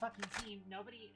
fucking team. Nobody.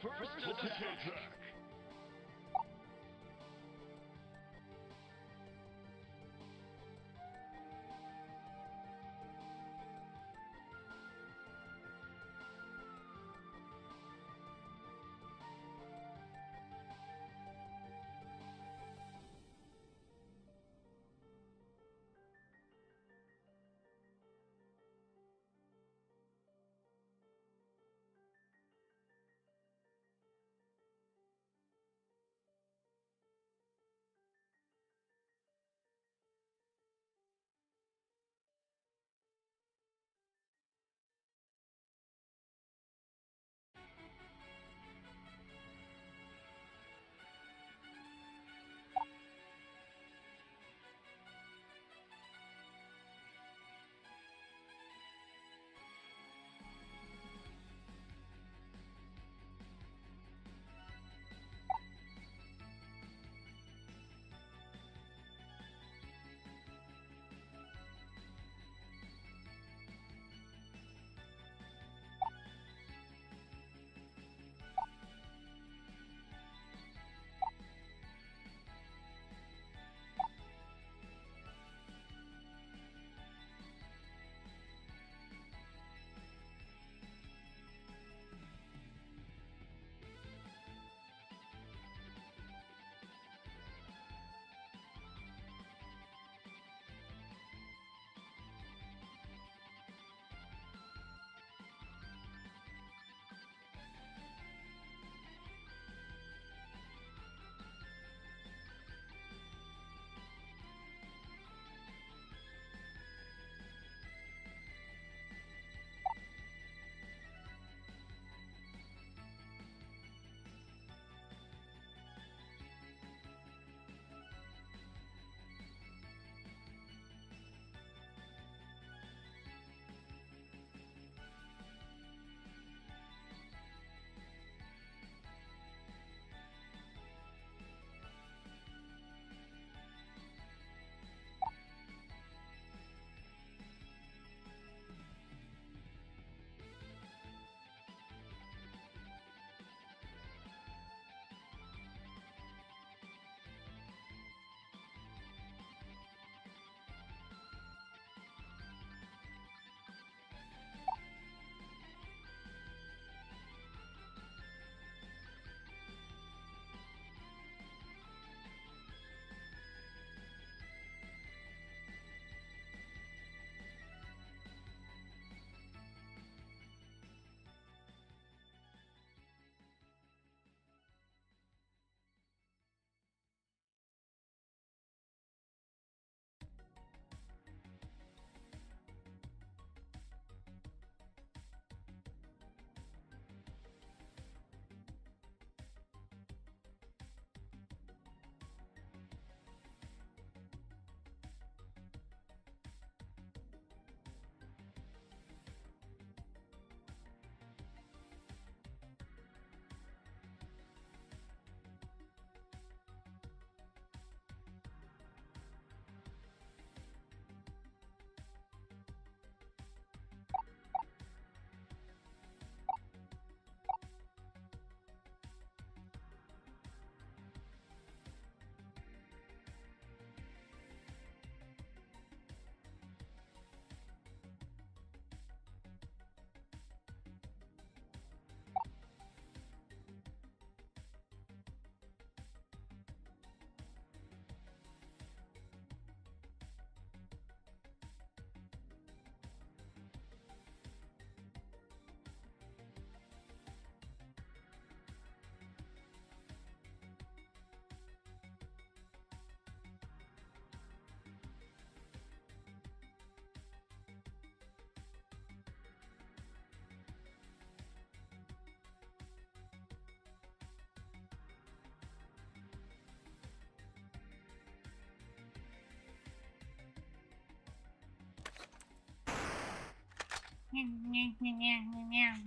First attack!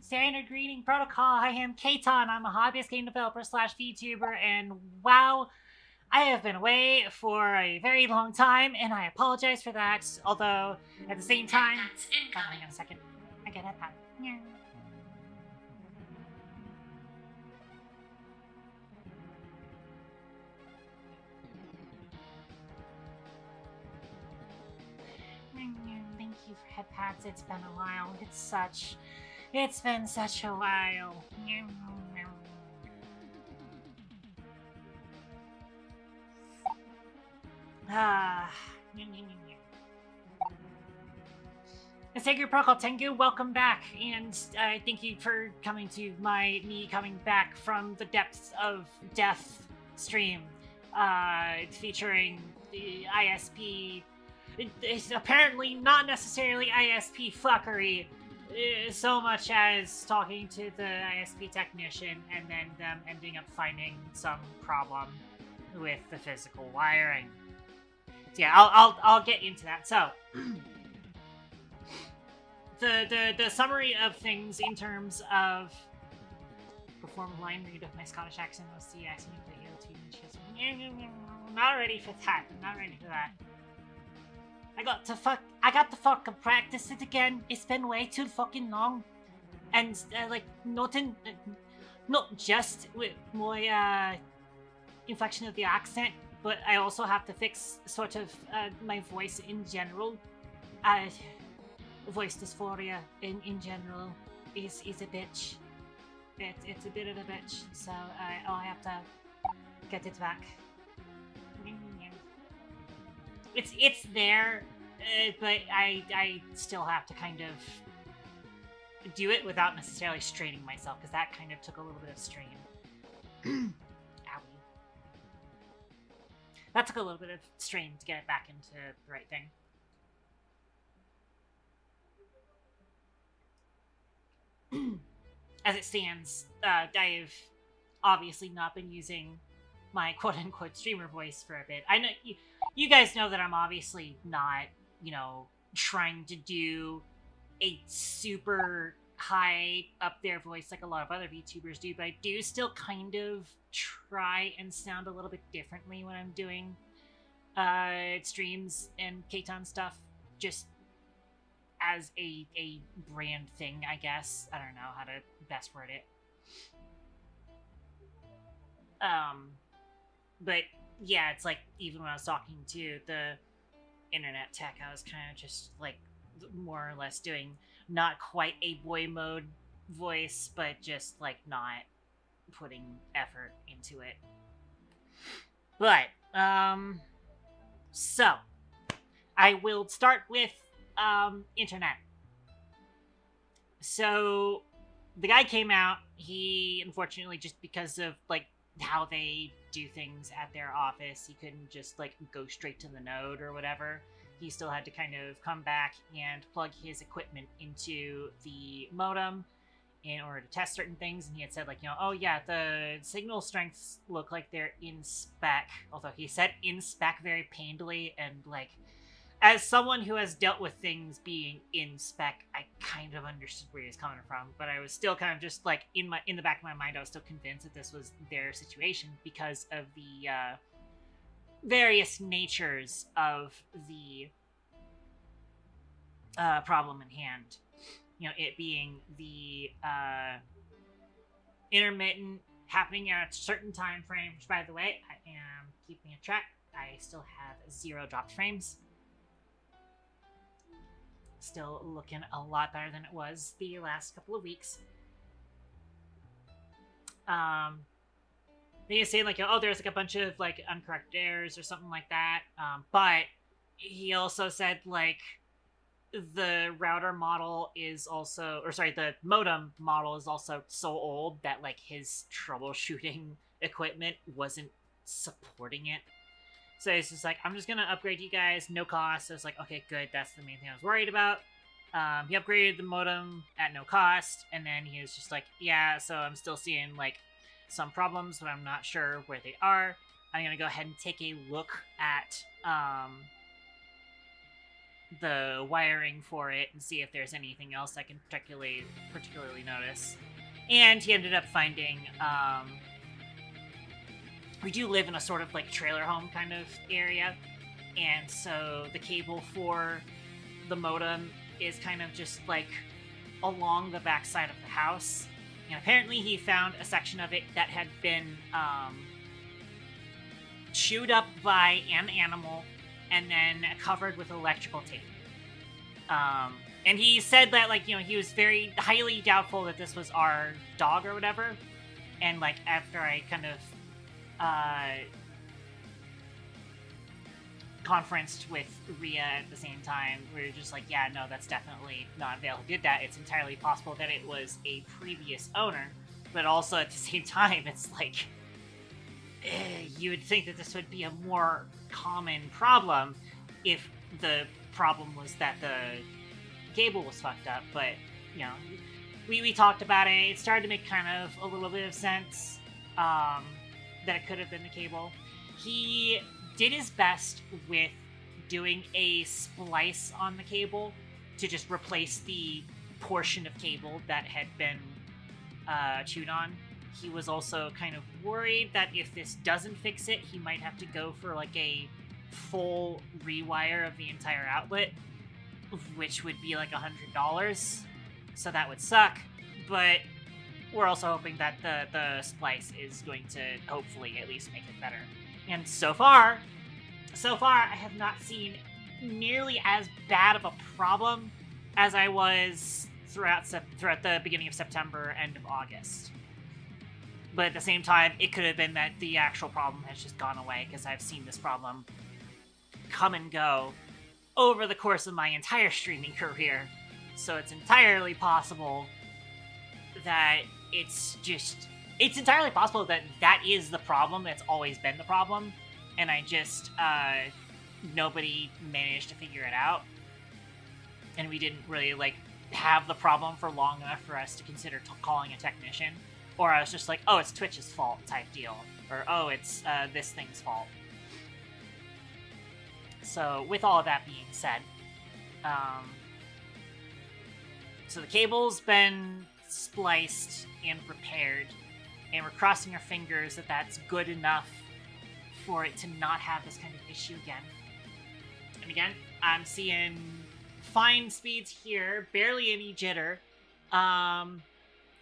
Standard greeting protocol. I am Katon. I'm a hobbyist game developer slash VTuber, and wow, I have been away for a very long time, and I apologize for that. Although, at the same time, hang on a second. I get that. Thank you for head pats. It's been a while. It's been such a while. Sacred Protocol Tengu, welcome back, and thank you for coming to me coming back from the depths of death stream, featuring the ISP. It's apparently not necessarily ISP fuckery, so much as talking to the ISP technician and then them ending up finding some problem with the physical wiring. So yeah, I'll get into that. So the summary of things in terms of perform a line read of my Scottish accent was the accent of the I'm not ready for that. I'm not ready for that. I got to fucking practice it again. It's been way too fucking long. And, not just with my, inflection of the accent, but I also have to fix sort of, my voice in general. Voice dysphoria in general is a bitch. It's a bit of a bitch, so I'll have to get it back. It's there, but I still have to kind of do it without necessarily straining myself, because that kind of took a little bit of strain. Owie. That took a little bit of strain to get it back into the right thing. As it stands, I've obviously not been using my quote-unquote streamer voice for a bit. I know you guys know that I'm obviously not, trying to do a super high up there voice like a lot of other VTubers do, but I do still kind of try and sound a little bit differently when I'm doing streams and Katon stuff, just as a brand thing, I guess. I don't know how to best word it. But yeah, it's like, even when I was talking to the internet tech, I was kind of just like more or less doing not quite a boy mode voice, but just like not putting effort into it. But so I will start with internet. So the guy came out. He, unfortunately, just because of like how they do things at their office, he couldn't just like go straight to the node or whatever. He still had to kind of come back and plug his equipment into the modem in order to test certain things. And he had said like, oh yeah, the signal strengths look like they're in spec, although he said in spec very painfully, and like, as someone who has dealt with things being in spec, I kind of understood where he was coming from, but I was still kind of just like in the back of my mind, I was still convinced that this was their situation because of the various natures of the problem in hand. It being the intermittent happening at a certain time frame, which, by the way, I am keeping a track. I still have 0 dropped frames. Still looking a lot better than it was the last couple of weeks. They say like, oh, there's like a bunch of like uncorrected errors or something like that. But he also said like the router model is also, the modem model is also so old that like his troubleshooting equipment wasn't supporting it. So it's just like, I'm just going to upgrade you guys, no cost. So it's like, okay, good. That's the main thing I was worried about. He upgraded the modem at no cost. And then he was just like, yeah, so I'm still seeing like some problems, but I'm not sure where they are. I'm going to go ahead and take a look at the wiring for it and see if there's anything else I can particularly notice. And he ended up finding, we do live in a sort of like trailer home kind of area, and so the cable for the modem is kind of just like along the backside of the house. And apparently he found a section of it that had been chewed up by an animal and then covered with electrical tape. And he said that, like, he was very highly doubtful that this was our dog or whatever. And, like, after I kind of conferenced with Rhea at the same time, we were just like, yeah, no, that's definitely not Vale who did that. It's entirely possible that it was a previous owner. But also at the same time, it's like, you would think that this would be a more common problem if the problem was that the cable was fucked up. But, we talked about it. It started to make kind of a little bit of sense that it could have been the cable. He did his best with doing a splice on the cable to just replace the portion of cable that had been chewed on. He was also kind of worried that if this doesn't fix it, he might have to go for like a full rewire of the entire outlet, which would be like $100. So that would suck. But we're also hoping that the splice is going to hopefully at least make it better. And so far, I have not seen nearly as bad of a problem as I was throughout the beginning of September, end of August. But at the same time, it could have been that the actual problem has just gone away, because I've seen this problem come and go over the course of my entire streaming career. So it's entirely possible that it's entirely possible that that is the problem, that's always been the problem, and I just, nobody managed to figure it out. And we didn't really, like, have the problem for long enough for us to consider calling a technician. Or I was just like, oh, it's Twitch's fault type deal. Or, oh, it's this thing's fault. So, with all of that being said, so the cable's been spliced and repaired, and we're crossing our fingers that that's good enough for it to not have this kind of issue again. And again, I'm seeing fine speeds here, barely any jitter.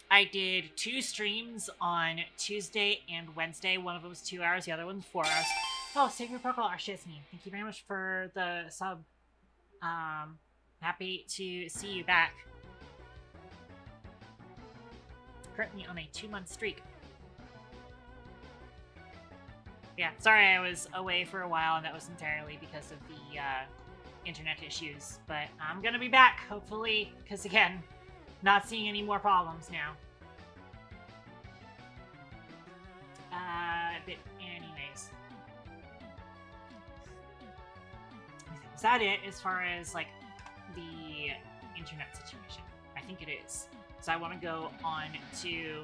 I did 2 streams on Tuesday and Wednesday. One of them was 2 hours, the other one was 4 hours. Oh, Sacred Protocol Arshizny, thank you very much for the sub. Happy to see you back. Currently on a 2-month streak. Yeah, sorry I was away for a while, and that was entirely because of the internet issues. But I'm gonna be back, hopefully, because again, not seeing any more problems now. But anyways. Is that it as far as, like, the internet situation? I think it is. So I want to go on to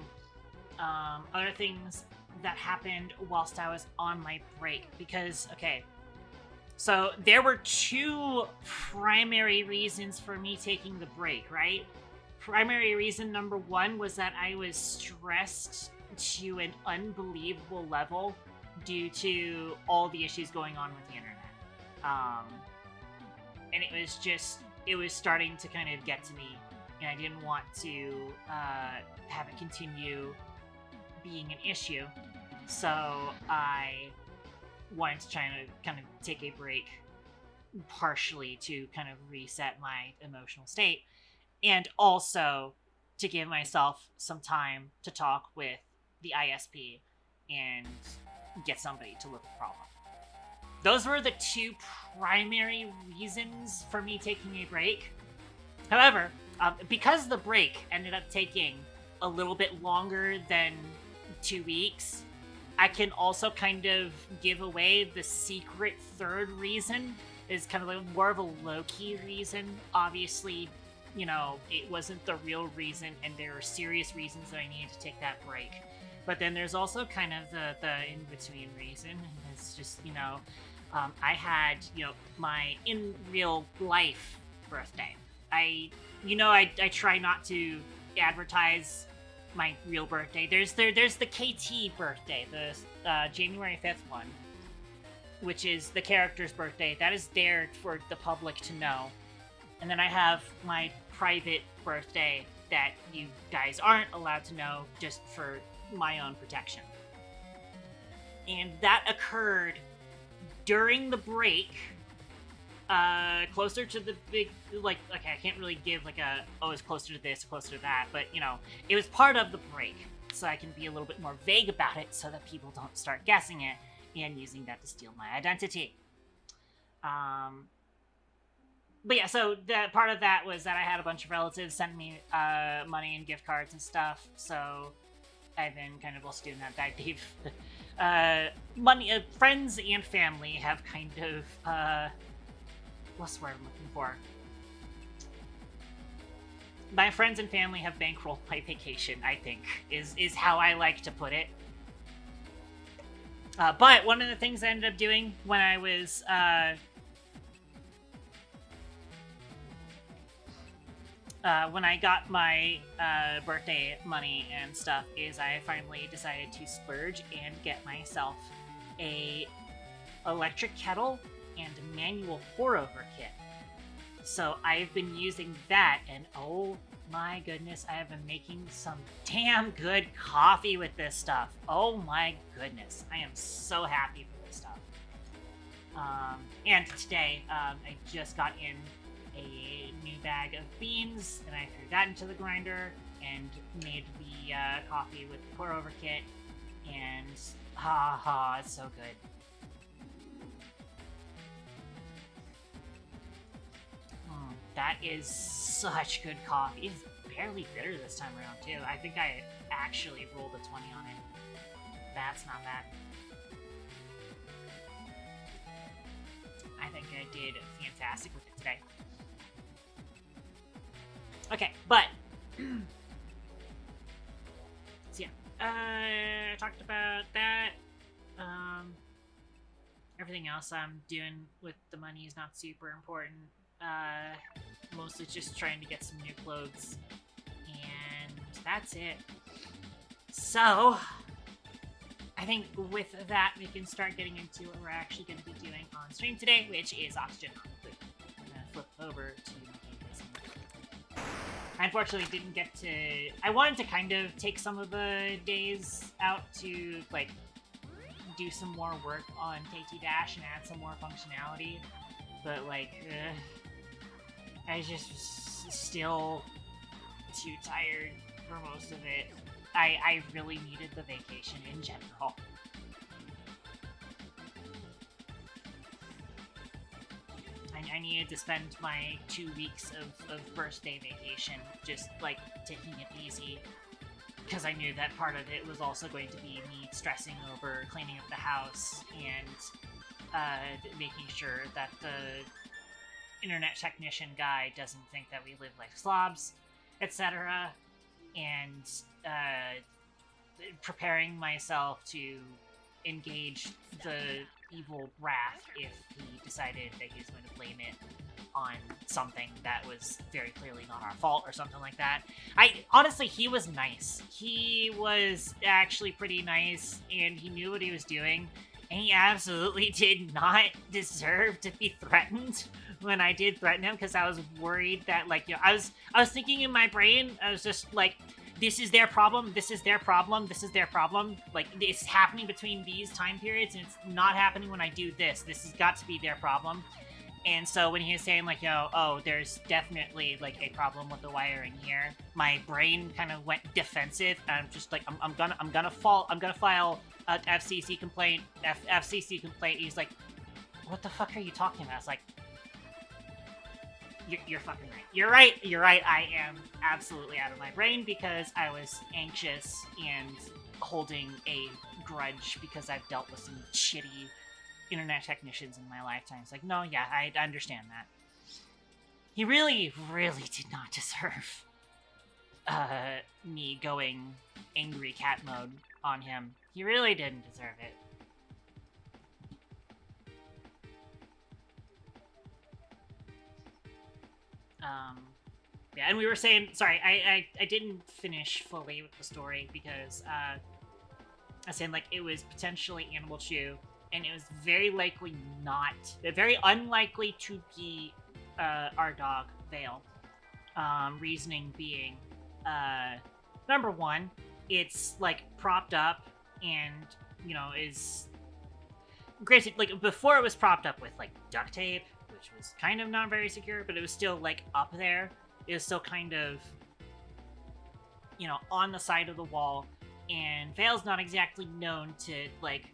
other things that happened whilst I was on my break. Because, okay, so there were 2 primary reasons for me taking the break, right? Primary reason number 1 was that I was stressed to an unbelievable level due to all the issues going on with the internet. And it was starting to kind of get to me, and I didn't want to have it continue being an issue. So I wanted to try to kind of take a break, partially to kind of reset my emotional state, and also to give myself some time to talk with the ISP and get somebody to look at the problem. Those were the 2 primary reasons for me taking a break. However, because the break ended up taking a little bit longer than 2 weeks, I can also kind of give away the secret third reason. Is kind of like more of a low-key reason. Obviously, it wasn't the real reason, and there are serious reasons that I needed to take that break. But then there's also kind of the in-between reason. It's just, I had, my in real life birthday. I try not to advertise my real birthday. There's the KT birthday, the January 5th one, which is the character's birthday. That is there for the public to know. And then I have my private birthday that you guys aren't allowed to know, just for my own protection. And that occurred during the break, closer to the big, okay, I can't really give it's closer to this, closer to that, but, it was part of the break, so I can be a little bit more vague about it so that people don't start guessing it and using that to steal my identity. But yeah, so that part of that was that I had a bunch of relatives send me money and gift cards and stuff, so I've been kind of also doing that. They've money, friends and family have kind of what's the word I'm looking for? My friends and family have bankrolled my vacation, I think, is how I like to put it. But one of the things I ended up doing when I was when I got my birthday money and stuff is I finally decided to splurge and get myself a electric kettle and a manual pour-over kit. So I've been using that, and oh my goodness, I have been making some damn good coffee with this stuff. Oh my goodness, I am so happy for this stuff. And today, I just got in a new bag of beans, and I threw that into the grinder and made the coffee with the pour-over kit, and it's so good. That is such good coffee. It's barely bitter this time around, too. I think I actually rolled a 20 on it. That's not bad. I think I did fantastic with it today. Okay, but so yeah, I talked about that. Everything else I'm doing with the money is not super important. Mostly just trying to get some new clothes, and that's it. So I think with that, we can start getting into what we're actually going to be doing on stream today, which is Oxygen on Food. I'm going to flip over to my gameplays. I unfortunately didn't get to... I wanted to kind of take some of the days out to, do some more work on KT Dash and add some more functionality, but, I just was still too tired for most of it. I really needed the vacation in general. I needed to spend my 2 weeks of birthday vacation just, taking it easy. Because I knew that part of it was also going to be me stressing over cleaning up the house and making sure that the internet technician guy doesn't think that we live like slobs, etc. And preparing myself to engage the evil wrath if he decided that he was going to blame it on something that was very clearly not our fault or something like that. Honestly, he was nice. He was actually pretty nice, and he knew what he was doing, and he absolutely did not deserve to be threatened when I did threaten him, because I was worried that, I was thinking in my brain, I was just this is their problem, this is their problem, this is their problem. It's happening between these time periods, and it's not happening when I do this. This has got to be their problem. And so when he was saying, there's definitely, a problem with the wiring here, my brain kind of went defensive, and I'm just I'm gonna file a FCC complaint, FCC complaint. He's like, what the fuck are you talking about? It's like, you're fucking right. You're right. I am absolutely out of my brain because I was anxious and holding a grudge because I've dealt with some shitty internet technicians in my lifetime. It's like, no, yeah, I understand that. He really, really did not deserve me going angry cat mode on him. He really didn't deserve it. Yeah, and we were saying, sorry, I didn't finish fully with the story because I was saying like it was potentially Animal Chew, and it was very unlikely to be our dog Vale. Reasoning being, number one, it's like propped up and is granted, like before it was propped up with like duct tape, which was kind of not very secure, but it was still like up there. It was still kind of on the side of the wall, and Vale's not exactly known to like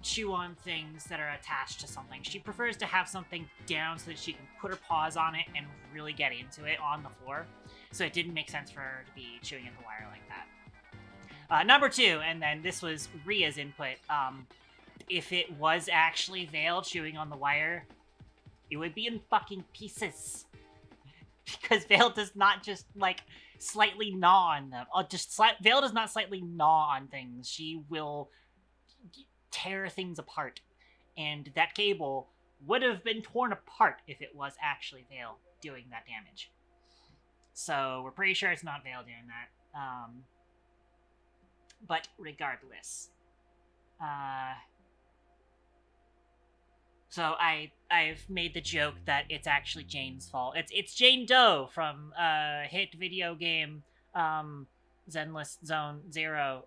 chew on things that are attached to something. She prefers to have something down so that she can put her paws on it and really get into it on the floor. So it didn't make sense for her to be chewing at the wire like that. Number two, and then this was Ria's input, if it was actually Vale chewing on the wire, it would be in fucking pieces. Because Vale does not just, like, slightly gnaw on them. Vale does not slightly gnaw on things. She will tear things apart. And that cable would have been torn apart if it was actually Vale doing that damage. So we're pretty sure it's not Vale doing that. But regardless. So I've made the joke that it's actually Jane's fault. It's Jane Doe from hit video game Zenless Zone Zero.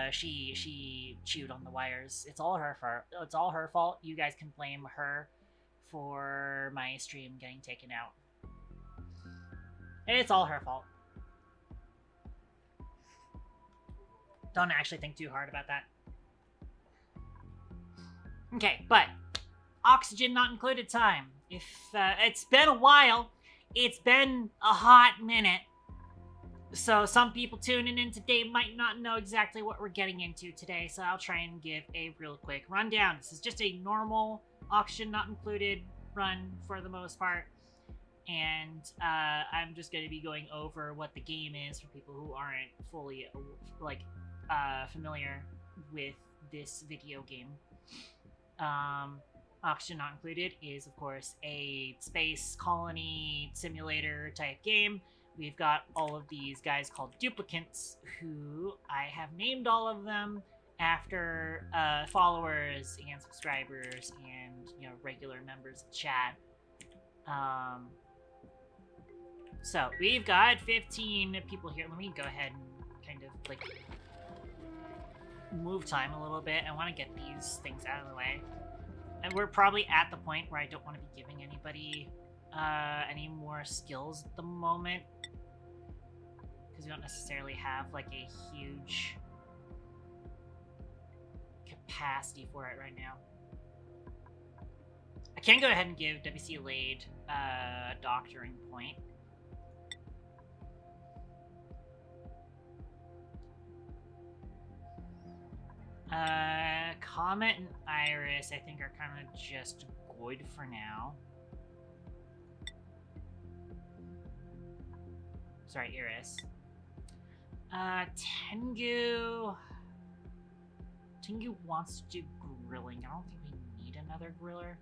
She chewed on the wires. It's all her fault. You guys can blame her for my stream getting taken out. It's all her fault. Don't actually think too hard about that. Okay, but oxygen not included time. If it's been a while, it's been a hot minute. So some people tuning in today might not know exactly what we're getting into today, so I'll try and give a real quick rundown. This is just a normal oxygen not included run for the most part. And I'm just going to be going over what the game is for people who aren't fully familiar with this video game. Oxygen Not Included is, of course, a space colony simulator type game. We've got all of these guys called duplicants, who I have named all of them after followers and subscribers and regular members of chat. So we've got 15 people here. Let me go ahead and kind of move time a little bit. I want to get these things out of the way. And we're probably at the point where I don't want to be giving anybody any more skills at the moment. Because we don't necessarily have a huge capacity for it right now. I can go ahead and give WC Lade a doctoring point. Comet and Iris, I think, are kind of just good for now. Sorry, Iris. Tengu wants to do grilling. I don't think we need another griller.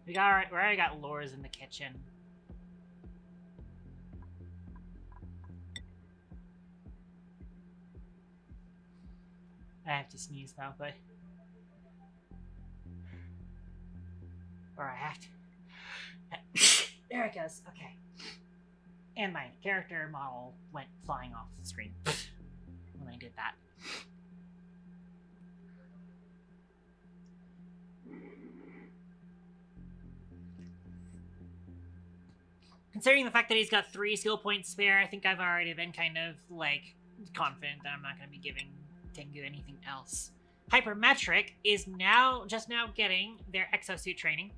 We already got Laura's in the kitchen. I have to sneeze now, but... Or I have to... There it goes, okay. And my character model went flying off the screen when I did that. Considering the fact that he's got 3 skill points spare, I think I've already been kind of, confident that I'm not going to be giving Tengu anything else. Hypermetric is just now getting their exosuit training.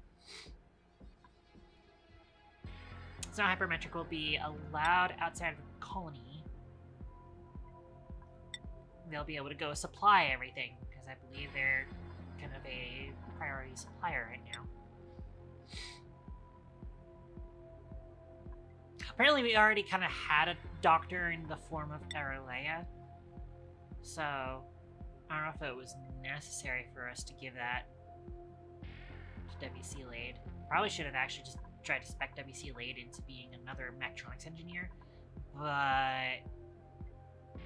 So Hypermetric will be allowed outside of the colony. They'll be able to go supply everything, because I believe they're kind of a priority supplier right now. Apparently we already kind of had a doctor in the form of Aralea. So, I don't know if it was necessary for us to give that to WC Lade. Probably should have actually just try to spec WC Lade into being another mechatronics engineer, but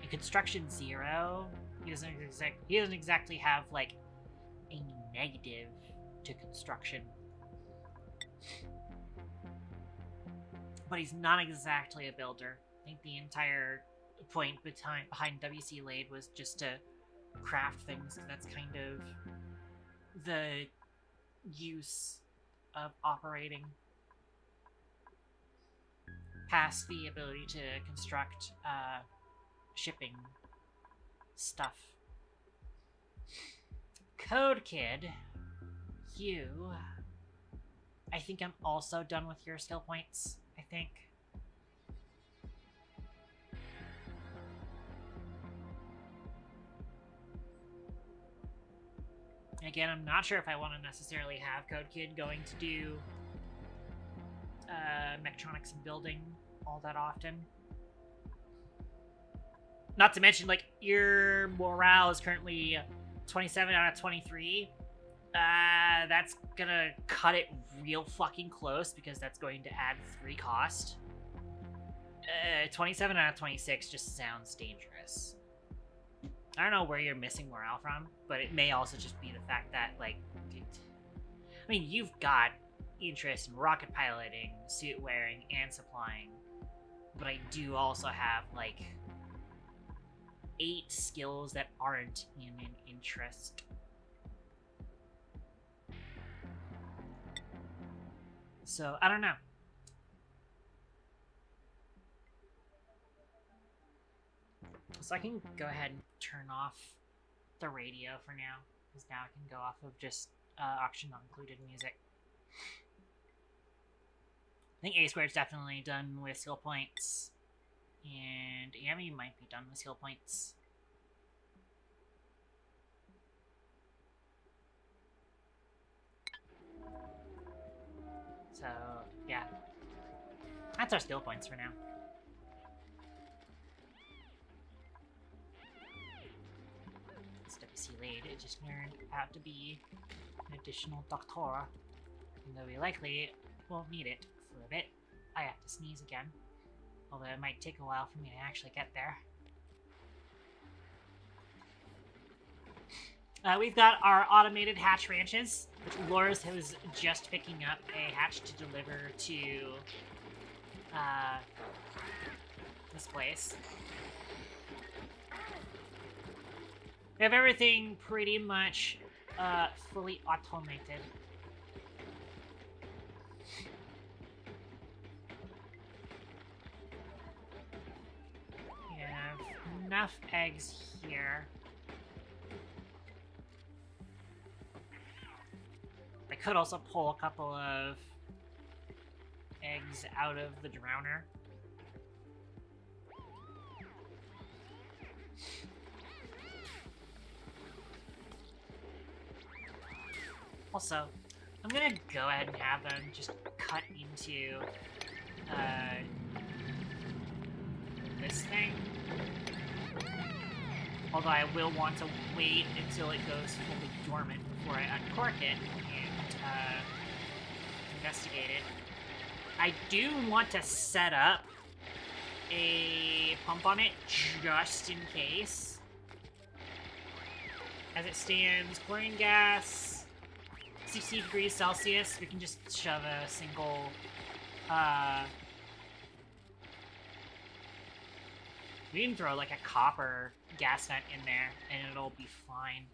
in Construction Zero, he doesn't exactly have like a negative to construction, but he's not exactly a builder. I think the entire point behind WC Lade was just to craft things. That's kind of the use of operating, past the ability to construct shipping stuff. Code Kid, you... I think I'm also done with your skill points, I think. Again, I'm not sure if I want to necessarily have Code Kid going to do mechatronics and building all that often. Not to mention, like, your morale is currently 27 out of 23. That's gonna cut it real fucking close because that's going to add 3 cost. 27 out of 26 just sounds dangerous. I don't know where you're missing morale from, but it may also just be the fact that, like, I mean, you've got interest in rocket piloting, suit wearing, and supplying, but I do also have, like, 8 skills that aren't in an interest. So, I don't know. So I can go ahead and turn off the radio for now, because now I can go off of just auction not included music. I think A Squared's definitely done with skill points, and Amy might be done with skill points. So, yeah. That's our skill points for now. WC Lade, it just turned out to be an additional Doctora, even though we likely won't need it for a bit. I have to sneeze again, although it might take a while for me to actually get there. We've got our automated hatch ranches, which Loris was just picking up a hatch to deliver to this place. We have everything pretty much fully automated. We have enough eggs here. I could also pull a couple of eggs out of the drowner. Also, I'm gonna go ahead and have them just cut into this thing. Although I will want to wait until it goes fully dormant before I uncork it and investigate it. I do want to set up a pump on it just in case. As it stands, chlorine gas, 60 degrees Celsius, we can just shove a single, we can throw like a copper gas vent in there and it'll be fine.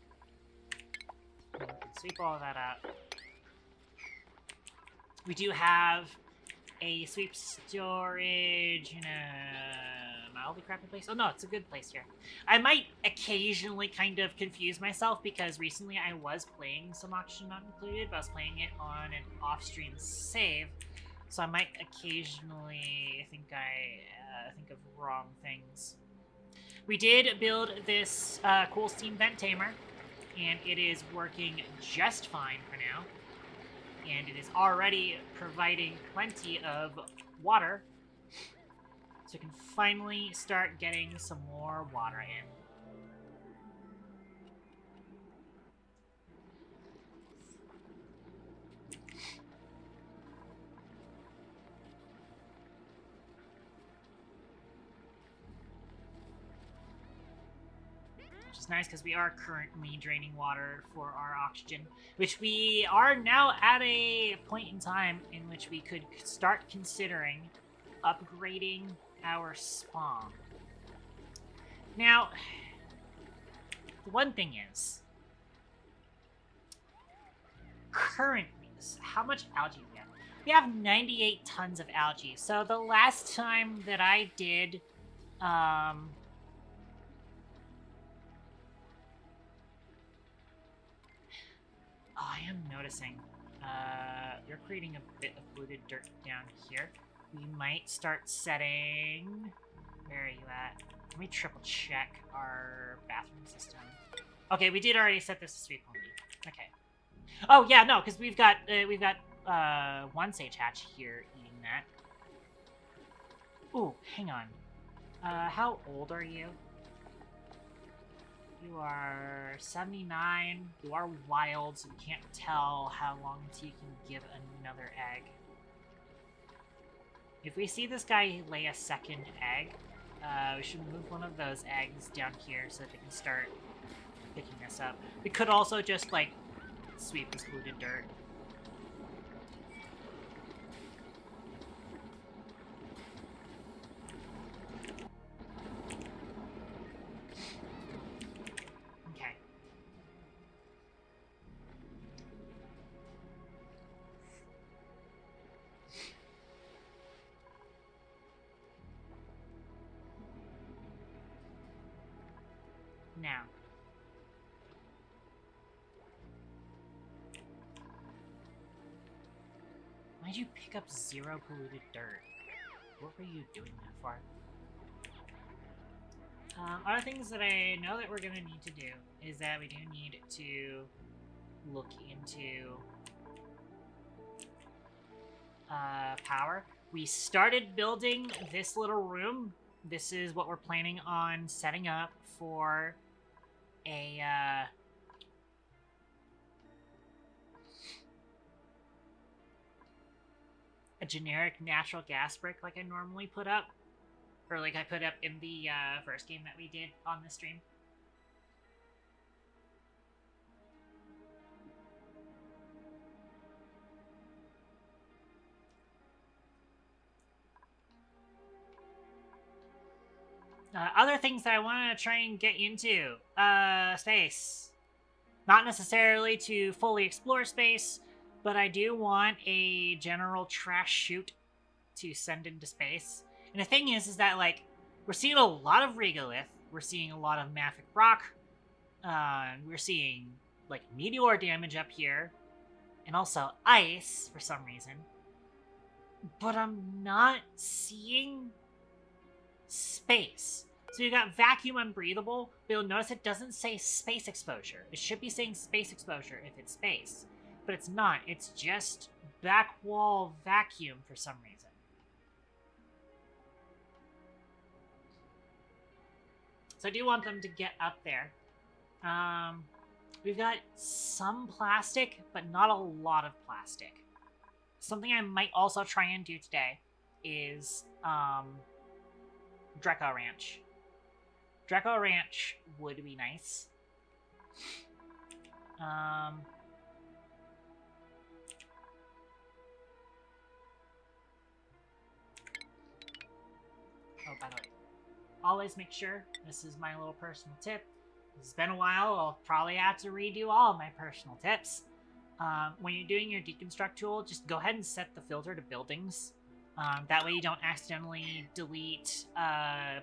And we can sweep all of that out. We do have a sweep storage in a mildly crappy place. Oh no, it's a good place here. I might occasionally kind of confuse myself because recently I was playing some auction not included, but I was playing it on an off-stream save, so I might occasionally think think of wrong things. We did build this cool steam vent tamer, and it is working just fine for now. And it is already providing plenty of water, so we can finally start getting some more water in. which is nice because we are currently draining water for our oxygen, which we are now at a point in time in which we could start considering upgrading our spawn. Now, the one thing is, currently, how much algae do we have? We have 98 tons of algae. So the last time that I did, oh, I am noticing, you're creating a bit of polluted dirt down here. We might start setting, where are you at? Let me triple check our bathroom system. Okay, we did already set this to sweep only. Okay. Oh yeah, no, because we've got one sage hatch here eating that. Ooh, hang on. How old are you? You are 79. You are wild, so you can't tell how long until you can give another egg. If we see this guy lay a second egg, we should move one of those eggs down here so that they can start picking this up. We could also just, like, sweep this polluted dirt. Okay. Now. Why'd you pick up 0 polluted dirt? What were you doing that for? Other things that I know that we're gonna need to do is that we do need to look into power. We started building this little room. This is what we're planning on setting up for a generic natural gas brick like I normally put up. Or like I put up in the first game that we did on the stream. Other things that I want to try and get into. Space. Not necessarily to fully explore space, but I do want a general trash chute to send into space. And the thing is that, like, we're seeing a lot of regolith, we're seeing a lot of mafic rock, we're seeing, like, meteor damage up here, and also ice, for some reason. But I'm not seeing space. So you got vacuum unbreathable, but you'll notice it doesn't say space exposure. It should be saying space exposure if it's space. But it's not. It's just back wall vacuum for some reason. So I do want them to get up there. We've got some plastic, but not a lot of plastic. Something I might also try and do today is Dreco Ranch. Dreco Ranch would be nice. Oh, by the way, always make sure, this is my little personal tip. It's been a while, I'll probably have to redo all of my personal tips. When you're doing your deconstruct tool, just go ahead and set the filter to buildings. That way you don't accidentally delete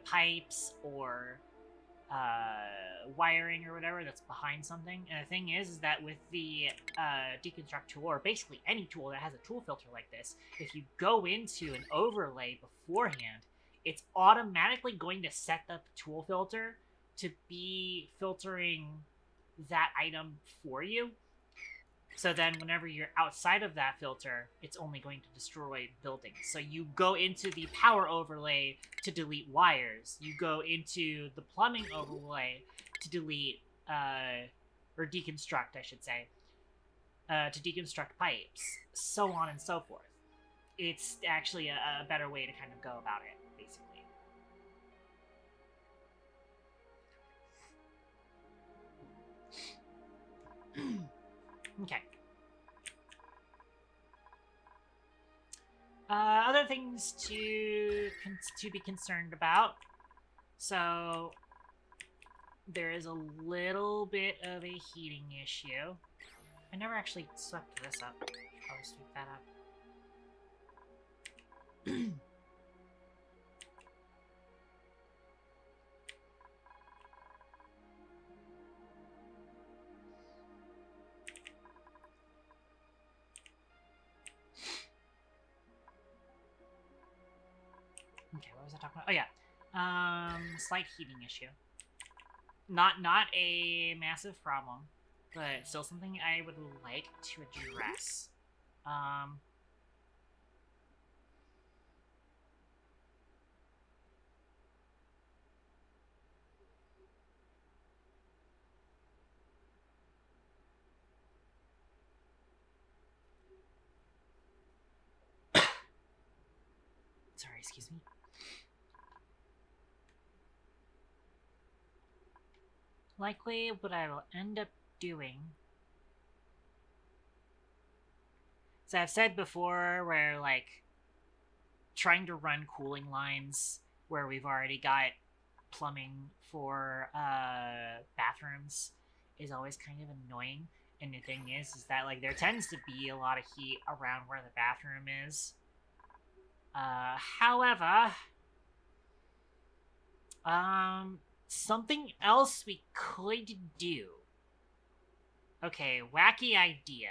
pipes or wiring or whatever that's behind something. And the thing is that with the deconstruct tool, or basically any tool that has a tool filter like this, if you go into an overlay beforehand, it's automatically going to set the tool filter to be filtering that item for you. So then whenever you're outside of that filter, it's only going to destroy buildings. So you go into the power overlay to delete wires. You go into the plumbing overlay to delete, or deconstruct, I should say, to deconstruct pipes, so on and so forth. It's actually a better way to kind of go about it, basically. Okay. Other things to be concerned about. So there is a little bit of a heating issue. I never actually swept this up. I'll sweep that up. Okay, what was I talking about? Oh yeah, slight heating issue. Not a massive problem, but still something I would like to address. Sorry, excuse me. Likely what I will end up doing, as I've said before, where like trying to run cooling lines where we've already got plumbing for bathrooms is always kind of annoying. And the thing is that like there tends to be a lot of heat around where the bathroom is. However, something else we could do. Okay, wacky idea.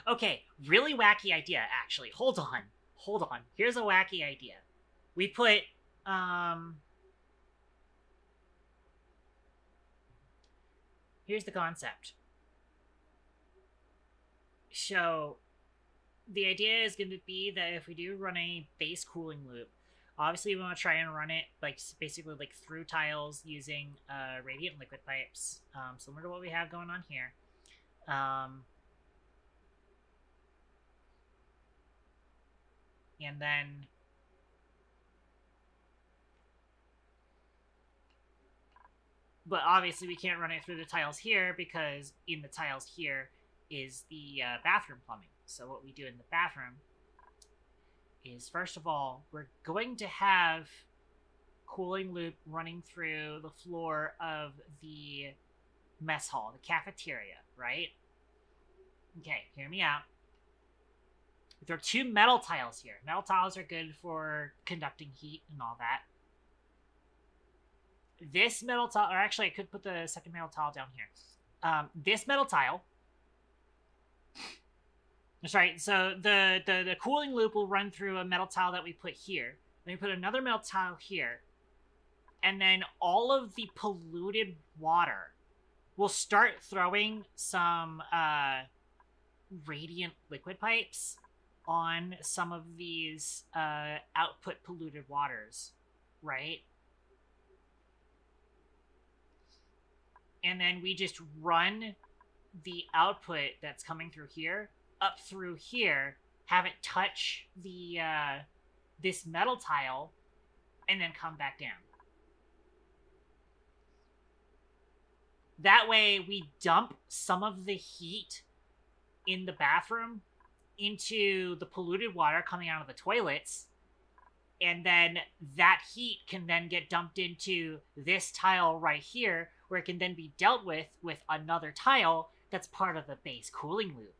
Okay, really wacky idea, actually. Hold on. Hold on. Here's a wacky idea. We put, here's the concept. So, the idea is going to be that if we do run a base cooling loop, obviously we want to try and run it, like, basically, like, through tiles using, radiant liquid pipes, similar to what we have going on here. And then but obviously we can't run it through the tiles here because in the tiles here is the bathroom plumbing. So what we do in the bathroom is, first of all, we're going to have cooling loop running through the floor of the mess hall, the cafeteria, right? Okay, hear me out. There are 2 metal tiles here. Metal tiles are good for conducting heat and all that. This metal tile, or actually I could put the second metal tile down here. This metal tile, that's right, so the cooling loop will run through a metal tile that we put here. Then we put another metal tile here. And then all of the polluted water will start throwing some radiant liquid pipes on some of these output polluted waters, right? And then we just run the output that's coming through here up through here, have it touch the this metal tile, and then come back down. That way we dump some of the heat in the bathroom into the polluted water coming out of the toilets, and then that heat can then get dumped into this tile right here, where it can then be dealt with another tile that's part of the base cooling loop.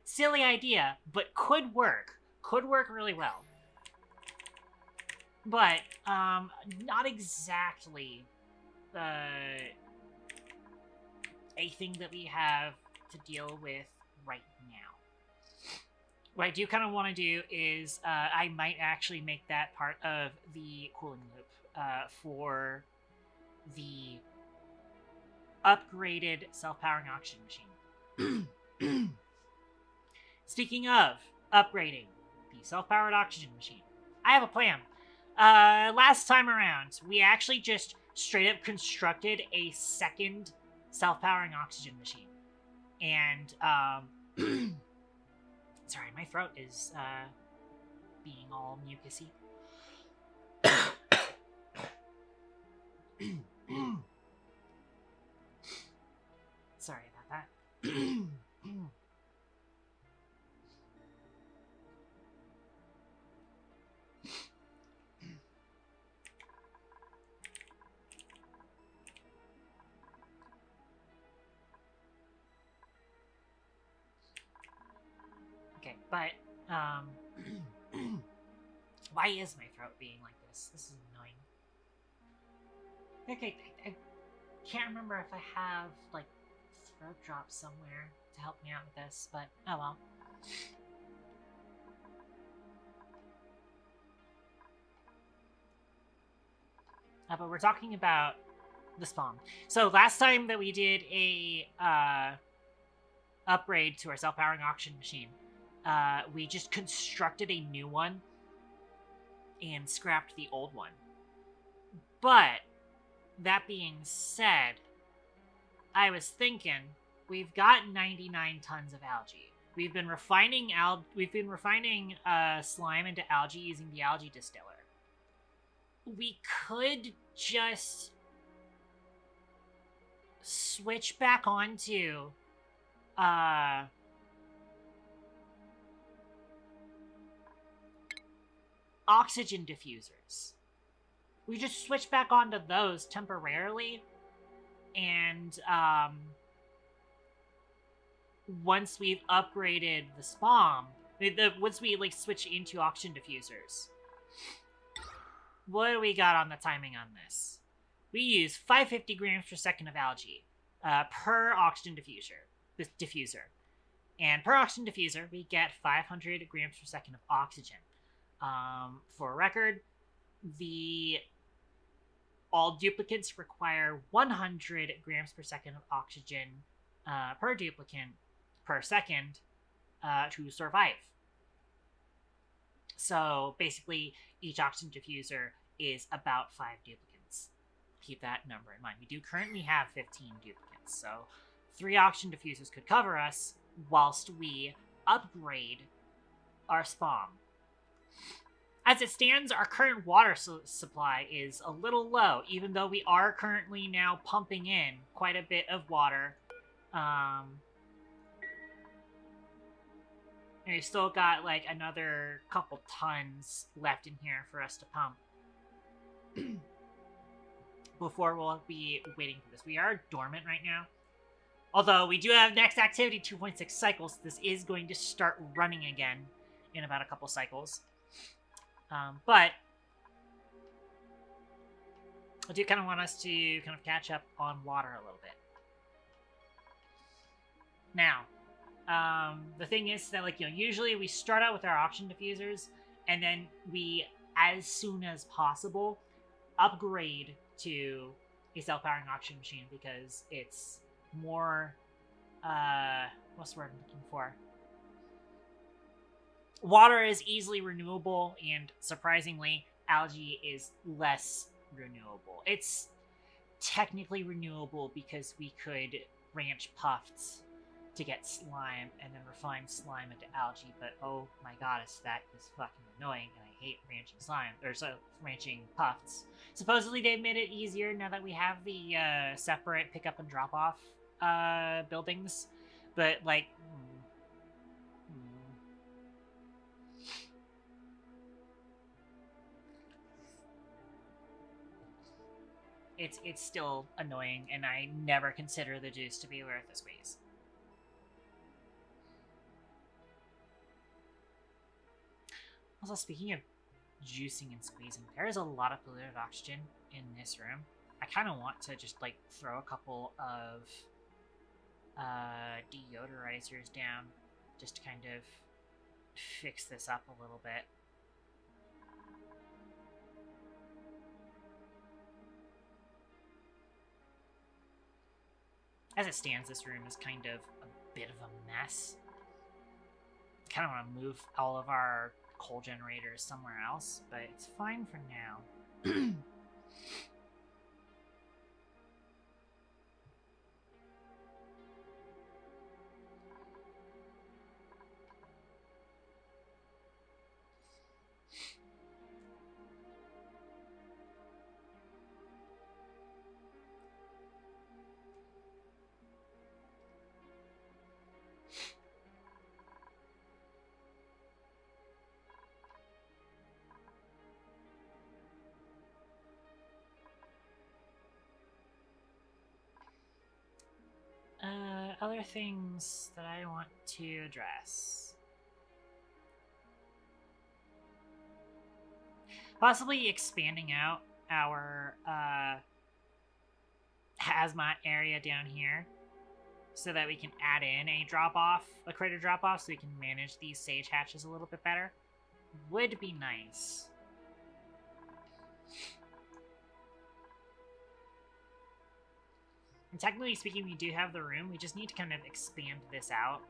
Silly idea, but could work. Could work really well. But, not exactly a thing that we have to deal with right now. What I do kind of want to do is I might actually make that part of the cooling loop for the upgraded self-powering oxygen machine. Speaking of upgrading the self-powered oxygen machine, I have a plan. Last time around, we actually just straight up constructed a second self-powering oxygen machine. And, sorry, my throat is, being all mucusy. Sorry about that. Okay, but, why is my throat being like this? This is annoying. Okay, I can't remember if I have, like, throat drops somewhere to help me out with this, but oh well. But we're talking about the spawn. So last time that we did a upgrade to our self-powering auction machine, we just constructed a new one and scrapped the old one. But that being said, I was thinking we've got 99 tons of algae. We've been refining slime into algae using the algae distiller. We could just switch back onto oxygen diffusers. We just switch back onto those temporarily, and once we've upgraded the spawn, once we like switch into oxygen diffusers, what do we got on the timing on this? We use 550 grams per second of algae per oxygen diffuser. And per oxygen diffuser, we get 500 grams per second of oxygen. For record, all duplicates require 100 grams per second of oxygen per duplicate per second to survive. So basically, each oxygen diffuser is about 5 duplicates. Keep that number in mind. We do currently have 15 duplicates, so 3 oxygen diffusers could cover us whilst we upgrade our spawn. As it stands, our current water supply is a little low, even though we are currently now pumping in quite a bit of water. And we've still got like another couple tons left in here for us to pump before we'll be waiting for this. We are dormant right now. Although we do have next activity 2.6 cycles, this is going to start running again in about a couple cycles. But I do kind of want us to kind of catch up on water a little bit. Now, the thing is that, like, usually we start out with our oxygen diffusers, and then we, as soon as possible, upgrade to a self-powering oxygen machine because it's more, what's the word I'm looking for? Water is easily renewable, and surprisingly, algae is less renewable. It's technically renewable because we could ranch puffs to get slime and then refine slime into algae, but oh my goddess, that is fucking annoying, and I hate ranching slime, or ranching puffs. Supposedly they've made it easier now that we have the separate pick-up and drop-off buildings, but like... It's still annoying, and I never consider the juice to be worth the squeeze. Also, speaking of juicing and squeezing, there is a lot of polluted oxygen in this room. I kind of want to just, like, throw a couple of deodorizers down just to kind of fix this up a little bit. As it stands, this room is kind of a bit of a mess. I kind of want to move all of our coal generators somewhere else, but it's fine for now. Other things that I want to address. Possibly expanding out our hazmat area down here so that we can add in a crater drop-off, so we can manage these sage hatches a little bit better. Would be nice. And technically speaking, we do have the room. We just need to kind of expand this out.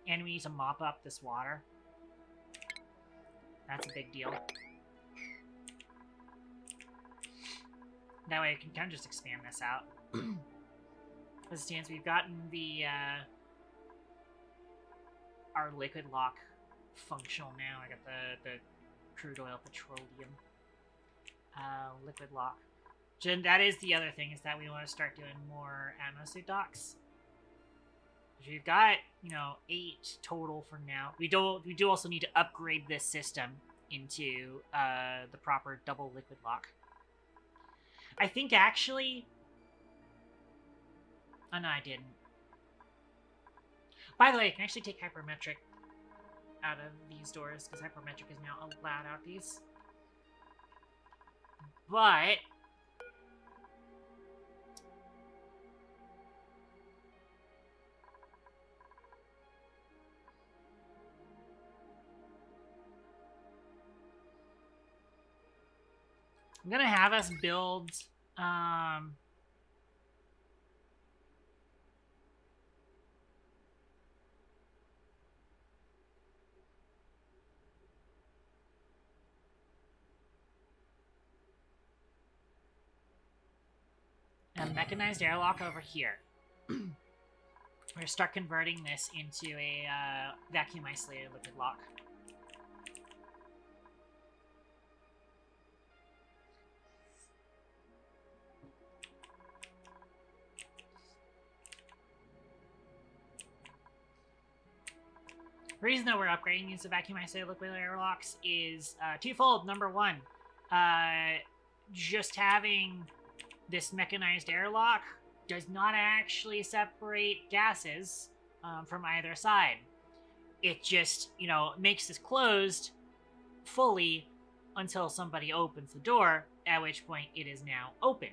And we need to mop up this water. That's a big deal. That way we can kind of just expand this out. As it stands, we've gotten the our liquid lock functional now. I got the crude oil petroleum liquid lock. That is the other thing, is that we want to start doing more atmosuit docks. We've got, 8 total for now. We do also need to upgrade this system into the proper double liquid lock. I think actually... Oh, no, I didn't. By the way, I can actually take hypermetric out of these doors, because hypermetric is now allowed out these. But... I'm gonna have us build, a mechanized airlock over here. We're gonna start converting this into a vacuum isolated liquid lock. The reason that we're upgrading these to vacuum isolated liquid airlocks is twofold. Number one, just having this mechanized airlock does not actually separate gases from either side. It just, makes this closed fully until somebody opens the door, at which point it is now open,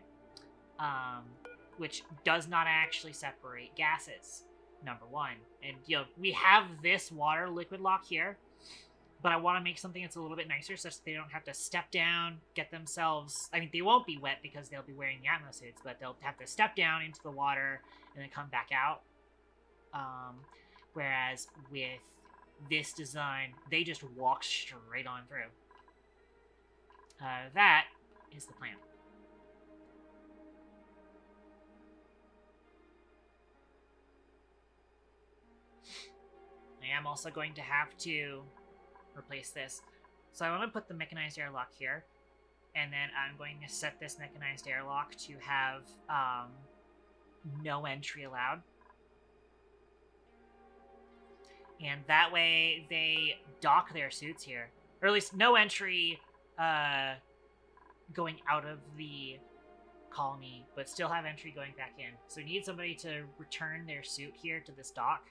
which does not actually separate gases. Number one. And, we have this water liquid lock here, but I want to make something that's a little bit nicer such that they don't have to step down, get themselves... I mean, they won't be wet because they'll be wearing the atmo suits, but they'll have to step down into the water and then come back out. Whereas with this design, they just walk straight on through. That is the plan. I am also going to have to replace this. So I want to put the mechanized airlock here, and then I'm going to set this mechanized airlock to have no entry allowed. And that way they dock their suits here. Or at least no entry going out of the colony, but still have entry going back in. So we need somebody to return their suit here to this dock.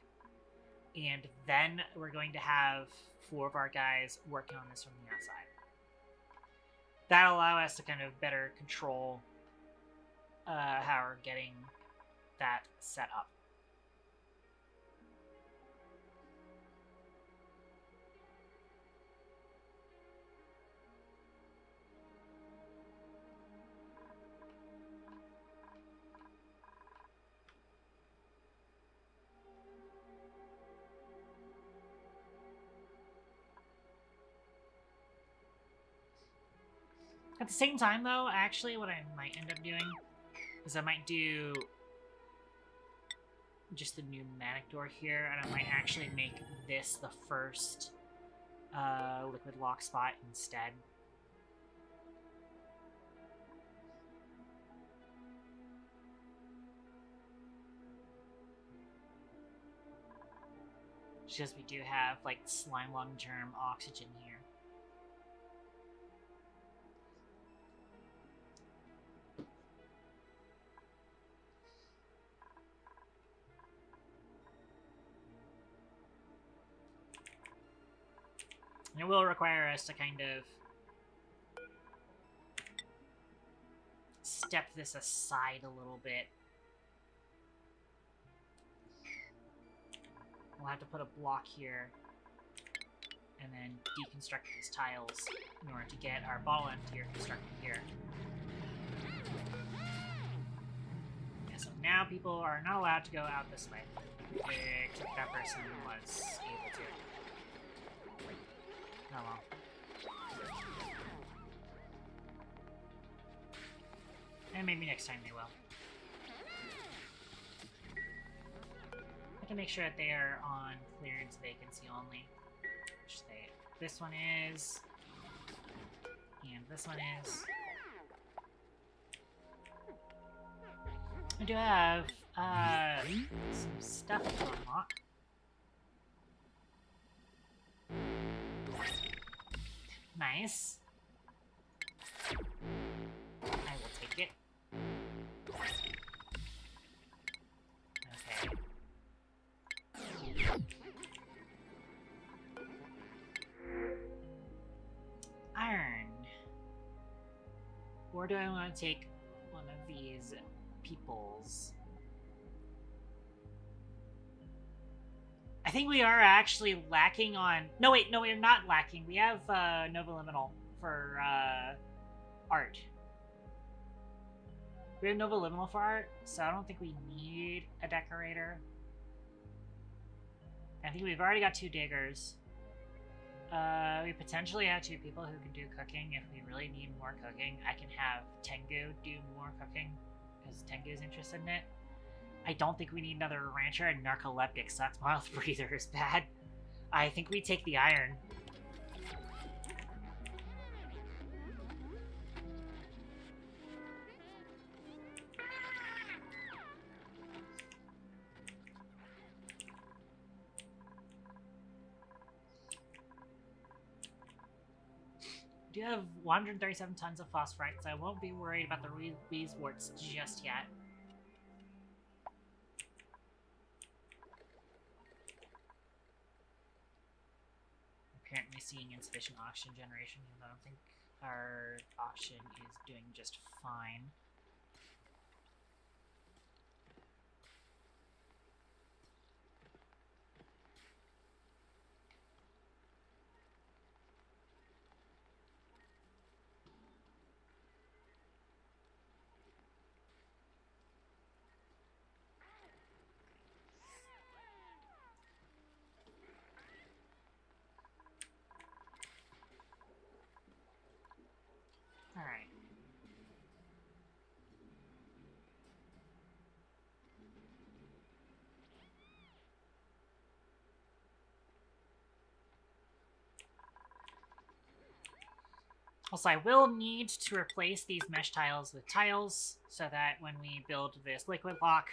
And then we're going to have 4 of our guys working on this from the outside. That'll allow us to kind of better control how we're getting that set up. At the same time, though, actually, what I might end up doing is I might do just the pneumatic door here, and I might actually make this the first liquid lock spot instead. Just because we do have, like, slime lung germ oxygen here. And it will require us to kind of step this aside a little bit. We'll have to put a block here and then deconstruct these tiles in order to get our ball end here constructed here. Yeah, so now people are not allowed to go out this way, except that person was able to. Oh well. And maybe next time they will. I can make sure that they are on clearance vacancy only. Which this one is. And this one is. I do have some stuff to unlock. Nice. I will take it. Okay. Iron. Or do I want to take one of these peoples? I think we are actually lacking on... No, wait, no, we're not lacking. We have Nova Liminal for art. We have Nova Liminal for art, so I don't think we need a decorator. I think we've already got 2 diggers. We potentially have 2 people who can do cooking if we really need more cooking. I can have Tengu do more cooking, because Tengu is interested in it. I don't think we need another rancher, and narcoleptic sucks. Mouth breather is bad. I think we take the iron. We do have 137 tons of phosphorite, so I won't be worried about the beeswarts just yet. Apparently seeing insufficient oxygen generation, even though I don't think our oxygen is doing just fine. Alright. Also, I will need to replace these mesh tiles with tiles so that when we build this liquid lock,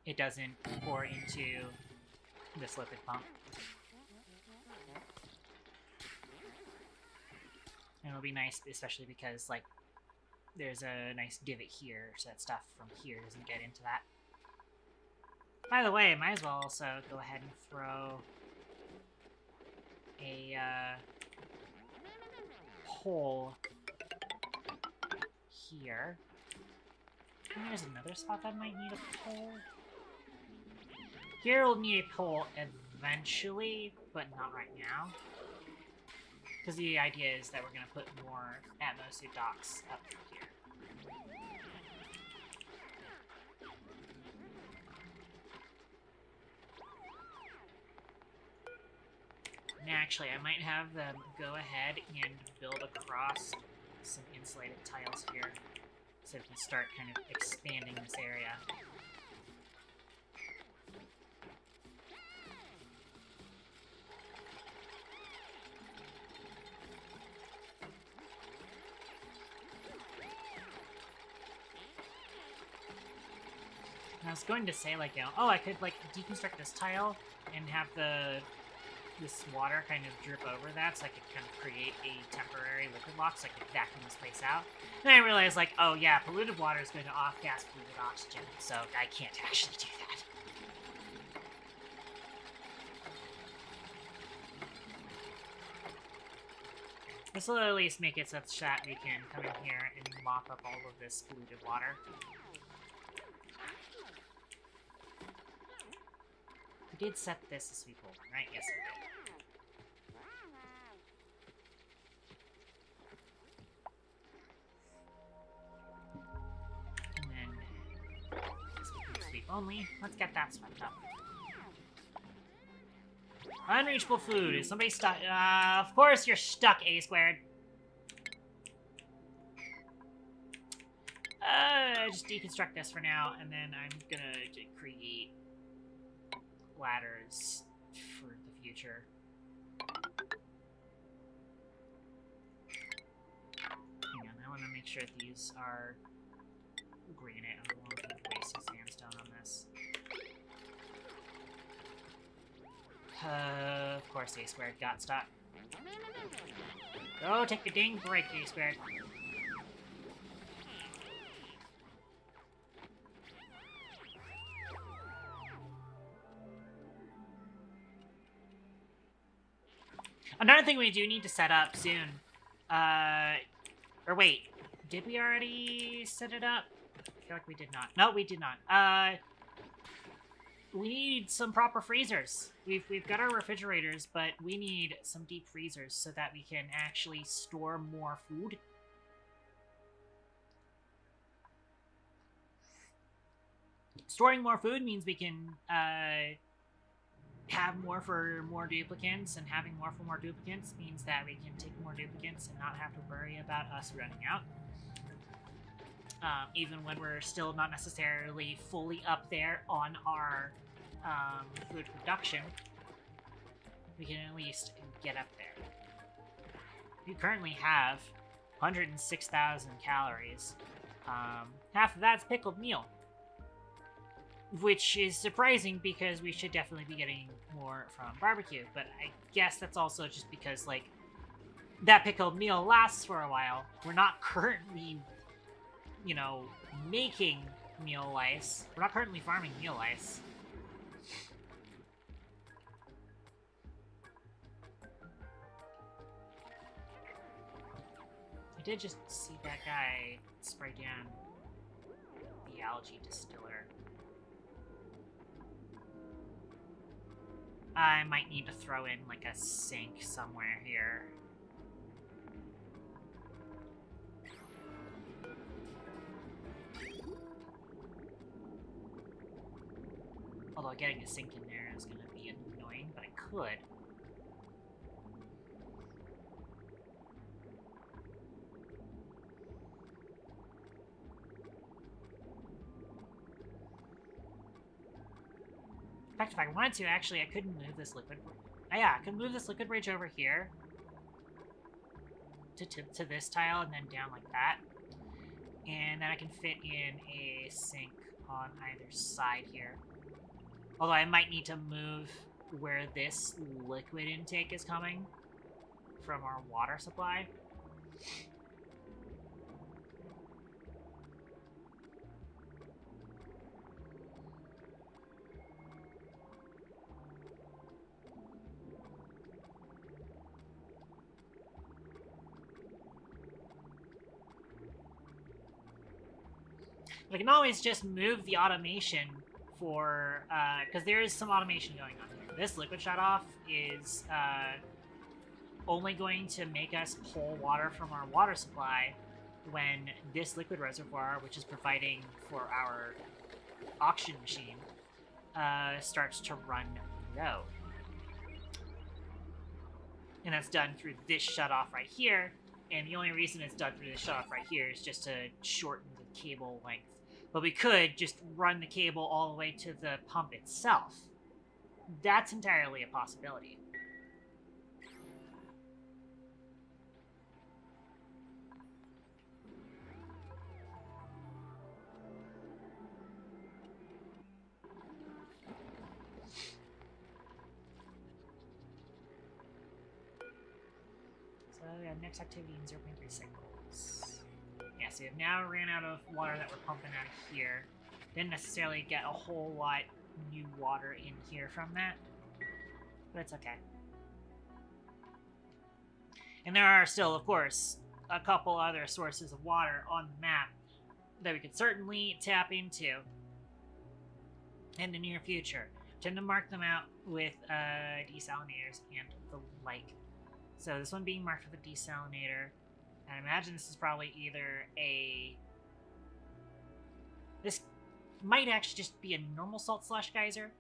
it doesn't pour into this liquid pump. And it'll be nice, especially because, like, there's a nice divot here, so that stuff from here doesn't get into that. By the way, I might as well also go ahead and throw a hole here. And there's another spot that might need a pole. Here we'll need a pole eventually, but not right now. Because the idea is that we're going to put more Atmosuit docks up here. And actually, I might have them go ahead and build across some insulated tiles here so we can start kind of expanding this area. I was going to say, like, you know, oh, I could, like, deconstruct this tile and have this water kind of drip over that, so I could kind of create a temporary liquid lock so I could vacuum this place out. And I realized, like, oh yeah, polluted water is going to off-gas polluted oxygen, so I can't actually do that. This will at least make it such that we can come in here and mop up all of this polluted water. We did set this as sweep holder, right? Yes, we did. And then sweep only. Let's get that swept up. Unreachable food. Is somebody stuck? Of course you're stuck, A squared. Just deconstruct this for now, and then I'm gonna create ladders for the future. Hang on, I want to make sure these are granite. I don't want to waste sandstone on this. Of course, A squared got stuck. Go take the dang break, A squared. Another thing we do need to set up soon, or wait, did we already set it up? I feel like we did not. No, we did not. We need some proper freezers. We've got our refrigerators, but we need some deep freezers so that we can actually store more food. Storing more food means we can, have more for more duplicants, and having more for more duplicants means that we can take more duplicants and not have to worry about us running out. Even when we're still not necessarily fully up there on our food production, we can at least get up there. We currently have 106,000 calories. Half of that's pickled meal. Which is surprising because we should definitely be getting more from barbecue, but I guess that's also just because, like, that pickled meal lasts for a while. We're not currently, you know, making meal lice. We're not currently farming meal lice. I did just see that guy spray down the algae distiller. I might need to throw in, like, a sink somewhere here. Although getting a sink in there is going to be annoying, but I could. In fact, if I wanted to, actually, I could move this liquid... yeah, I could move this liquid bridge over here to this tile and then down like that. And then I can fit in a sink on either side here. Although I might need to move where this liquid intake is coming from our water supply. I can always just move the automation for, because there is some automation going on here. This liquid shut-off is only going to make us pull water from our water supply when this liquid reservoir, which is providing for our auction machine, starts to run low. And that's done through this shut-off right here, And the only reason it's dug through the shelf right here is just to shorten the cable length. But we could just run the cable all the way to the pump itself. That's entirely a possibility. So yeah, next activity in 0.3 cycles. Yeah, so we've now ran out of water that we're pumping out of here. Didn't necessarily get a whole lot new water in here from that, but it's okay. And there are still, of course, a couple other sources of water on the map that we could certainly tap into in the near future. Tend to mark them out with desalinators and the like. So this one being marked with a desalinator. I imagine this is probably either a... This might actually just be a normal salt slush geyser.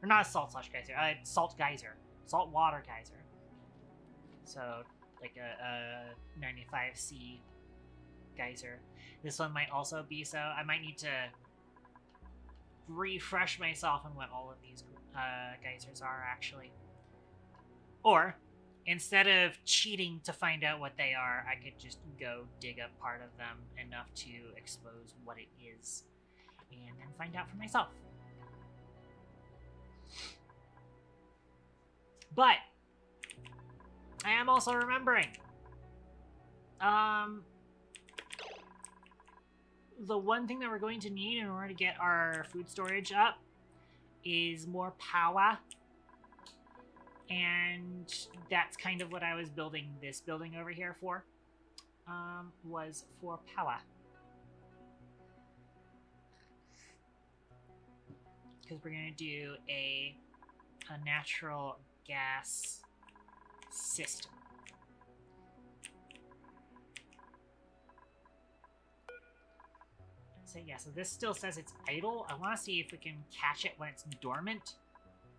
Or not a salt slush geyser, a salt geyser. Salt water geyser. So, like a 95C geyser. This one might also be so. I might need to refresh myself on what all of these geysers are, actually. Or, instead of cheating to find out what they are, I could just go dig up part of them enough to expose what it is, and then find out for myself. But I am also remembering the one thing that we're going to need in order to get our food storage up is more power. And that's kind of what I was building this building over here for, was for power. Because we're going to do a natural gas system. So yeah, so this still says it's idle. I want to see if we can catch it when it's dormant,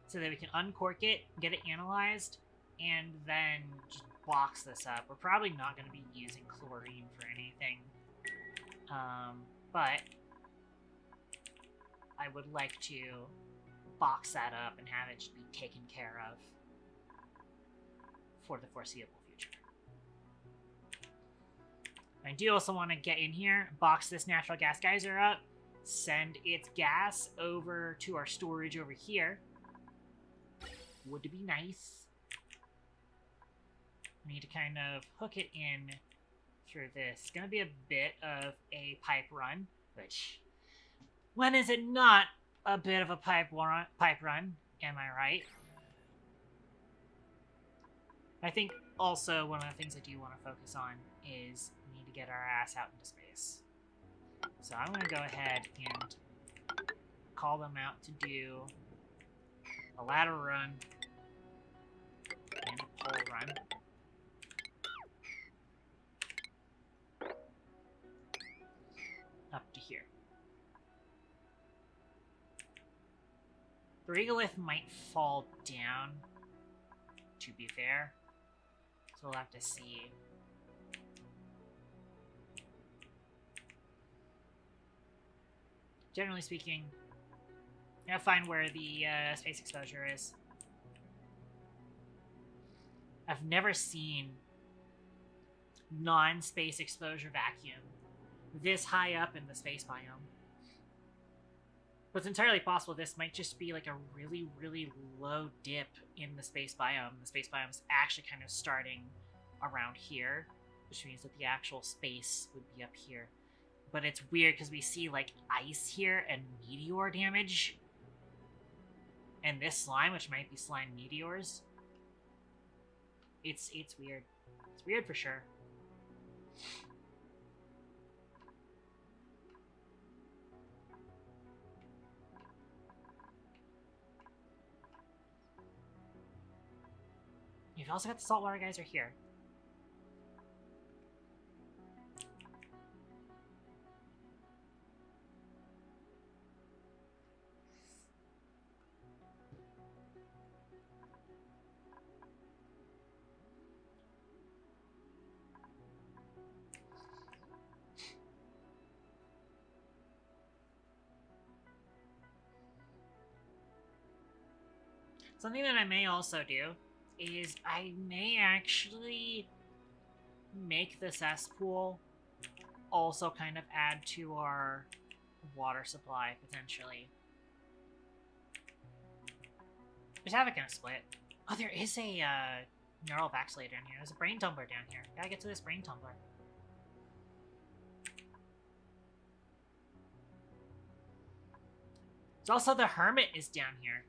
so that we can uncork it, get it analyzed, and then just box this up. We're probably not going to be using chlorine for anything, but I would like to box that up and have it just be taken care of for the foreseeable future. I do also want to get in here, box this natural gas geyser up, send its gas over to our storage over here. Would be nice. We need to kind of hook it in through this. It's going to be a bit of a pipe run, which, when is it not a bit of a pipe run? Am I right? I think also one of the things I do want to focus on is we need to get our ass out into space. So I'm going to go ahead and call them out to do a ladder run and a pole run. Up to here. The regolith might fall down, to be fair. So we'll have to see. Generally speaking, I'll find where the space exposure is. I've never seen non-space exposure vacuum this high up in the space biome. But it's entirely possible this might just be like a really, really low dip in the space biome. The space biome is actually kind of starting around here, which means that the actual space would be up here. But it's weird because we see like ice here and meteor damage. And this slime, which might be slime meteors. It's weird. It's weird for sure. You've also got the saltwater geyser here. Something that I may also do is I may actually make the cesspool also kind of add to our water supply, potentially. Just have it kind of split. Oh, there is a neural vaccinator down here. There's a brain tumbler down here. Gotta get to this brain tumbler. There's also the hermit is down here.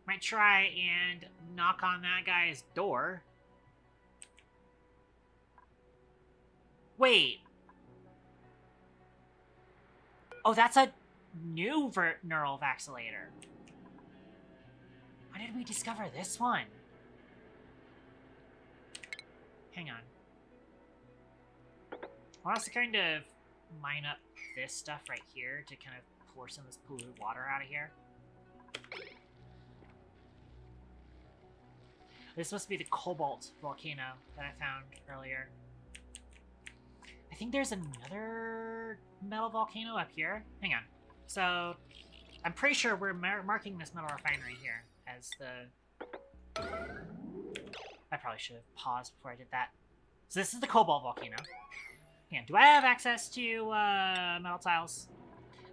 Might try and knock on that guy's door. Wait. Oh, that's a new neural vaccinator. Why did we discover this one? Hang on. I want us to kind of mine up this stuff right here to kind of pour some of this polluted water out of here. This must be the cobalt volcano that I found earlier. I think there's another metal volcano up here. Hang on. So, I'm pretty sure we're marking this metal refinery here as the... I probably should have paused before I did that. So this is the cobalt volcano. Hang on. Do I have access to metal tiles?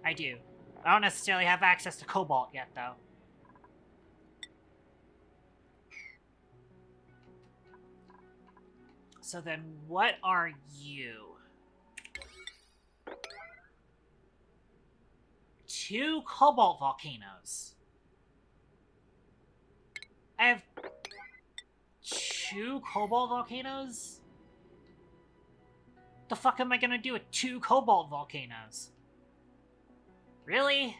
I do. I don't necessarily have access to cobalt yet, though. So then, what are you? 2 cobalt volcanoes. I have 2 cobalt volcanoes? The fuck am I gonna do with 2 cobalt volcanoes? Really?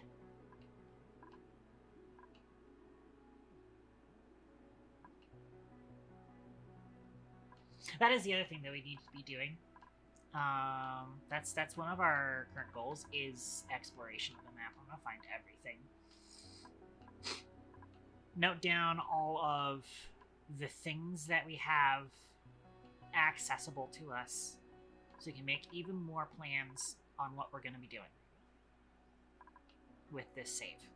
That is the other thing that we need to be doing. That's one of our current goals is exploration of the map. I'm gonna find everything. Note down all of the things that we have accessible to us so we can make even more plans on what we're gonna be doing with this save.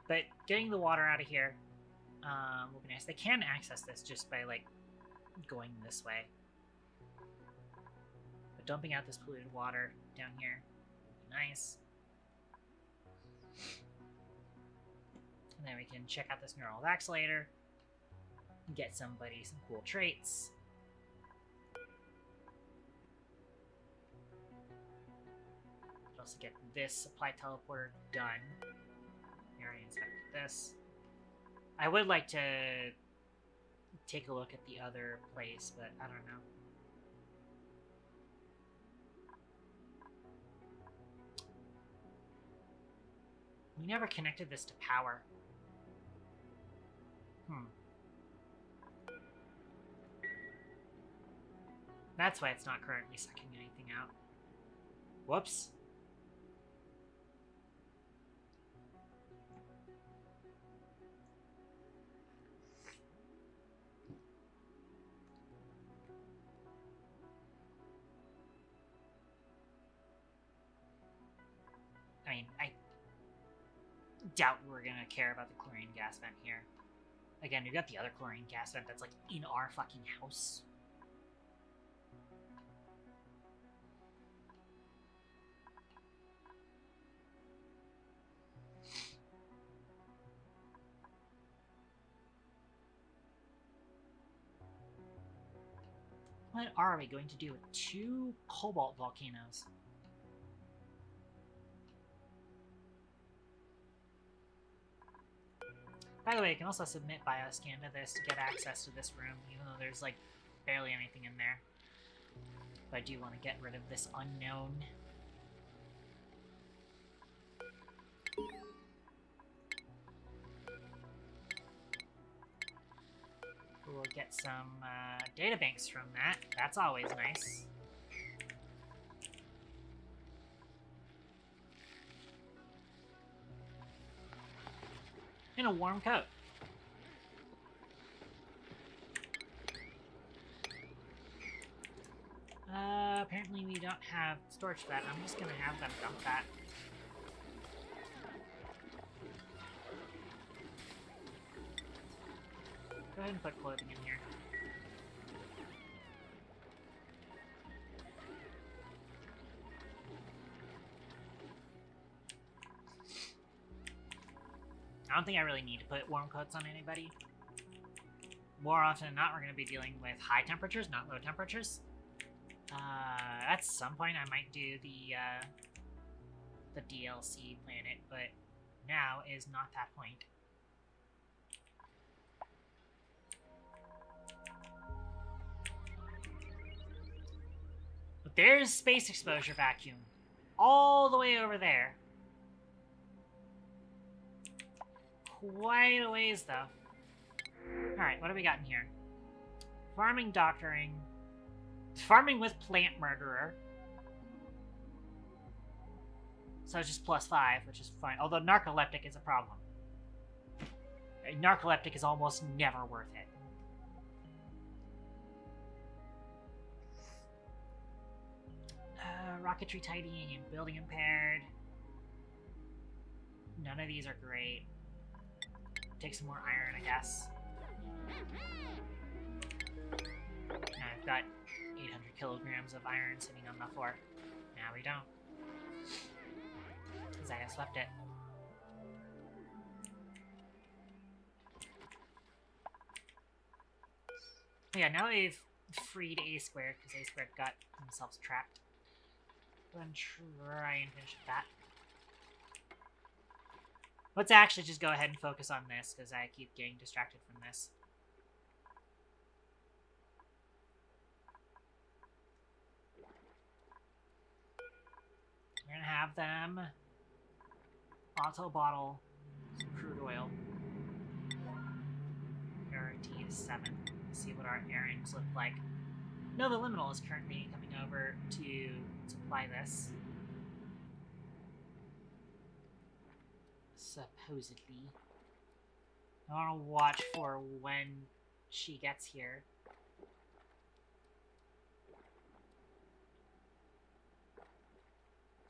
But getting the water out of here will be nice. They can access this just by, like, going this way. But dumping out this polluted water down here would be nice. And then we can check out this neural vaccinator and get somebody some cool traits. Also get this supply teleporter done. We already inspected this. I would like to take a look at the other place, but I don't know. We never connected this to power. That's why it's not currently sucking anything out. Whoops. I mean, I doubt we're gonna care about the chlorine gas vent here. Again, we've got the other chlorine gas vent that's, like, in our fucking house. What are we going to do with 2 cobalt volcanoes? By the way, you can also submit bioscan to this to get access to this room, even though there's, like, barely anything in there. But I do want to get rid of this unknown. We'll get some databanks from that. That's always nice. And a warm coat. Apparently we don't have storage for that. I'm just gonna have them dump that. Go ahead and put clothing in here. I don't think I really need to put warm coats on anybody. More often than not, we're going to be dealing with high temperatures, not low temperatures. At some point, I might do the DLC planet, but now is not that point. But there's space exposure vacuum all the way over there. Quite a ways, though. Alright, what do we got in here? Farming, doctoring. Farming with plant murderer. So it's just +5, which is fine. Although narcoleptic is a problem. Narcoleptic is almost never worth it. Rocketry tidying and building impaired. None of these are great. Take some more iron, I guess. Now I've got 800 kilograms of iron sitting on the floor. Now we don't. Because I just left it. Yeah, now they've freed A squared, because A squared got themselves trapped. Go ahead and try and finish that. Let's actually just go ahead and focus on this, because I keep getting distracted from this. We're gonna have them auto bottle some crude oil. Priority is 7. Let's see what our errands look like. Nova Liminal is currently coming over to supply this. Supposedly. I want to watch for when she gets here.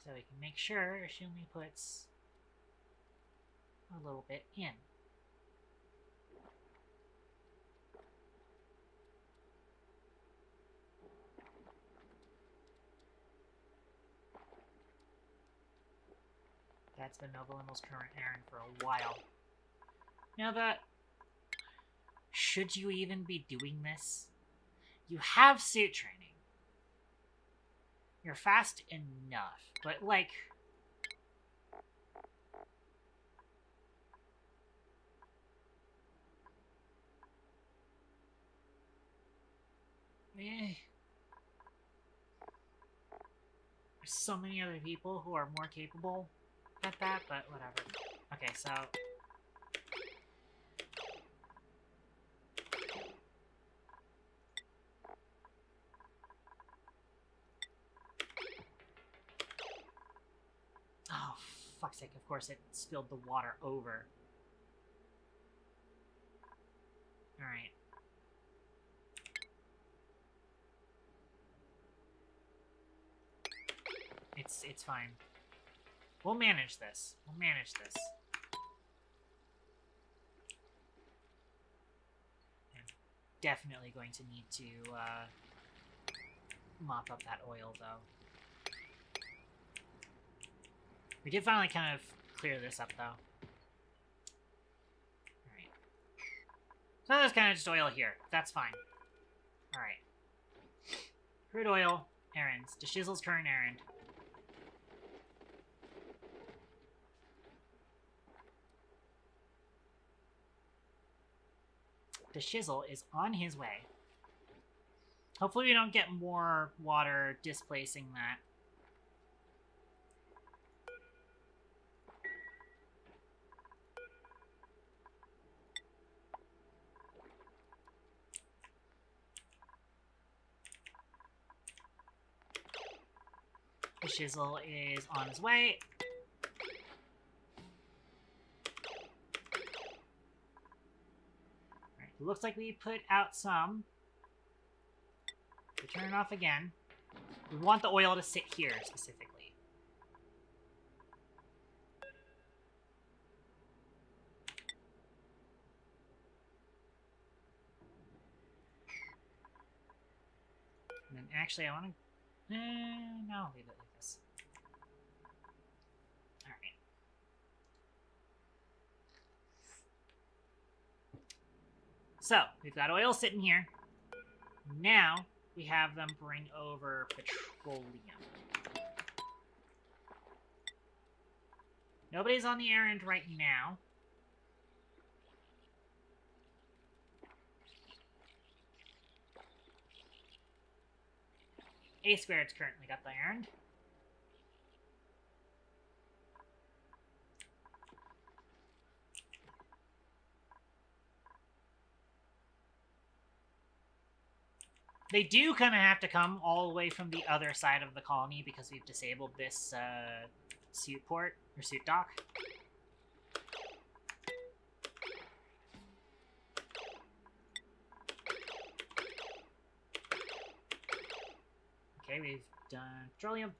So we can make sure she only puts a little bit in. That's been Nova Liminal's current errand for a while. Nova, should you even be doing this? You have suit training. You're fast enough, but like... There's so many other people who are more capable at that, but whatever. Okay, so... Oh, fuck's sake, of course it spilled the water over. Alright. It's fine. We'll manage this. We'll manage this. I'm definitely going to need to mop up that oil, though. We did finally kind of clear this up, though. Alright. So there's kind of just oil here. That's fine. Alright. Crude oil, errands. DeShizzle's current errand. The Shizzle is on his way. Hopefully we don't get more water displacing that. The Shizzle is on his way. It looks like we put out some. We turn it off again. We want the oil to sit here, specifically. And then actually, I want to... no, I'll leave it like this. Alright. So, we've got oil sitting here. Now, we have them bring over petroleum. Nobody's on the errand right now. A Squared's currently got the errand. They do kind of have to come all the way from the other side of the colony because we've disabled this suit port, or suit dock. Okay, we've done petroleum.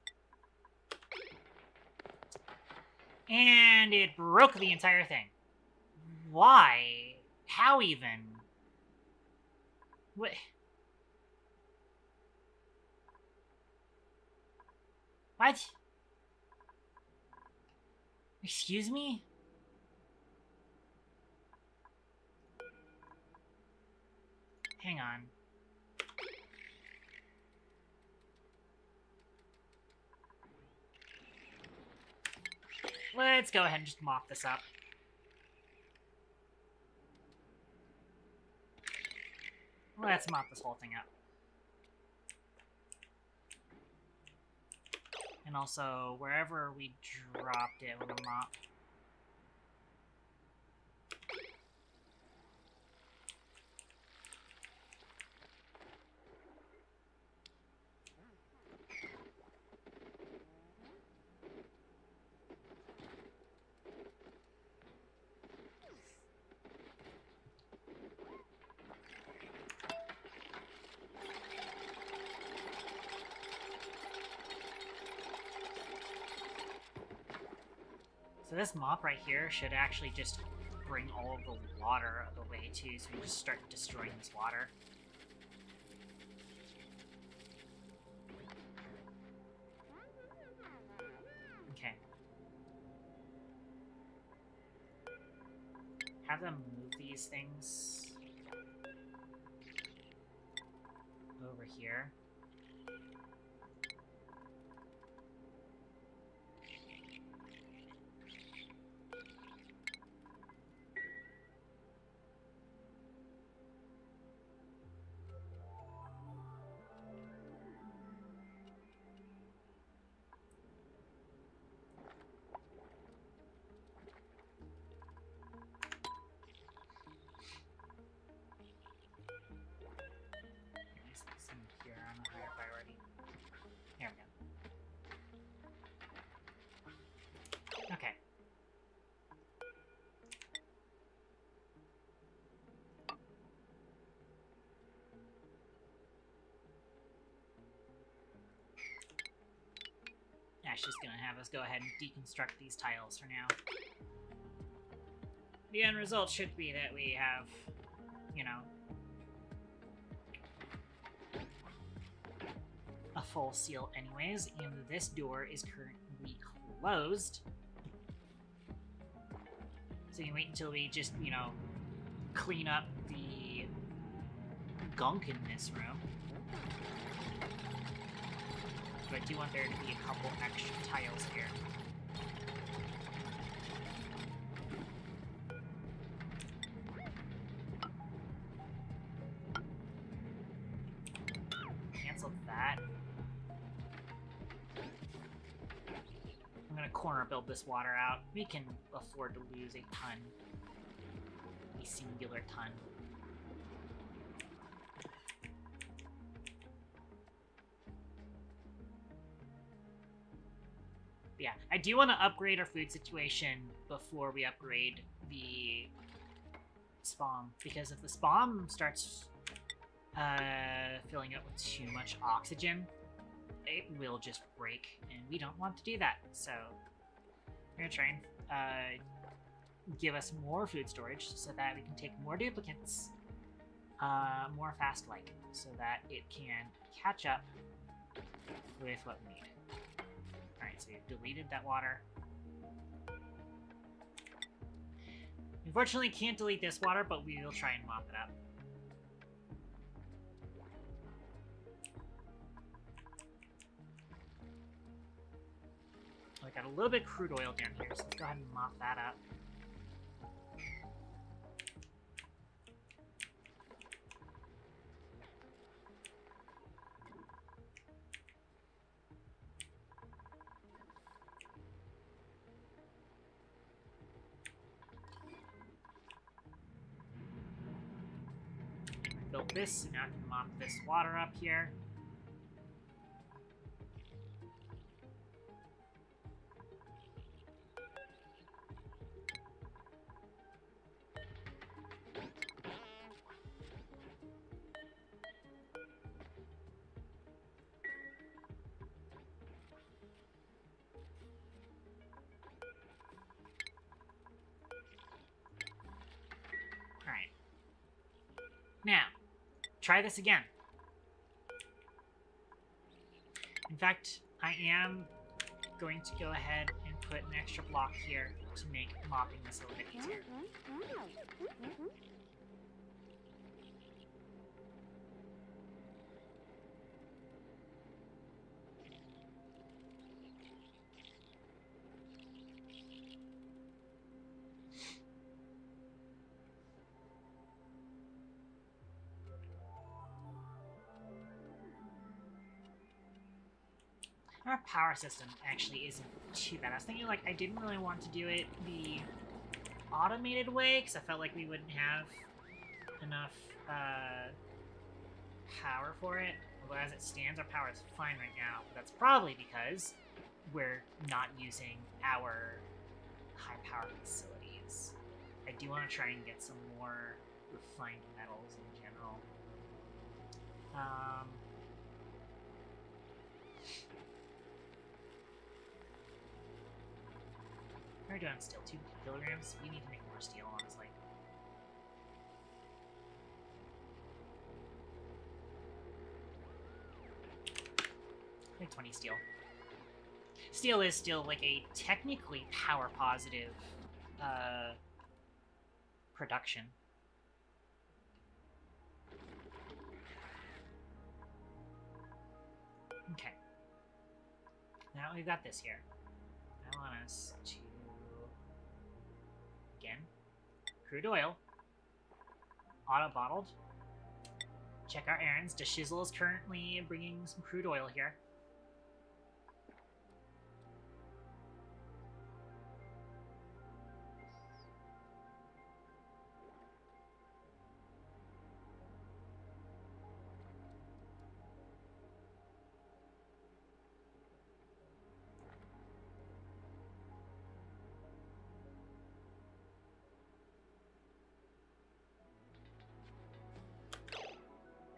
And it broke the entire thing. Why? How even? What? What? Excuse me? Hang on. Let's go ahead and just mop this up. Let's mop this whole thing up. And also, wherever we dropped it, we're gonna mop. So this mop right here should actually just bring all of the water away too, so we just start destroying this water. Okay. Have them move these things over here. Okay. Ash is gonna have us go ahead and deconstruct these tiles for now. The end result should be that we have, you know, a full seal anyways, and this door is currently closed. So you can wait until we just, you know, clean up the gunk in this room. But I do want there to be a couple extra tiles here. Cancel that. I'm gonna corner build this water out. We can afford to lose a ton. A singular ton. But yeah, I do want to upgrade our food situation before we upgrade the spawn, because if the spawn starts filling up with too much oxygen, it will just break, and we don't want to do that. So we're gonna try and give us more food storage so that we can take more duplicates more fast-like, so that it can catch up with what we need. Alright, so we've deleted that water. Unfortunately, can't delete this water, but we will try and mop it up. I got a little bit of crude oil down here, so let's go ahead and mop that up. Built this, so now I can mop this water up here. Alright. Now, try this again. In fact, I am going to go ahead and put an extra block here to make mopping this a little bit easier. Our power system actually isn't too bad. I was thinking, like, I didn't really want to do it the automated way, because I felt like we wouldn't have enough power for it. Although as it stands, our power is fine right now. But that's probably because we're not using our high power facilities. I do want to try and get some more refined metals in general. We're doing steel, 2 kilograms. We need to make more steel, honestly. Like 20 steel. Steel is still like a technically power positive production. Okay. Now we've got this here. I want us to, again, crude oil, auto-bottled. Check our errands. DeShizzle is currently bringing some crude oil here.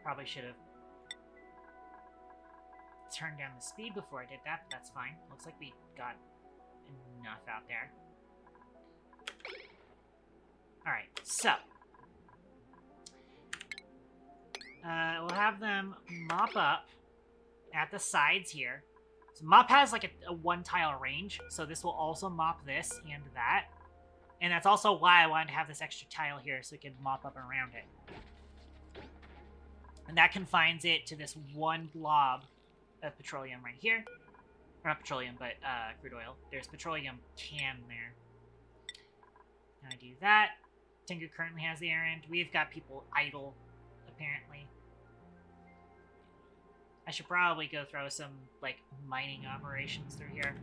Probably should have turned down the speed before I did that, but that's fine. Looks like we got enough out there. Alright, so. We'll have them mop up at the sides here. So mop has like a one-tile range, so this will also mop this and that. And that's also why I wanted to have this extra tile here, so we can mop up around it. And that confines it to this one blob of petroleum right here. Or not petroleum, but crude oil. There's petroleum can there. Now I do that. Tengu currently has the errand. We've got people idle, apparently. I should probably go throw some, like, mining operations through here.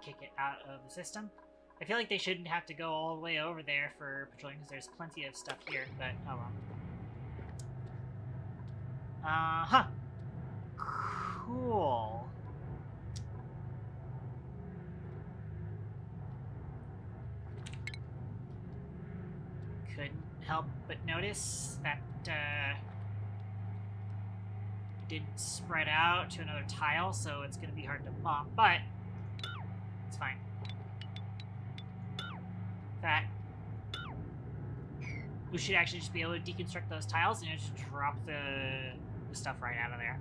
Kick it out of the system. I feel like they shouldn't have to go all the way over there for patrolling, because there's plenty of stuff here, but oh well. Huh. Cool. Couldn't help but notice that, didn't spread out to another tile, so it's gonna be hard to mop, but it's fine. In fact, we should actually just be able to deconstruct those tiles and just drop the stuff right out of there.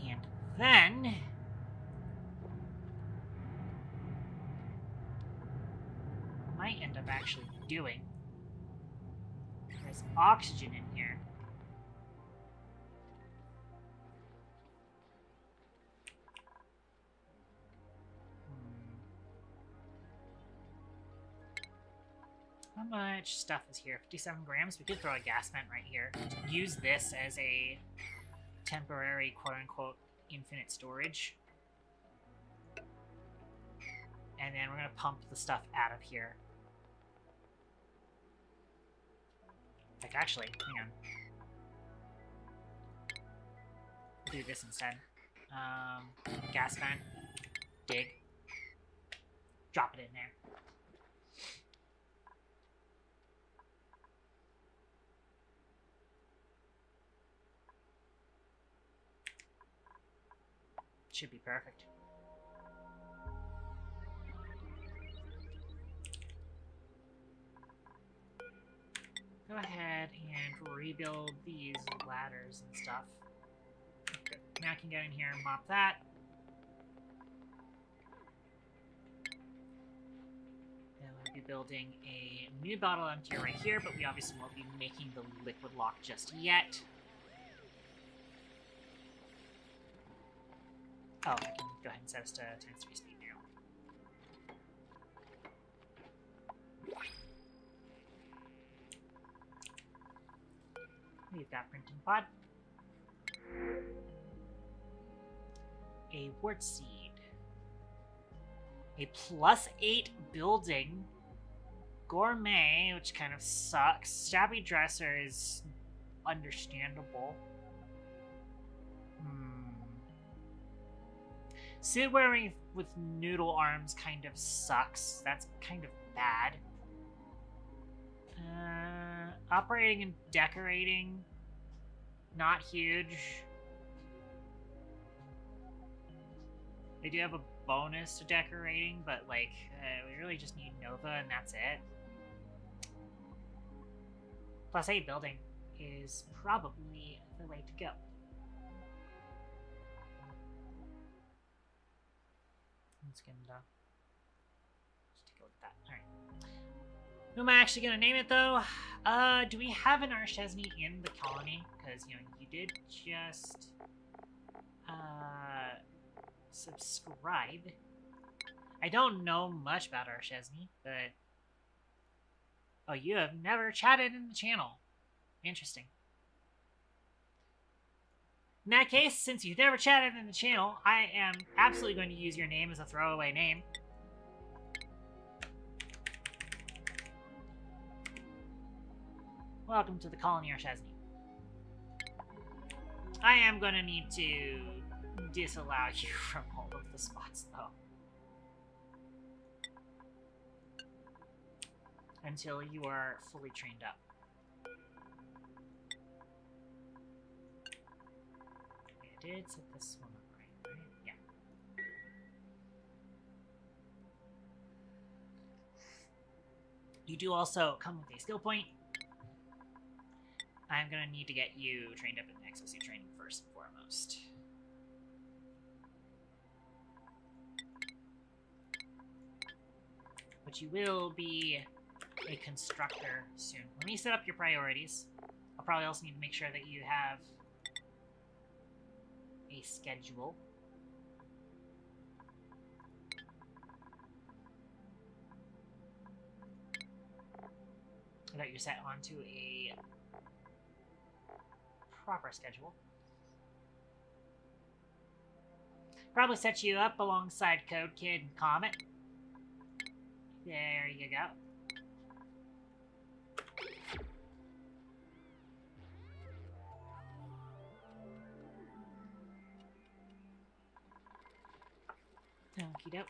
And then might end up actually doing. There's oxygen in here. How much stuff is here? 57 grams? We could throw a gas vent right here. Use this as a temporary, quote-unquote, infinite storage. And then we're going to pump the stuff out of here. Like, actually, hang on. We'll do this instead. Gas vent. Dig. Drop it in there. Should be perfect. Go ahead and rebuild these ladders and stuff. Good. Now I can get in here and mop that. Then we'll be building a new bottle emptier right here, but we obviously won't be making the liquid lock just yet. Oh, I can go ahead and set us to times 3 speed now. Leave that printing pod. A wart seed. A +8 building. Gourmet, which kind of sucks. Shabby dresser is understandable. Sid wearing with noodle arms kind of sucks. That's kind of bad. Operating and decorating, not huge. They do have a bonus to decorating, but like, we really just need Nova and that's it. +8 building is probably the way to go. Let's get into, just take a look at that. Alright. Who am I actually going to name it, though? Do we have an Archesne in the colony? Because, you know, you did just subscribe. I don't know much about Archesne, but... Oh, you have never chatted in the channel. Interesting. In that case, since you've never chatted in the channel, I am absolutely going to use your name as a throwaway name. Welcome to the colony, Archesne. I am going to need to disallow you from all of the spots, though. Until you are fully trained up. I did set this one up right? Yeah. You do also come with a skill point. I'm going to need to get you trained up in exosuit training first and foremost. But you will be a constructor soon. Let me set up your priorities. I'll probably also need to make sure that you have a schedule. That you're set onto a proper schedule. Probably set you up alongside Code Kid and Comet. There you go. Okie doke.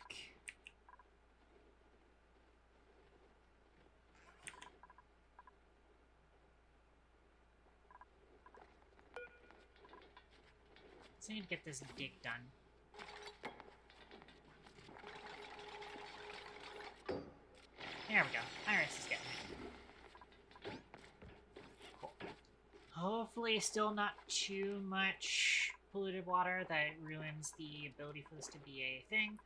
So I need to get this dig done. There we go. Iris is getting it. Cool. Hopefully still not too much polluted water that ruins the ability for this to be a thing.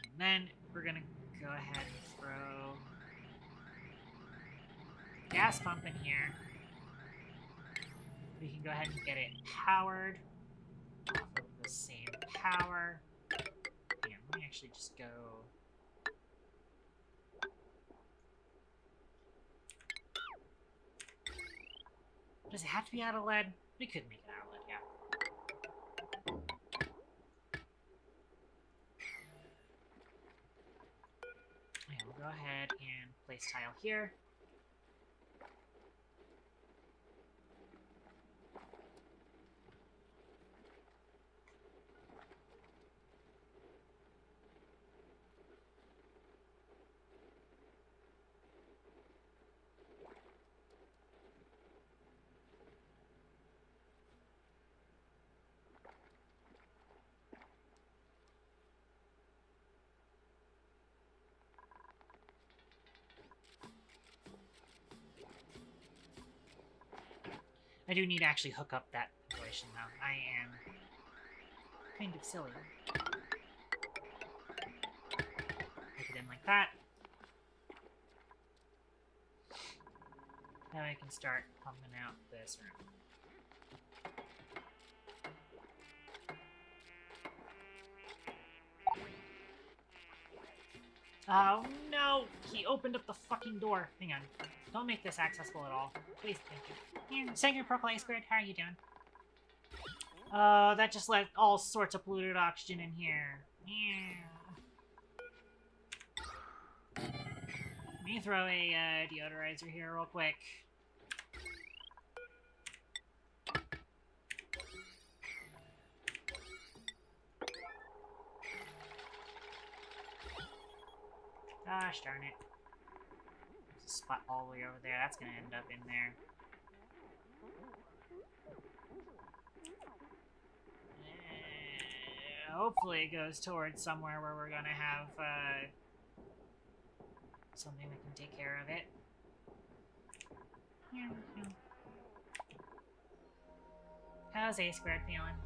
And then we're gonna go ahead and throw a gas pump in here. We can go ahead and get it powered off of the same power. Hang on, let me actually just go. Does it have to be out of lead? We could make it out of lead, yeah. And we'll go ahead and place tile here. I do need to actually hook up that ventilation now. I am kind of silly. Hook it in like that. Now I can start pumping out this room. Oh no! He opened up the fucking door. Hang on. Don't make this accessible at all. Please, thank you. Yeah, Sanger Purple Ice Squared, how are you doing? That just let all sorts of polluted oxygen in here. Yeah. Let me throw a deodorizer here real quick. Gosh darn it. There's a spot all the way over there. That's gonna end up in there. Hopefully it goes towards somewhere where we're gonna have something that can take care of it. Yeah. How's A Squared feeling?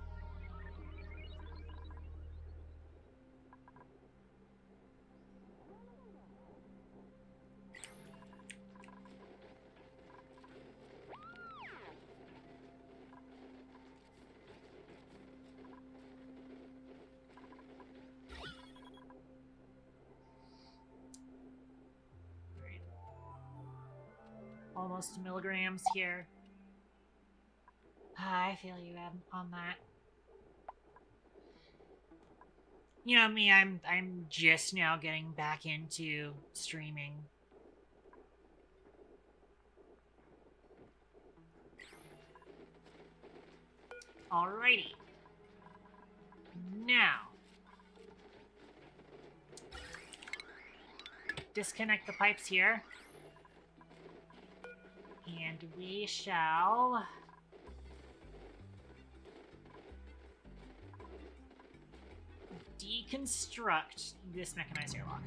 Almost milligrams here. I feel you on that. You know me, I'm just now getting back into streaming. Alrighty. Now, disconnect the pipes here. And we shall deconstruct this mechanized airlock.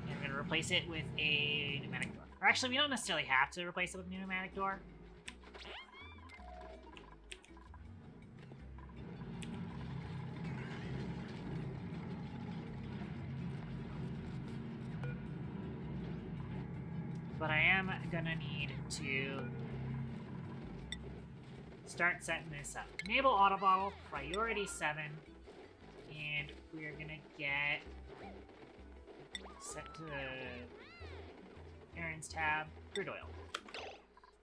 And I'm going to replace it with a pneumatic door. Or actually, we don't necessarily have to replace it with a pneumatic door. But I am gonna need to start setting this up. Enable auto bottle, priority 7, and we're gonna get set to errands tab, crude oil.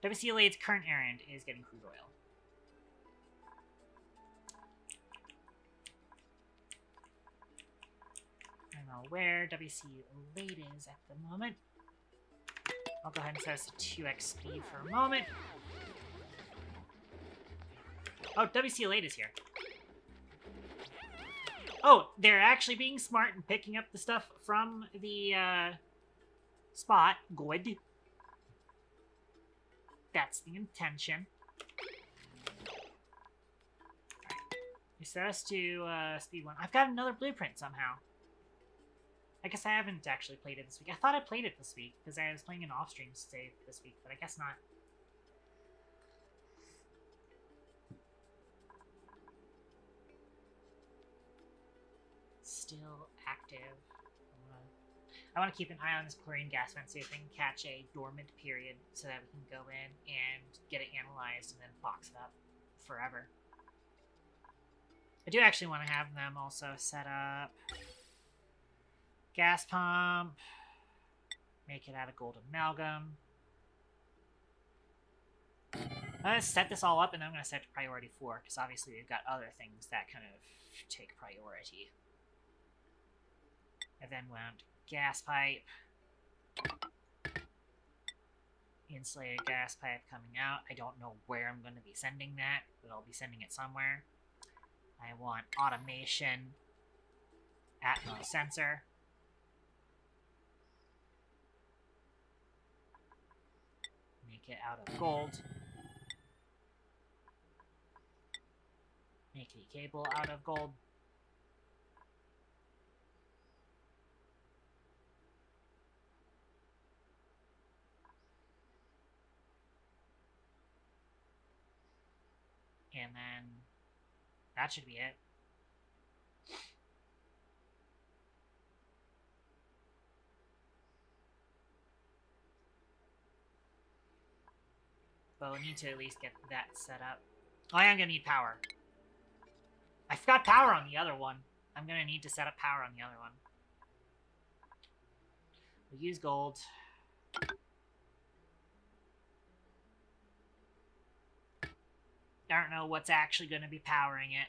WCLA's current errand is getting crude oil. where WC late is at the moment. I'll go ahead and set us to 2 XP for a moment. Oh, WC late is here. Oh, they're actually being smart and picking up the stuff from the spot. Good. That's the intention. You set us to speed 1. I've got another blueprint somehow. I guess I haven't actually played it this week. I thought I played it this week because I was playing an off-stream save this week, but I guess not. Still active. I want to keep an eye on this chlorine gas vent so we can catch a dormant period so that we can go in and get it analyzed and then box it up forever. I do actually want to have them also set up gas pump, make it out of gold amalgam. I'm going to set this all up and then I'm going to set it to priority 4 because obviously we've got other things that kind of take priority. I then want gas pipe, insulated gas pipe coming out. I don't know where I'm going to be sending that, but I'll be sending it somewhere. I want automation, Atmos sensor. Make it out of gold. Make the cable out of gold. And then that should be it. But we'll need to at least get that set up. Oh, I am going to need power. I forgot power on the other one. I'm going to need to set up power on the other one. We'll use gold. I don't know what's actually going to be powering it.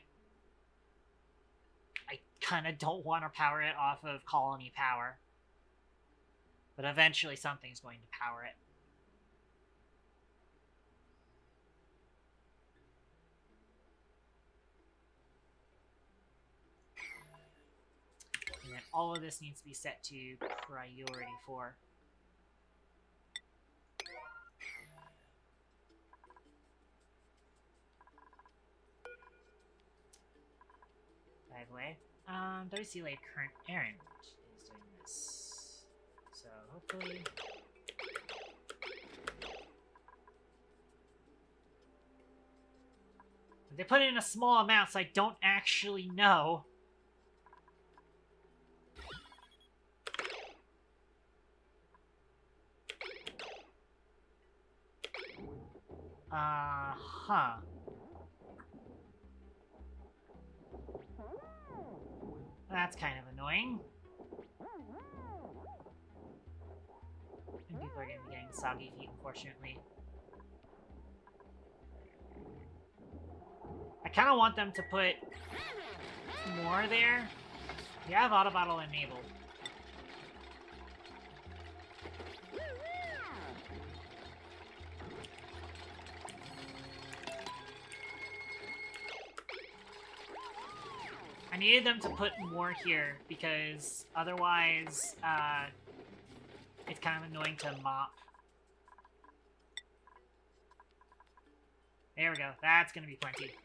I kind of don't want to power it off of colony power. But eventually something's going to power it. And then all of this needs to be set to priority 4. By the way, WC Late current errand is doing this. So hopefully they put it in a small amount so I don't actually know. Huh. That's kind of annoying. And people are going to be getting soggy feet, unfortunately. I kind of want them to put more there. You have auto bottle enabled. I needed them to put more here because otherwise it's kind of annoying to mop. There we go. That's going to be plenty.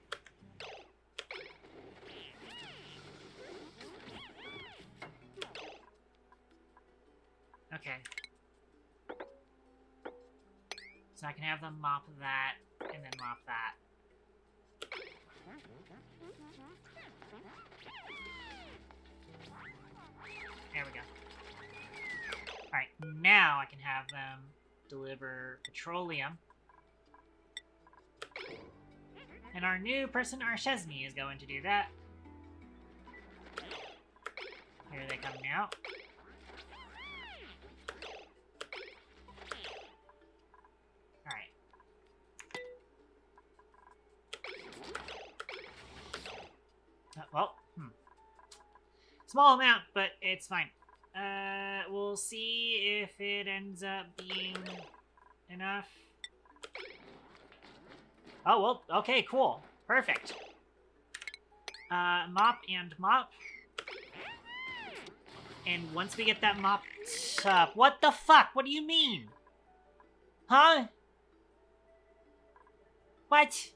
Okay. So I can have them mop that and then mop that. There we go. Alright, now I can have them deliver petroleum. And our new person, Archesney, is going to do that. Here they come now. Alright. Well, small amount, but it's fine. We'll see if it ends up being enough. Oh, well, okay, cool. Perfect. Mop and mop. And once we get that mopped up... What the fuck? What do you mean? Huh? What?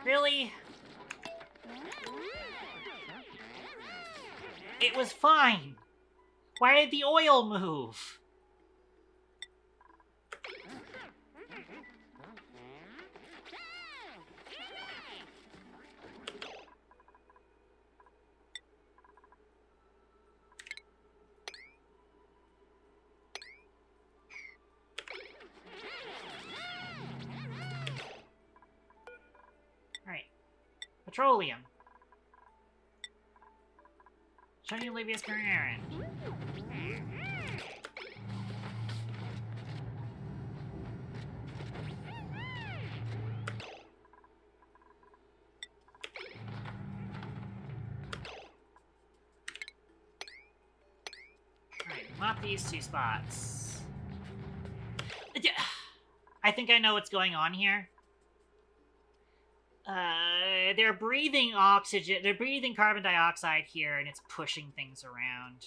Really? It was fine. Why did the oil move? Alright. Petroleum. Shiny Olivia's current errand. Alright, mop these two spots. I think I know what's going on here. They're breathing oxygen. They're breathing carbon dioxide here, and it's pushing things around.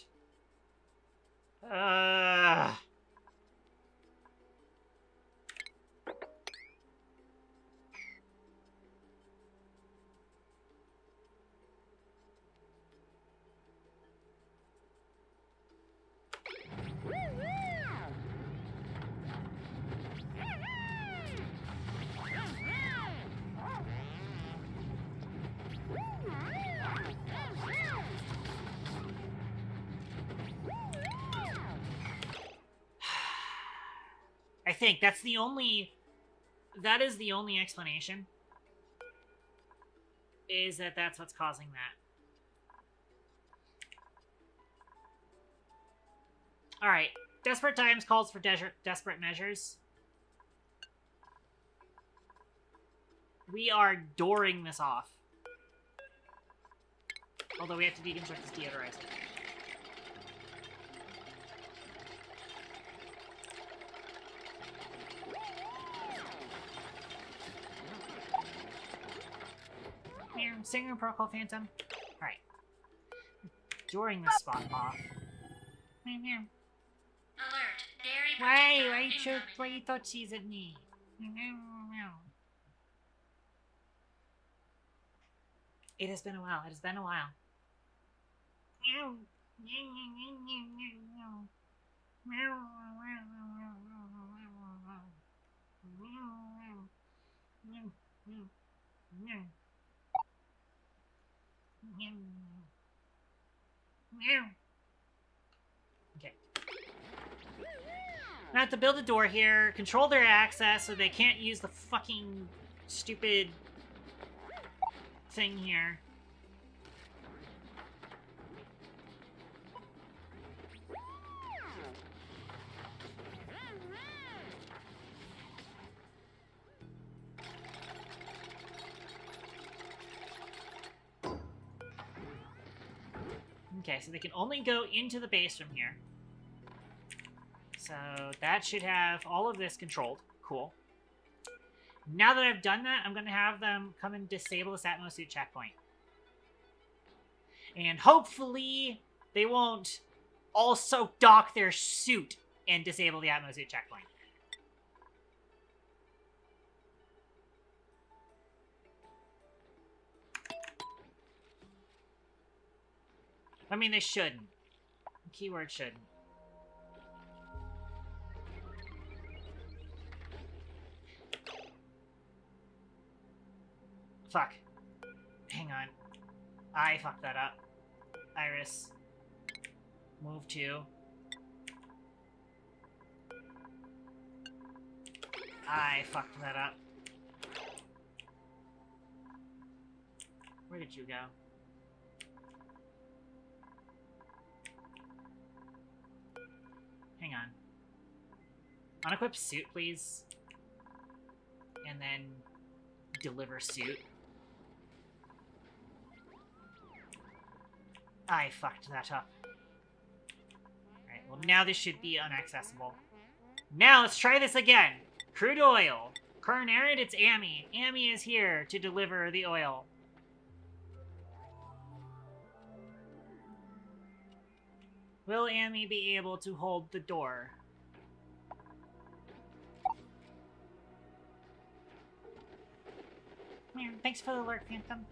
I think that's the only... That is the only explanation. Is that that's what's causing that. Alright. Desperate times calls for desperate measures. We are dooring this off. Although we have to deconstruct this deodorizer. Singer Protocol Phantom. Alright. Dooring this spot off. Alert. Dairy Why projectile why you thought she's at me? It has been a while. It has been a while. Okay. I have to build a door here, control their access so they can't use the fucking stupid thing here. Okay, so they can only go into the base from here. So that should have all of this controlled. Cool. Now that I've done that, I'm going to have them come and disable this atmosuit checkpoint. And hopefully they won't also dock their suit and disable the atmosuit checkpoint. I mean, they shouldn't. Keyword shouldn't. Fuck. Hang on. I fucked that up. Iris. Move to. I fucked that up. Where did you go? Hang on. Unequip suit, please. And then deliver suit. I fucked that up. Alright, well now this should be unaccessible. Now let's try this again. Crude oil. Current errand, it's Amy. Amy is here to deliver the oil. Will Amy be able to hold the door? Man, thanks for the alert, Phantom.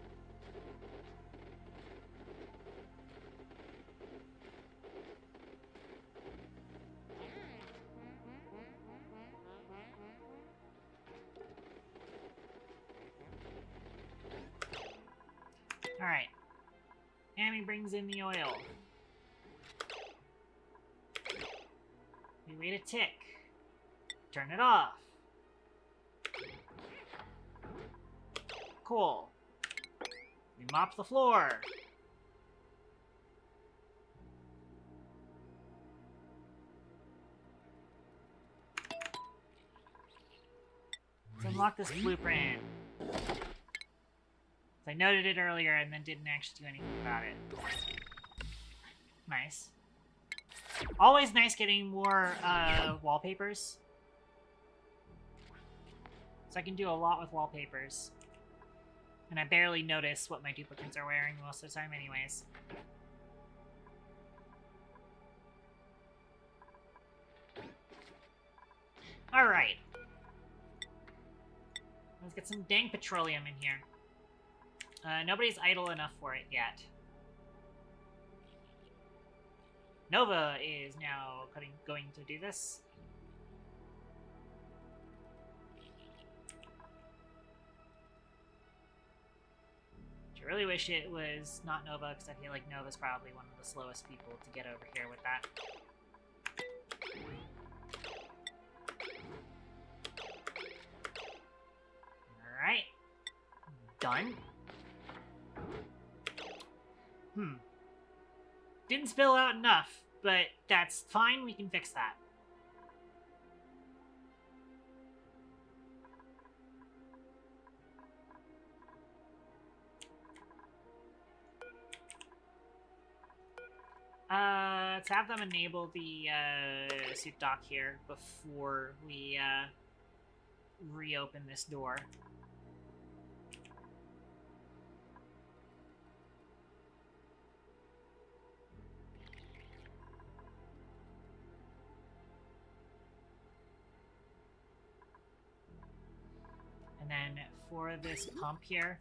Alright. Amy brings in the oil. We wait a tick. Turn it off. Cool. We mop the floor. Let's unlock this blueprint. I noted it earlier and then didn't actually do anything about it. Nice. Always nice getting more wallpapers. So I can do a lot with wallpapers. And I barely notice what my duplicates are wearing most of the time anyways. Alright. Let's get some dang petroleum in here. Nobody's idle enough for it yet. Nova is now going to do this. I really wish it was not Nova, because I feel like Nova's probably one of the slowest people to get over here with that. Alright. Done. Didn't spill out enough, but that's fine, we can fix that. Let's have them enable the suit dock here before we reopen this door. And then for this pump here,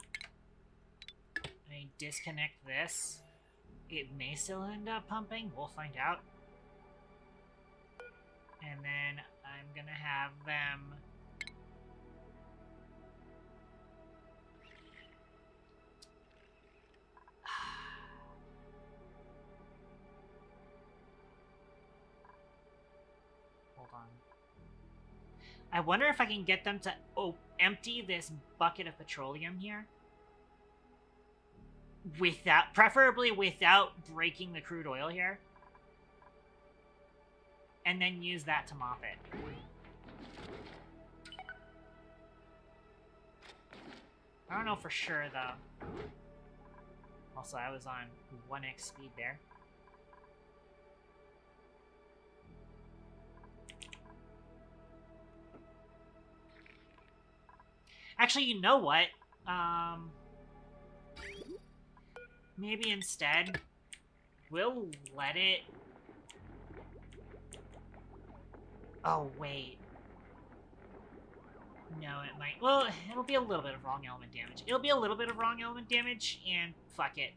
I disconnect this. It may still end up pumping. We'll find out. And then I'm gonna have them... Hold on. I wonder if I can get them to empty this bucket of petroleum here. Preferably without breaking the crude oil here. And then use that to mop it. I don't know for sure, though. Also, I was on 1x speed there. Actually, you know what? Maybe instead, we'll let it... Oh, wait. No, it might... Well, it'll be a little bit of wrong element damage. It'll be a little bit of wrong element damage, and fuck it.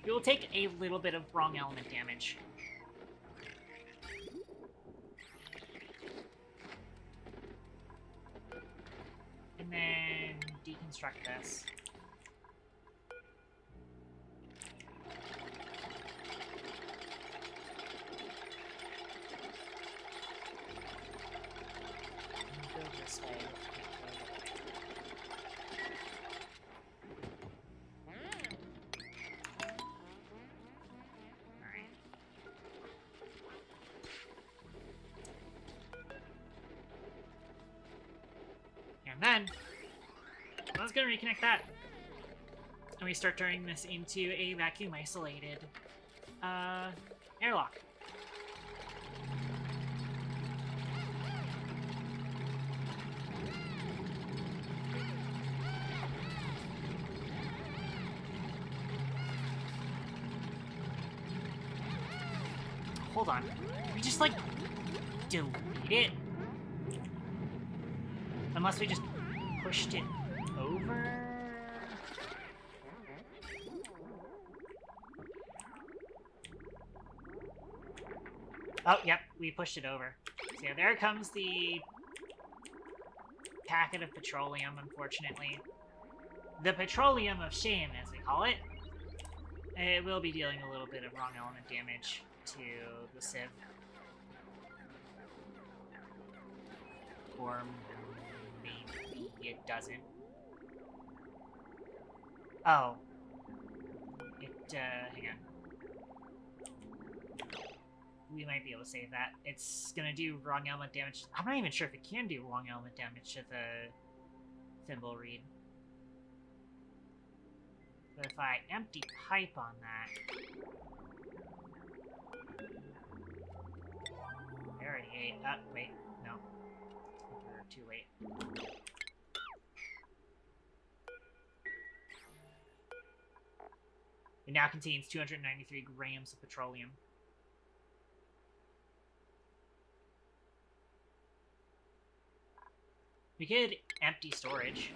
It will take a little bit of wrong element damage. And then deconstruct this. And go this way. Alright. And then, let's go reconnect that. And we start turning this into a vacuum-isolated airlock. Hold on. We just, like, delete it? Unless we just pushed it over? Oh, yep, we pushed it over. So yeah, there comes the packet of petroleum, unfortunately. The petroleum of shame, as we call it. It will be dealing a little bit of wrong element damage to the Civ. Or maybe it doesn't. Oh. Hang on. We might be able to save that. It's gonna do wrong element damage. I'm not even sure if it can do wrong element damage to the thimble reed. But if I empty pipe on that... I already ate. Wait. No. We're too late. It now contains 293 grams of petroleum. We could empty storage.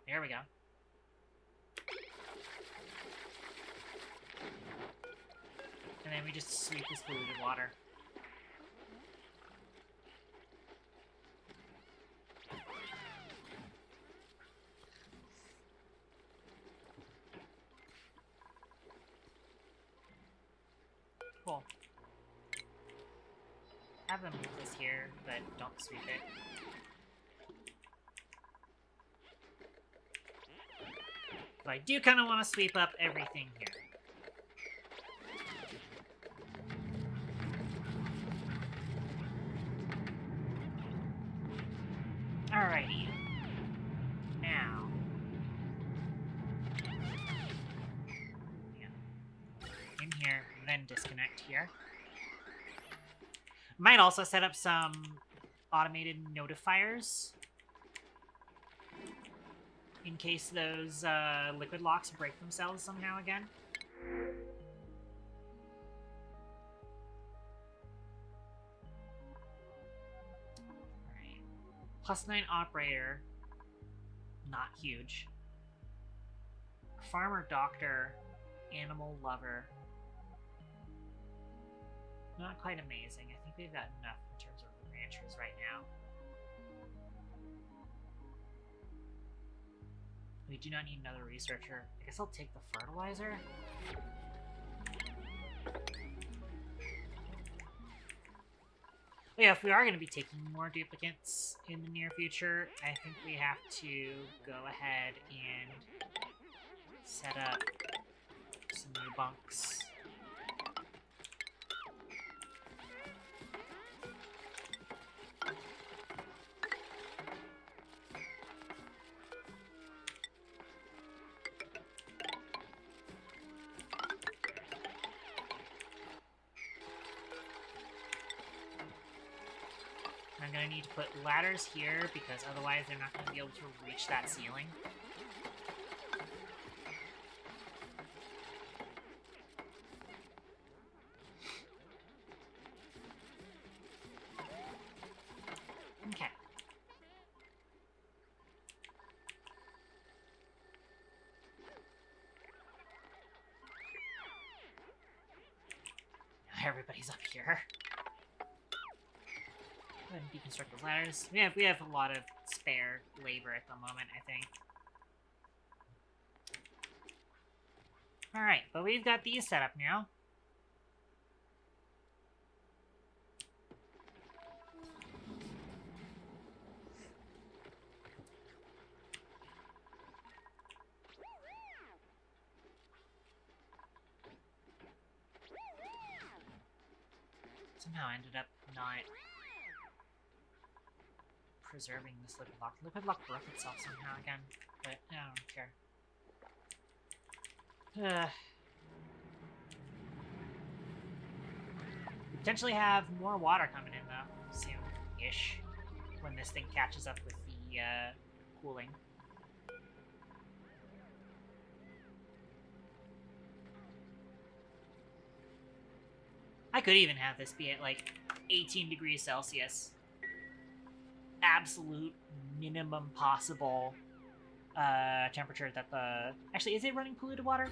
There we go. And then we just sweep this polluted water. Cool. Have them move this here, but don't sweep it. But I do kind of want to sweep up everything here. Alrighty. Now. Yeah. In here, then disconnect here. Might also set up some automated notifiers in case those liquid locks break themselves somehow again. Alright. +9 operator. Not huge. Farmer, doctor, animal lover. Not quite amazing. I think we've got enough in terms of the ranchers right now. We do not need another researcher. I guess I'll take the fertilizer. But yeah, if we are going to be taking more duplicates in the near future, I think we have to go ahead and set up some new bunks. I'm going to need to put ladders here because otherwise they're not going to be able to reach that ceiling. Okay. Now everybody's up here. Go ahead and deconstruct those ladders. We have a lot of spare labor at the moment, I think. Alright, but we've got these set up now. Somehow ended up not preserving this liquid lock. Liquid lock broke itself somehow again, but I don't care. Potentially have more water coming in though, soon-ish, when this thing catches up with the cooling. I could even have this be at like 18 degrees Celsius. Absolute minimum possible temperature that the... Actually, is it running polluted water?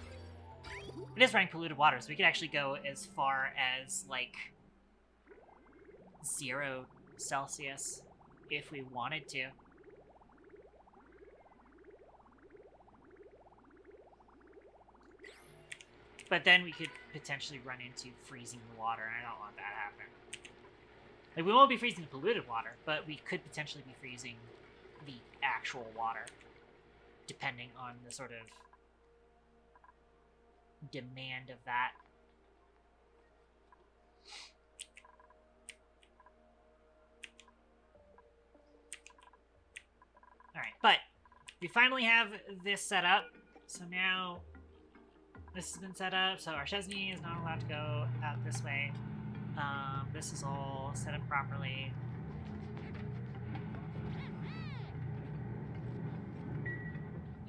It is running polluted water, so we could actually go as far as, like, 0 Celsius if we wanted to. But then we could potentially run into freezing the water, and I don't want that happening. Like, we won't be freezing the polluted water, but we could potentially be freezing the actual water, depending on the sort of demand of that. Alright, but we finally have this set up, so now this has been set up, so our Chesney is not allowed to go out this way. This is all set up properly.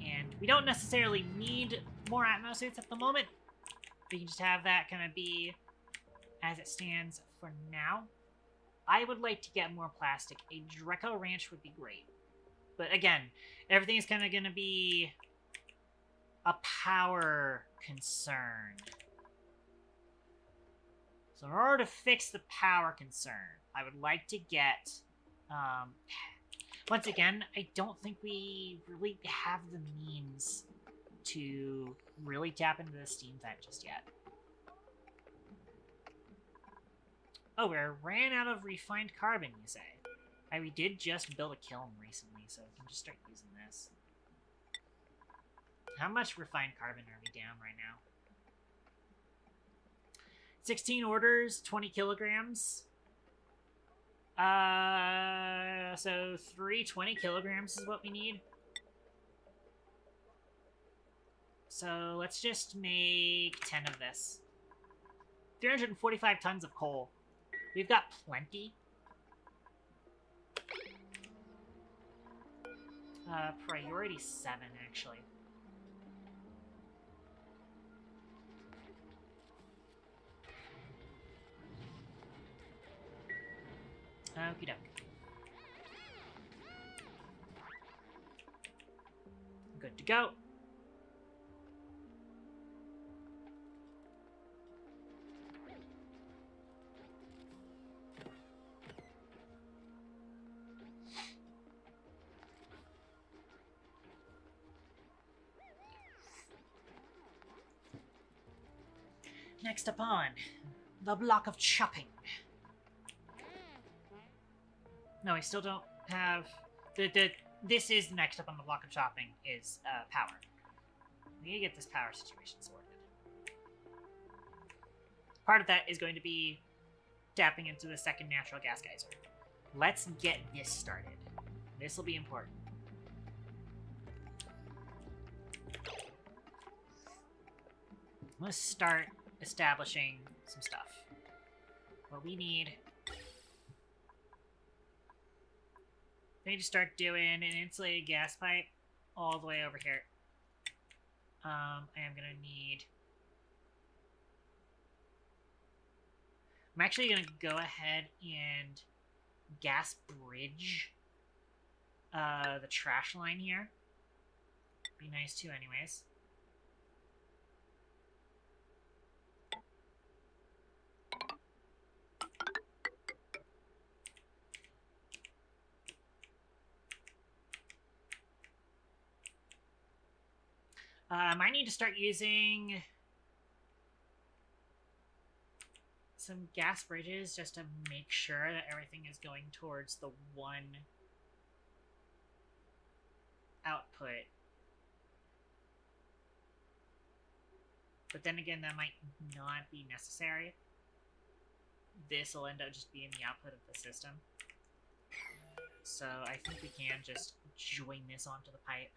And we don't necessarily need more atmosuits at the moment. We can just have that kind of be as it stands for now. I would like to get more plastic. A Dreco Ranch would be great. But again, everything is kind of going to be a power concern. So in order to fix the power concern, I would like to get... once again, I don't think we really have the means to really tap into the steam vent just yet. Oh, we ran out of refined carbon, you say? We did just build a kiln recently, so we can just start using this. How much refined carbon are we down right now? 16 orders, 20 kilograms. So 320 kilograms is what we need. So let's just make 10 of this. 345 tons of coal. We've got plenty. Priority 7, actually. Okie doke. Good to go. Next upon, the block of chopping. No, I still don't have... This is next up on the block of chopping, is power. We need to get this power situation sorted. Part of that is going to be tapping into the second natural gas geyser. Let's get this started. This will be important. Let's start establishing some stuff. What we need to start doing an insulated gas pipe all the way over here. I am gonna need... I'm actually gonna go ahead and gas bridge the trash line here. Be nice too, anyways. I might need to start using some gas bridges just to make sure that everything is going towards the one output. But then again, that might not be necessary. This will end up just being the output of the system. so I think we can just join this onto the pipe.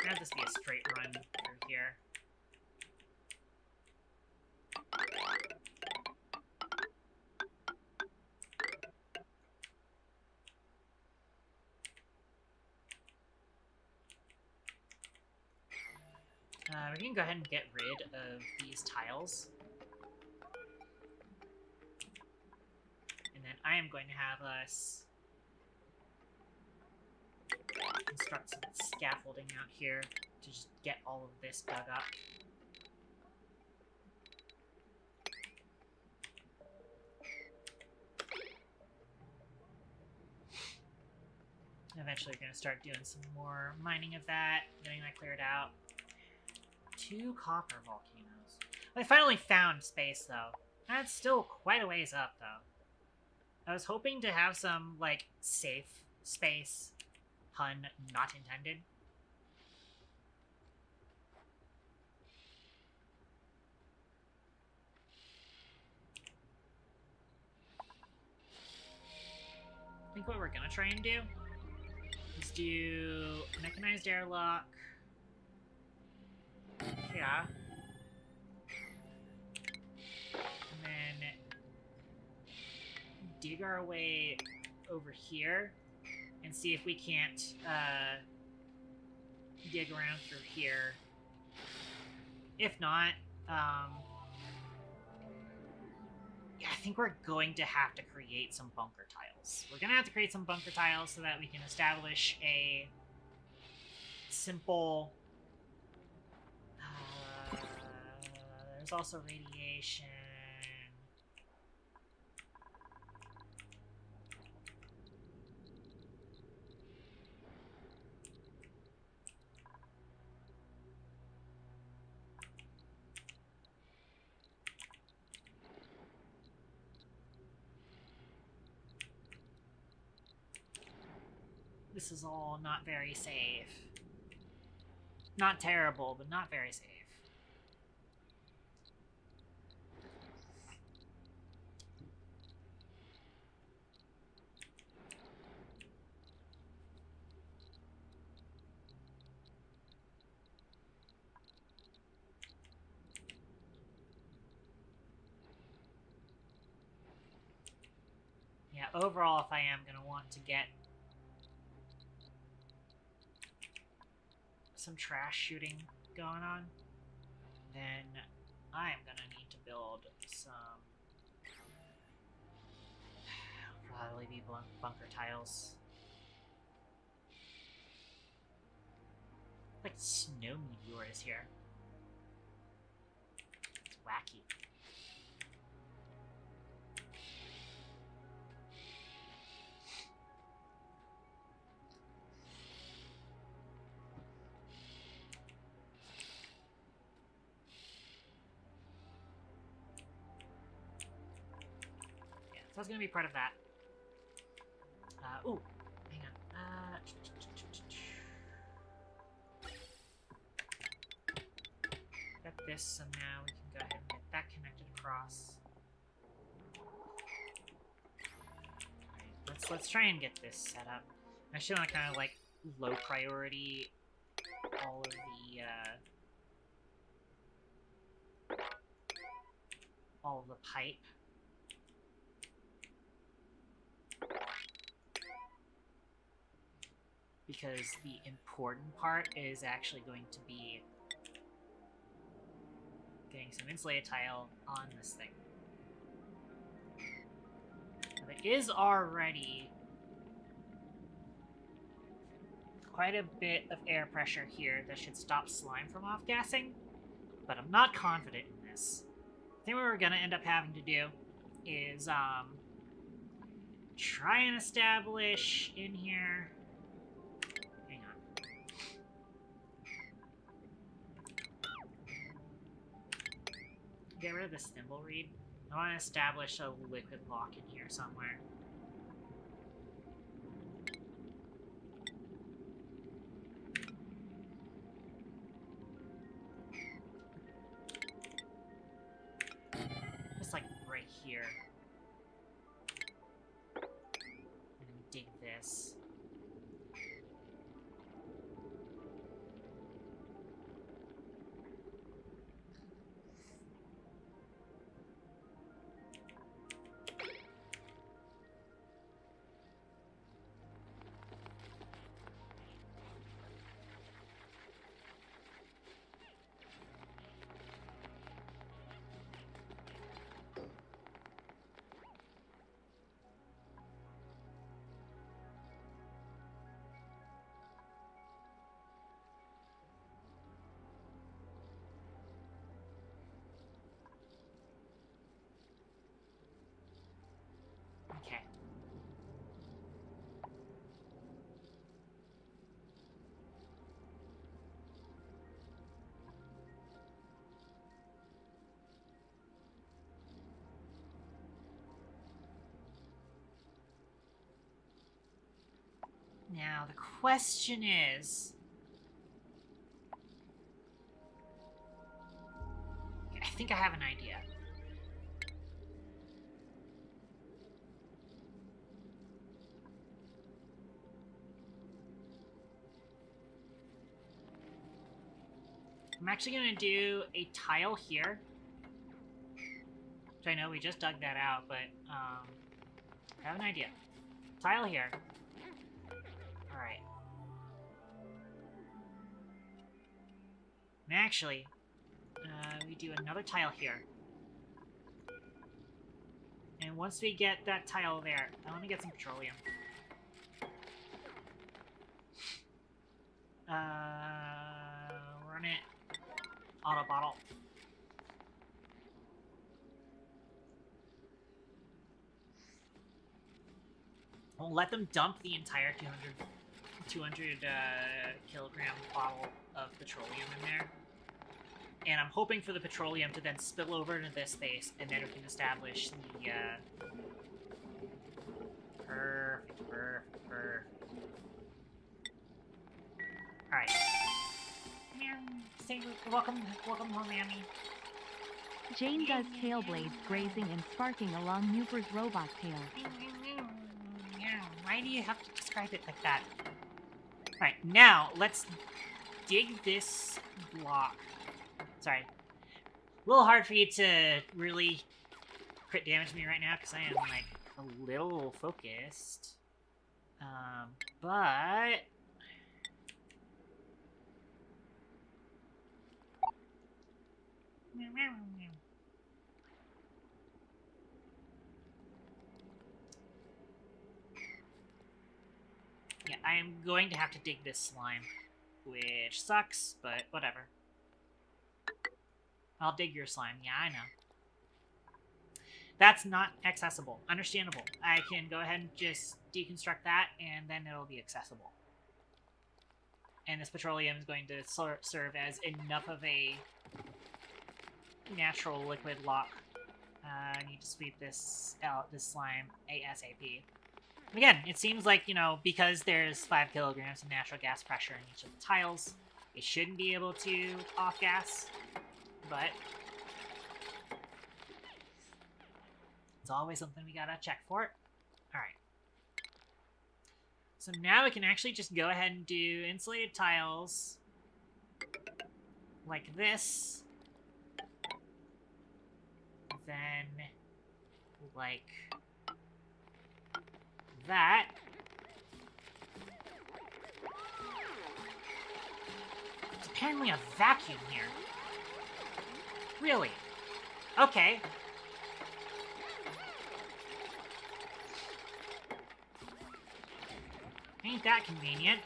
Have this be a straight run through here. We can go ahead and get rid of these tiles. And then I am going to have us construct some scaffolding out here to just get all of this dug up. Eventually we're going to start doing some more mining of that, getting that cleared out. 2 copper volcanoes. I finally found space, though. That's still quite a ways up, though. I was hoping to have some, like, safe space. Pun not intended. I think what we're gonna try and do is do mechanized airlock. Yeah. And then dig our way over here and see if we can't dig around through here. If not, yeah, I think we're going to have to create some bunker tiles. We're going to have to create some bunker tiles so that we can establish a simple... there's also radiation. This is all not very safe. Not terrible, but not very safe. Yeah, overall, if I am going to want to get some trash shooting going on, then I am going to need to build some... probably be bunker tiles. Like snow meteors here. It's wacky. So it's going to be part of that. Ooh, hang on. Got this, so now we can go ahead and get that connected across. Alright, let's try and get this set up. I actually want to kind of like low priority all of the pipe. Because the important part is actually going to be getting some insulated tile on this thing. Now, there is already quite a bit of air pressure here that should stop slime from off-gassing, but I'm not confident in this. I think what we're going to end up having to do is try and establish in here... Get rid of this thimble reed. I want to establish a liquid lock in here somewhere. Now, the question is... I think I have an idea. I'm actually going to do a tile here. Which I know we just dug that out, but I have an idea. Tile here. Alright. And actually, we do another tile here. And once we get that tile there, I want to get some petroleum. Run it. Auto bottle. We'll let them dump the entire 200 kilogram bottle of petroleum in there. And I'm hoping for the petroleum to then spill over into this space, and then we can establish the, Perfect. Alright. Say welcome home, Mammy. Jane does tail blades grazing and sparking along Newper's robot tail. Why do you have to describe it like that? Alright, now let's dig this block. Sorry. A little hard for you to really crit damage me right now because I am, like, a little focused. But... yeah, I am going to have to dig this slime, which sucks, but whatever. I'll dig your slime. Yeah, I know. That's not accessible. Understandable. I can go ahead and just deconstruct that, and then it'll be accessible. And this petroleum is going to serve as enough of a natural liquid lock. I need to sweep this out, this slime, ASAP. Again, it seems like, you know, because there's 5 kilograms of natural gas pressure in each of the tiles, it shouldn't be able to off-gas, but it's always something we gotta check for. Alright. So now we can actually just go ahead and do insulated tiles like this. Then, like that. It's apparently a vacuum here. Really? Okay. Ain't that convenient.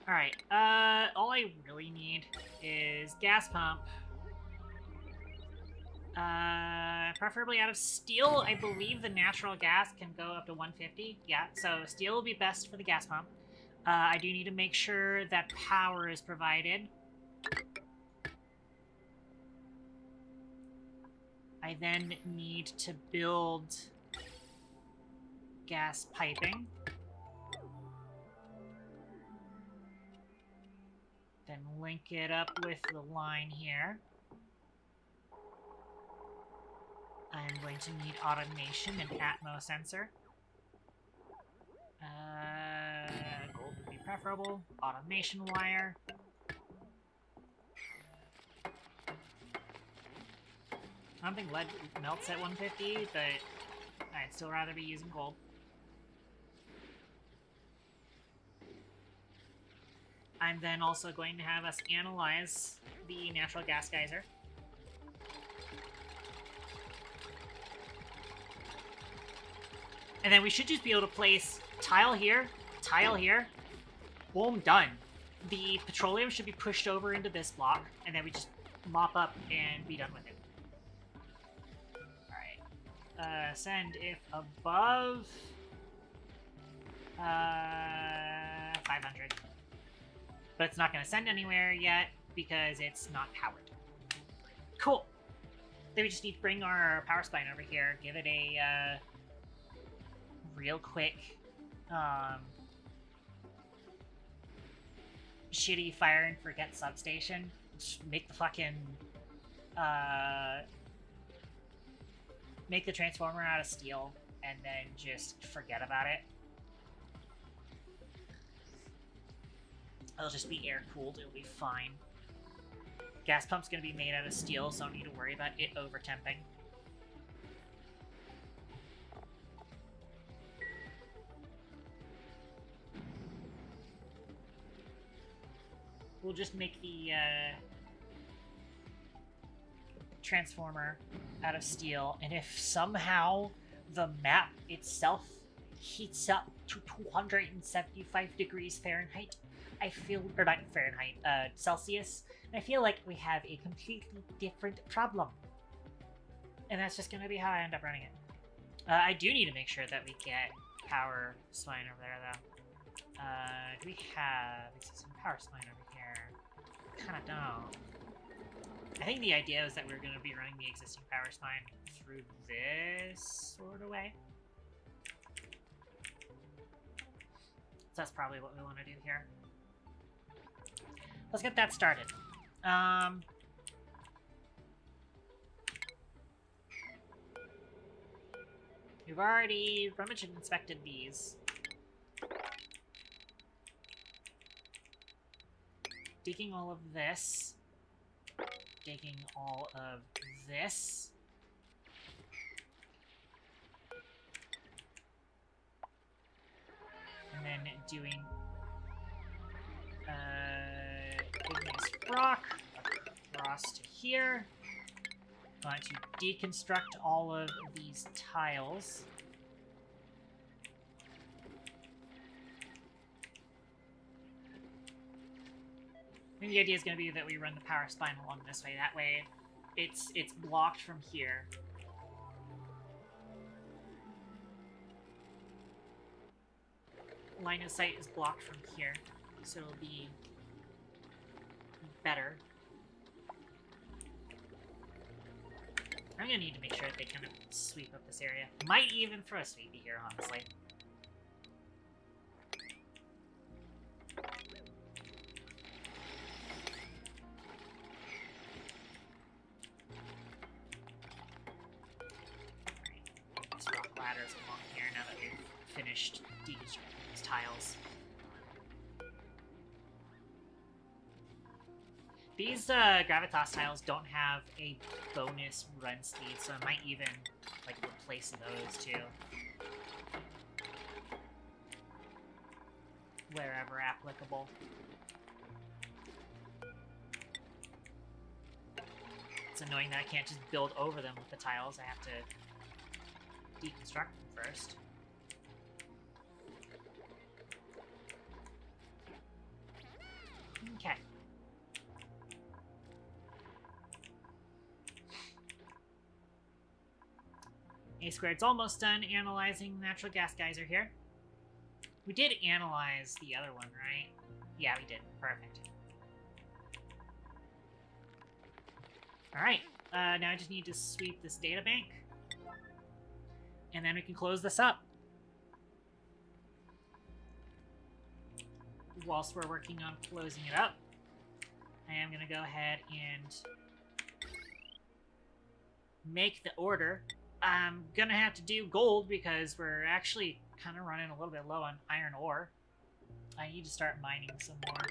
Alright, all I really need is gas pump. Preferably out of steel. I believe the natural gas can go up to 150. Yeah, so steel will be best for the gas pump. I do need to make sure that power is provided. I then need to build gas piping. Then link it up with the line here. I'm going to need automation and Atmo sensor. Gold would be preferable. Automation wire. I don't think lead melts at 150, but I'd still rather be using gold. I'm then also going to have us analyze the natural gas geyser. And then we should just be able to place tile here, boom, done. The petroleum should be pushed over into this block, and then we just mop up and be done with it. Alright. Send if above 500. but it's not going to send anywhere yet because it's not powered. Cool. Then we just need to bring our power spine over here, give it a real quick shitty fire and forget substation. Just make the fucking make the transformer out of steel and then just forget about it. It'll just be air cooled, it'll be fine. Gas pump's gonna be made out of steel, so I don't need to worry about it over-temping. We'll just make the transformer out of steel, and if somehow the map itself heats up to 275 degrees Fahrenheit, I feel, or not Fahrenheit, Celsius, I feel like we have a completely different problem. And that's just going to be how I end up running it. I do need to make sure that we get power spine over there, though. Do we have some power spine over here? Kind of don't. I think the idea is that we're going to be running the existing power spine through this sort of way. So that's probably what we want to do here. Let's get that started. We've already rummaged and inspected these. Digging all of this. Digging all of this. And then doing igneous rock across to here. I'm going to deconstruct all of these tiles. And the idea is going to be that we run the power spine along this way. That way, it's blocked from here. Line of sight is blocked from here, so it'll be better. I'm gonna need to make sure that they kind of sweep up this area. Might even throw a sweepy here, honestly. Alright, let's rock ladders along here now that we've finished deconstructing these tiles. These gravitas tiles don't have a bonus run speed, so I might even like replace those too. Wherever applicable. It's annoying that I can't just build over them with the tiles. I have to deconstruct them first. Okay. A squared's almost done analyzing natural gas geyser here. We did analyze the other one, right? Yeah, we did. Perfect. Alright, now I just need to sweep this data bank. And then we can close this up. Whilst we're working on closing it up, I am going to go ahead and make the order. I'm gonna have to do gold because we're actually kind of running a little bit low on iron ore. I need to start mining some more.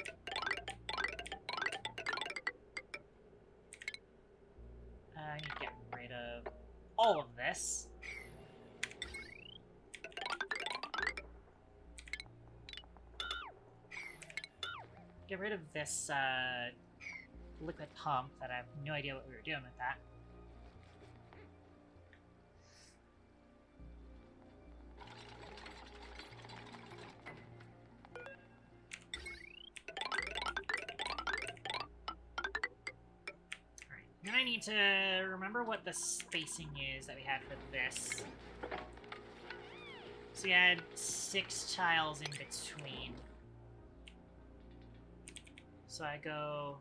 I need to get rid of all of this. Get rid of this liquid pump that I have no idea what we were doing with that. Then I need to remember what the spacing is that we had for this. So we had 6 tiles in between. So I go...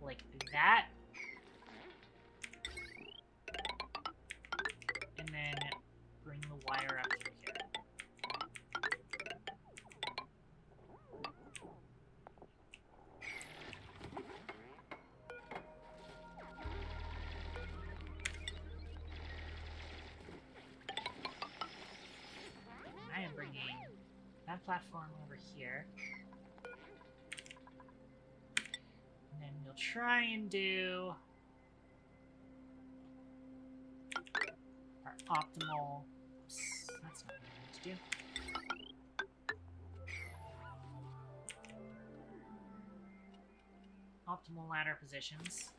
like that. And then bring the wire up through here. I am bringing that platform over here. And then we'll try and do our optimal... Oops, that's not what I meant to do. Optimal ladder positions.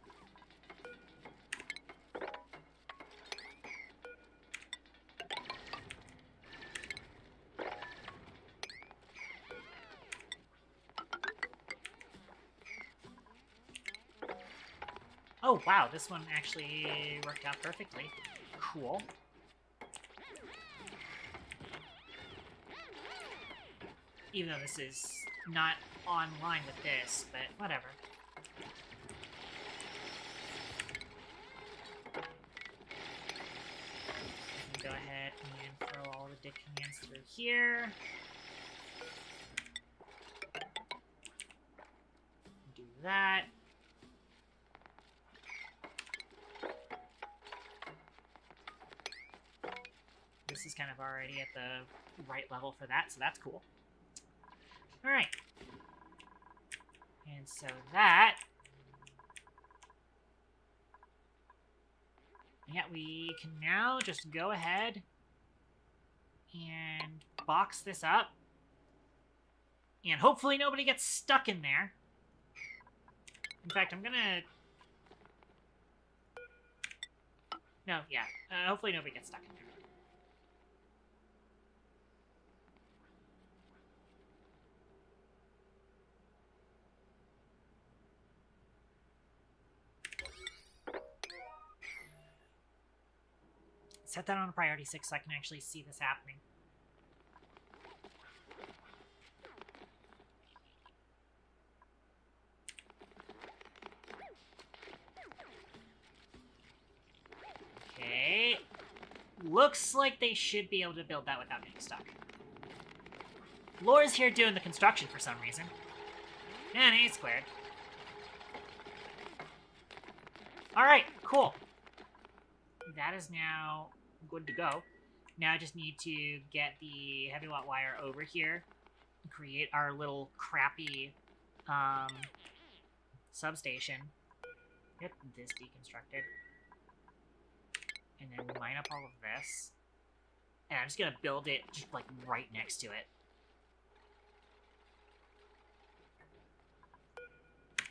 Oh, wow, this one actually worked out perfectly. Cool. Even though this is not online with this, but whatever. Go ahead and throw all the dick commands through here. Do that. This is kind of already at the right level for that, so that's cool. Alright. And so that... yeah, we can now just go ahead and box this up. And hopefully nobody gets stuck in there. In fact, I'm gonna... no, yeah. Hopefully nobody gets stuck in there. Set that on a priority 6 so I can actually see this happening. Okay. Looks like they should be able to build that without getting stuck. Laura's here doing the construction for some reason. And A squared. Alright, cool. That is now good to go. Now I just need to get the heavy watt wire over here and create our little crappy substation. Get this deconstructed. And then line up all of this. And I'm just gonna build it just like right next to it.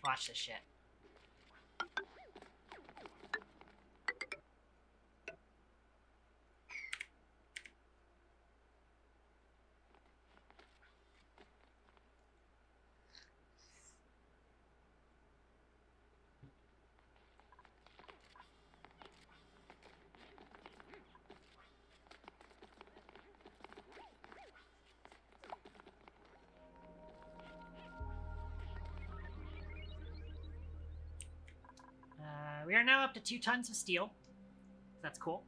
Watch this shit. We are now up to 2 tons of steel. That's cool.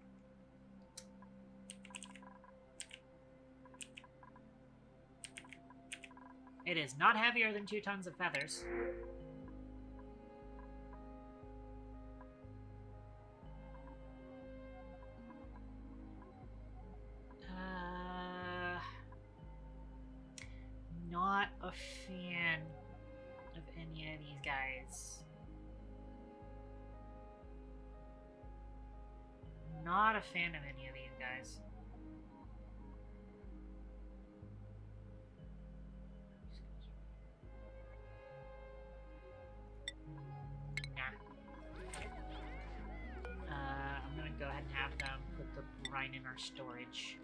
It is not heavier than 2 tons of feathers. Not a fan of any of these guys. Not a fan of any of these guys. I'm gonna go ahead and have them put the brine in our storage.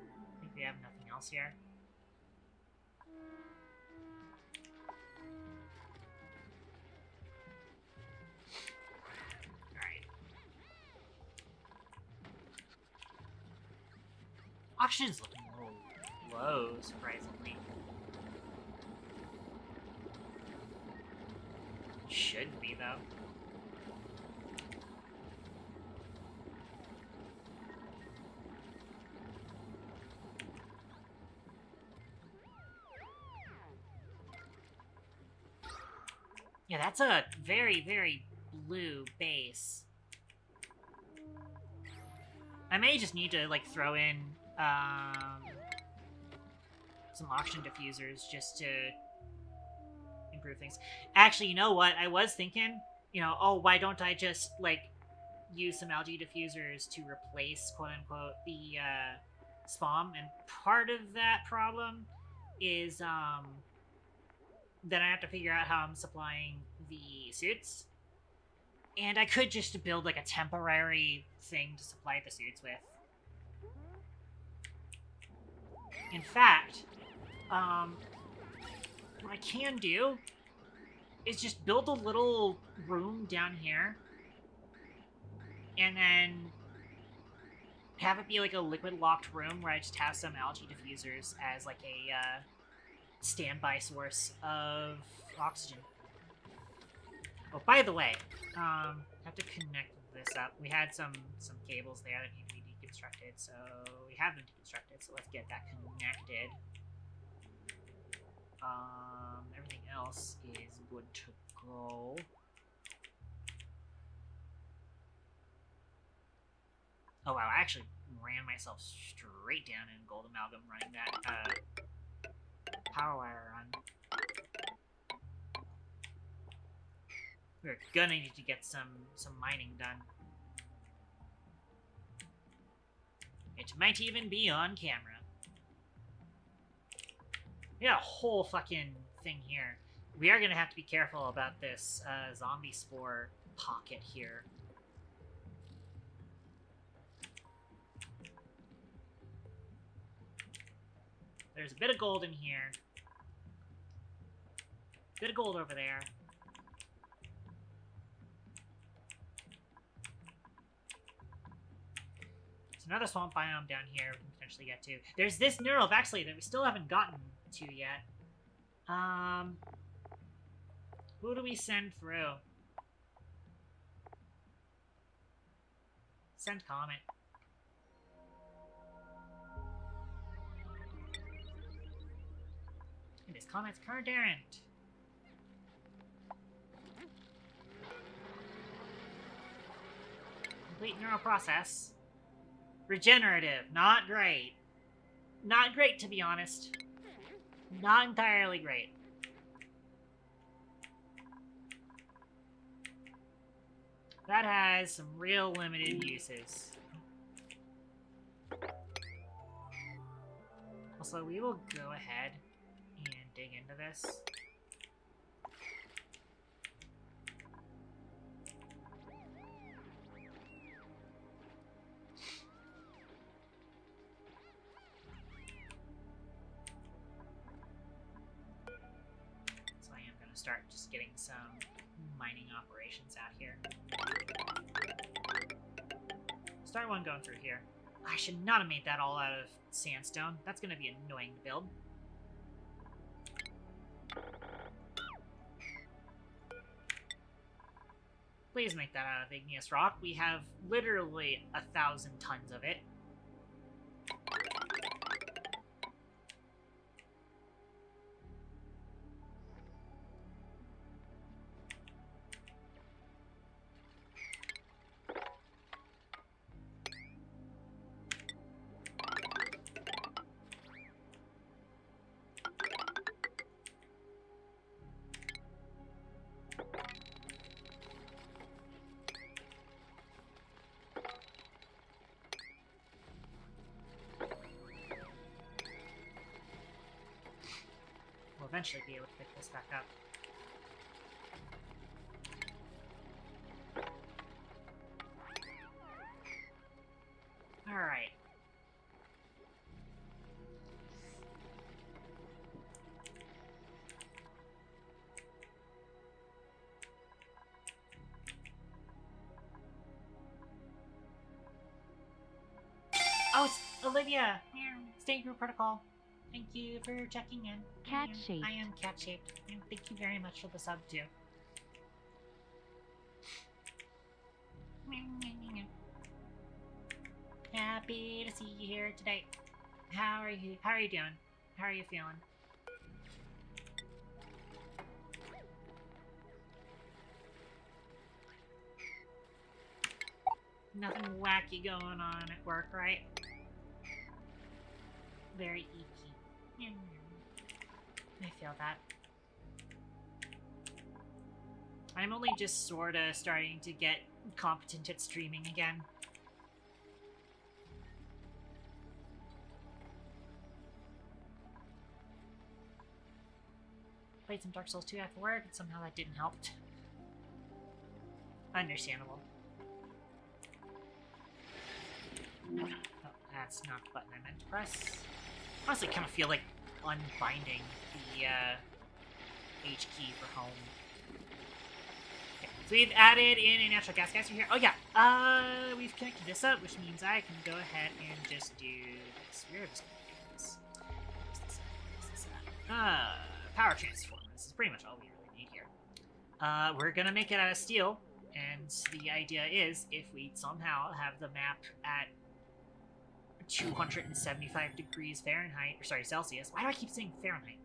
I think we have nothing else here. Oxygen's looking a little low, surprisingly. Should be, though. Yeah, that's a very, very blue base. I may just need to, like, throw in, some oxygen diffusers just to improve things. Actually, you know what? I was thinking, you know, oh, why don't I just, like, use some algae diffusers to replace, quote-unquote, the, SPOM? And part of that problem is, then I have to figure out how I'm supplying the suits. And I could just build, like, a temporary thing to supply the suits with. In fact, what I can do is just build a little room down here. And then have it be, like, a liquid-locked room where I just have some algae diffusers as, like, a, standby source of oxygen. Oh, by the way, have to connect this up. We had some cables there that need to be deconstructed, so we have them deconstructed, so let's get that connected. Everything else is good to go. Oh wow, I actually ran myself straight down in gold amalgam running that, power wire run. We're gonna need to get some mining done. It might even be on camera. We got a whole fucking thing here. We are gonna have to be careful about this zombie spore pocket here. There's a bit of gold in here. Bit of gold over there. There's another swamp biome down here we can potentially get to. There's this neural Vaxley that we still haven't gotten to yet. Who do we send through? Send Comet. It is Comet's current errand. Complete neural process. Regenerative. Not great. Not great, to be honest. Not entirely great. That has some real limited uses. Also, we will go ahead and dig into this. So I am going to start just getting some mining operations out here. Start one going through here. I should not have made that all out of sandstone. That's going to be annoying to build. Please make that out of igneous rock. We have literally 1,000 tons of it. Eventually be able to pick this back up. Alright. Oh, it's Olivia! Meow. Stay group protocol. Thank you for checking in. Cat-shaped. I am cat-shaped. And thank you very much for the sub, too. Happy to see you here today. How are you? How are you doing? How are you feeling? Nothing wacky going on at work, right? Very icky. I feel that. I'm only just sorta starting to get competent at streaming again. Played some Dark Souls 2 after work, and somehow that didn't help. Understandable. Oh, that's not the button I meant to press. Honestly, I kind of feel like unbinding the H key for home. Okay, so we've added in a natural gas geyser here. Oh yeah, we've connected this up, which means I can go ahead and just do this. We're just gonna do this. What's this? Power transformer. This is pretty much all we really need here. We're gonna make it out of steel, and the idea is if we somehow have the map at 275 degrees Fahrenheit, or sorry, Celsius. Why do I keep saying Fahrenheit?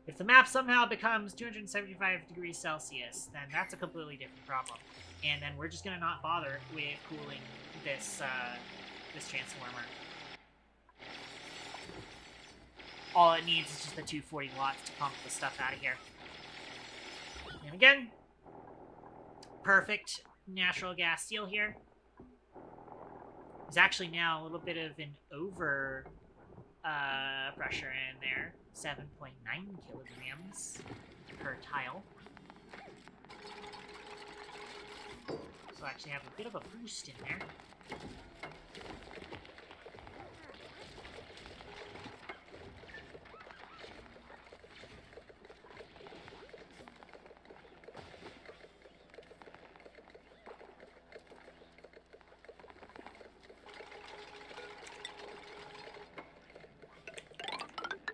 If the map somehow becomes 275 degrees Celsius, then that's a completely different problem. And then we're just gonna not bother with cooling this, this transformer. All it needs is just the 240 watts to pump the stuff out of here. And again, perfect natural gas steel here. There's actually now a little bit of an over pressure in there. 7.9 kilograms per tile. So I actually have a bit of a boost in there.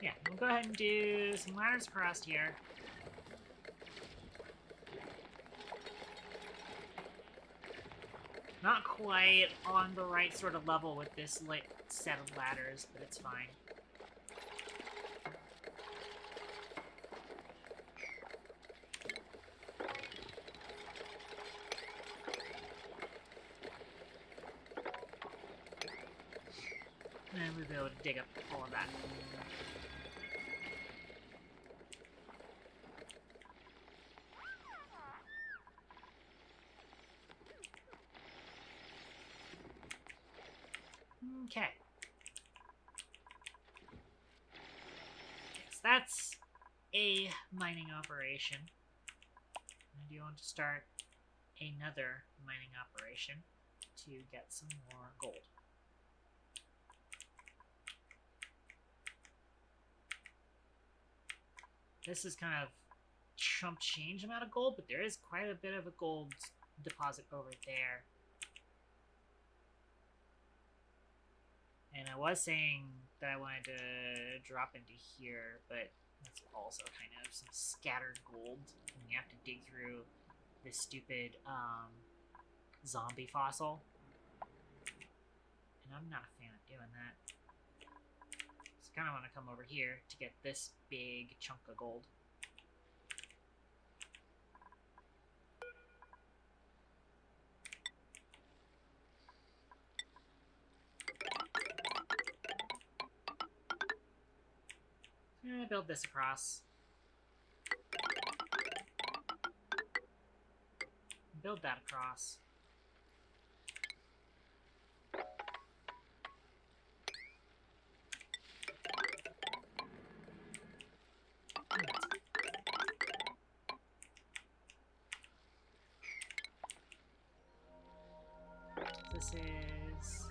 Yeah, we'll go ahead and do some ladders across here. Not quite on the right sort of level with this set of ladders, but it's fine. And we'll be able to dig up all of that. Okay. Yes, that's a mining operation. I do want to start another mining operation to get some more gold. This is kind of chump change amount of gold, but there is quite a bit of a gold deposit over there. And I was saying that I wanted to drop into here, but that's also kind of some scattered gold. And you have to dig through this stupid zombie fossil. And I'm not a fan of doing that. So I kind of want to come over here to get this big chunk of gold. I'm gonna build this across. Build that across. This is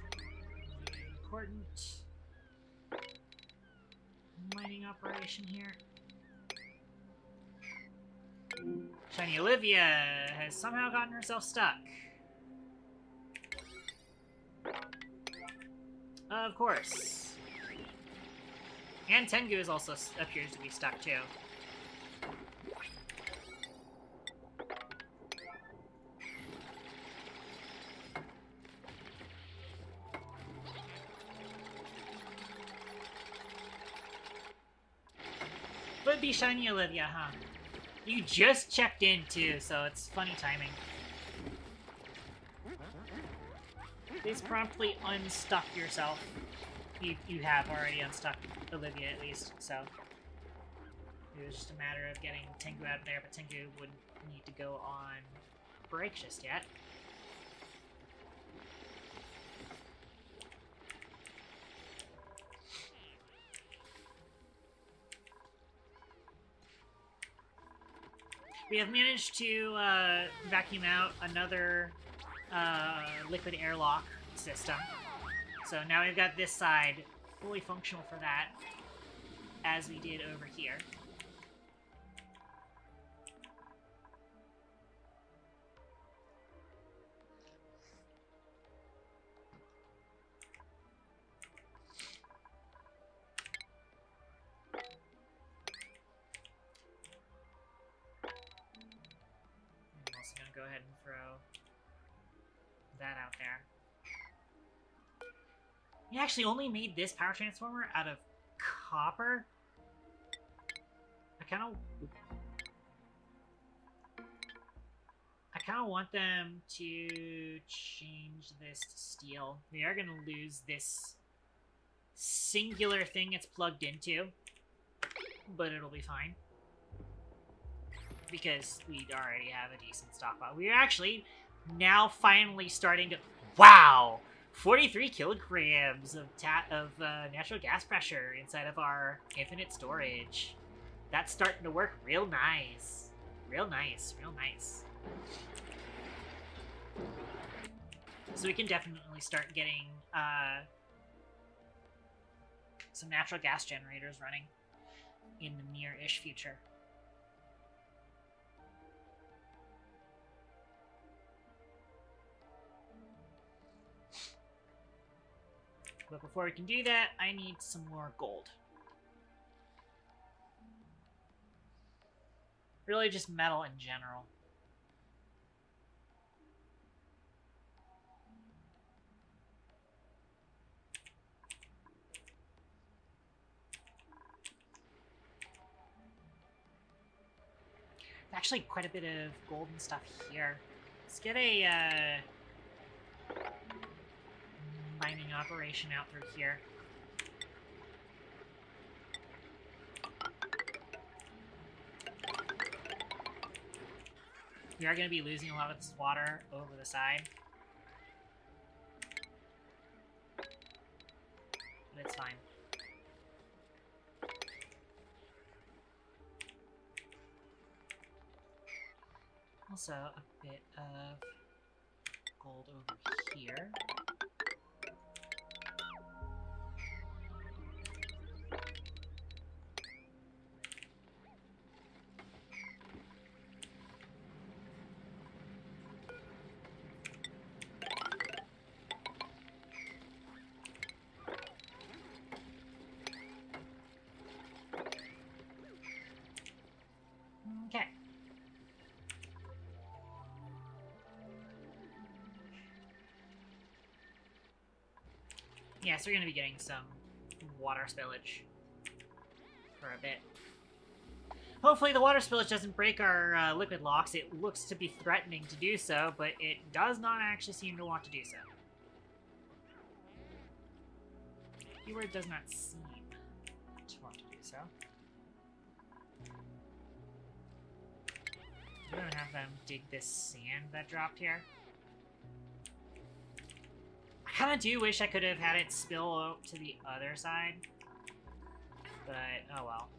important mining operation here. Shiny Olivia has somehow gotten herself stuck. Of course. And Tengu is also appears to be stuck too. Would be shiny Olivia, huh? You just checked in too, so it's funny timing. Please promptly unstuck yourself. You have already unstuck Olivia at least, so it was just a matter of getting Tengu out of there, but Tengu wouldn't need to go on break just yet. We have managed to vacuum out another liquid airlock system. So now we've got this side fully functional for that, as we did over here. I'm also going to go ahead and throw that out there. We actually only made this power transformer out of copper. I kind of want them to change this to steel. We are going to lose this singular thing it's plugged into, but it'll be fine because we already have a decent stockpile. We are actually now finally starting to... Wow! 43 kilograms of natural gas pressure inside of our infinite storage. That's starting to work real nice. Real nice, real nice. So we can definitely start getting some natural gas generators running in the near-ish future. But before we can do that, I need some more gold. Really just metal in general. There's actually quite a bit of gold and stuff here. Let's get a mining operation out through here. We are going to be losing a lot of this water over the side. But it's fine. Also, a bit of gold over here. Okay. Yeah, so we're going to be getting some water spillage for a bit. Hopefully the water spillage doesn't break our liquid locks. It looks to be threatening to do so, but it does not actually seem to want to do so. Keyword does not seem to want to do so. I'm gonna have them dig this sand that dropped here. I kinda do wish I could have had it spill out to the other side. But, oh well.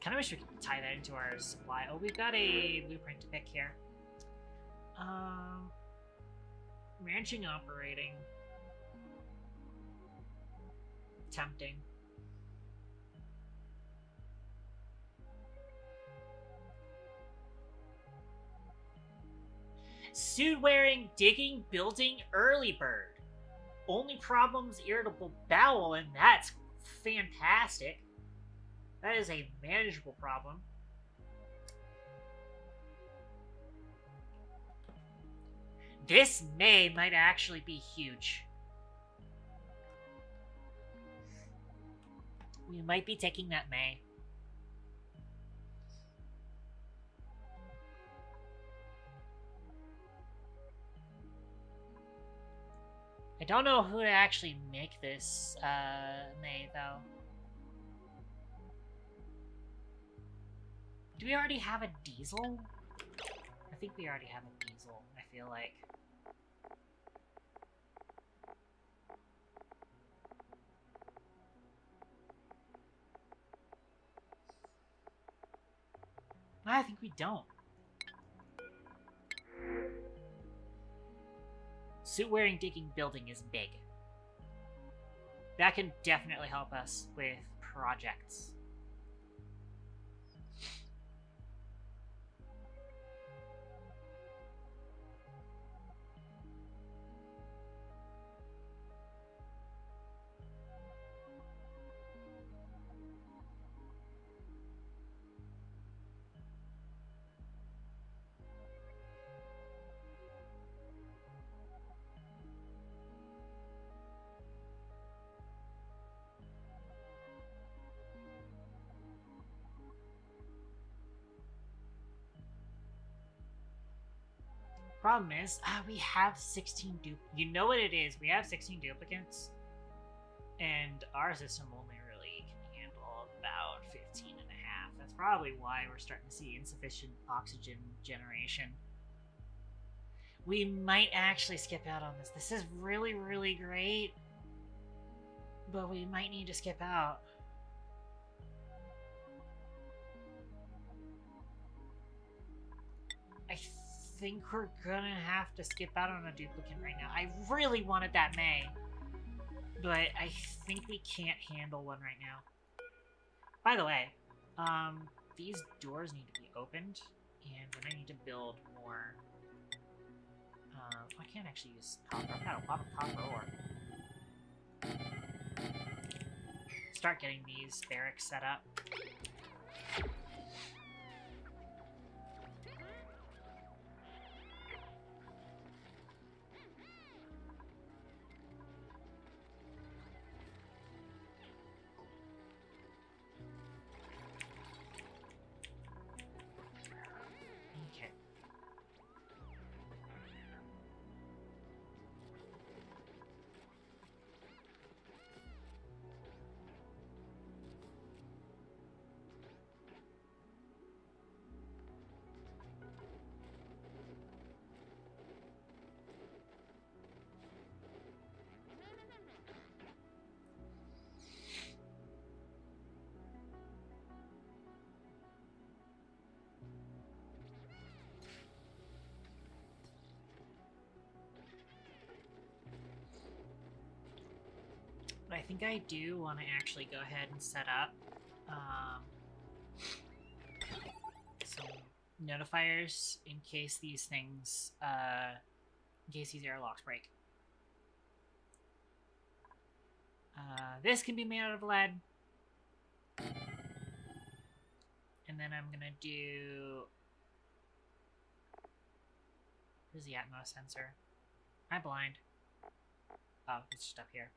Kinda wish we could tie that into our supply. Oh, we've got a blueprint to pick here. Ranching operating. Tempting. Suit wearing, digging, building, early bird. only problem's irritable bowel, and that's fantastic. That is a manageable problem. This May might actually be huge. We might be taking that May. I don't know who to actually make this May, though. Do we already have a diesel? I think we already have a diesel, I feel like. I think we don't. Suit-wearing digging building is big. That can definitely help us with projects. Problem is, we have 16 You know what it is? We have 16 duplicates, and our system only really can handle about 15 and a half. That's probably why we're starting to see insufficient oxygen generation. We might actually skip out on this. This is really, really great, but we might need to skip out. I think we're gonna have to skip out on a duplicate right now. I really wanted that May, but I think we can't handle one right now. By the way, these doors need to be opened, and we're gonna need to build more. I can't actually use copper. I've got a lot of copper ore. Start getting these barracks set up. But I think I do want to actually go ahead and set up some notifiers in case these things, in case these airlocks break. This can be made out of lead. And then I'm gonna do... Where's the Atmos sensor? Am I blind? Oh, it's just up here.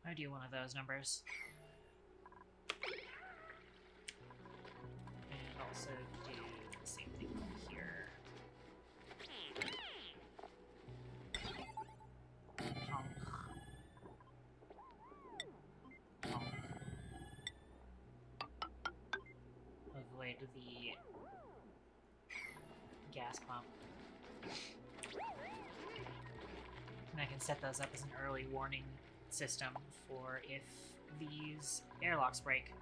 I do one of those numbers. And also do the same thing here. Honk. Honk. Avoid the gas pump. And I can set those up as an early warning system for if these airlocks break.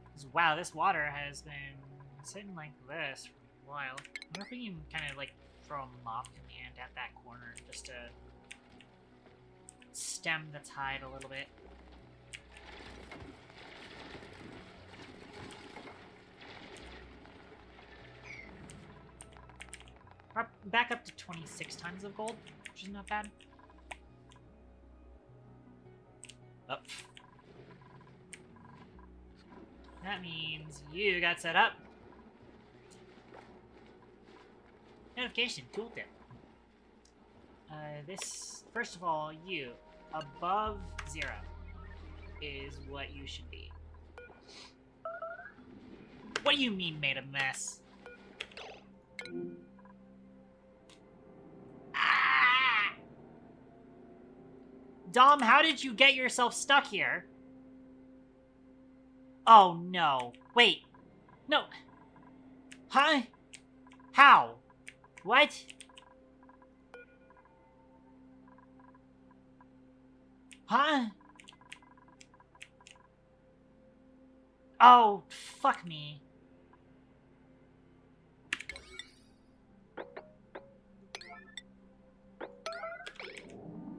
Because, wow, this water has been sitting like this for a while. I wonder if we can kind of like throw a mop command at that corner just to stem the tide a little bit. back up to 26 tons of gold, which is not bad. Oh. That means you got set up. Notification, tooltip. This, first of all, you, above 0 is what you should be. What do you mean made a mess? Ah! Dom, how did you get yourself stuck here? Oh no. Wait. No. Huh? How? What? Huh? Oh, fuck me.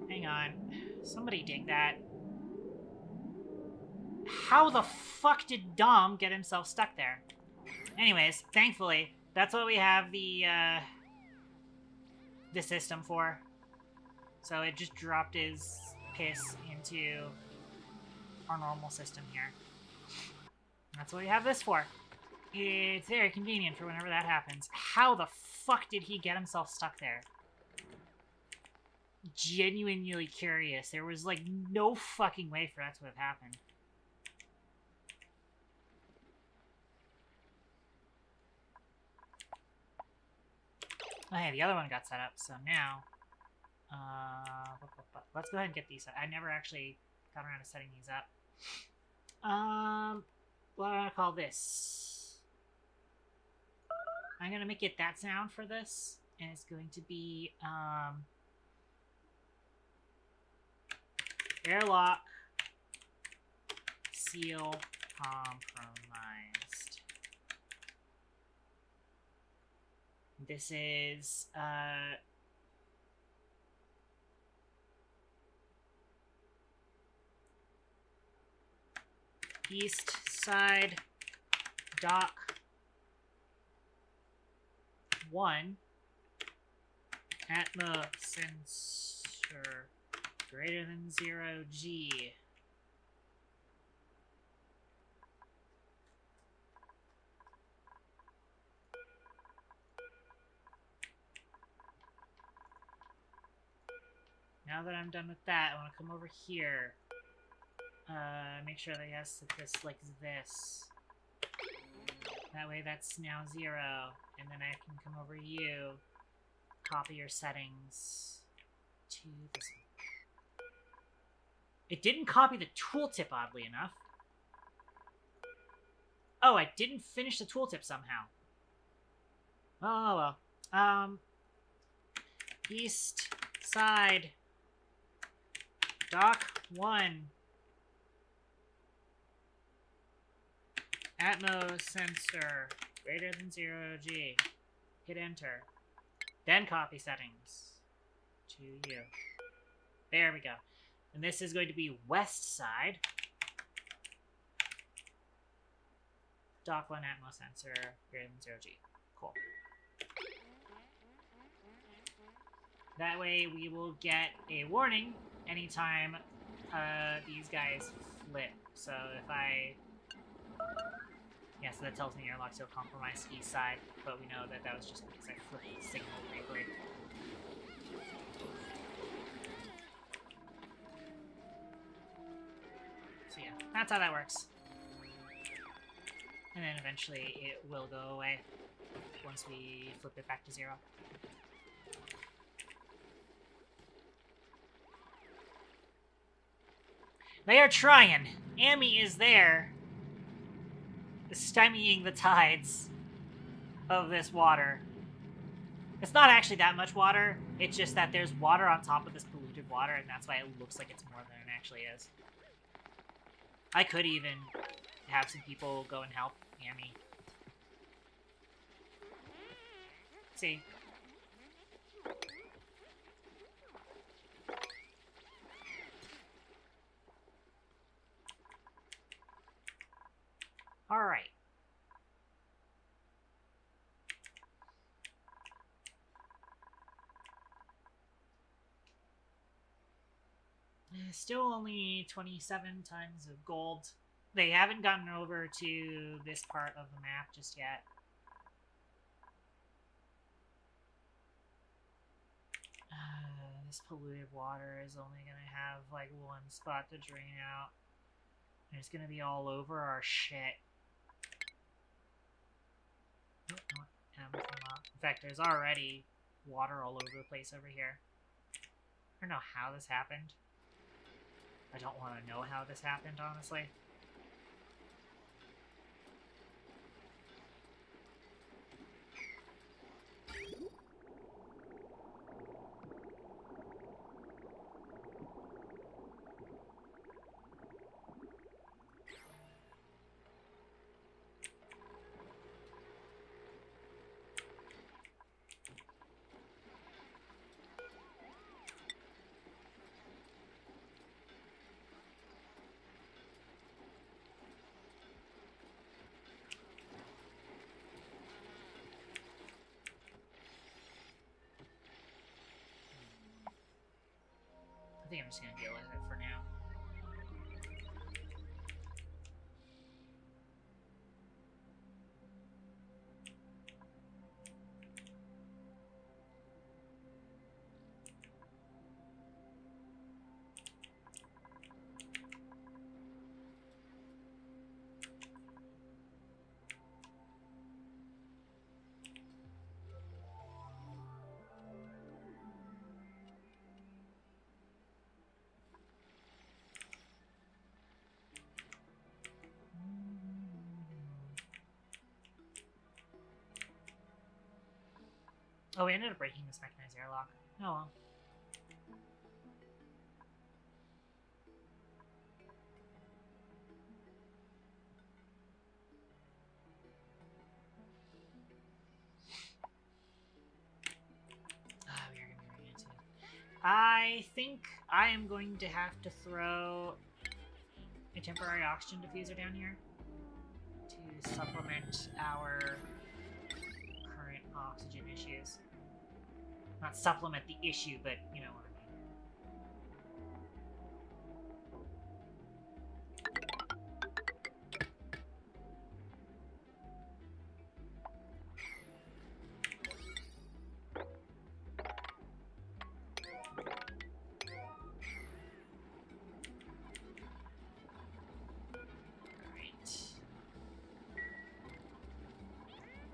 Hang on. Somebody dig that. How the fuck did Dom get himself stuck there? Anyways, thankfully, that's what we have the system for. So it just dropped his piss into our normal system here. That's what we have this for. It's very convenient for whenever that happens. How the fuck did he get himself stuck there? Genuinely curious. There was, like, no fucking way for that to have happened. Oh, hey, the other one got set up, so now... let's go ahead and get these up. I never actually got around to setting these up. What do I want to call this? I'm gonna make it that sound for this, and it's going to be, airlock seal compromised. This is, east side dock 1 Atmo sensor greater than 0G. Now that I'm done with that, I want to come over here. Make sure that he has set this like this. That way that's now 0. And then I can come over to you, copy your settings to this one. It didn't copy the tooltip, oddly enough. Oh, I didn't finish the tooltip somehow. Oh, well. East side dock 1 Atmo sensor greater than 0G. Hit enter. Then copy settings to you. There we go. And this is going to be west side. Dock 1 Atmo sensor greater than 0G. Cool. That way we will get a warning anytime these guys flip. So if I... Yeah, so that tells me airlock seal compromised east side, but we know that that was just because I flipped the signal briefly. So yeah, that's how that works. And then eventually it will go away once we flip it back to 0. They are trying. Amy is there, stymieing the tides of this water. It's not actually that much water. It's just that there's water on top of this polluted water, and that's why it looks like it's more than it actually is. I could even have some people go and help Amy. See? Alright. Still only 27 tons of gold. They haven't gotten over to this part of the map just yet. This polluted water is only going to have like one spot to drain out. And it's going to be all over our shit. Oh, no, in fact, there's already water all over the place over here. I don't know how this happened. I don't want to know how this happened, honestly. I think I'm just gonna deal with it for now. Oh, we ended up breaking this mechanized airlock. Oh well. We are gonna be into it. I think I am going to have to throw a temporary oxygen diffuser down here to supplement our current oxygen issues. Not supplement the issue, but you know what I mean.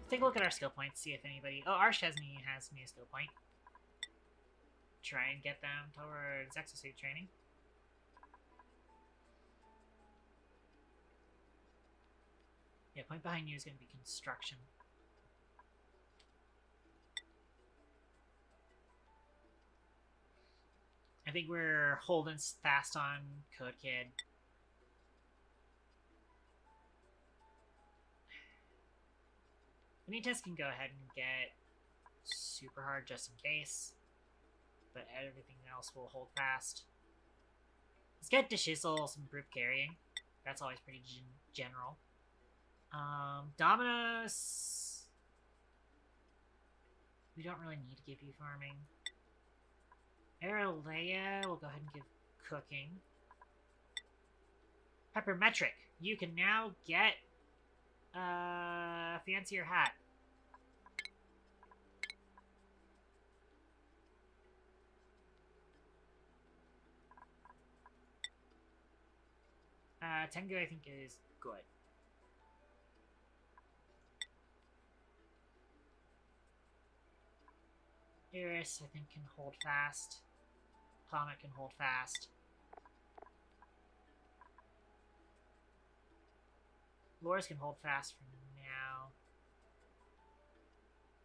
Take a look at our skill points, see if anybody... Oh, Arsh has me a skill point. Try and get them towards exosuit training. Yeah, point behind you is going to be construction. I think we're holding fast on Code Kid. Benitez can go ahead and get super hard just in case, but everything else will hold fast. Let's get Deshizzle some improved carrying. That's always pretty general. Dominus, we don't really need to give you farming. Aralea, we'll go ahead and give cooking. Peppermetric, you can now get a fancier hat. Tengu, I think, is good. Iris, I think, can hold fast. Comet can hold fast. Loris can hold fast for now.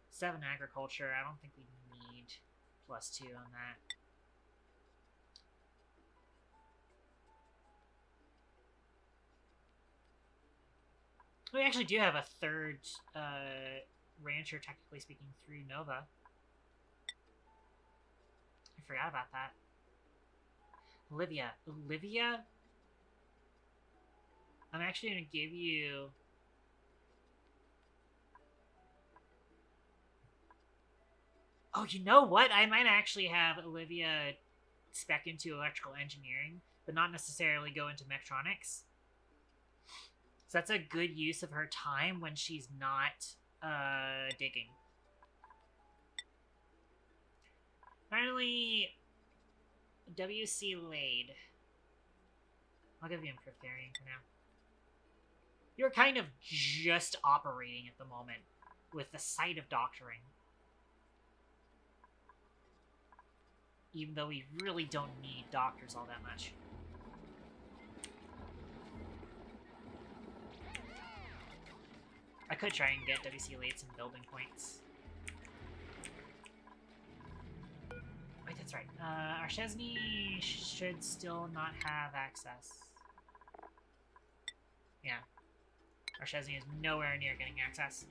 7 agriculture, I don't think we need +2 on that. We actually do have a third rancher, technically speaking, through Nova. I forgot about that. Olivia. Olivia? I'm actually going to give you... Oh, you know what? I might actually have Olivia spec into electrical engineering, but not necessarily go into mechatronics. So that's a good use of her time when she's not digging. Finally, WC Lade. I'll give you him for Therian for now. You're kind of just operating at the moment with the sight of doctoring. Even though we really don't need doctors all that much. I could try and get WC Lade some building points. Wait, that's right. Archesny should still not have access. Yeah. Archesny is nowhere near getting access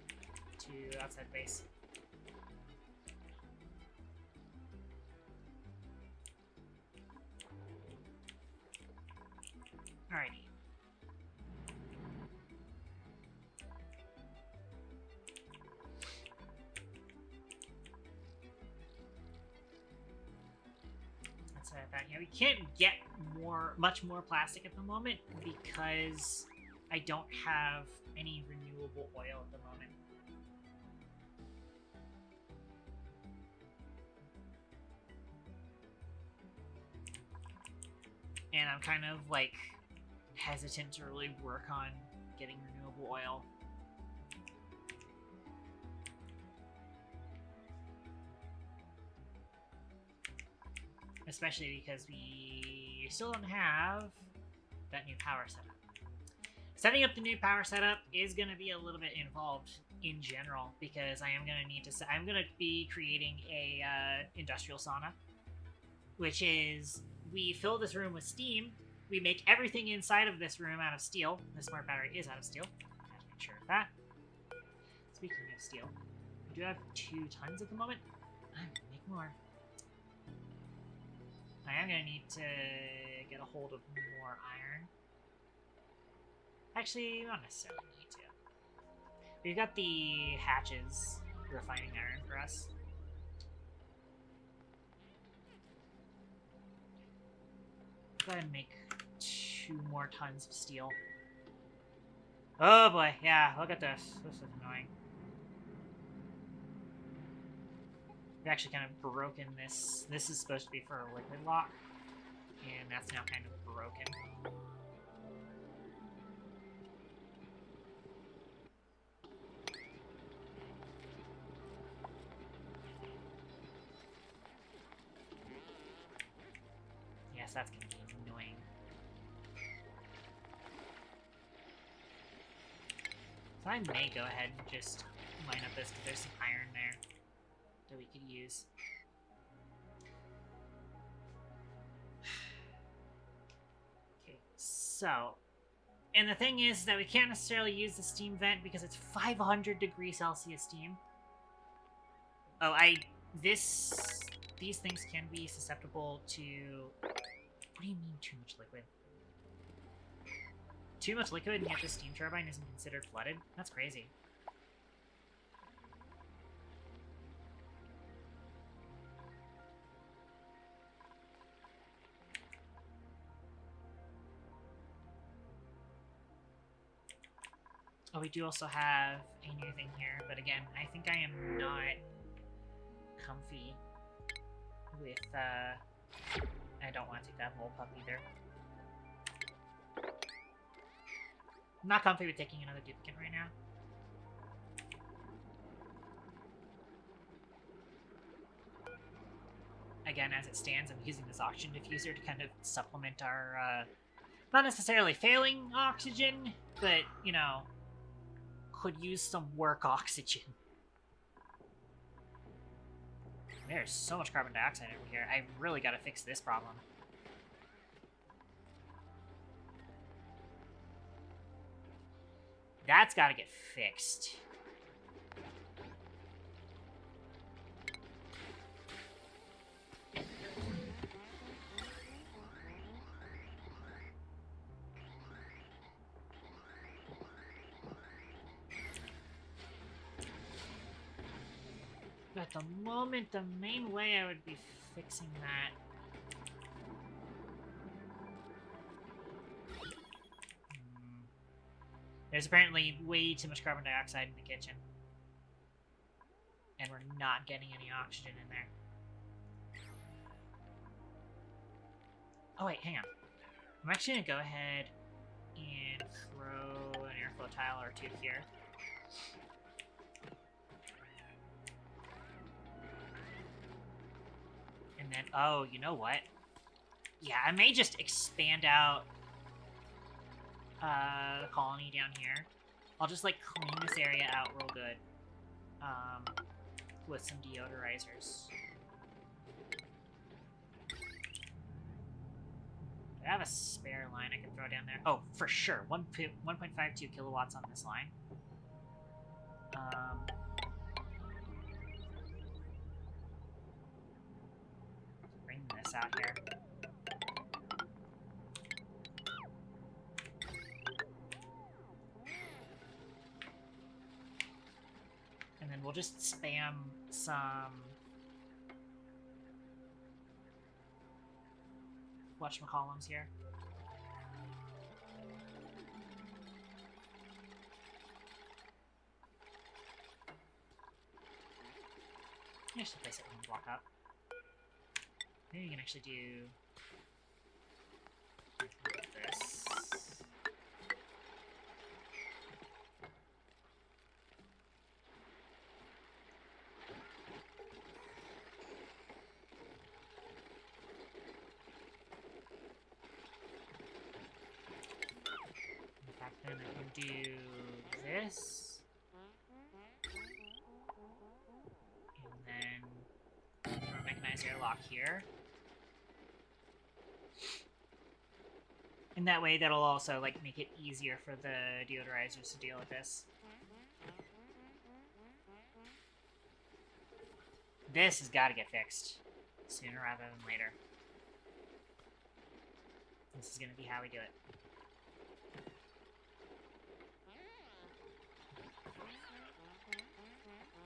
to outside base. Alrighty. That. Yeah, we can't get much more plastic at the moment because I don't have any renewable oil at the moment. And I'm kind of like hesitant to really work on getting renewable oil. Especially because we still don't have that new power setup. Setting up the new power setup is going to be a little bit involved in general because I am going to need to. I'm going to be creating a industrial sauna, which is we fill this room with steam. We make everything inside of this room out of steel. The smart battery is out of steel. I have to make sure of that. Speaking of steel, we do have 2 tons at the moment. I'm going to make more. I am going to need to get a hold of more iron. Actually, we don't necessarily need to. We've got the hatches refining iron for us. Go ahead and make 2 more tons of steel. Oh boy, yeah, look at this. This is annoying. We've actually kind of broken this. This is supposed to be for a liquid lock, and that's now kind of broken. Yes, that's going to be annoying. So I may go ahead and just line up this because there's some iron there that we could use. Okay, so, and the thing is that we can't necessarily use the steam vent because it's 500 degrees Celsius steam. Oh, these things can be susceptible to, what do you mean too much liquid? Too much liquid and yet the steam turbine isn't considered flooded? That's crazy. Oh, we do also have a new thing here, but again, I think I am not comfy with, I don't want to take that bullpup either. I'm not comfy with taking another duplicate right now. Again, as it stands, I'm using this oxygen diffuser to kind of supplement our, not necessarily failing oxygen, but, you know, could use some work oxygen. There's so much carbon dioxide over here. I really gotta fix this problem. That's gotta get fixed. At the moment, the main way I would be fixing that There's apparently way too much carbon dioxide in the kitchen. And we're not getting any oxygen in there. Oh wait, hang on. I'm actually gonna go ahead and throw an airflow tile or two here. And then, oh, you know what? Yeah, I may just expand out the colony down here. I'll just, like, clean this area out real good. With some deodorizers. Do I have a spare line I can throw down there? Oh, for sure. 1.52 kilowatts on this line. Bring this out here. And then we'll just spam some whatchamacallums here. I should place it one block up. Maybe you can actually do this. In fact, then I can do this. And then throw a mechanized airlock here. And that way, that'll also, like, make it easier for the deodorizers to deal with this. This has got to get fixed sooner rather than later. This is going to be how we do it.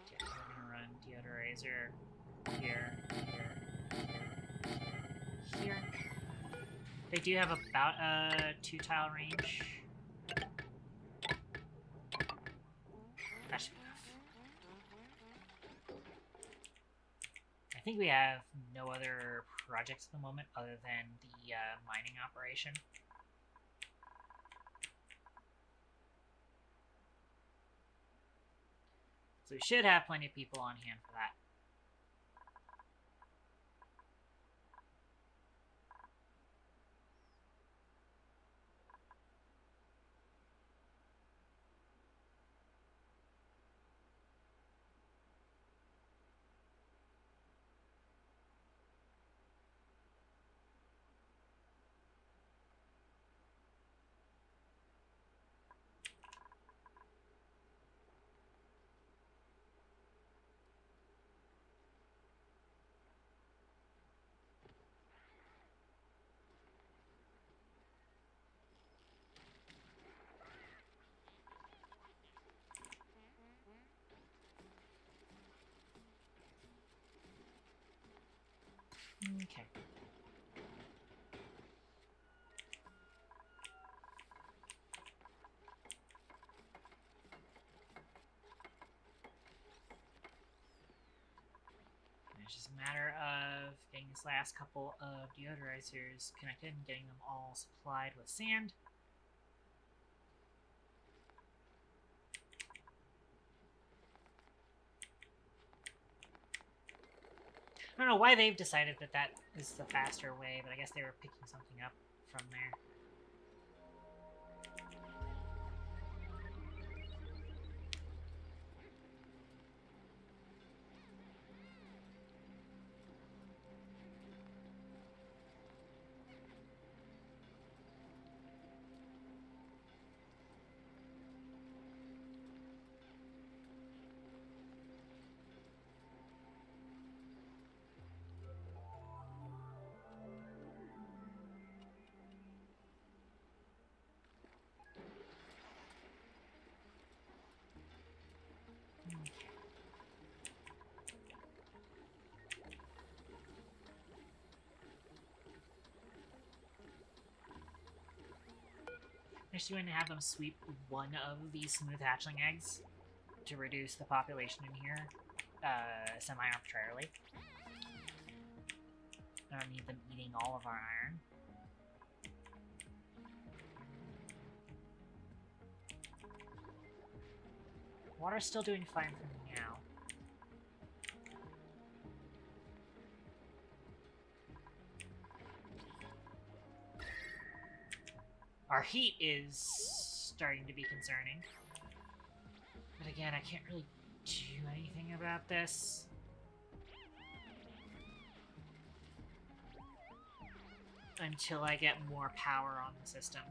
Okay, we're going to run deodorizer here, here. They do have about a 2-tile range. That should be enough. I think we have no other projects at the moment other than the mining operation. So we should have plenty of people on hand for that. Okay. It's just a matter of getting this last couple of deodorizers connected and getting them all supplied with sand. I don't know why they've decided that that is the faster way, but I guess they were picking something up from there. Just going to have them sweep one of these smooth hatchling eggs to reduce the population in here semi-arbitrarily. I don't need them eating all of our iron. Water's still doing fine for me now. Our heat is starting to be concerning. But again, I can't really do anything about this. Until I get more power on the system.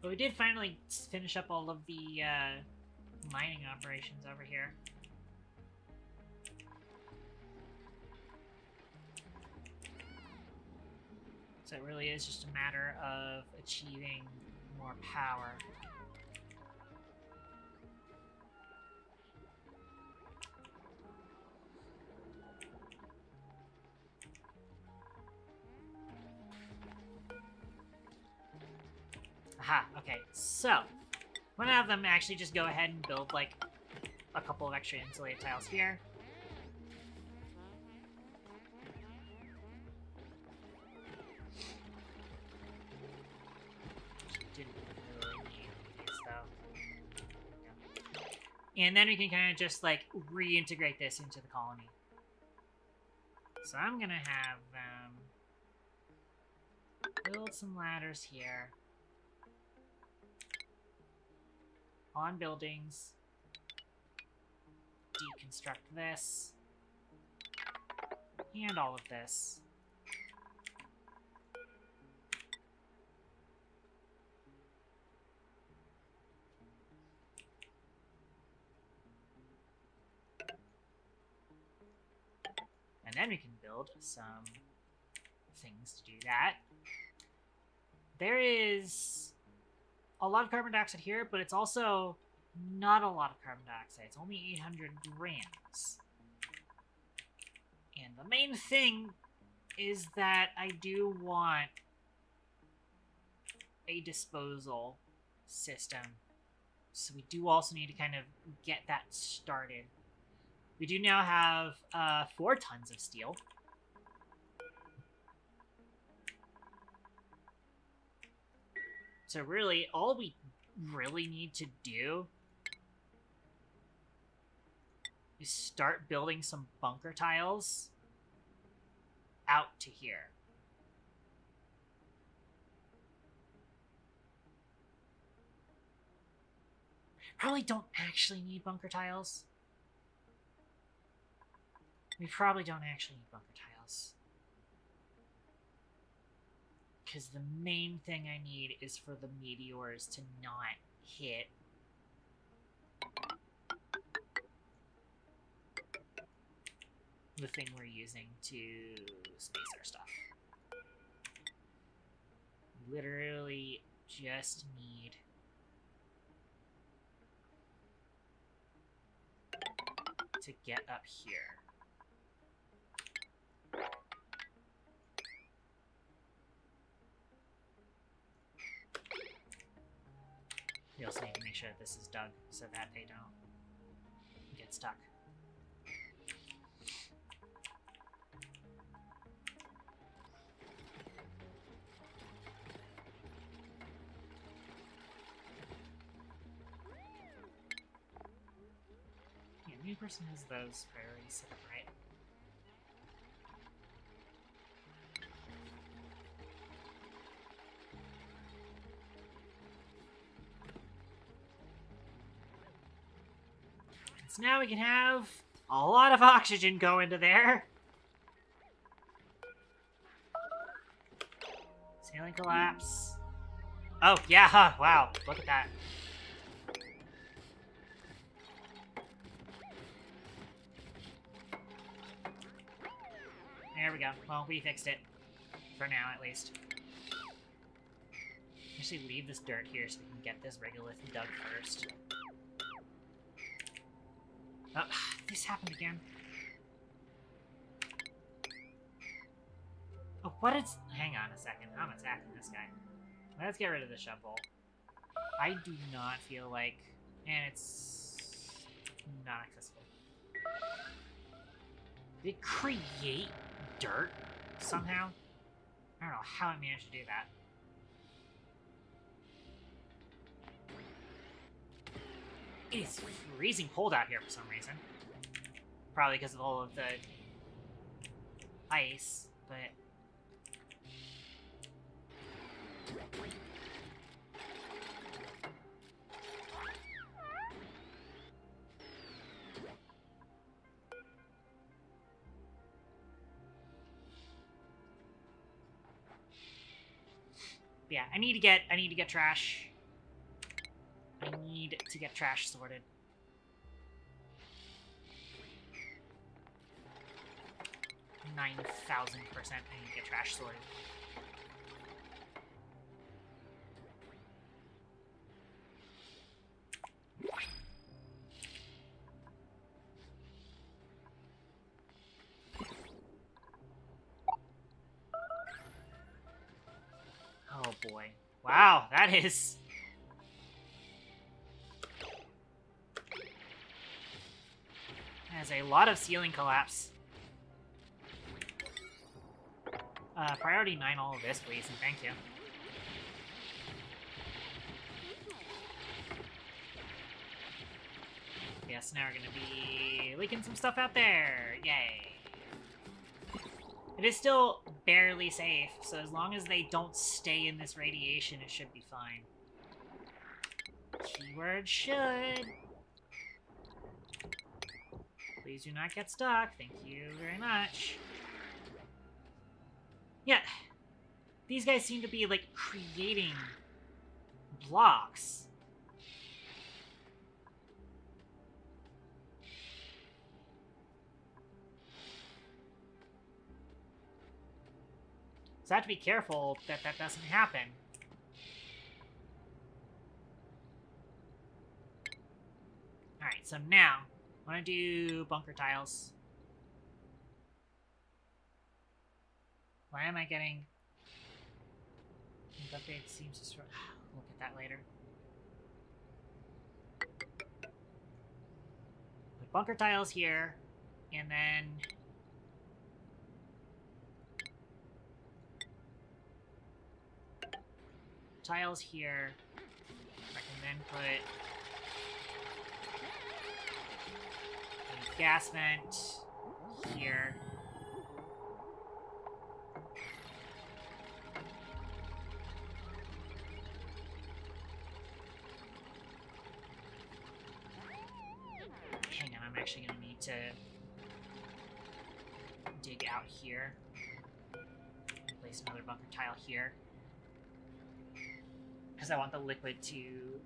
But we did finally finish up all of the mining operations over here. So it really is just a matter of achieving more power. Aha, okay, so I'm gonna have them actually just go ahead and build like a couple of extra insulated tiles here. Didn't really need these though. Yeah. And then we can kind of just like reintegrate this into the colony. So I'm gonna have them build some ladders here. On buildings, deconstruct this, and all of this. And then we can build some things to do that. There is a lot of carbon dioxide here, but it's also not a lot of carbon dioxide. It's only 800 grams. And the main thing is that I do want a disposal system. So we do also need to kind of get that started. We do now have 4 tons of steel. So really, all we really need to do is start building some bunker tiles out to here. Probably don't actually need bunker tiles. We probably don't actually need bunker tiles. Because the main thing I need is for the meteors to not hit the thing we're using to space our stuff. Literally just need to get up here. We also need to make sure that this is dug so that they don't get stuck. Yeah, new person has those priorities set up right. So now we can have a lot of oxygen go into there. Sailing collapse. Oh, yeah, huh, wow, look at that. we go. Well, we fixed it. For now, at least. Actually, leave this dirt here so we can get this regolith dug first. Oh, this happened again. Oh, what is... Hang on a second. I'm attacking this guy. Let's get rid of the shovel. I do not feel like... And it's... not accessible. Did it create dirt somehow? I don't know how I managed to do that. It is freezing cold out here for some reason. Probably because of all of the ice, but... Yeah, I need to get trash. I need to get trash sorted. $9,000% I need to get trash sorted. Oh boy. Wow, that is... That is a lot of ceiling collapse. Priority 9 all of this, please, and thank you. Yes, now we're gonna be leaking some stuff out there. Yay. It is still barely safe, so as long as they don't stay in this radiation, it should be fine. Keyword should. Please do not get stuck. Thank you very much. Yeah. These guys seem to be, like, creating blocks. So I have to be careful that that doesn't happen. Alright, so now, I want to do bunker tiles. Why am I getting... Update seems to... Look at that later. Put bunker tiles here, and then... tiles here. I can then put a gas vent here. Hang on, I'm actually gonna need to dig out here. Place another bunker tile here. Because I want the liquid to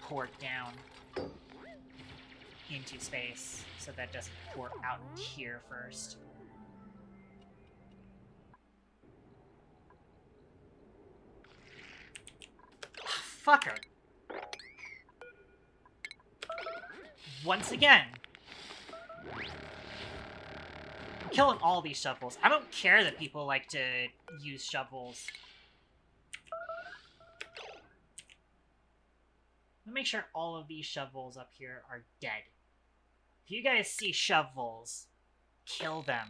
pour down into space, so that doesn't pour out here first. Fucker! Once again! I'm killing all these shovels. I don't care that people like to use shovels. Let me make sure all of these shovels up here are dead. If you guys see shovels, kill them.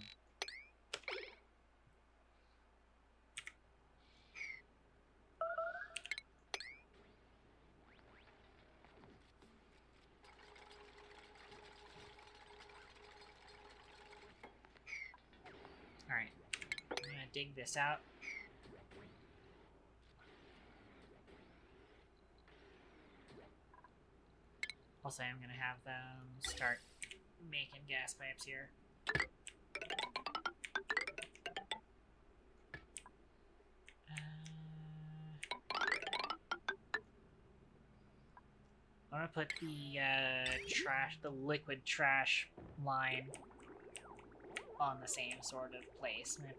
Alright. I'm gonna dig this out. Also, I'm gonna have them start making gas pipes here. I'm gonna put the liquid trash line on the same sort of placement.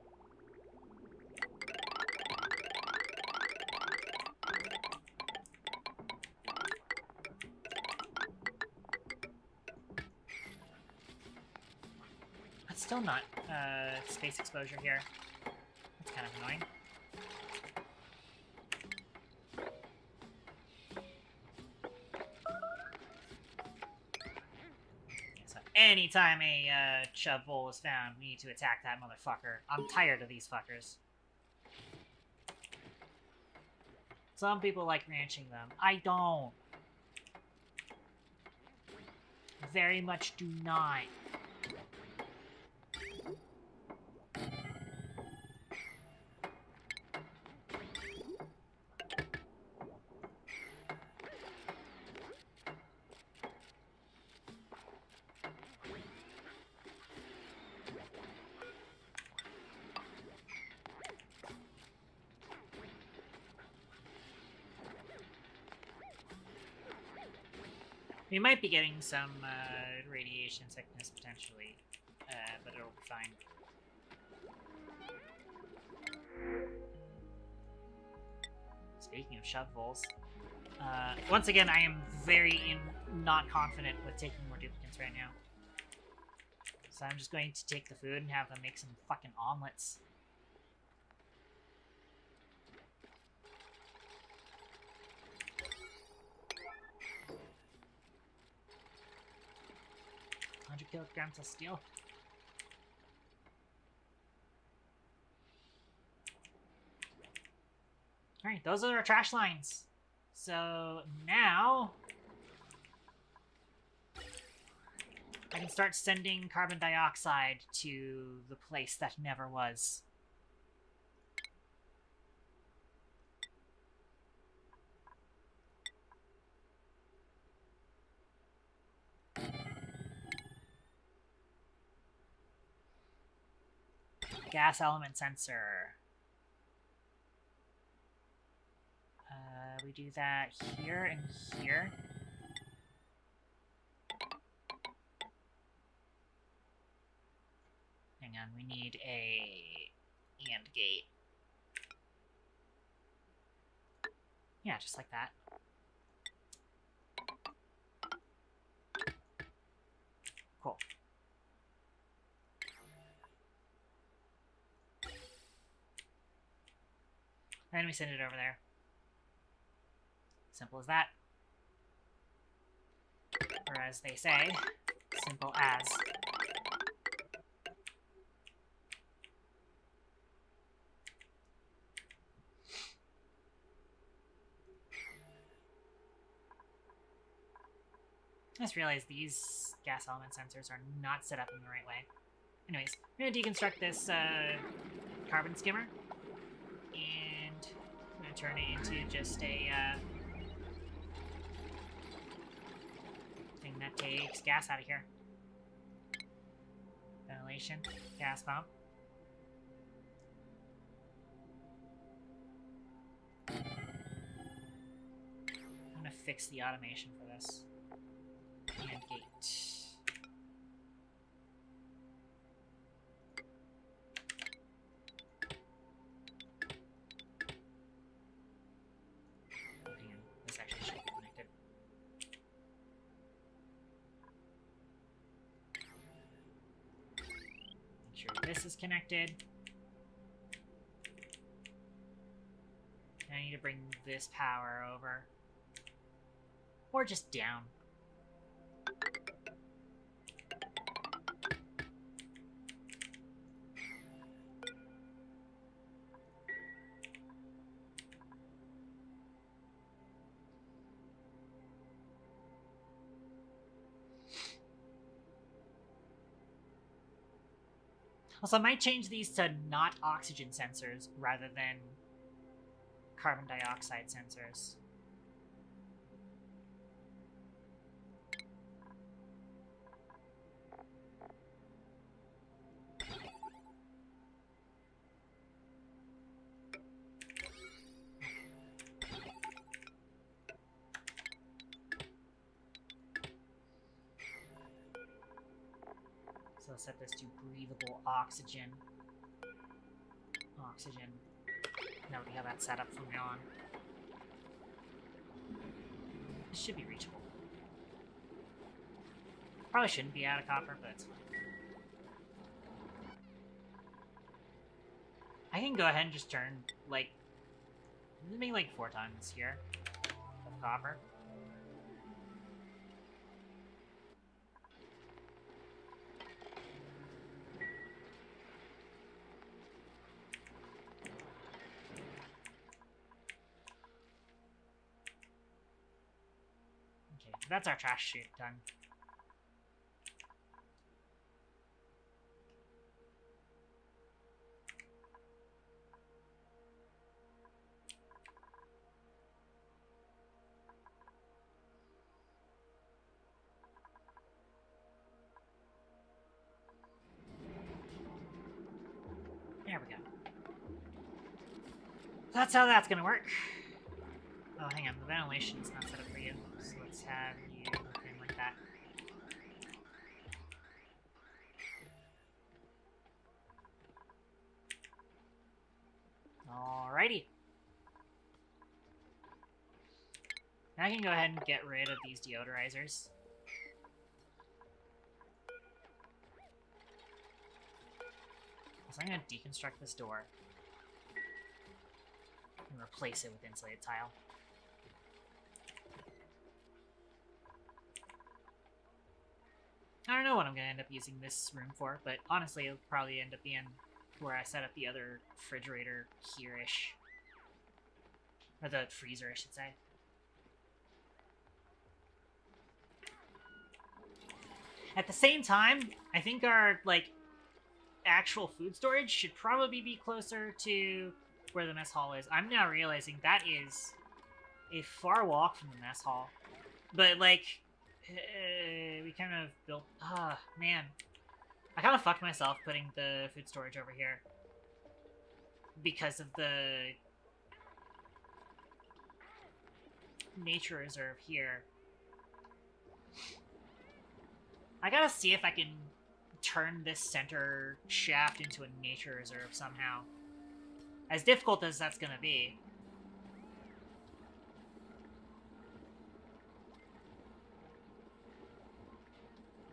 That's still not space exposure here. That's kind of annoying. So anytime a shovel is found, we need to attack that motherfucker. I'm tired of these fuckers. Some people like ranching them. I don't. Very much do not. We might be getting some radiation sickness potentially, but it'll be fine. Speaking of shovels, once again, I am very not confident with taking more duplicates right now. So I'm just going to take the food and have them make some fucking omelets. Kilograms of steel. Alright, those are our trash lines. So now I can start sending carbon dioxide to the place that never was. Gas element sensor. We do that here and here. Hang on, we need a AND gate. Yeah, just like that. Cool. And we send it over there. Simple as that. Or as they say, simple as. I just realized these gas element sensors are not set up in the right way. Anyways, I'm going to deconstruct this carbon skimmer. And I'm going to turn it into just a thing that takes gas out of here. Ventilation, gas pump. I'm going to fix the automation for this. And gate. This actually should be connected. Make sure this is connected. And I need to bring this power over. Or just down. Also, I might change these to not oxygen sensors rather than carbon dioxide sensors. So let's set this to breathable oxygen. Oxygen. Now we have that set up from now on. This should be reachable. Probably shouldn't be out of copper, but it's fine. I can go ahead and just turn, like, maybe like 4 tons here of copper. Okay, so that's our trash chute done. There we go. That's how that's gonna work. Oh, hang on, the ventilation's not set up for you, so let's have you hook in like that. Alrighty. Now I can go ahead and get rid of these deodorizers. So I'm going to deconstruct this door and replace it with insulated tile. I don't know what I'm going to end up using this room for, but honestly it'll probably end up being where I set up the other refrigerator here-ish. Or the freezer, I should say. At the same time, I think our, like, actual food storage should probably be closer to where the mess hall is. I'm now realizing that is a far walk from the mess hall. But, like, we kind of built... man. I kind of fucked myself putting the food storage over here. Because of the nature reserve here. I gotta see if I can turn this center shaft into a nature reserve somehow. As difficult as that's gonna be.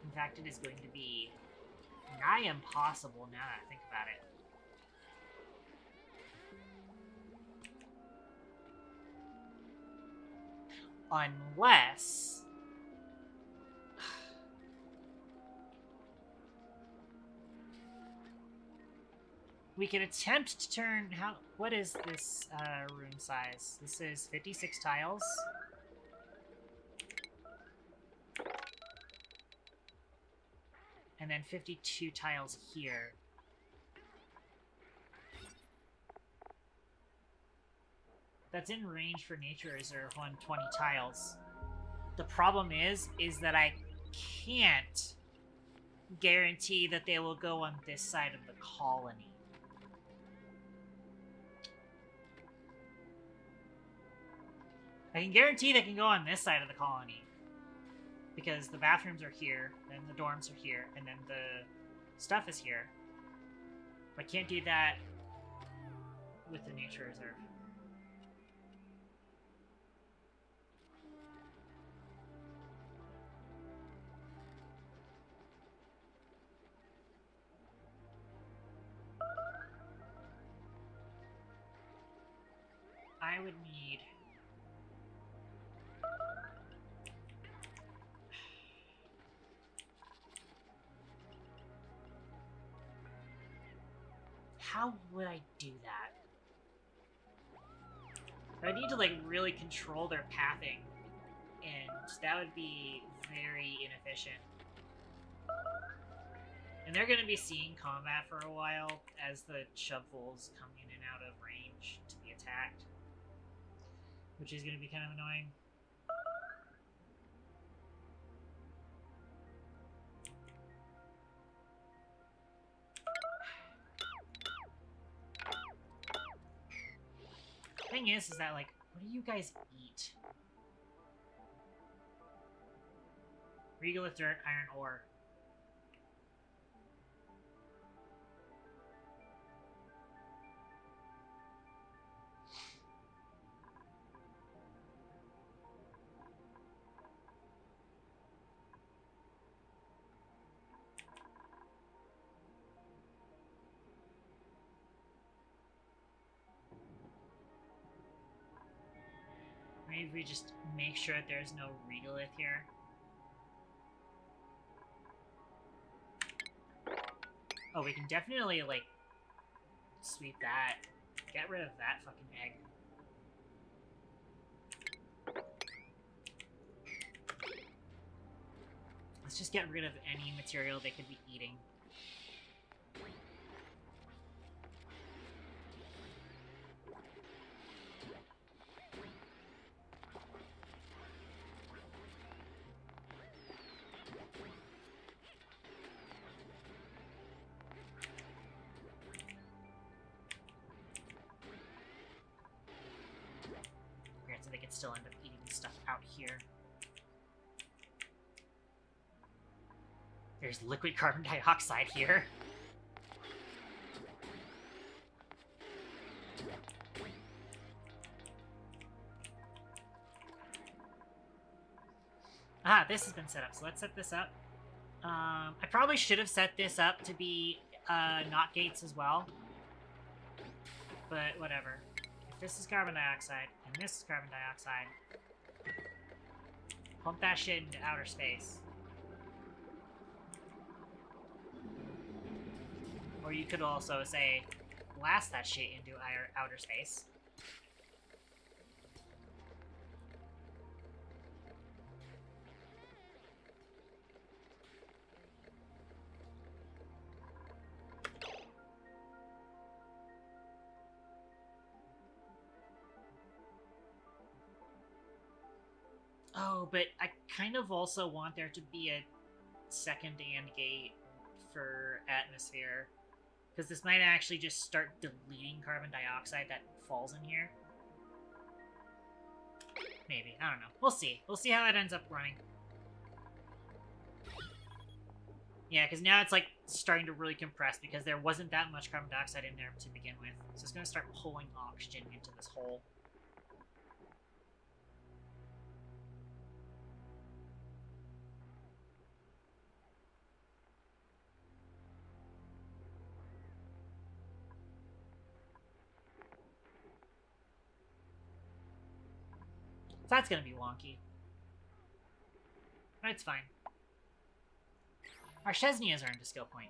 In fact, it is going to be nigh impossible now that I think about it. Unless... we could attempt to turn... what is this room size? This is 56 tiles. And then 52 tiles here. That's in range for Nature Reserve on 20 tiles. The problem is that I can't guarantee that they will go on this side of the colony. I can guarantee they can go on this side of the colony. Because the bathrooms are here, and the dorms are here, and then the stuff is here. But I can't do that with the Nature Reserve. I would need... How would I do that? I need to, like, really control their pathing, and that would be very inefficient. And they're gonna be seeing combat for a while as the shovels come in and out of range to be attacked. Which is gonna be kind of annoying. Thing is that, like, what do you guys eat? Regolith dirt, iron ore. Maybe we just make sure that there's no regolith here. Oh, we can definitely, like, sweep that. Get rid of that fucking egg. Let's just get rid of any material they could be eating. So they could still end up eating stuff out here. There's liquid carbon dioxide here. Ah, this has been set up, so let's set this up. I probably should have set this up to be not gates as well. But whatever. If this is carbon dioxide, and this is carbon dioxide, pump that shit into outer space. Or you could also say, blast that shit into outer space. Oh, but I kind of also want there to be a second AND gate for atmosphere. Because this might actually just start deleting carbon dioxide that falls in here. Maybe. I don't know. We'll see. We'll see how that ends up running. Yeah, because now it's like starting to really compress because there wasn't that much carbon dioxide in there to begin with. So it's going to start pulling oxygen into this hole. So that's going to be wonky. But it's fine. Our Chesney has earned a skill point.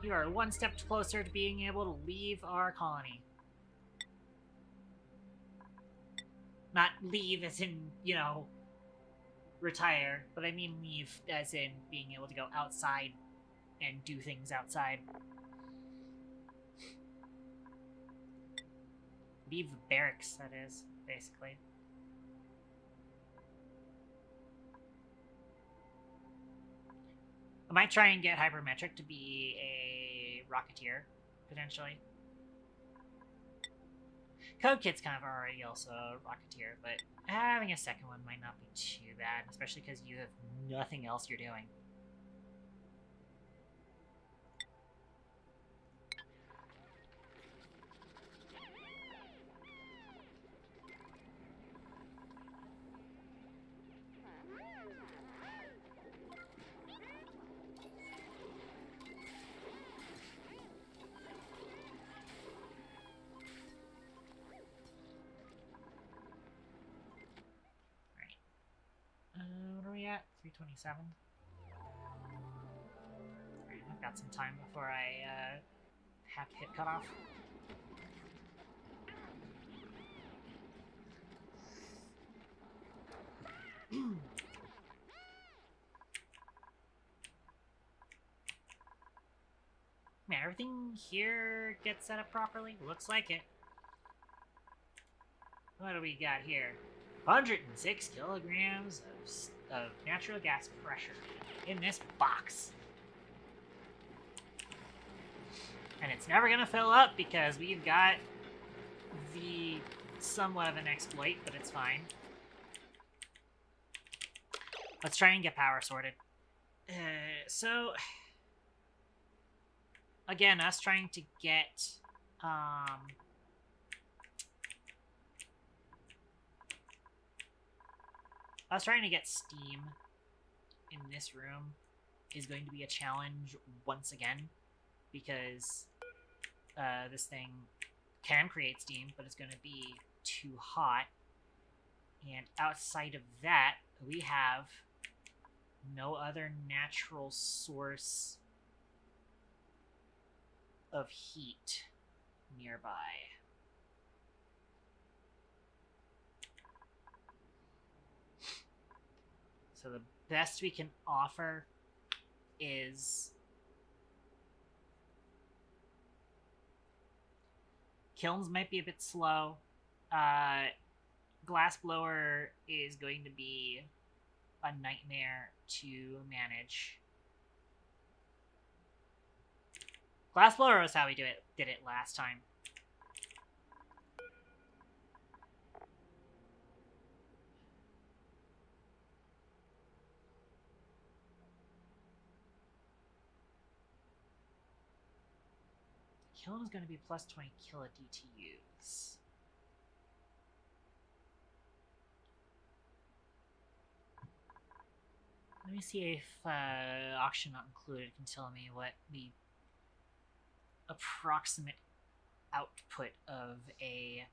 You are one step closer to being able to leave our colony. Not leave as in, you know, retire, but I mean leave as in being able to go outside and do things outside. Leave the barracks, that is, basically. I might try and get Hypermetric to be a Rocketeer, potentially. Code Kid's kind of already also a Rocketeer, but having a second one might not be too bad, especially because you have nothing else you're doing. What are we at? 327? Alright, I've got some time before I have to hit cutoff. Man, everything here gets set up properly? Looks like it. What do we got here? 106 kilograms of natural gas pressure in this box. And it's never gonna fill up because we've got the somewhat of an exploit, but it's fine. Let's try and get power sorted. So, again, us trying to get, us trying to get steam in this room is going to be a challenge once again, because this thing can create steam, but it's going to be too hot. And outside of that, we have no other natural source of heat nearby. So the best we can offer is kilns might be a bit slow. Glassblower is going to be a nightmare to manage. Glassblower was how we did it last time. Kiln is going to be plus 20 kilodTUs. Let me see if auction not included can tell me what the approximate output of a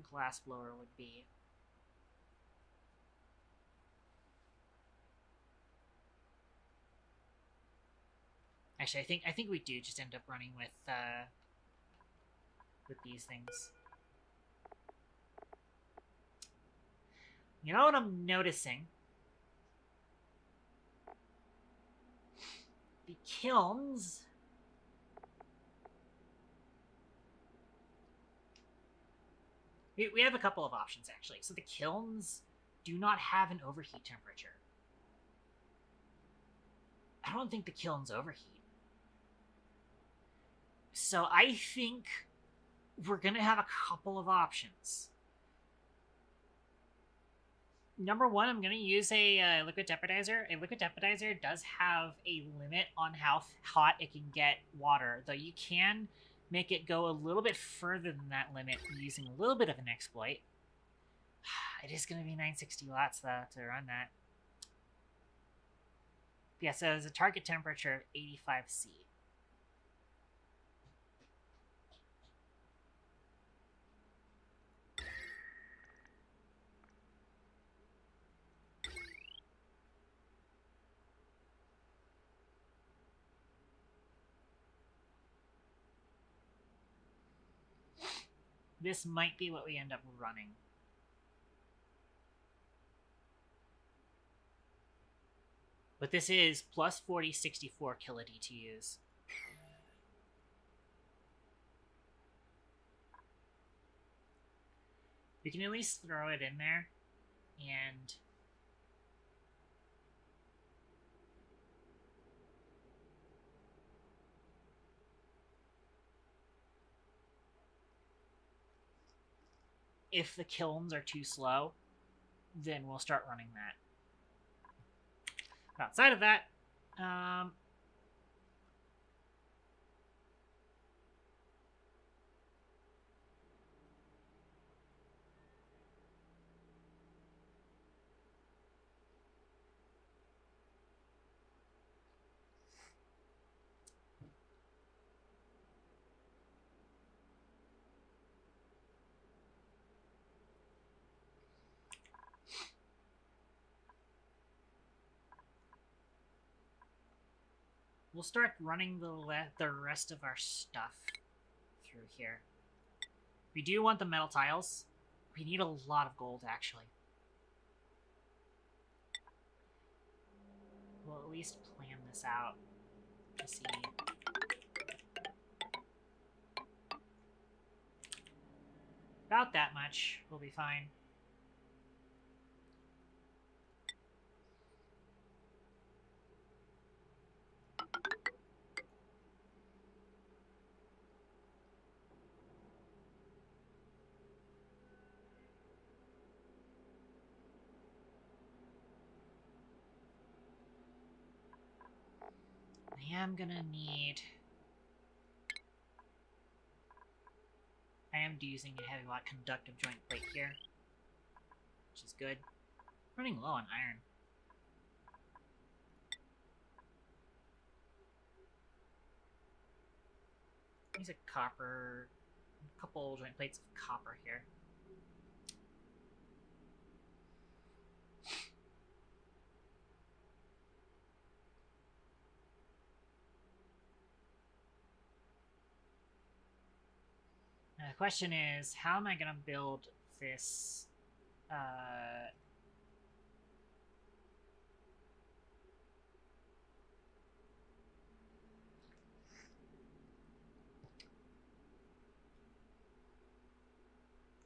glassblower would be. Actually, I think we do just end up running with these things. You know what I'm noticing? The kilns we have a couple of options actually. So the kilns do not have an overheat temperature. I don't think the kilns overheat. So I think we're going to have a couple of options. Number one, I'm going to use a liquid temperizer. A liquid temperizer does have a limit on how hot it can get water, though you can make it go a little bit further than that limit using a little bit of an exploit. It is going to be 960 watts, though, to run that. Yeah, so there's a target temperature of 85°C. This might be what we end up running. But this is plus 40, 64 kilodTUs. We can at least throw it in there, and if the kilns are too slow, then we'll start running that. Outside of that, I we'll start running the rest of our stuff through here. We do want the metal tiles. We need a lot of gold, actually. We'll at least plan this out to see. About that much, we'll be fine. I am gonna need... I am using a heavy watt conductive joint plate here, which is good. Running low on iron. Use a copper A couple joint plates of copper here. Now the question is, how am I going to build this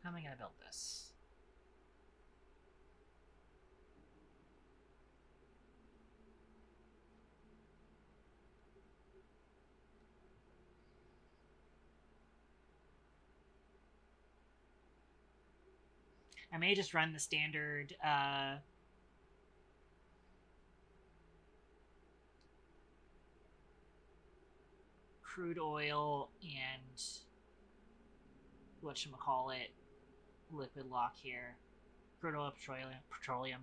how am I going to build this? I may just run the standard crude oil and whatchamacallit liquid lock here. Crude oil, petroleum.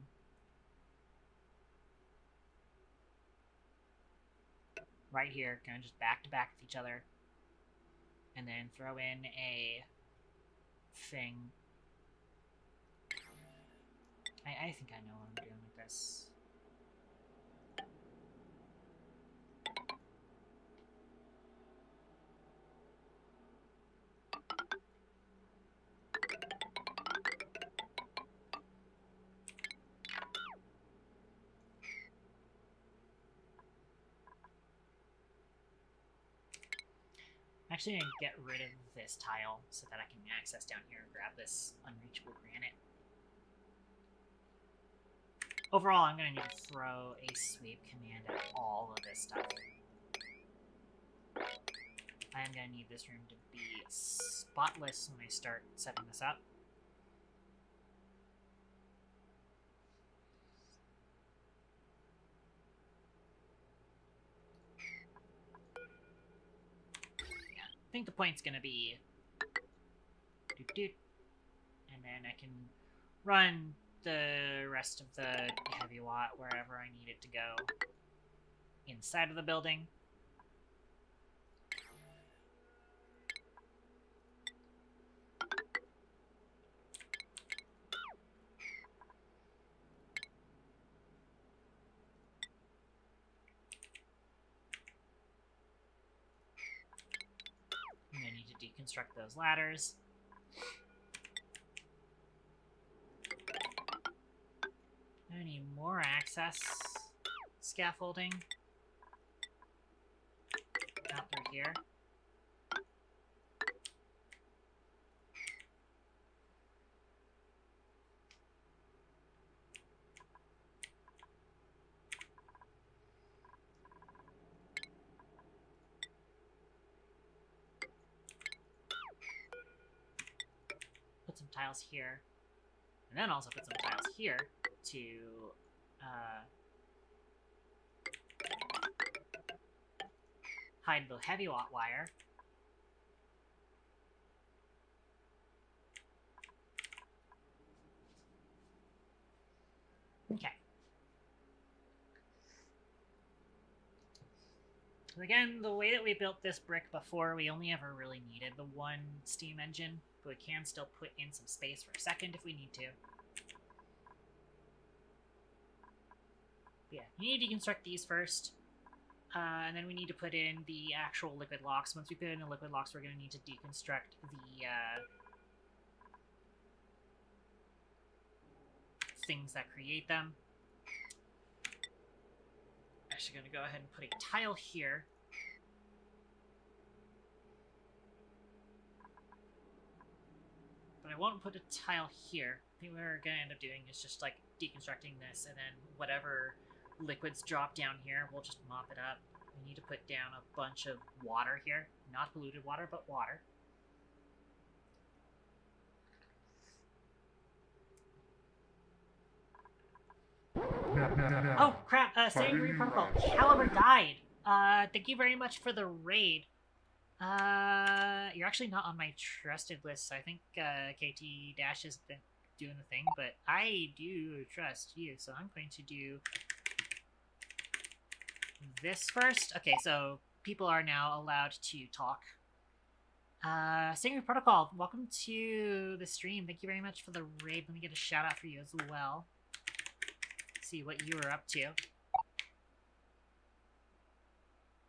Right here, kind of just back to back with each other. And then throw in a thing. I think I know what I'm doing with this. I'm actually going to get rid of this tile so that I can access down here and grab this unreachable granite. Overall, I'm going to need to throw a sweep command at all of this stuff. I'm going to need this room to be spotless when I start setting this up. Yeah, I think the point's going to be and then I can run the rest of the heavy watt wherever I need it to go inside of the building. And I need to deconstruct those ladders. I need more access scaffolding out through here. Put some tiles here, and then also put some tiles here to hide the heavy watt wire. Okay. So again, the way that we built this brick before, we only ever really needed the one steam engine, but we can still put in some space for a second if we need to. Yeah, you need to deconstruct these first, and then we need to put in the actual liquid locks. Once we put in the liquid locks, we're going to need to deconstruct the things that create them. Actually going to go ahead and put a tile here. But I won't put a tile here. I think what we're going to end up doing is just like deconstructing this, and then whatever liquids drop down here, we'll just mop it up. We need to put down a bunch of water here. Not polluted water, but water. Oh, crap. Saying Green Protocol. Caliber died. Thank you very much for the raid. You're actually not on my trusted list. I think, KT Dash has been doing the thing, but I do trust you, so I'm going to do this first. Okay, so people are now allowed to talk. Stingray Protocol, welcome to the stream. Thank you very much for the raid. Let me get a shout out for you as well. See what you were up to.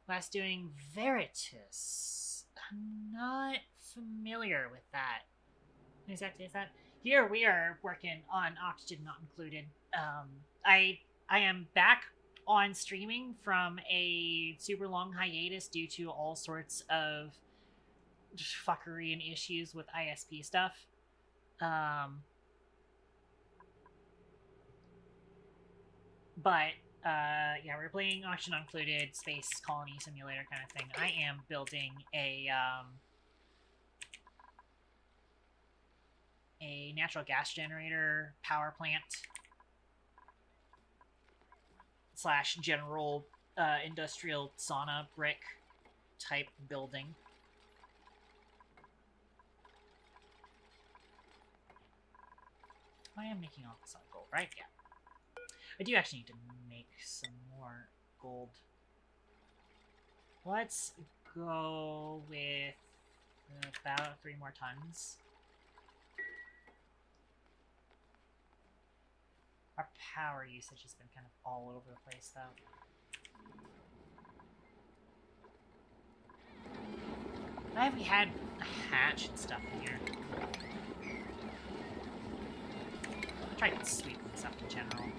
Last doing Veritas. I'm not familiar with that. What exactly is that? Here we are working on Oxygen Not Included. I am back on streaming from a super long hiatus due to all sorts of fuckery and issues with ISP stuff. Yeah, we're playing Oxygen Included, Space Colony Simulator kind of thing. I am building a natural gas generator power plant / general industrial sauna brick type building. I am making all this on gold, right? Yeah. I do actually need to make some more gold. Let's go with about 3 more tons. Our power usage has been kind of all over the place, though. Why have we had a hatch and stuff in here? I'll try to sweep this up in general.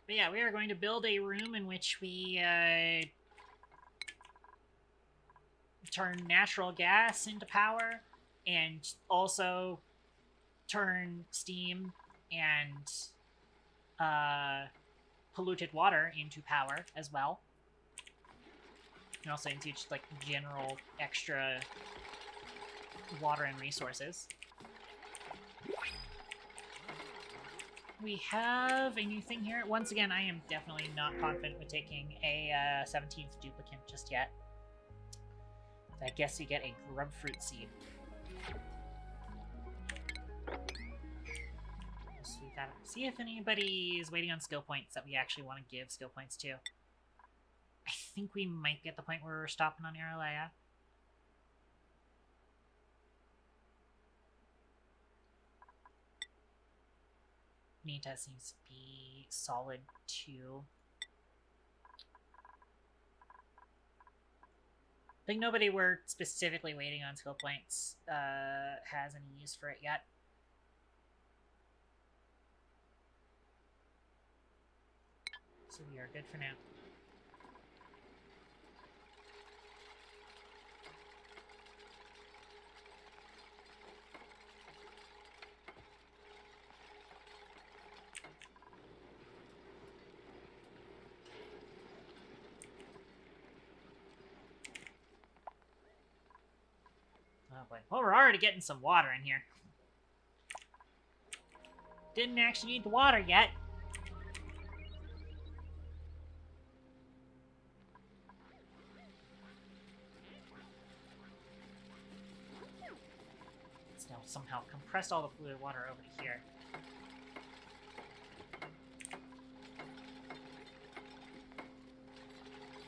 But yeah, we are going to build a room in which we turn natural gas into power and also turn steam and polluted water into power as well. And also into just like general extra water and resources. We have a new thing here. Once again, I am definitely not confident with taking a 17th duplicant just yet. I guess we get a grubfruit seed. So we gotta see if anybody is waiting on skill points that we actually want to give skill points to. I think we might get the point where we're stopping on Aralea. Nita seems to be solid too. I think nobody we're specifically waiting on skill points has any use for it yet. So we are good for now. Oh boy. Well, we're already getting some water in here. Didn't actually need the water yet. It's now somehow compressed all the polluted water over to here.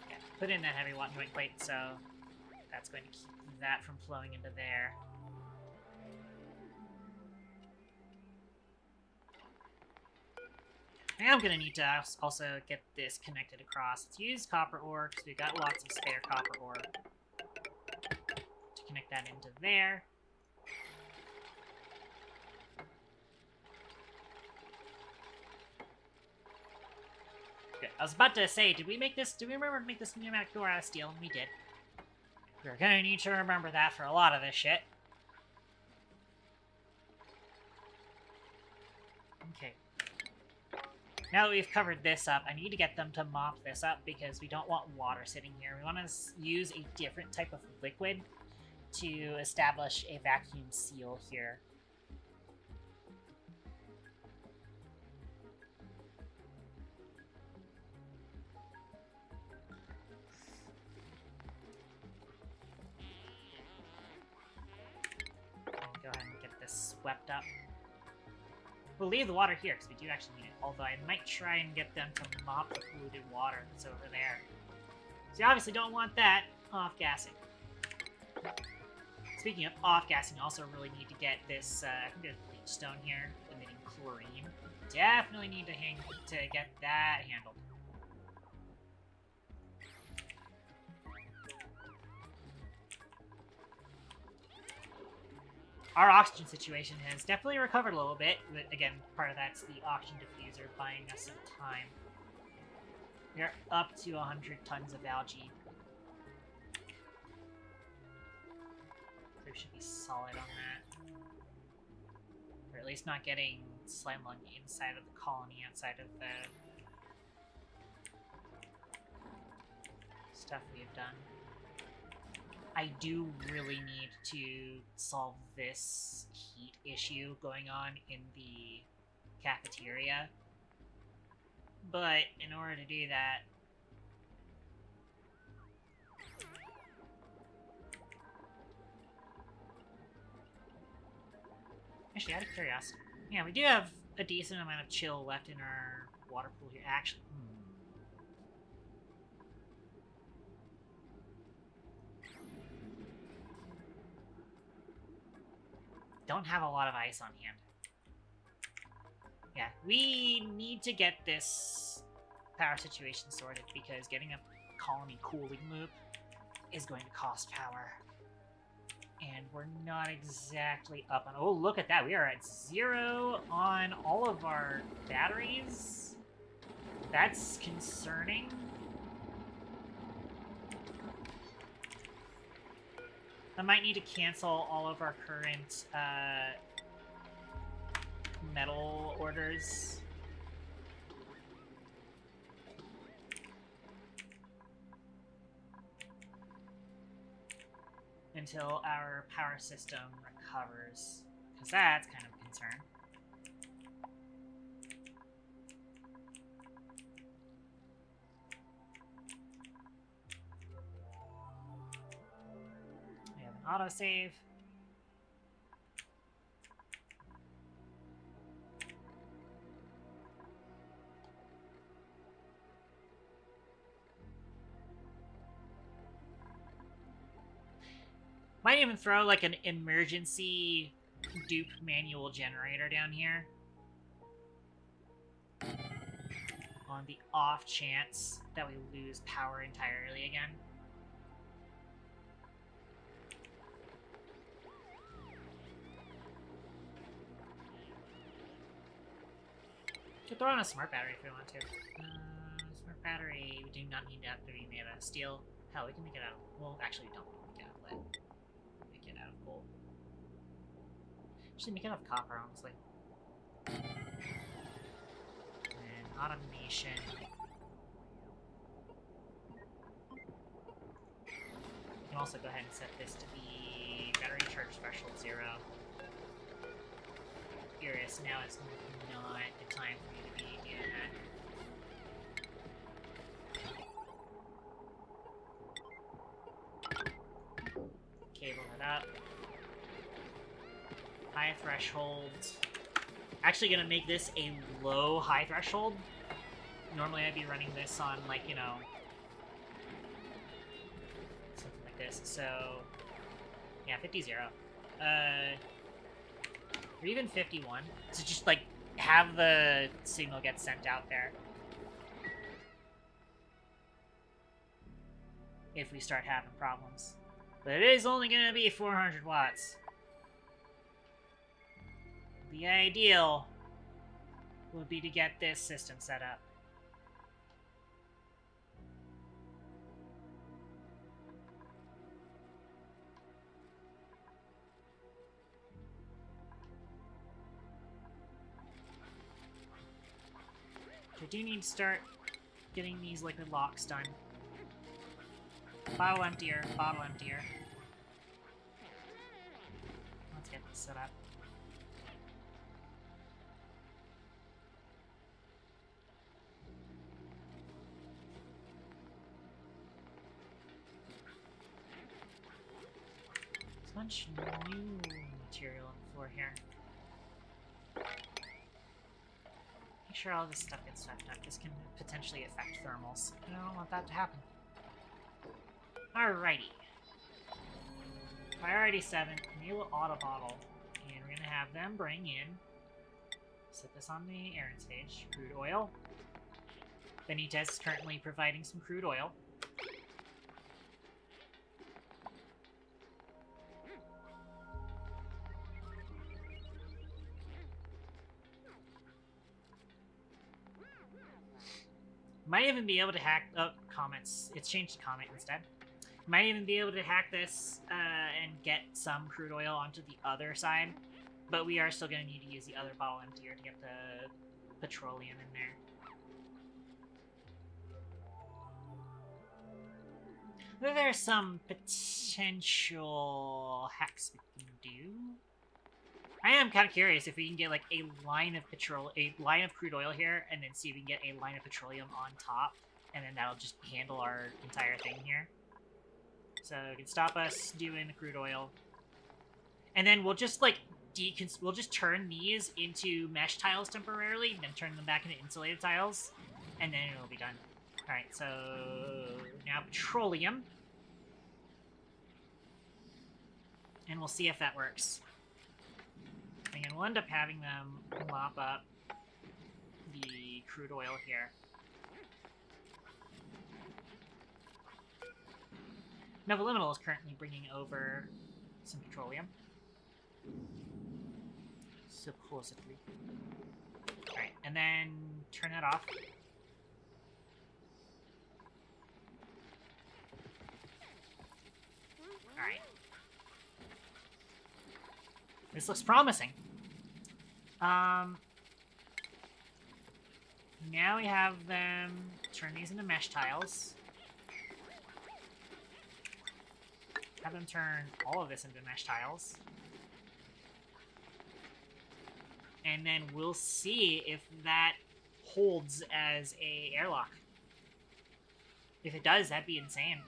Yeah, put in that heavy water plate, so that's going to keep that from flowing into there. I am going to need to also get this connected across. Let's use copper ore, because we've got lots of spare copper ore. To connect that into there. Good. I was about to say, did we remember to make this pneumatic door out of steel? And we did. We're gonna need to remember that for a lot of this shit. Okay. Now that we've covered this up, I need to get them to mop this up because we don't want water sitting here. We want to use a different type of liquid to establish a vacuum seal here. swept up. We'll leave the water here, because we do actually need it. Although I might try and get them to mop the polluted water that's over there. So you obviously don't want that off-gassing. Speaking of off-gassing, you also really need to get this, I think there's bleach stone here, emitting chlorine. Definitely need to get that handled. Our oxygen situation has definitely recovered a little bit, but again, part of that's the oxygen diffuser buying us some time. We're up to 100 tons of algae. So we should be solid on that. Or at least not getting slime on the inside of the colony outside of the stuff we have done. I do really need to solve this heat issue going on in the cafeteria. But in order to do that, actually, out of curiosity, yeah, we do have a decent amount of chill left in our water pool here. Actually, don't have a lot of ice on hand. Yeah, we need to get this power situation sorted because getting a colony cooling loop is going to cost power. And we're not exactly up on... Oh, look at that. We are at 0 on all of our batteries. That's concerning. I might need to cancel all of our current metal orders. Until our power system recovers. Because that's kind of a concern. We have an autosave. Might even throw like an emergency dupe manual generator down here. On the off chance that we lose power entirely again. Could throw on a smart battery if we want to. Smart battery, we do not need that to be made out of steel. Hell, we can make it out of... Well, actually, we don't make it out of lead. Make it out of gold. Actually, make it out of copper, honestly. And automation. You can also go ahead and set this to be battery charge threshold 0. Curious, now it's not the time for me to be doing that. Cable it up. High threshold. Actually gonna make this a low high threshold. Normally I'd be running this on, like, you know, something like this. So, yeah, 50-0. Or even 51. So just, like, have the signal get sent out there. If we start having problems. But it is only going to be 400 watts. The ideal would be to get this system set up. I do need to start getting these liquid locks done. Bottle emptier, bottle emptier. Let's get this set up. There's a bunch of new material on the floor here. here. Make sure all this stuff gets swept up. This can potentially affect thermals. I don't want that to happen. Alrighty. Priority 7, enable auto bottle. And we're gonna have them bring in, set this on the errand stage, crude oil. Benitez is currently providing some crude oil. Might even be able to hack... Oh, comments. It's changed to comment instead. Might even be able to hack this and get some crude oil onto the other side. But we are still going to need to use the other bottle emptier to get the petroleum in there. There's some potential hacks we can do. I am kind of curious if we can get like a line of crude oil here, and then see if we can get a line of petroleum on top, and then that'll just handle our entire thing here. So it can stop us doing the crude oil, and then we'll just like we'll just turn these into mesh tiles temporarily, then turn them back into insulated tiles, and then it'll be done. All right, so now petroleum, and we'll see if that works. Again, we'll end up having them mop up the crude oil here. Novaliminal is currently bringing over some petroleum. Supposedly. Alright, and then turn that off. Alright. This looks promising. Now we have them turn these into mesh tiles. Have them turn all of this into mesh tiles. And then we'll see if that holds as a airlock. If it does, that'd be insane.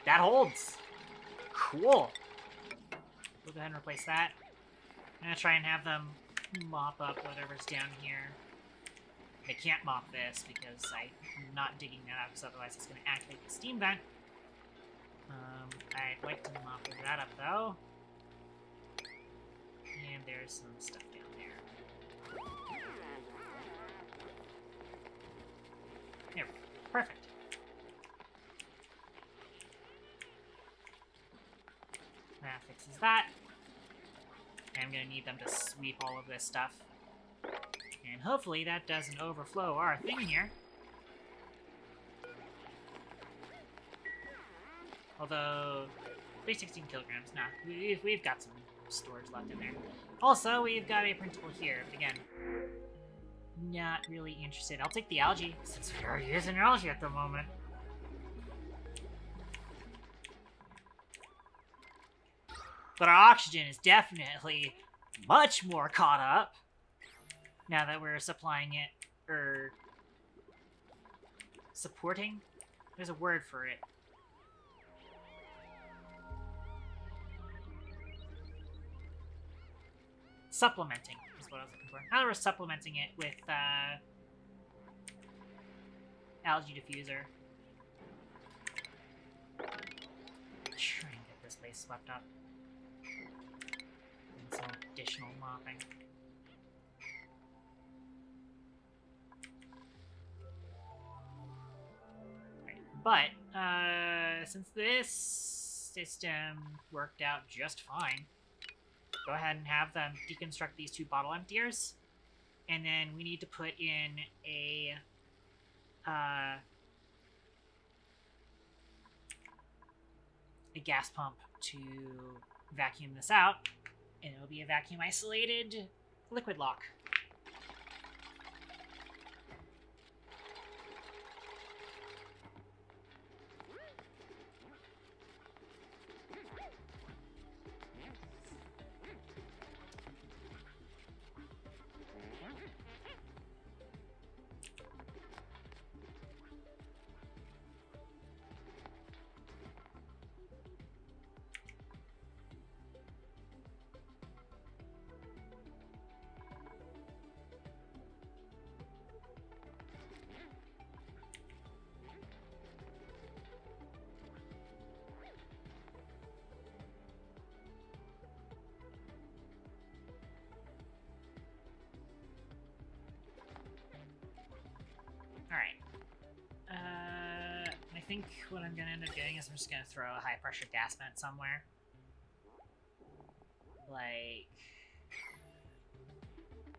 That holds. Cool. We'll go ahead and replace that. I'm gonna try and have them mop up whatever's down here. They can't mop this because I'm not digging that up, because otherwise it's gonna activate the steam vent. I'd like to mop that up though. And there's some stuff down there. There we go. Perfect. That fixes that. And I'm gonna need them to sweep all of this stuff. And hopefully that doesn't overflow our thing here. Although, 316 kilograms, nah, we've got some storage left in there. Also, we've got a printable here, but again, not really interested. I'll take the algae, since we're using algae at the moment. But our oxygen is definitely much more caught up now that we're supplying it, or supporting? There's a word for it. Supplementing is what I was looking for. Now that we're supplementing it with algae diffuser. Try and get this place swept up. And some additional mopping. Right. But since this system worked out just fine, go ahead and have them deconstruct these two bottle emptiers, and then we need to put in a gas pump to vacuum this out, and it'll be a vacuum isolated liquid lock. think what I'm gonna end up doing is I'm just gonna throw a high pressure gas vent somewhere. Like,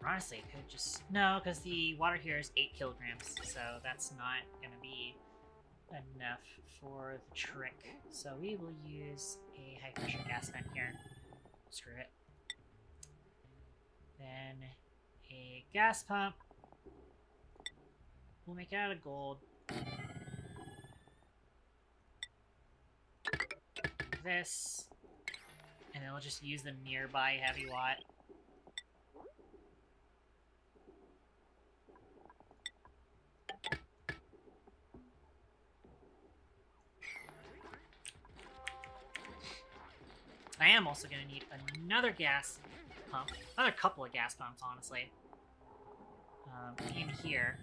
honestly, it could just, no, because the water here is 8 kilograms, so that's not gonna be enough for the trick. So we will use a high pressure gas vent here. Screw it. Then a gas pump. We'll make it out of gold. This. And then we'll just use the nearby heavy watt. I am also going to need another gas pump. Another couple of gas pumps, honestly. In here.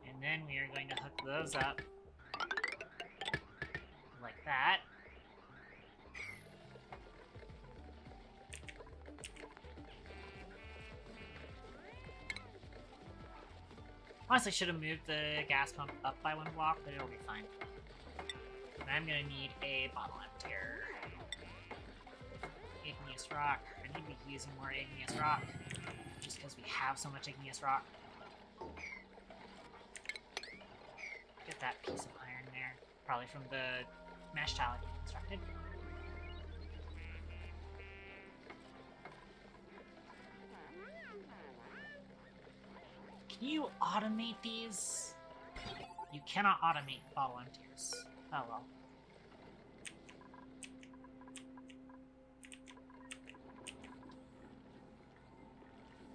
And then we are going to hook those up. Like that. Honestly, I should have moved the gas pump up by 1 block, but it'll be fine. And I'm gonna need a bottle emptier. Igneous rock. I need to be using more igneous rock, just because we have so much igneous rock. Get that piece of iron there. Probably from the mesh tile I constructed. Can you automate these? You cannot automate bottle emptiers. Oh well.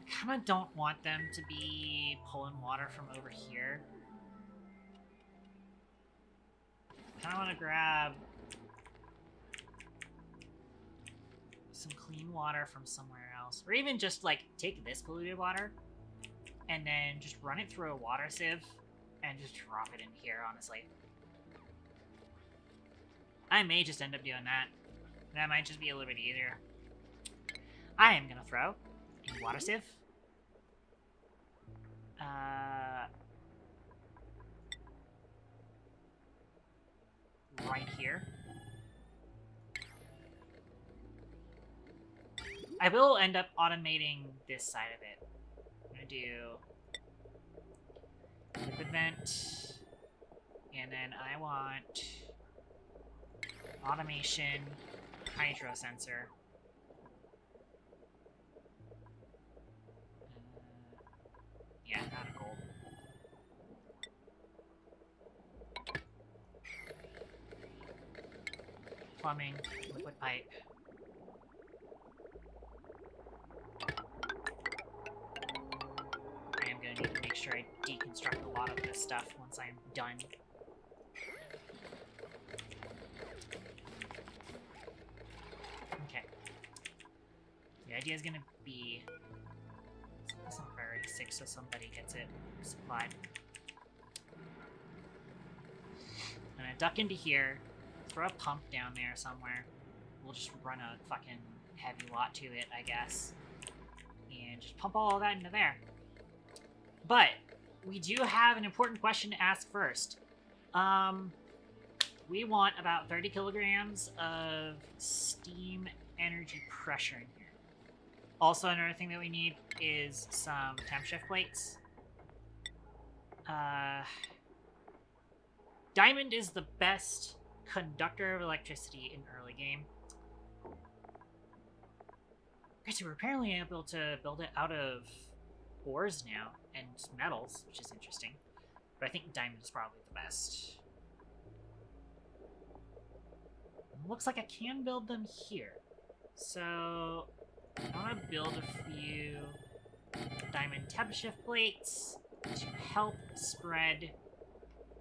I kinda don't want them to be pulling water from over here. I kinda wanna grab some clean water from somewhere else. Or even just, like, take this polluted water and then just run it through a water sieve and just drop it in here, honestly. I may just end up doing that. That might just be a little bit easier. I am gonna throw a water sieve. Right here. I will end up automating this side of it. I'm gonna do liquid vent, and then I want automation hydro sensor. Yeah, out of gold. Plumbing, liquid pipe. I am going to need to make sure I deconstruct a lot of this stuff once I'm done. Okay. The idea is going to be... It's not very sick, so somebody gets it supplied. I'm gonna duck into here, throw a pump down there somewhere. We'll just run a fucking heavy lot to it, I guess. And just pump all of that into there. But, we do have an important question to ask first. We want about 30 kilograms of steam energy pressure in here. Also, another thing that we need is some temp shift plates. Diamond is the best conductor of electricity in early game. Okay, so we're apparently able to build it out of ores now, and metals, which is interesting. But I think diamond is probably the best. Looks like I can build them here. So... I want to build a few diamond temp shift plates to help spread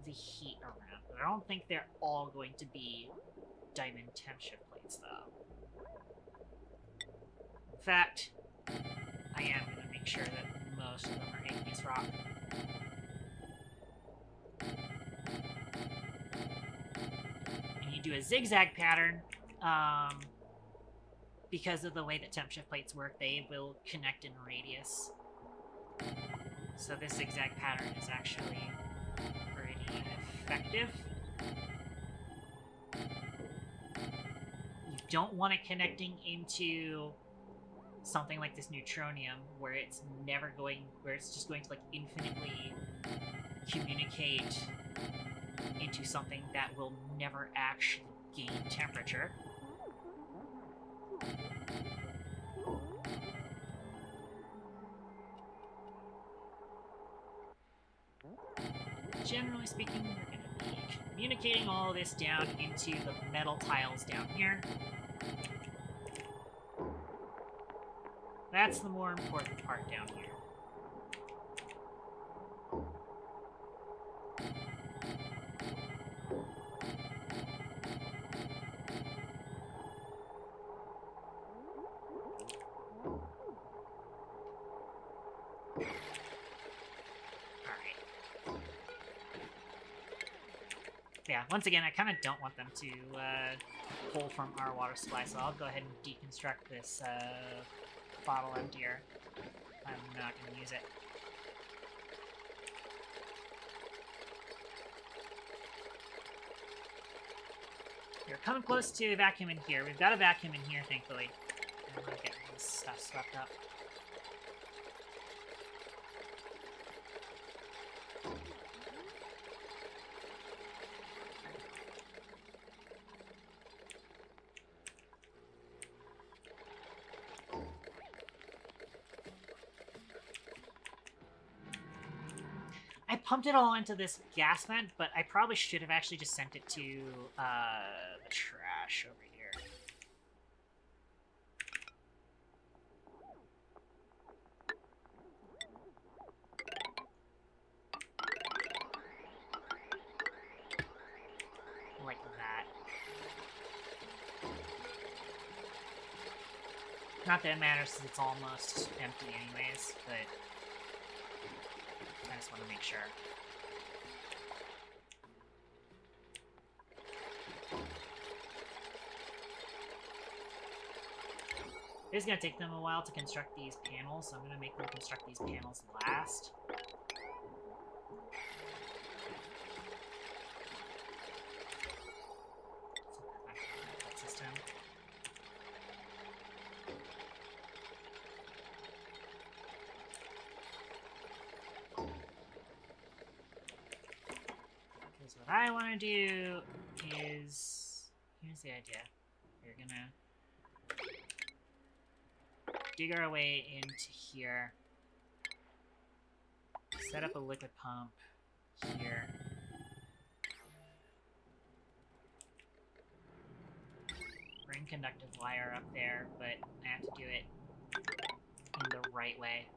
the heat around. But I don't think they're all going to be diamond temp shift plates, though. In fact, I am going to make sure that most of them are igneous rock. I need you do a zigzag pattern, because of the way that temp shift plates work, they will connect in radius. So this zigzag pattern is actually pretty effective. You don't want it connecting into something like this neutronium where it's just going to like infinitely communicate into something that will never actually gain temperature. Generally speaking, we're going to be communicating all of this down into the metal tiles down here. That's the more important part down here. Yeah, once again, I kind of don't want them to pull from our water supply, so I'll go ahead and deconstruct this bottle emptier. I'm not going to use it. We're coming close to a vacuum in here. We've got a vacuum in here, thankfully. I'm going to get this stuff swept up. I pumped it all into this gas vent, but I probably should have actually just sent it to the trash over here. Like that. Not that it matters since it's almost empty anyways, but I just want to make sure. It is going to take them a while to construct these panels, so I'm going to make them construct these panels last. System. Because what I want to do is... Here's the idea. We're going to dig our way into here. Set up a liquid pump here. Bring conductive wire up there, but I have to do it in the right way.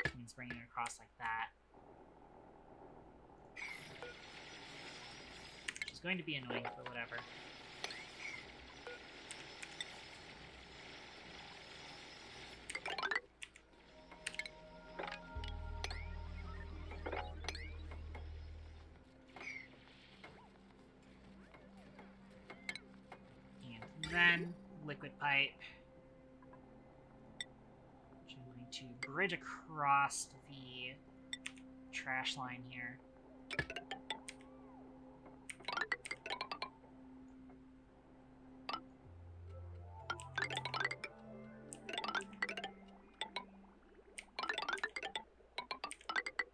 Which means bringing it across like that. Which is going to be annoying, but whatever. Then liquid pipe, which I'm going to bridge across the trash line here.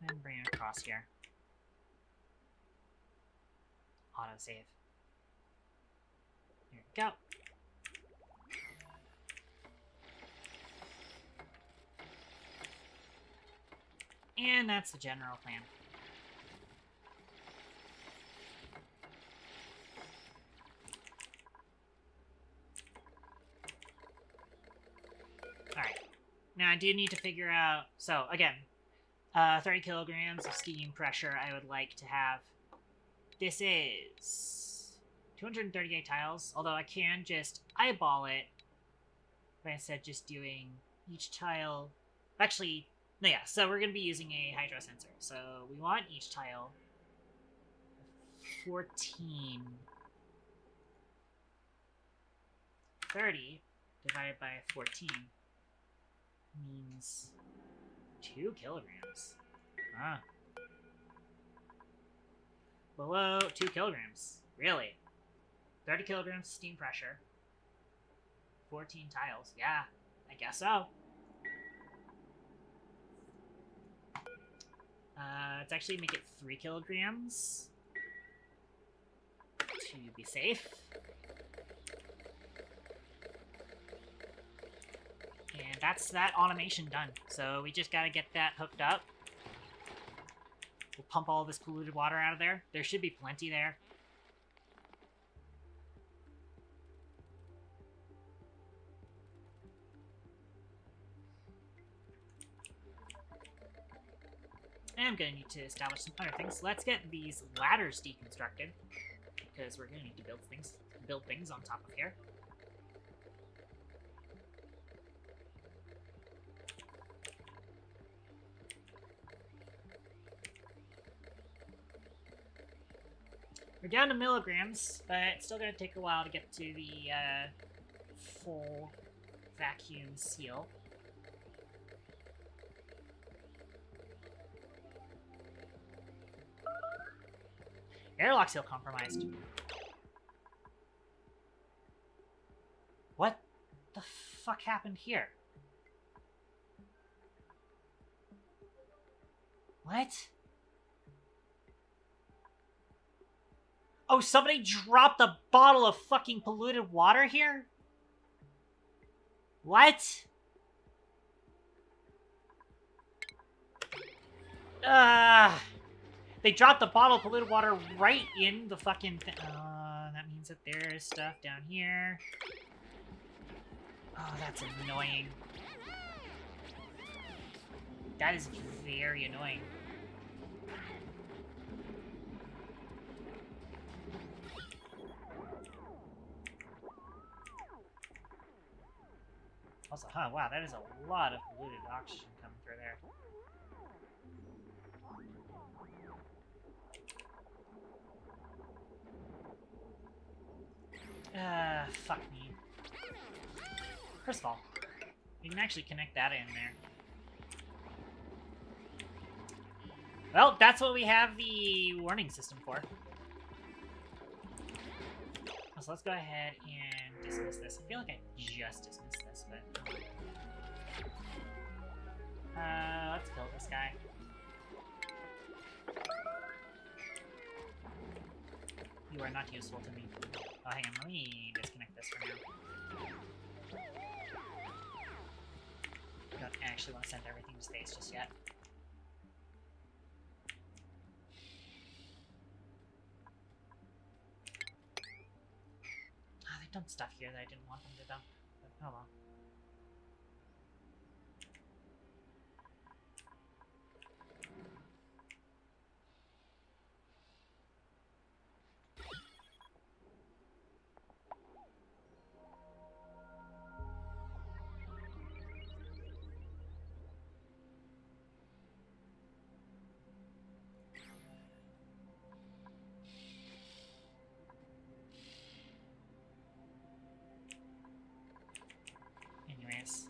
And bring it across here. Autosave. There we go. And that's the general plan. Alright. Now I do need to figure out... So, again, 30 kilograms of steam pressure I would like to have. This is 238 tiles, although I can just eyeball it. But instead just doing each tile... Actually... No, yeah, so we're going to be using a hydro sensor. So we want each tile 14. 30 divided by 14 means 2 kilograms. Ah. Below 2 kilograms. Really? 30 kilograms steam pressure. 14 tiles. Yeah, I guess so. Let's actually make it 3 kilograms to be safe. And that's that automation done. So we just gotta get that hooked up. We'll pump all this polluted water out of there. There should be plenty there. And I'm gonna need to establish some other things. Let's get these ladders deconstructed, because we're gonna need to build things on top of here. We're down to milligrams, but it's still going to take a while to get to the full vacuum seal. Airlock seal compromised. What the fuck happened here? What? Oh, somebody dropped a bottle of fucking polluted water here? What? They dropped the bottle of polluted water right in the fucking thing. That means that there's stuff down here. Oh, that's annoying. That is very annoying. Also, wow, that is a lot of polluted oxygen coming through there. Fuck me. First of all, we can actually connect that in there. Well, that's what we have the warning system for. So let's go ahead and dismiss this. I feel like I just dismissed this, but... let's kill this guy. You are not useful to me. Oh, hang on, let me disconnect this for now. I don't actually want to send everything to space just yet. Oh, they dumped stuff here that I didn't want them to dump, but oh well. Anyways.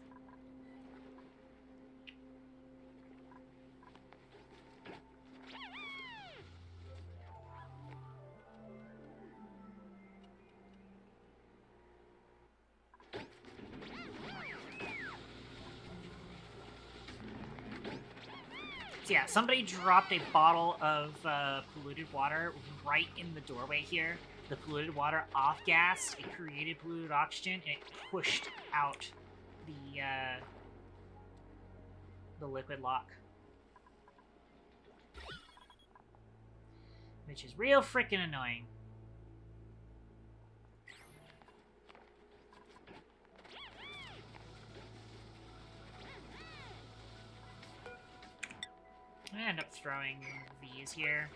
So yeah, somebody dropped a bottle of polluted water right in the doorway here. The polluted water off-gassed, it created polluted oxygen, and it pushed out the liquid lock. Which is real freaking annoying. I end up throwing these here.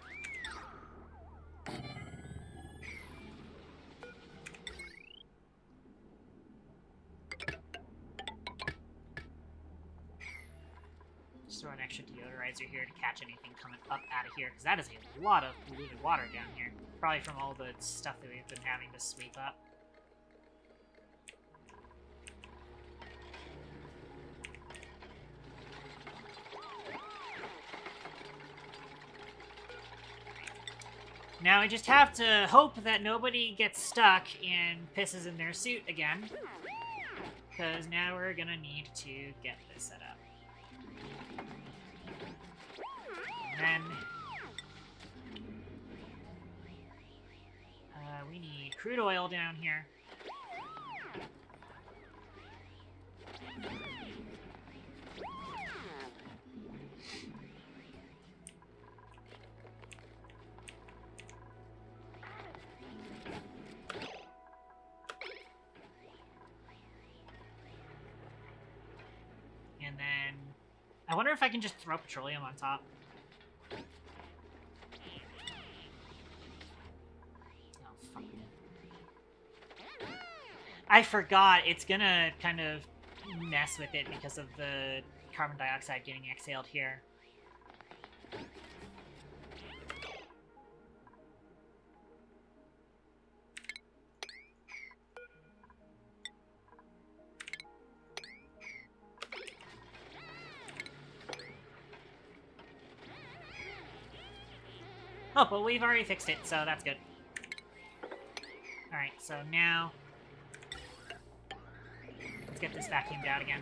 Just throw an extra deodorizer vaporizer here to catch anything coming up out of here, because that is a lot of polluted water down here. Probably from all the stuff that we've been having to sweep up. Now I just have to hope that nobody gets stuck and pisses in their suit again. Because now we're gonna need to get this set up. And then... we need crude oil down here. And then... I wonder if I can just throw petroleum on top. Oh, fuck. I forgot. It's gonna kind of mess with it because of the carbon dioxide getting exhaled here. Oh, but we've already fixed it, so that's good. Alright, so now... let's get this vacuumed out again.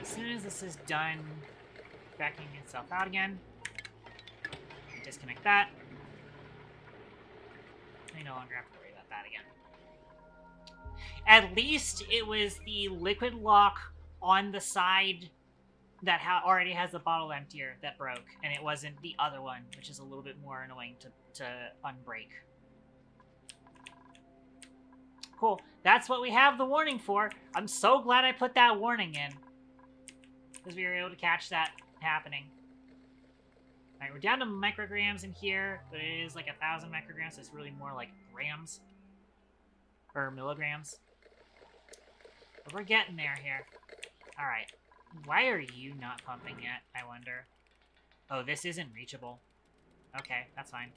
As soon as this is done vacuuming itself out again, disconnect that. I no longer have to worry about that again. At least it was the liquid lock on the side that already has the bottle emptier that broke, and it wasn't the other one, which is a little bit more annoying to unbreak. Cool. That's what we have the warning for. I'm so glad I put that warning in, because we were able to catch that happening. Alright, we're down to micrograms in here, but it is like 1,000 micrograms, so it's really more like grams. Or milligrams. But we're getting there here. Alright. Why are you not pumping yet, I wonder? Oh, this isn't reachable. Okay, that's fine.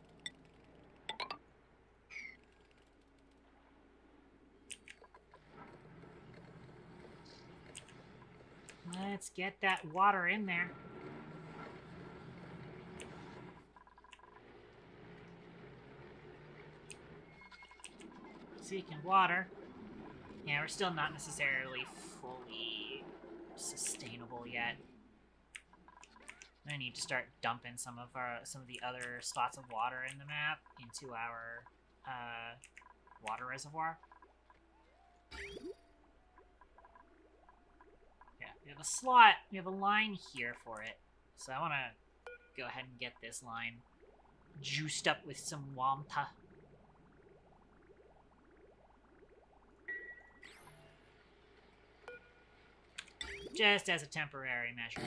Let's get that water in there. Seeking water. Yeah, we're still not necessarily fully sustainable yet. I need to start dumping some of the other spots of water in the map into our water reservoir. Yeah, we have a slot. We have a line here for it, so I want to go ahead and get this line juiced up with some wampa. Just as a temporary measure.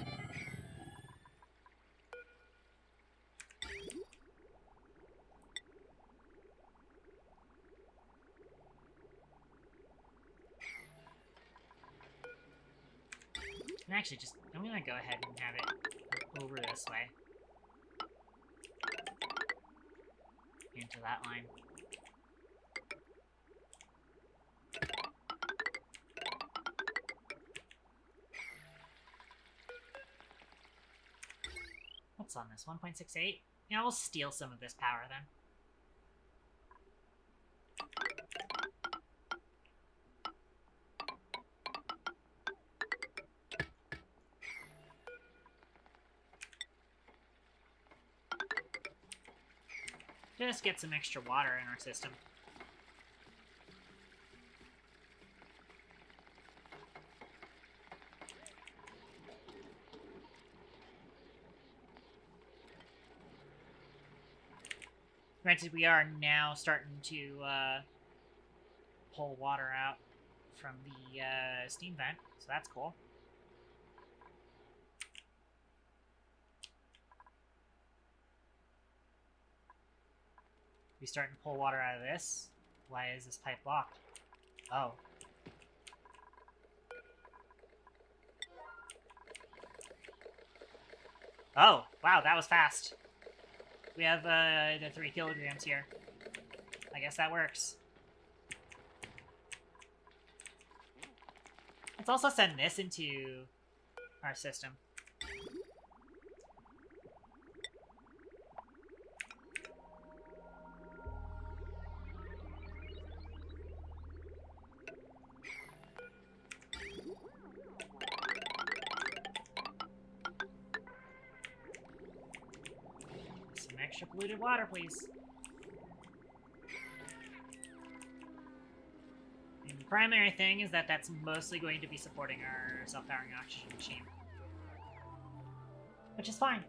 And actually, I'm gonna go ahead and have it over this way. Into that line. What's on this? 1.68? Yeah, we'll steal some of this power then. Just get some extra water in our system. Granted, we are now starting to pull water out from the steam vent, so that's cool. We starting to pull water out of this. Why is this pipe blocked? Oh. Oh, wow, that was fast. We have the 3 kilograms here. I guess that works. Let's also send this into our system. Some extra polluted water, please. And the primary thing is that that's mostly going to be supporting our self-powering oxygen machine. Which is fine.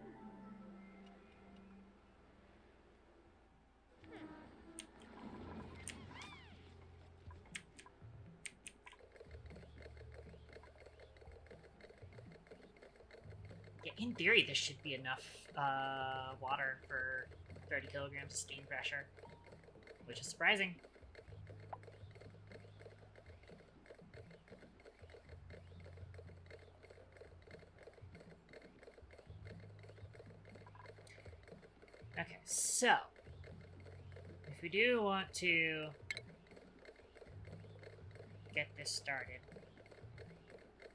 Yeah, in theory, this should be enough water for 30 kilograms of steam pressure, which is surprising. Okay, so if we do want to get this started,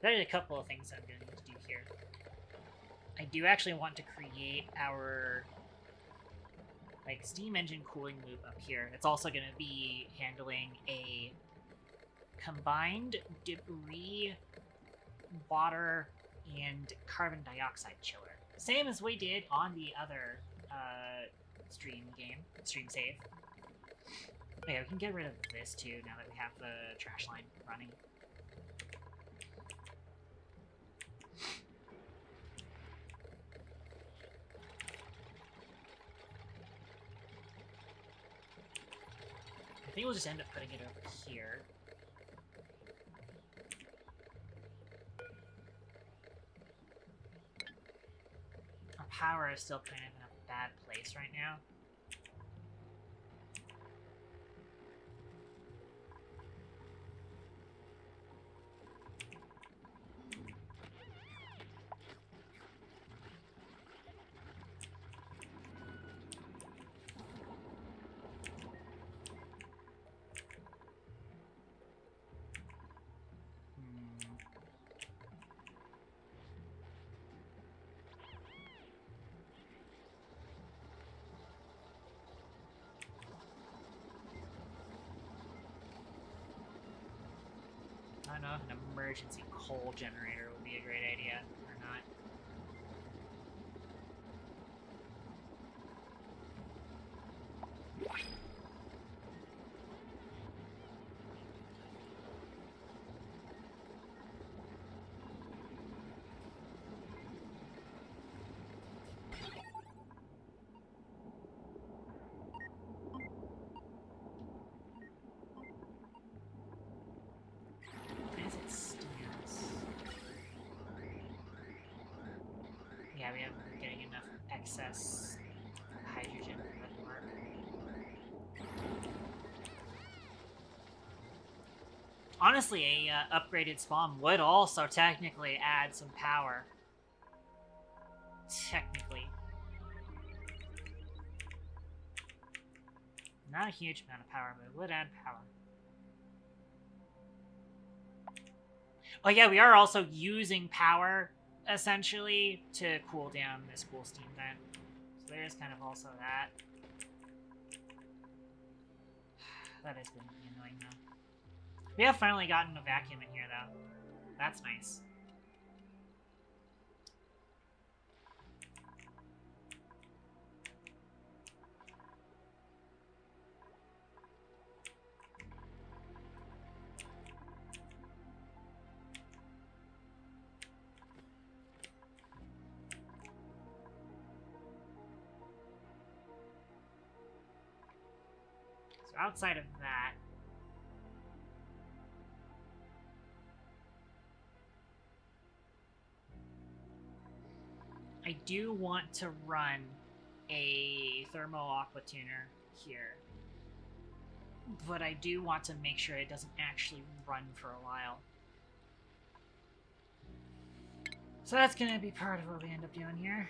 there's a couple of things I'm going to need to do here. I do actually want to create our steam engine cooling loop up here. It's also going to be handling a combined debris, water, and carbon dioxide chiller. Same as we did on the other stream save. Okay, we can get rid of this too now that we have the trash line running. I think we'll just end up putting it over here. Our power is still kind of in a bad place right now. I don't know if an emergency coal generator would be a great idea or not. As it stands. Yeah, we haven't been getting enough excess hydrogen for that to work. Honestly, a upgraded spawn would also technically add some power. Technically. Not a huge amount of power, but it would add power. Oh yeah, we are also using power, essentially, to cool down this cool steam vent. So there is kind of also that. That is going to be annoying, though. We have finally gotten a vacuum in here, though. That's nice. So outside of that, do want to run a thermo aqua tuner here, but I do want to make sure it doesn't actually run for a while. So that's gonna be part of what we end up doing here.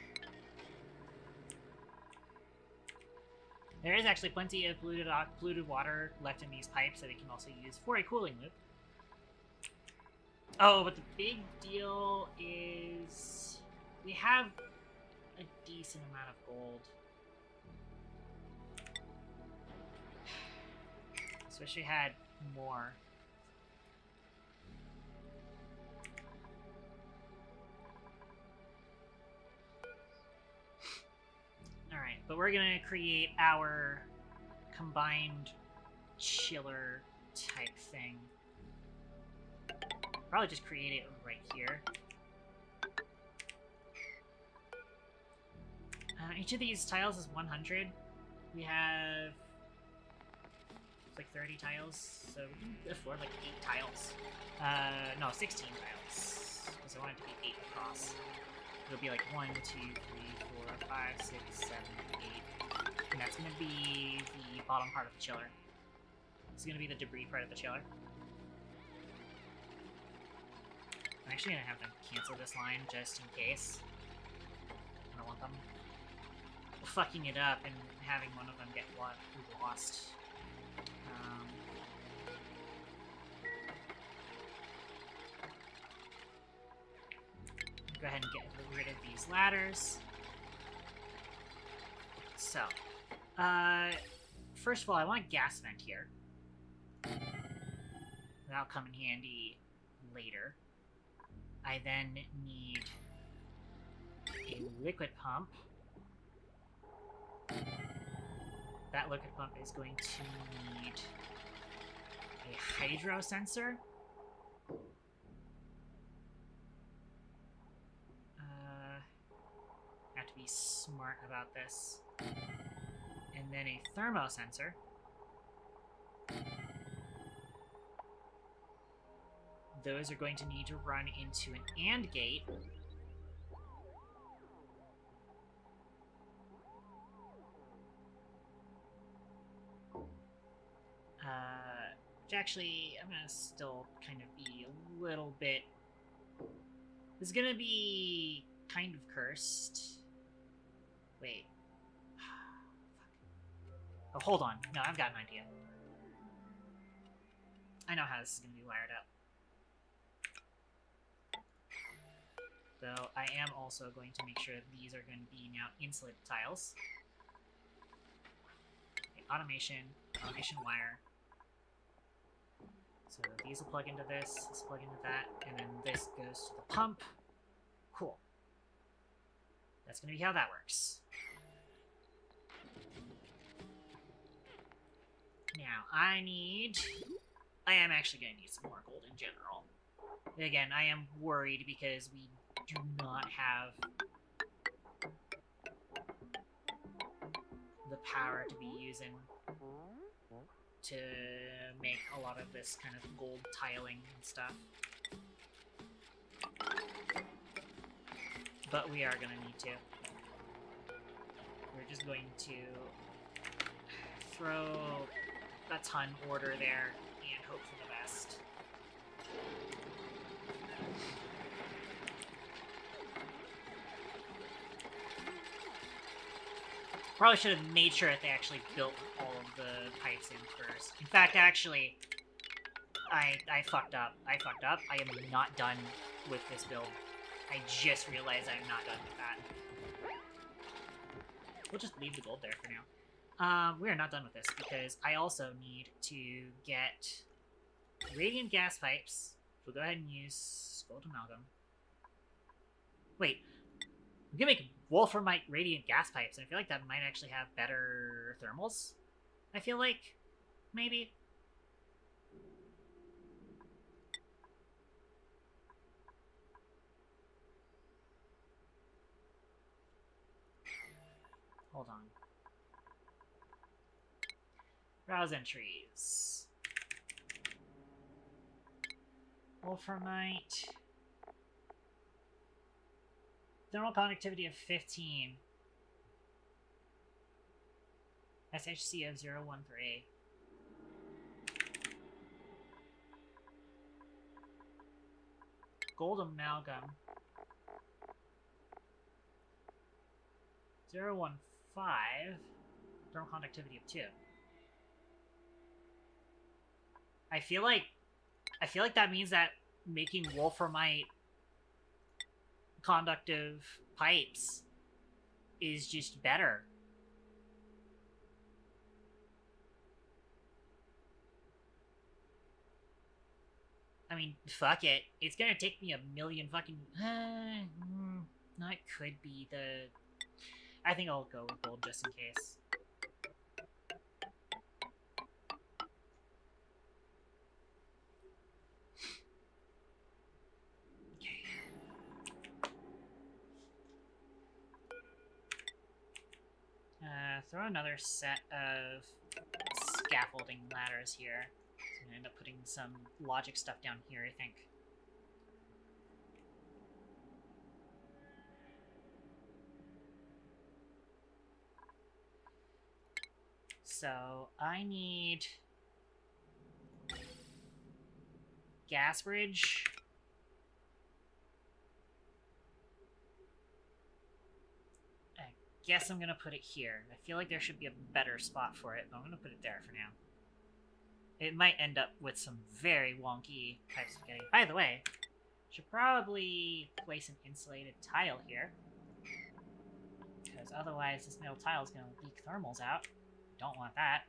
There is actually plenty of polluted water left in these pipes that we can also use for a cooling loop. Oh, but the big deal is we have a decent amount of gold. I wish we had more. Alright, but we're gonna create our combined chiller type thing. Probably just create it right here. Each of these tiles is 100. We have like 30 tiles, so we can afford like 8 tiles. No, 16 tiles, because I want it to be 8 across. It'll be like 1, 2, 3, 4, 5, 6, 7, 8. And that's gonna be the bottom part of the chiller. It's gonna be the debris part of the chiller. I'm actually gonna have them cancel this line just in case. I don't want them fucking it up and having one of them get lost. Go ahead and get rid of these ladders. So, first of all, I want a gas vent here. That'll come in handy later. I then need a liquid pump. That liquid pump is going to need a hydro sensor. Have to be smart about this. And then a thermo sensor. Those are going to need to run into an AND gate. Which actually, I'm gonna still kind of be a little bit... It's gonna be kind of cursed. Wait. Oh, hold on. No, I've got an idea. I know how this is gonna be wired up. Though I am also going to make sure that these are going to be now insulated tiles. Okay, automation wire. So these will plug into this will plug into that, and then this goes to the pump. Cool. That's going to be how that works. Now, I am actually going to need some more gold in general. Again, I am worried because we do not have the power to be using to make a lot of this kind of gold tiling and stuff. But we are going to need to. We're just going to throw a ton order there and hope for the best. Probably should have made sure that they actually built all of the pipes in first. In fact, actually, I fucked up. I am not done with this build. I just realized I'm not done with that. We'll just leave the gold there for now. We are not done with this because I also need to get radiant gas pipes. We'll go ahead and use gold amalgam. Wait, I'm gonna make wolframite radiant gas pipes, and I feel like that might actually have better thermals. I feel like, maybe. Hold on. Browse entries. Wolframite. Thermal conductivity of 15. SHC of 013. Gold amalgam. 015. Thermal conductivity of 2. I feel like that means that making wolframite conductive pipes is just better. I mean, fuck it. It's gonna take me a million fucking... no, it could be the... I think I'll go with gold just in case. Throw another set of scaffolding ladders here. So I'm gonna end up putting some logic stuff down here, I think. So I need gas bridge. Guess I'm gonna put it here. I feel like there should be a better spot for it, but I'm gonna put it there for now. It might end up with some very wonky types of getting. By the way, should probably place an insulated tile here, because otherwise this metal tile is gonna leak thermals out. Don't want that.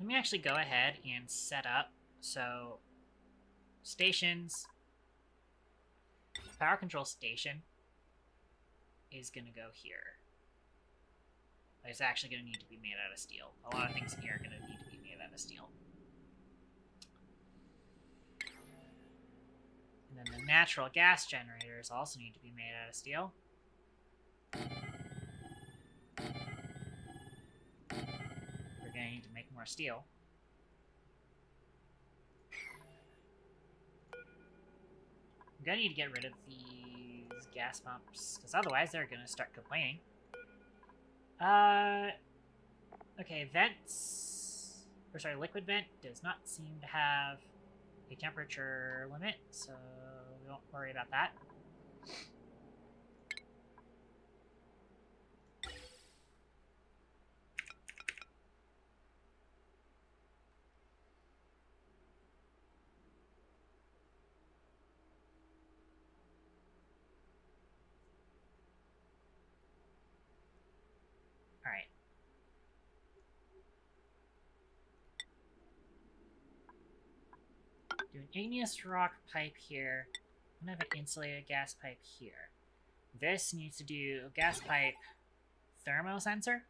Let me actually go ahead and set up, so stations, power control station is going to go here. It's actually going to need to be made out of steel. A lot of things in here are going to need to be made out of steel. And then the natural gas generators also need to be made out of steel. We're going to need to make more steel. I'm going to need to get rid of these gas pumps, because otherwise they're going to start complaining. Okay, vents... Or sorry, liquid vent does not seem to have a temperature limit, so we won't worry about that. Alright. Do an igneous rock pipe here. I'm gonna have an insulated gas pipe here. This needs to do a gas pipe thermosensor.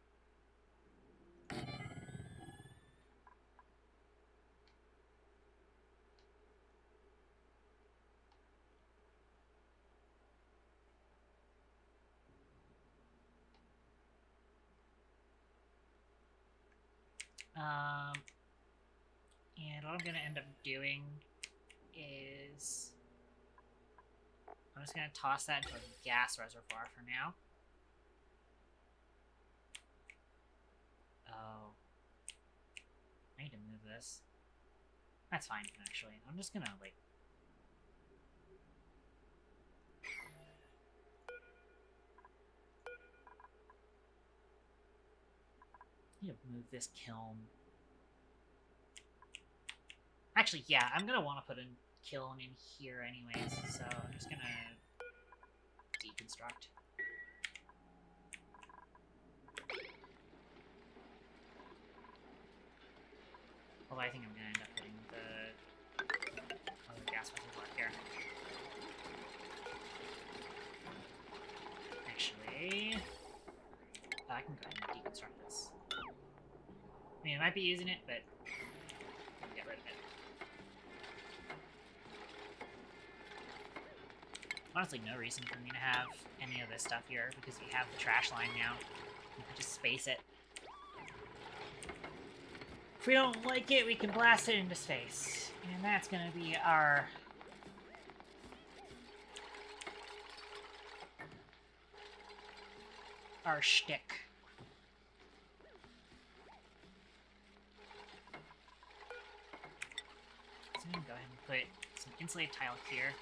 And what I'm gonna end up doing is I'm just gonna toss that into a gas reservoir for now. Oh. I need to move this. That's fine, actually. I'm just gonna, like... I need to move this kiln. Actually, yeah, I'm gonna want to put a kiln in here anyways, so I'm just gonna deconstruct. Although I think I'm gonna end up putting the other gas reservoir here. Actually, I can go ahead and deconstruct this. I mean, I might be using it, but I'll get rid of it. Honestly, no reason for me to have any of this stuff here, because we have the trash line now. We can just space it. If we don't like it, we can blast it into space. And that's gonna be our... our shtick. So I'm gonna go ahead and put some insulated tile here.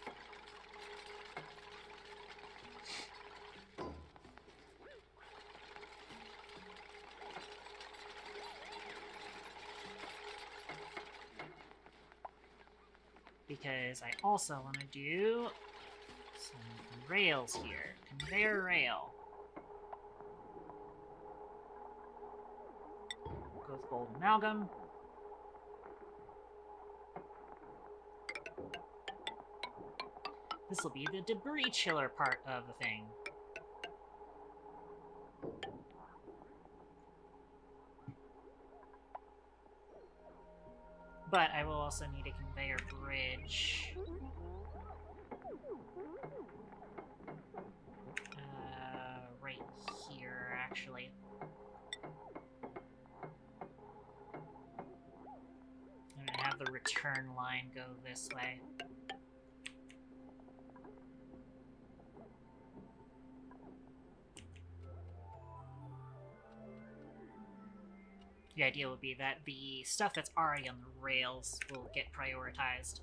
Because I also want to do some rails here. Conveyor rail. Go with gold amalgam. This will be the debris chiller part of the thing. But I will also need a conveyor bridge. Right here, actually. I'm gonna have the return line go this way. The idea would be that the stuff that's already on the rails will get prioritized.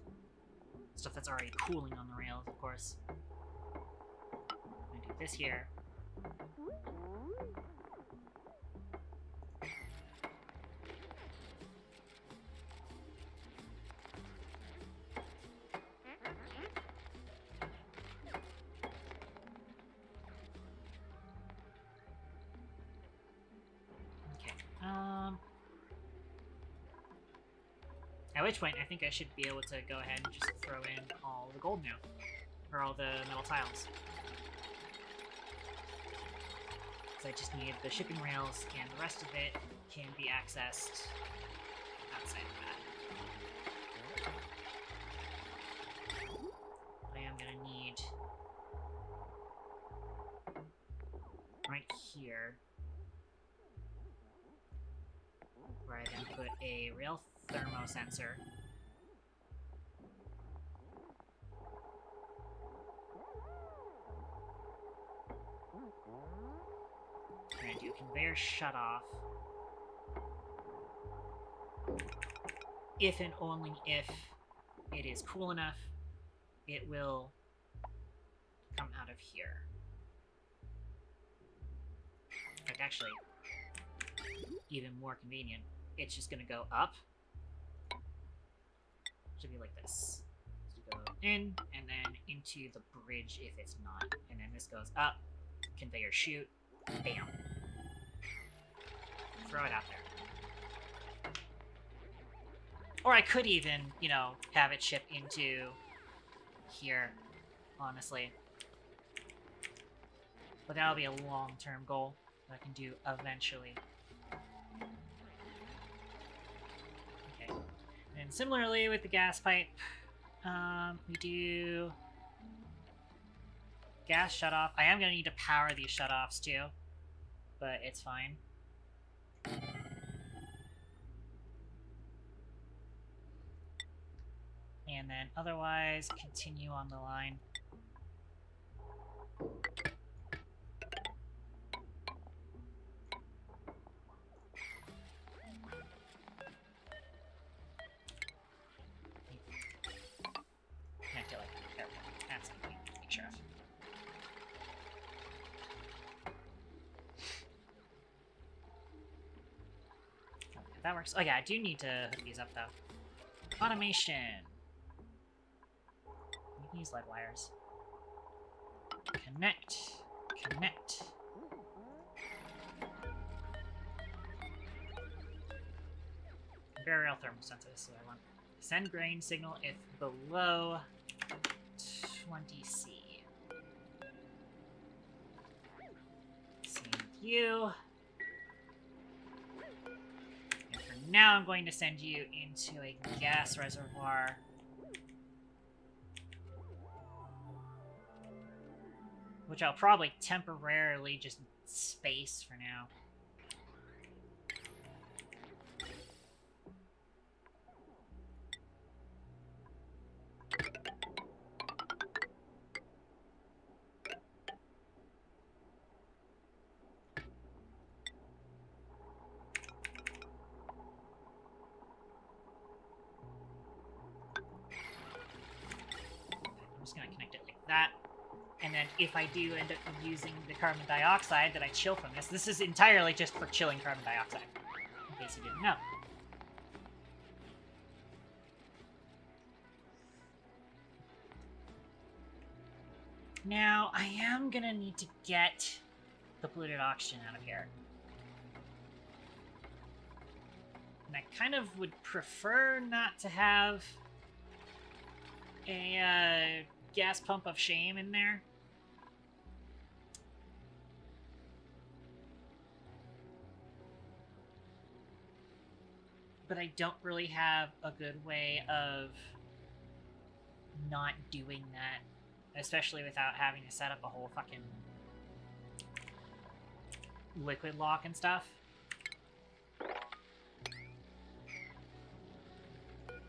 Stuff that's already cooling on the rails, of course. I'm gonna do this here. At which point, I think I should be able to go ahead and just throw in all the gold now. Or all the metal tiles. Because I just need the shipping rails, and the rest of it can be accessed outside of that. I am going to need... right here, where I then put a rail thermosensor. I'm gonna do conveyor shutoff. If and only if it is cool enough, it will come out of here. In fact, actually, even more convenient, it's just gonna go up. Should be like this. So go in, and then into the bridge if it's not. And then this goes up, conveyor shoot, bam. Throw it out there. Or I could even, you know, have it ship into here, honestly. But that'll be a long-term goal that I can do eventually. Okay. And similarly with the gas pipe, we do gas shutoff. I am going to need to power these shutoffs too, but it's fine. And then otherwise, continue on the line. Connect it like that. There we go. That's something to make sure of. Okay, that works. Oh yeah, I do need to hook these up though. Automation. We can use lead wires. Connect. Connect. Burial thermal sensor. So I want send grain signal if below 20C. Same with you. And for now, I'm going to send you into a gas reservoir. which I'll probably temporarily just space for now. I'm just gonna connect it like that. And then if I do end up using the carbon dioxide that I chill from this is entirely just for chilling carbon dioxide, in case you didn't know. Now, I am gonna need to get the polluted oxygen out of here. And I kind of would prefer not to have a gas pump of shame in there. But I don't really have a good way of not doing that, especially without having to set up a whole fucking liquid lock and stuff.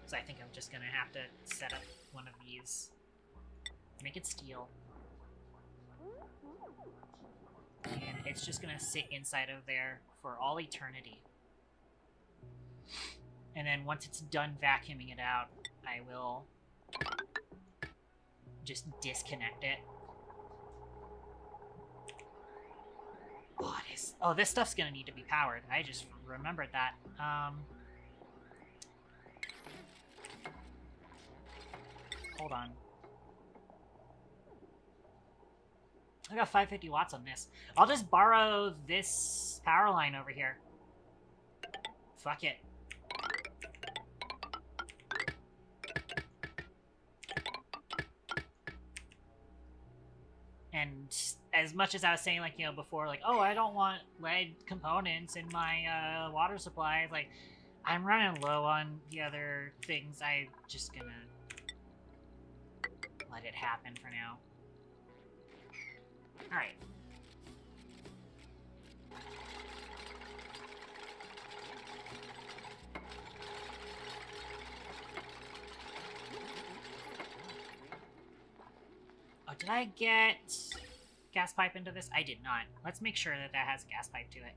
So I think I'm just gonna have to set up one of these. Make it steel. And it's just gonna sit inside of there for all eternity. And then once it's done vacuuming it out, I will just disconnect it. Oh, it is. Oh, this stuff's gonna need to be powered. I just remembered that. Hold on. I got 550 watts on this. I'll just borrow this power line over here. Fuck it. And as much as I was saying, like, you know, before, like, oh, I don't want lead components in my water supply, like, I'm running low on the other things. I'm just gonna let it happen for now. Alright. Oh, did I get gas pipe into this? I did not. Let's make sure that that has a gas pipe to it.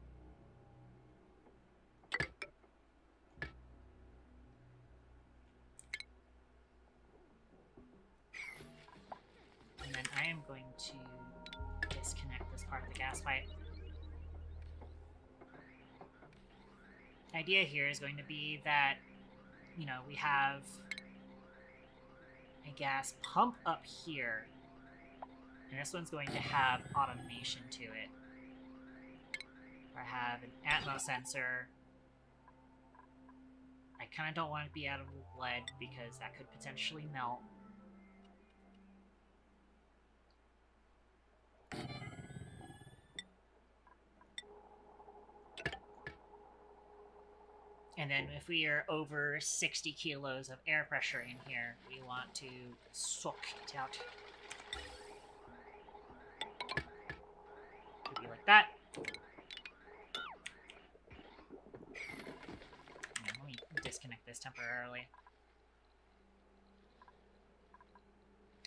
And then I am going to disconnect this part of the gas pipe. The idea here is going to be that, you know, we have a gas pump up here. And this one's going to have automation to it. I have an Atmos sensor. I kind of don't want to be out of lead because that could potentially melt. And then if we are over 60 kilos of air pressure in here, we want to suck it out. Could be like that. Yeah, let me disconnect this temporarily.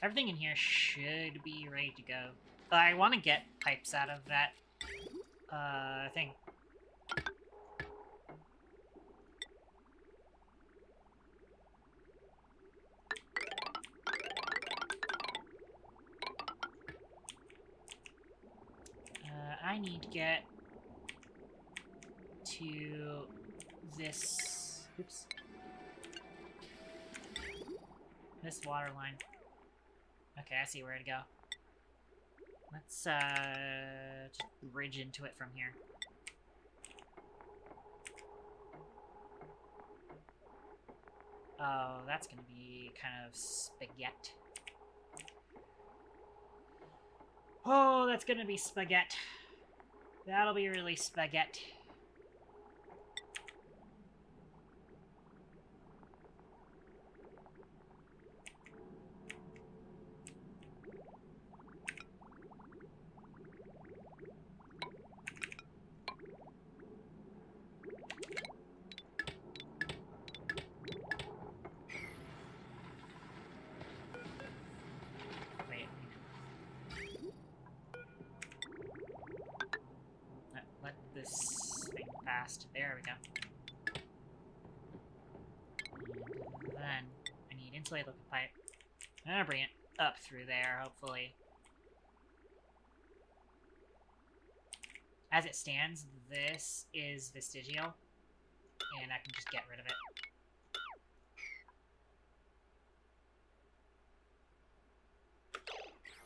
Everything in here should be ready to go. I want to get pipes out of that thing. I need to get to this, oops, this water line. Okay, I see where to go. Let's just bridge into it from here. Oh, that's gonna be kind of spaghetti. Oh, that's gonna be spaghetti. That'll be really spaghetti. this thing fast. There we go. And then I need insulated liquid pipe. I'm gonna bring it up through there, hopefully. As it stands, this is vestigial, and I can just get rid of it.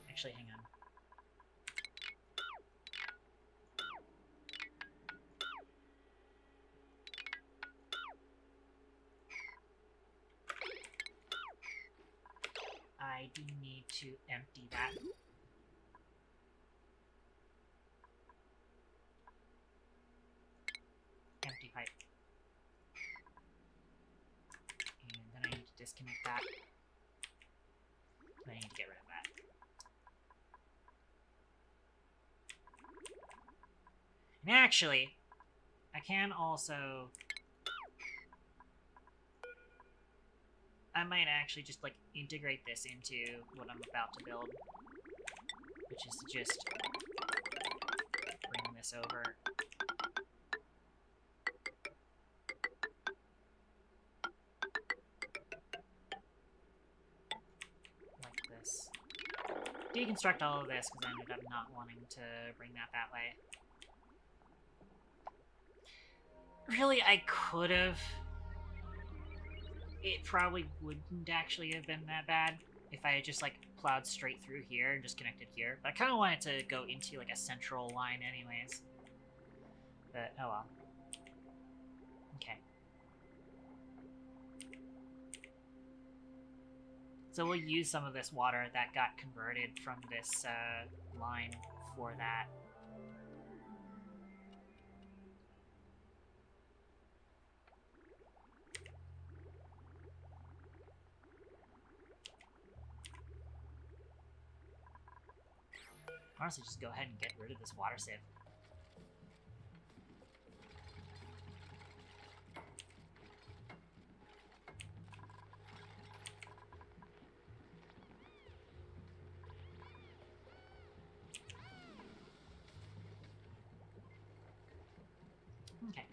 Actually, hang on. I do need to empty that. Empty pipe. And then I need to disconnect that. I need to get rid of that. And actually, I can also... I might actually just, like, integrate this into what I'm about to build. Which is to just bring this over. Like this. Deconstruct all of this, because I ended up not wanting to bring that way. Really, I could have. It probably wouldn't actually have been that bad if I had just, like, plowed straight through here and just connected here. But I kind of wanted to go into, like, a central line anyways. But, oh well. Okay. So we'll use some of this water that got converted from this line for that. Honestly, just go ahead and get rid of this water sieve. Okay.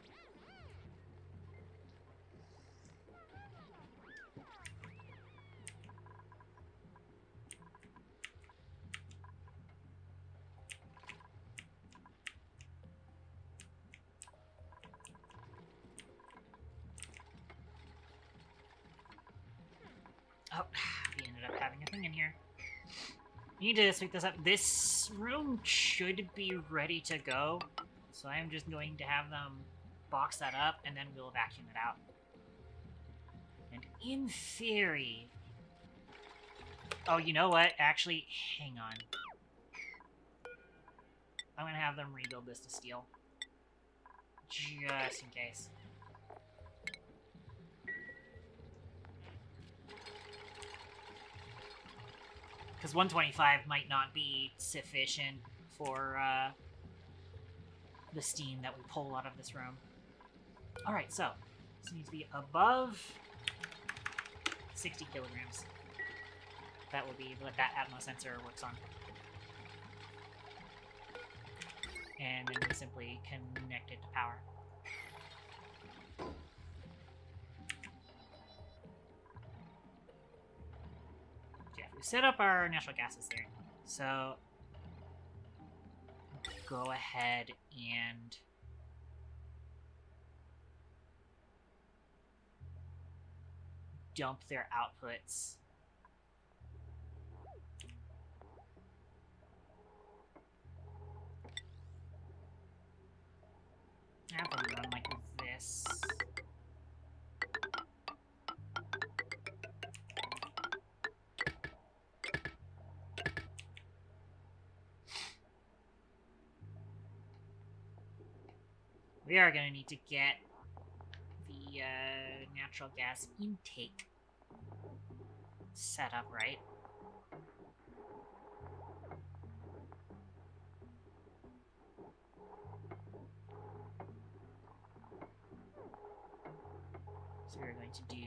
Oh, we ended up having a thing in here. We need to sweep this up. This room should be ready to go. So I'm just going to have them box that up, and then we'll vacuum it out. And in theory... Oh, you know what? Actually, hang on. I'm going to have them rebuild this to steel. Just in case. Because 125 might not be sufficient for the steam that we pull out of this room. Alright, so this needs to be above 60 kilograms. That will be what that Atmos sensor works on. And then we simply connect it to power. We set up our natural gases there. So go ahead and dump their outputs. Have them run like this. We are going to need to get the natural gas intake set up right. So we're going to do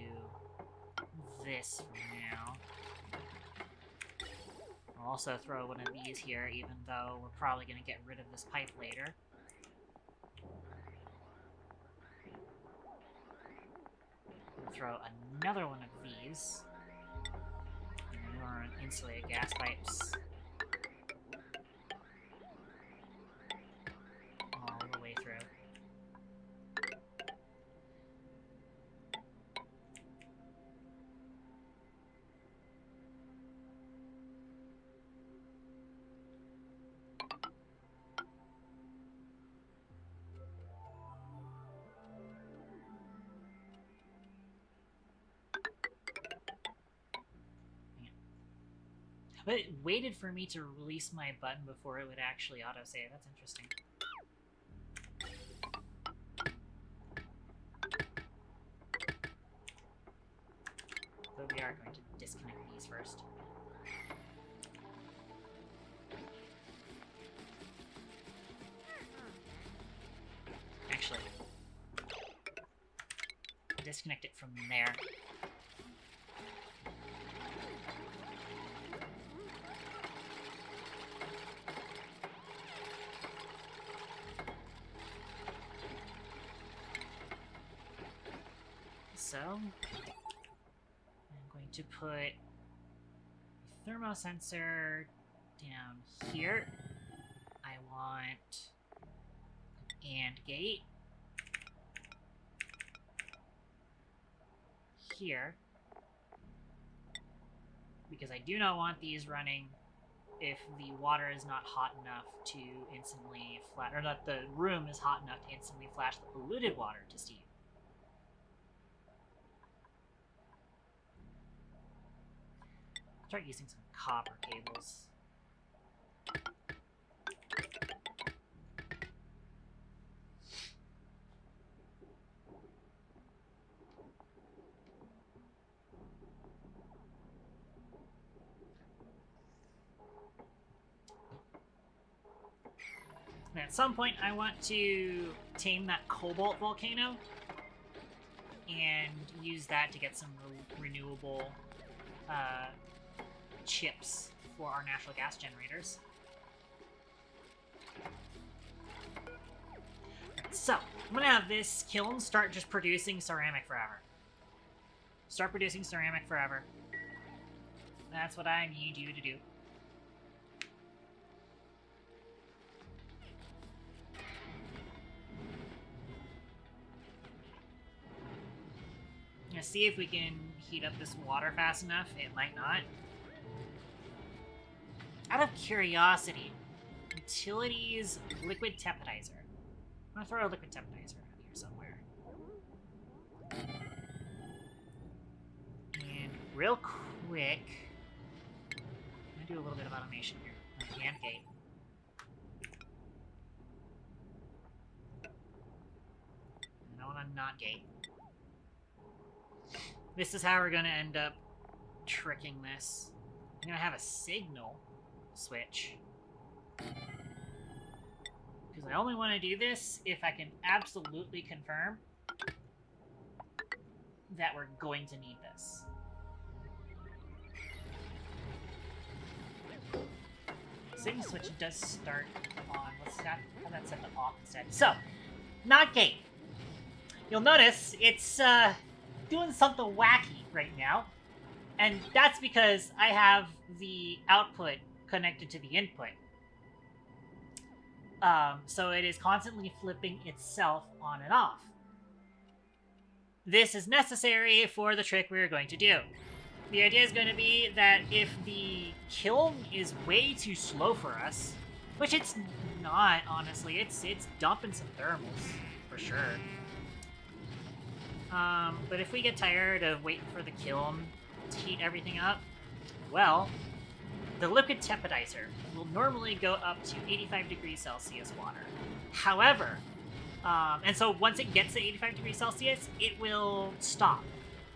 this for now. I'll also throw one of these here, even though we're probably going to get rid of this pipe later. throw another one of these. And more insulated gas pipes. All the way through. But it waited for me to release my button before it would actually autosave. That's interesting. But we are going to disconnect these first. Actually, disconnect it from there. So, I'm going to put a thermosensor down here. I want an AND gate here, because I do not want these running if the water is not hot enough to instantly flash, or that the room is hot enough to instantly flash the polluted water to steam. Start using some copper cables. And at some point, I want to tame that cobalt volcano and use that to get some renewable chips for our natural gas generators. So, I'm gonna have this kiln start just producing ceramic forever. Start producing ceramic forever. That's what I need you to do. I'm gonna see if we can heat up this water fast enough. It might not. Out of curiosity, utilities liquid teppidizer. I'm gonna throw a liquid teppidizer out here somewhere. And real quick, I'm gonna do a little bit of automation here. AND gate. And I want a NOT gate. This is how we're gonna end up tricking this. I'm gonna have a signal switch. Because I only want to do this if I can absolutely confirm that we're going to need this. Signal switch does start on. Let's have that set to off instead. So, NOT gate. You'll notice it's doing something wacky right now. And that's because I have the output connected to the input. So it is constantly flipping itself on and off. This is necessary for the trick we're going to do. The idea is going to be that if the kiln is way too slow for us, which it's not, honestly, it's dumping some thermals, for sure. But if we get tired of waiting for the kiln to heat everything up, well, the liquid teppidizer will normally go up to 85 degrees Celsius water. However, and so once it gets to 85 degrees Celsius, it will stop.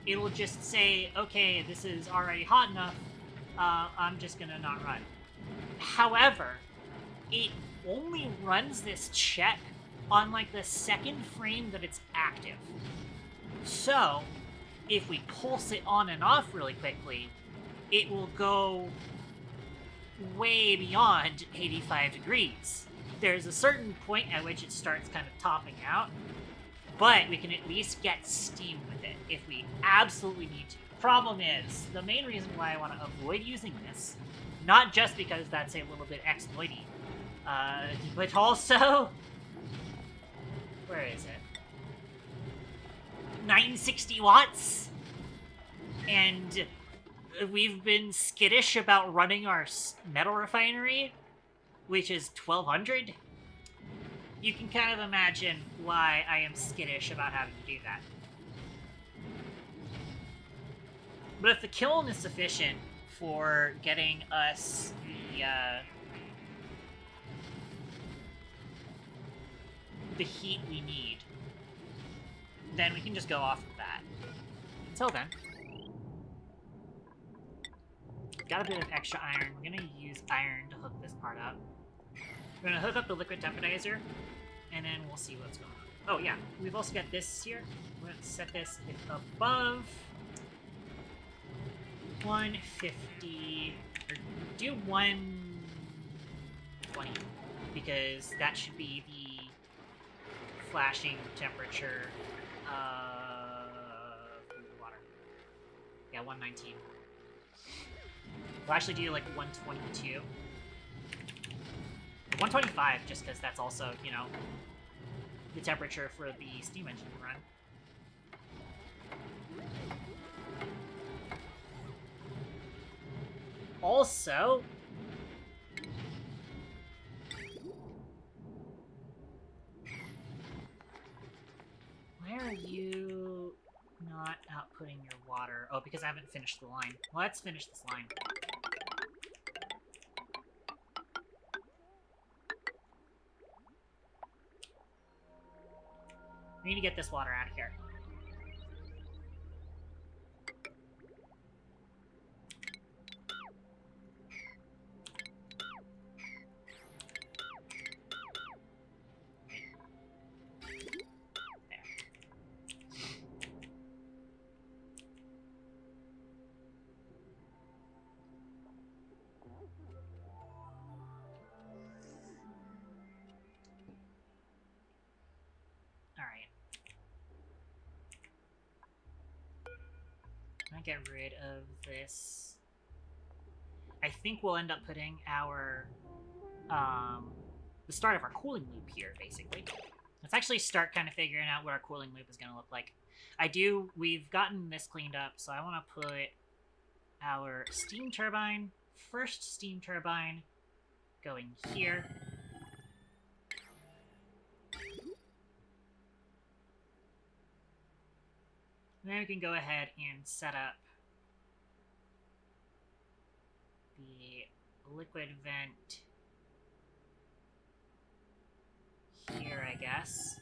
It will just say, okay, this is already hot enough, I'm just gonna not run. However, it only runs this check on like the second frame that it's active. So, if we pulse it on and off really quickly, it will go way beyond 85 degrees. There's a certain point at which it starts kind of topping out, But we can at least get steam with it if we absolutely need to. Problem is, the main reason why I want to avoid using this, not just because that's a little bit exploity, but also... Where is it? 960 watts? And we've been skittish about running our metal refinery, which is 1200. You can kind of imagine why I am skittish about having to do that. But if the kiln is sufficient for getting us the heat we need, then we can just go off of that. Until then, got a bit of extra iron. We're gonna use iron to hook this part up. We're gonna hook up the liquid temporizer, and then we'll see what's going on. Oh yeah, we've also got this here. We're gonna set this above 150, or do 120, because that should be the flashing temperature of water. Yeah, 119. We'll actually do like 122. 125, just because that's also, you know, the temperature for the steam engine to run. Also, where are you not outputting your water? Oh, because I haven't finished the line. Well, let's finish this line. We need to get this water out of here. Get rid of this. I think we'll end up putting our the start of our cooling loop here, basically. Let's actually start kind of figuring out what our cooling loop is going to look like. We've gotten this cleaned up, so I want to put our steam turbine, first steam turbine, going here. Then we can go ahead and set up the liquid vent here, I guess.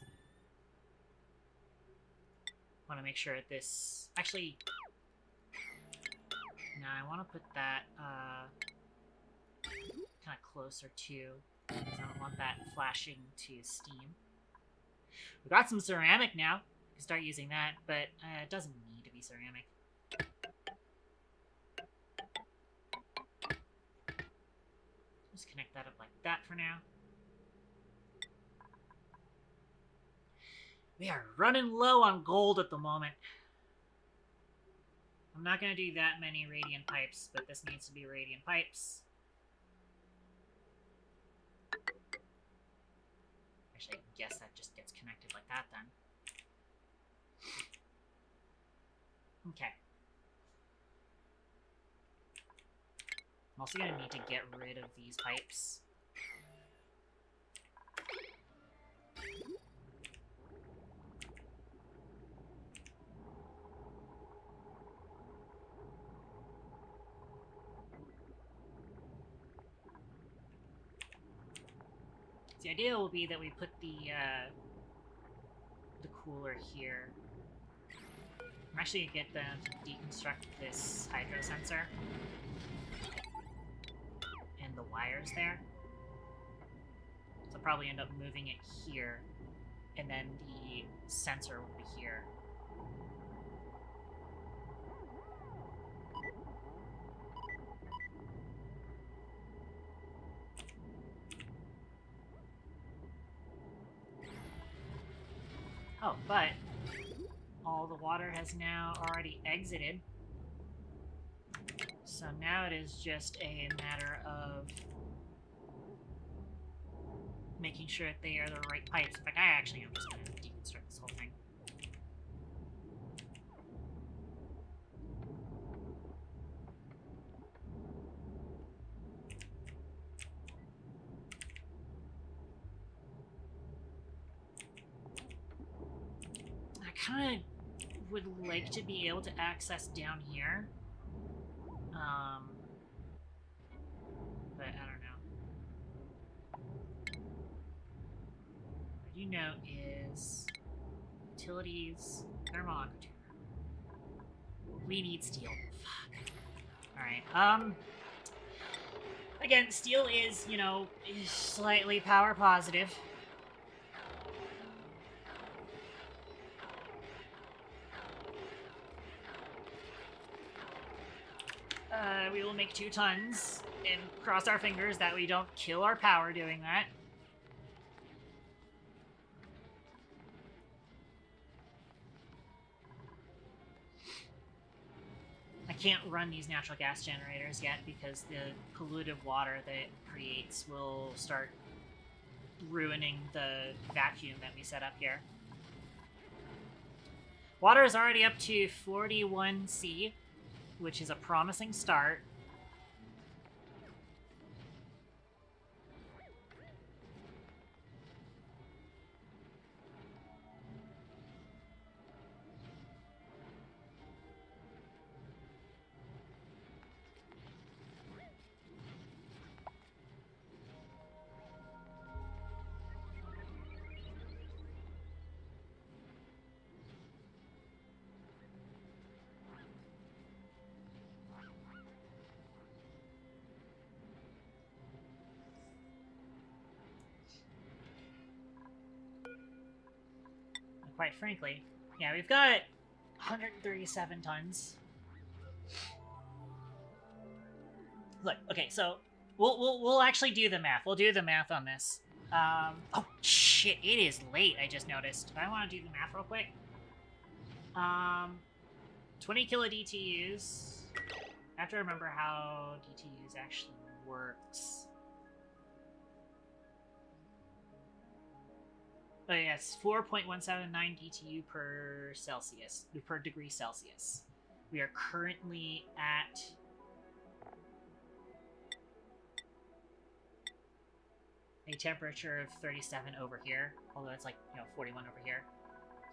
Want to make sure that this... Actually, no, I want to put that kind of closer to, because I don't want that flashing to steam. We've got some ceramic now. We can start using that, but it doesn't need to be ceramic. Just connect that up like that for now. We are running low on gold at the moment. I'm not going to do that many radiant pipes, but this needs to be radiant pipes. Actually, I guess that just gets connected like that then. Okay. I'm also going to need to get rid of these pipes. The idea will be that we put the cooler here. I'm actually going to get them to deconstruct this hydro sensor and the wires there. So I'll probably end up moving it here, and then the sensor will be here. Oh, but all the water has now already exited. So now it is just a matter of making sure that they are the right pipes. In fact, I actually am just going to deconstruct this whole thing. I kind of would like to be able to access down here. But I don't know. What I do know is utilities, thermal aquature. We need steel. Fuck. Alright, again, steel is, you know, is slightly power positive. We will make 2 tons, and cross our fingers that we don't kill our power doing that. I can't run these natural gas generators yet because the polluted water that it creates will start ruining the vacuum that we set up here. Water is already up to 41C, which is a promising start. Quite frankly, yeah, we've got 137 tons. Look, okay, so we'll actually do the math. We'll do the math on this. Oh shit, it is late. I just noticed. I want to do the math real quick. 20 kilo DTUs. I have to remember how DTUs actually works. Oh yes, 4.179 DTU per Celsius, per degree Celsius. We are currently at a temperature of 37 over here, although it's like, you know, 41 over here.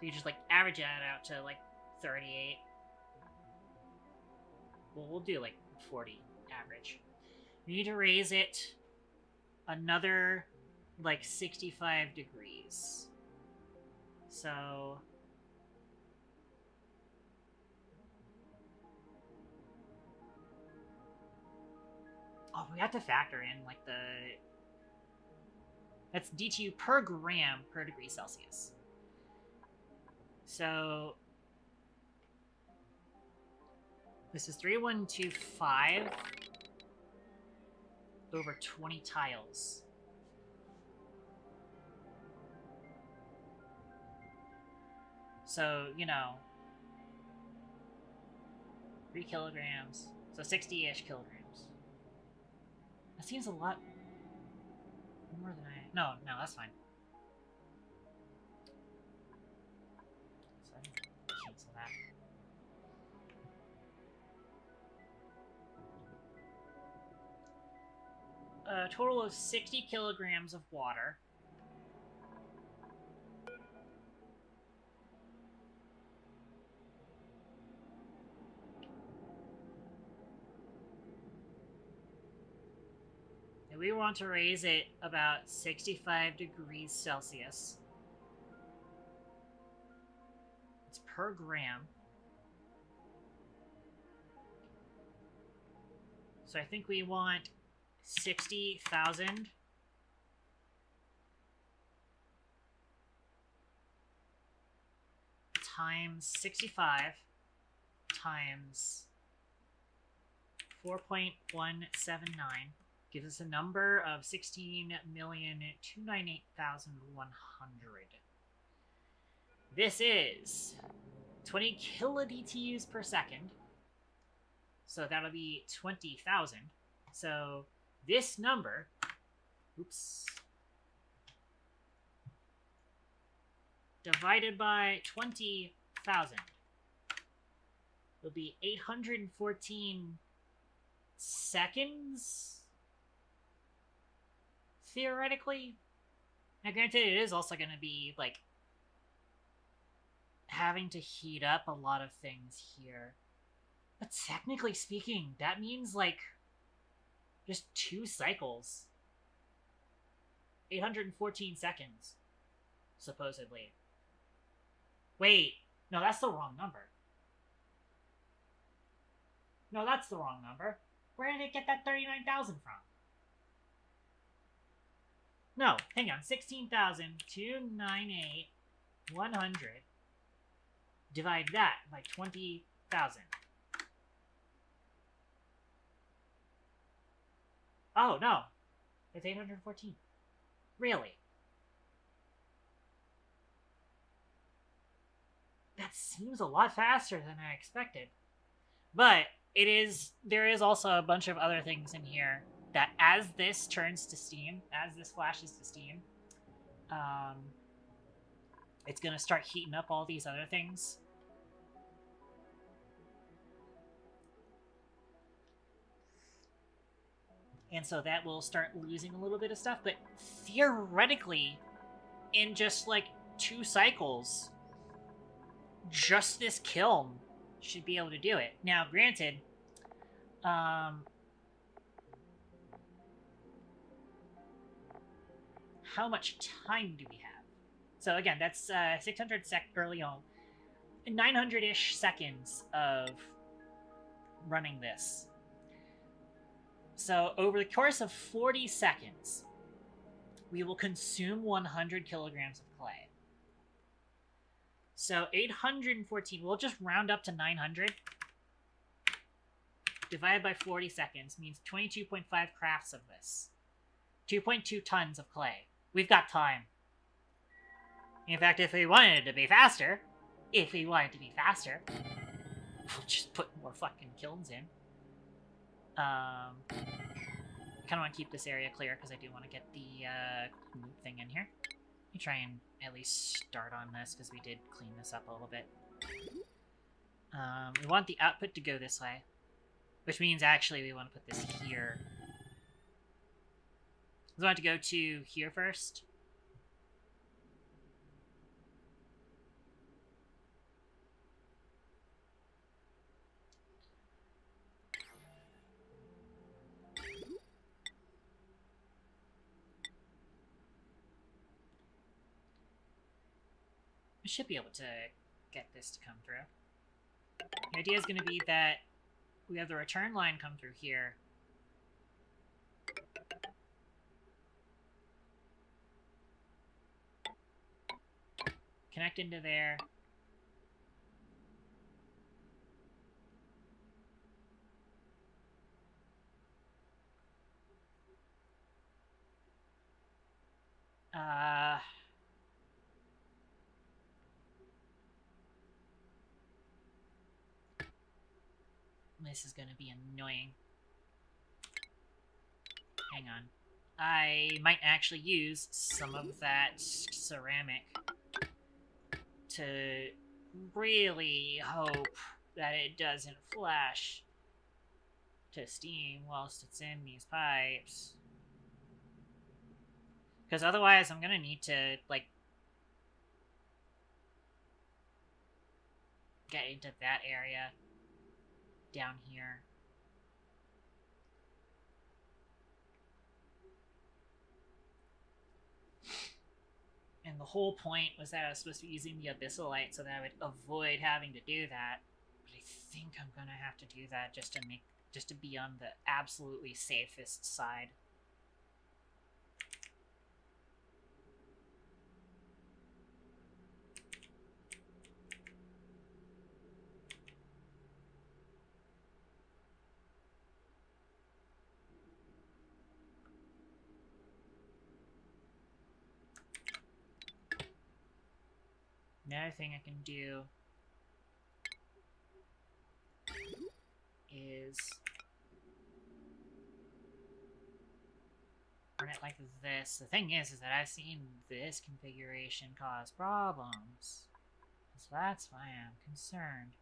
So you just like average that out to like 38. Well, we'll do like 40 average. We need to raise it another like 65 degrees. So oh, we have to factor in like the that's DTU per gram per degree Celsius. So this is 3125 over 20 tiles. So, you know, 3 kilograms. So 60-ish kilograms. That seems a lot more than I... No, that's fine. So I can cancel that. A total of 60 kilograms of water. And we want to raise it about 65 degrees Celsius. It's per gram. So I think we want 60,000 times 65 times 4.179 gives us a number of 16,298,100. This is 20 kilobits per second. So that'll be 20,000. So this number, oops, divided by 20,000 will be 814 seconds, theoretically. Now, granted, it is also going to be, like, having to heat up a lot of things here. But technically speaking, that means, like, just 2 cycles. 814 seconds, supposedly. Wait, no, that's the wrong number. No, that's the wrong number. Where did it get that 39,000 from? No, hang on. 16,298,100. Divide that by 20,000. Oh, no. It's 814. Really? That seems a lot faster than I expected. But there is also a bunch of other things in here that as this turns to steam, as this flashes to steam, it's going to start heating up all these other things. And so that will start losing a little bit of stuff, but theoretically, in just like 2 cycles, just this kiln should be able to do it. Now, granted, how much time do we have? So again, that's 600 early on, 900-ish seconds of running this. So over the course of 40 seconds, we will consume 100 kilograms of clay. So 814, we'll just round up to 900. Divided by 40 seconds means 22.5 crafts of this. 2.2 tons of clay. We've got time. In fact, if we wanted it to be faster, we'll just put more fucking kilns in. I kind of want to keep this area clear because I do want to get the thing in here. Let me try and at least start on this because we did clean this up a little bit. We want the output to go this way, which means actually we want to put this here. We want to go to here first. We should be able to get this to come through. The idea is going to be that we have the return line come through here. Connect into there. This is going to be annoying. Hang on. I might actually use some of that ceramic to really hope that it doesn't flash to steam whilst it's in these pipes. Because otherwise I'm going to need to, like, get into that area down here. And the whole point was that I was supposed to be using the abyssalite so that I would avoid having to do that. But I think I'm gonna have to do that just to be on the absolutely safest side. Another thing I can do is run it like this. The thing is that I've seen this configuration cause problems. So that's why I'm concerned.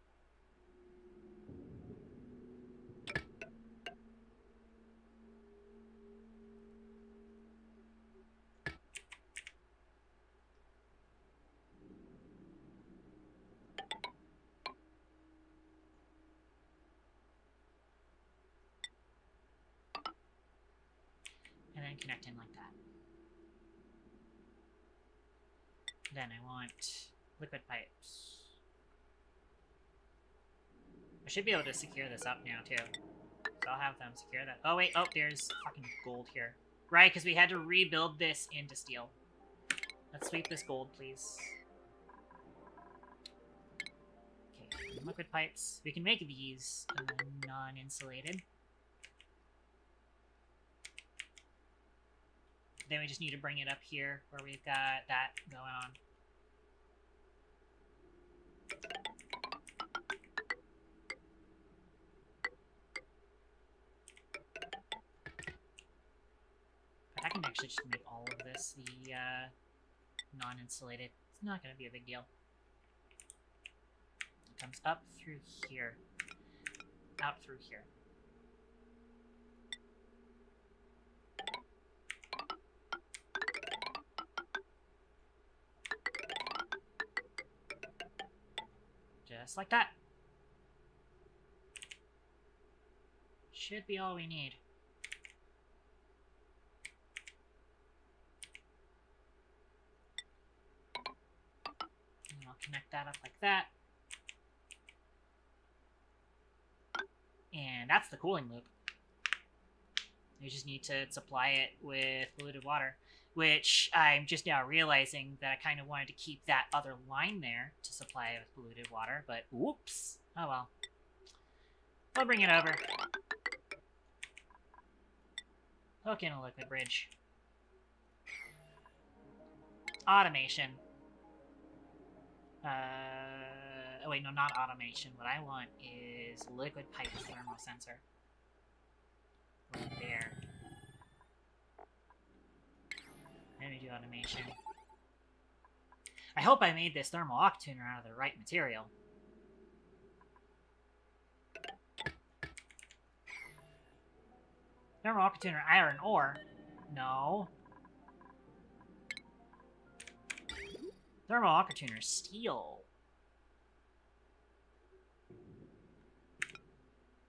And then connect in like that. Then I want liquid pipes. I should be able to secure this up now, too. So I'll have them secure that. Oh, wait. Oh, there's fucking gold here. Right, because we had to rebuild this into steel. Let's sweep this gold, please. Okay, liquid pipes. We can make these non-insulated. Then we just need to bring it up here where we've got that going on. But I can actually just make all of this the non-insulated. It's not going to be a big deal. It comes up through here. Out through here. Just like that. Should be all we need. And I'll connect that up like that. And that's the cooling loop. You just need to supply it with polluted water, which I'm just now realizing that I kind of wanted to keep that other line there to supply it with polluted water, but whoops. Oh well. I'll bring it over. Hook in a liquid bridge. Automation. Oh wait, no, not automation. What I want is liquid pipe thermal sensor. Right there. Then we do automation. I hope I made this thermal octuner out of the right material. Thermal octuner iron ore? No. Thermal octuner steel.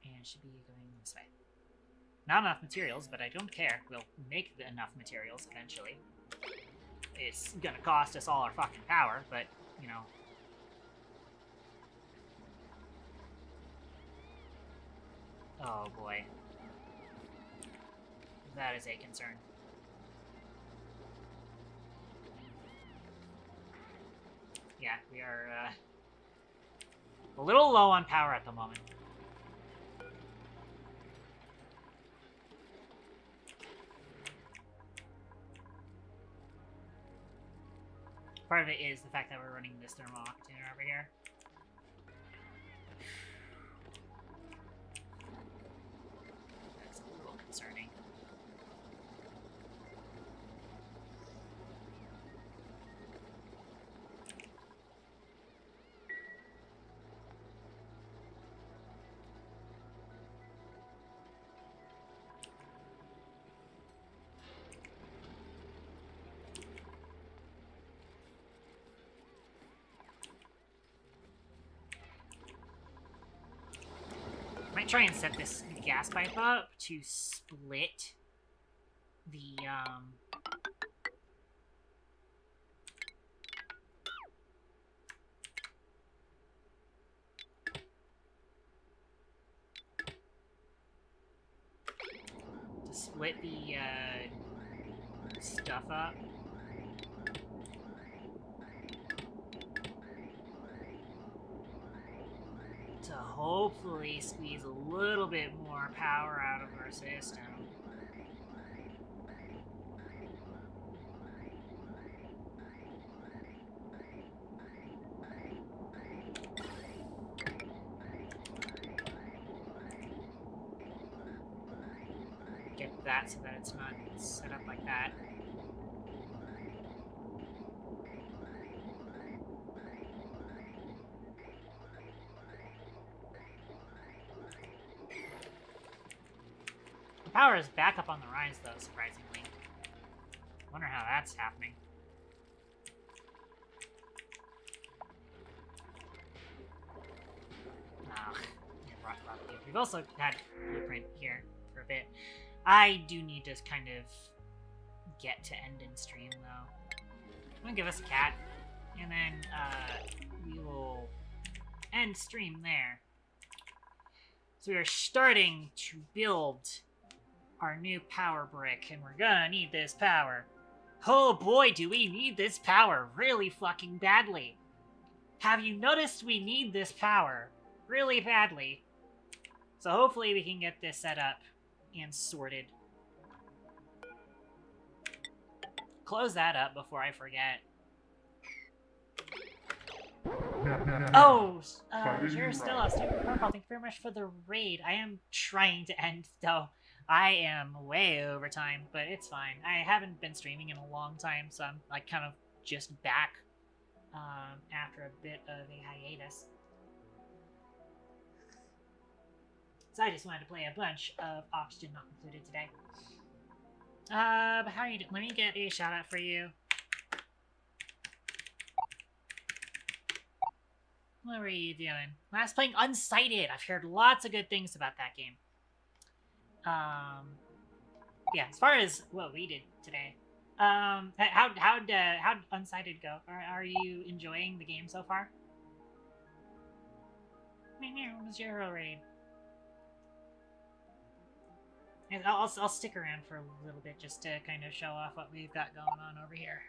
And it should be going this way. Not enough materials, but I don't care. We'll make enough materials eventually. It's gonna cost us all our fucking power, but, you know. Oh boy. That is a concern. Yeah, we are, a little low on power at the moment. Part of it is the fact that we're running this thermal octuner over here. That's a little concerning. Might try and set this gas pipe up to split the, stuff up. To hopefully squeeze a little bit more power out of our system. that so that it's not set up like that. The power is back up on the rise, though, surprisingly. Wonder how that's happening. We've also had Blueprint here for a bit. I do need to kind of get to end in stream, though. I'm gonna give us a cat, and then we will end stream there. So we are starting to build our new power brick, and we're gonna need this power. Oh boy, do we need this power really fucking badly. Have you noticed we need this power really badly? So hopefully we can get this set up and sorted. Close that up before I forget. Oh, you're still a stupid protocol. Thank you very much for the raid. I am trying to end, though. I am way over time, but it's fine. I haven't been streaming in a long time, so I'm like kind of just back after a bit of a hiatus. So I just wanted to play a bunch of Oxygen Not Included today. But how are you doing? Let me get a shout out for you. What were you doing? Last playing Unsighted. I've heard lots of good things about that game. Yeah, as far as what we did today, how'd Unsighted go? Are you enjoying the game so far? What was your hero raid? And I'll stick around for a little bit just to kind of show off what we've got going on over here.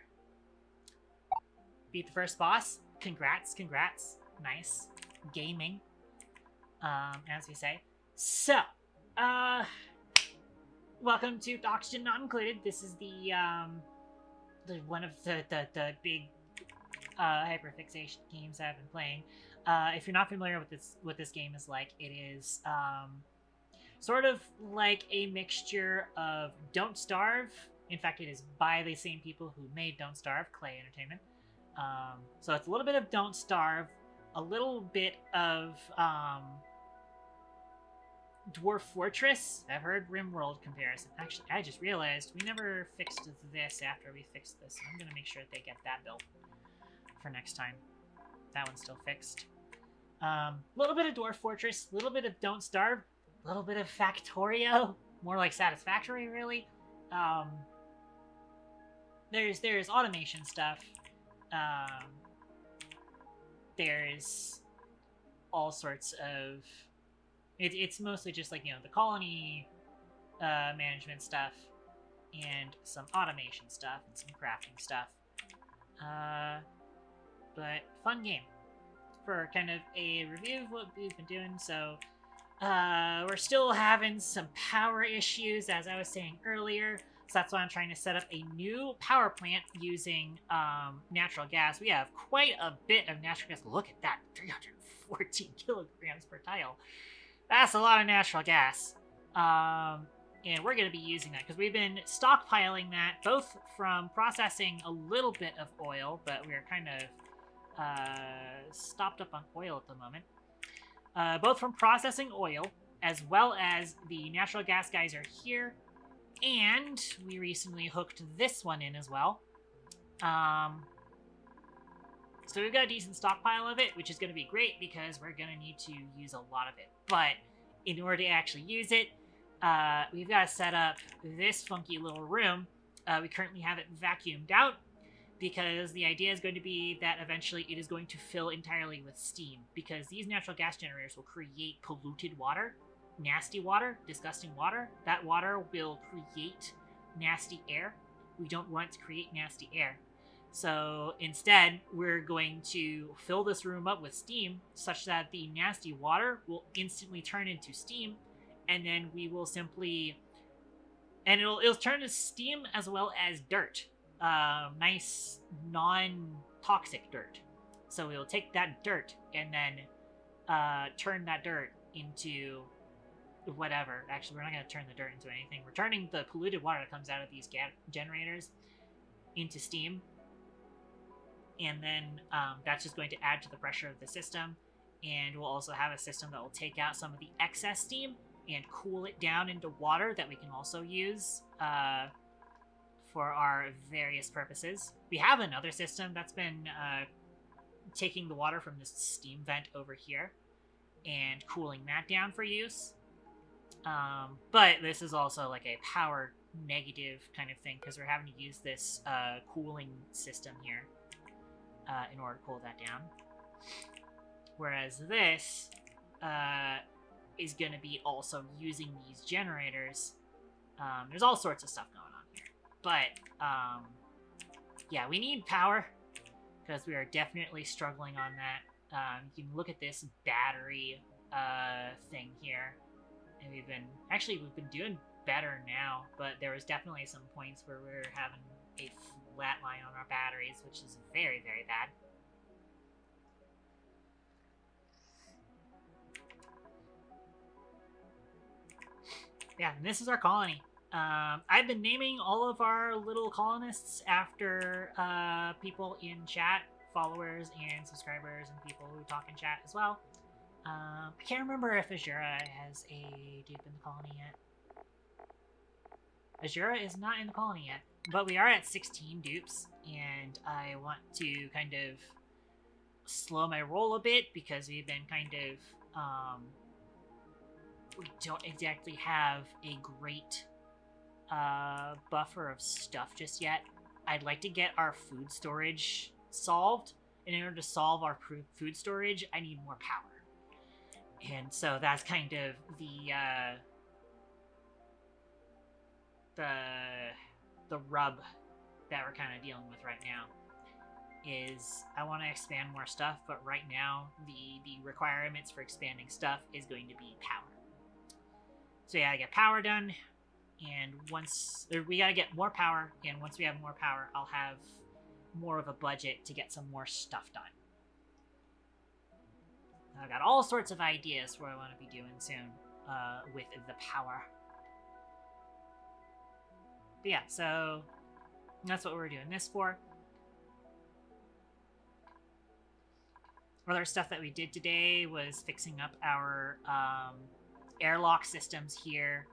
Beat the first boss. Congrats. Nice. Gaming. As we say. So, welcome to Oxygen Not Included. This is the one of the big hyperfixation games I've been playing. If you're not familiar with what this game is like, it is sort of like a mixture of Don't Starve. In fact, it is by the same people who made Don't Starve, Clay Entertainment. So it's a little bit of Don't Starve, a little bit of Dwarf Fortress. I've heard RimWorld comparison. Actually, I just realized we never fixed this after we fixed this. I'm going to make sure that they get that built for next time. That one's still fixed. A little bit of Dwarf Fortress, a little bit of Don't Starve, a little bit of Factorio, more like Satisfactory, really. There's automation stuff. There's all sorts of... It's mostly just like, you know, the colony management stuff and some automation stuff and some crafting stuff. But fun game for kind of a review of what we've been doing. So we're still having some power issues, as I was saying earlier. So that's why I'm trying to set up a new power plant using natural gas. We have quite a bit of natural gas. Look at that, 314 kilograms per tile. That's a lot of natural gas. And we're going to be using that because we've been stockpiling that both from processing a little bit of oil, but we're kind of stopped up on oil at the moment. Both from processing oil as well as the natural gas guys are here. And we recently hooked this one in as well. So we've got a decent stockpile of it, which is going to be great because we're going to need to use a lot of it. But in order to actually use it, we've got to set up this funky little room. We currently have it vacuumed out because the idea is going to be that eventually it is going to fill entirely with steam because these natural gas generators will create polluted water. Nasty water, disgusting water. That water will create nasty air. We don't want to create nasty air. So instead, we're going to fill this room up with steam such that the nasty water will instantly turn into steam, and then we will simply... And it'll turn to steam as well as dirt. Nice, non-toxic dirt. So we'll take that dirt and then turn that dirt into whatever. Actually, we're not going to turn the dirt into anything. We're turning the polluted water that comes out of these generators into steam. And then that's just going to add to the pressure of the system. And we'll also have a system that will take out some of the excess steam and cool it down into water that we can also use for our various purposes. We have another system that's been taking the water from this steam vent over here and cooling that down for use. But this is also like a power negative kind of thing because we're having to use this cooling system here in order to cool that down. Whereas this is going to be also using these generators. There's all sorts of stuff going on here. But, yeah, we need power because we are definitely struggling on that. You can look at this battery thing here. And we've been doing better now, but there was definitely some points where we were having a flat line on our batteries, which is very, very bad. Yeah, and this is our colony. I've been naming all of our little colonists after people in chat, followers and subscribers, and people who talk in chat as well. I can't remember if Azura has a dupe in the colony yet. Azura is not in the colony yet, but we are at 16 dupes, and I want to kind of slow my roll a bit because we've been kind of, we don't exactly have a great buffer of stuff just yet. I'd like to get our food storage solved, and in order to solve our food storage, I need more power. And so that's kind of the rub that we're kind of dealing with right now. Is I want to expand more stuff, but right now the requirements for expanding stuff is going to be power. So yeah, I get power done, and we gotta get more power, and once we have more power, I'll have more of a budget to get some more stuff done. I've got all sorts of ideas for what I want to be doing soon with the power. But yeah, so that's what we're doing this for. Other stuff that we did today was fixing up our airlock systems here.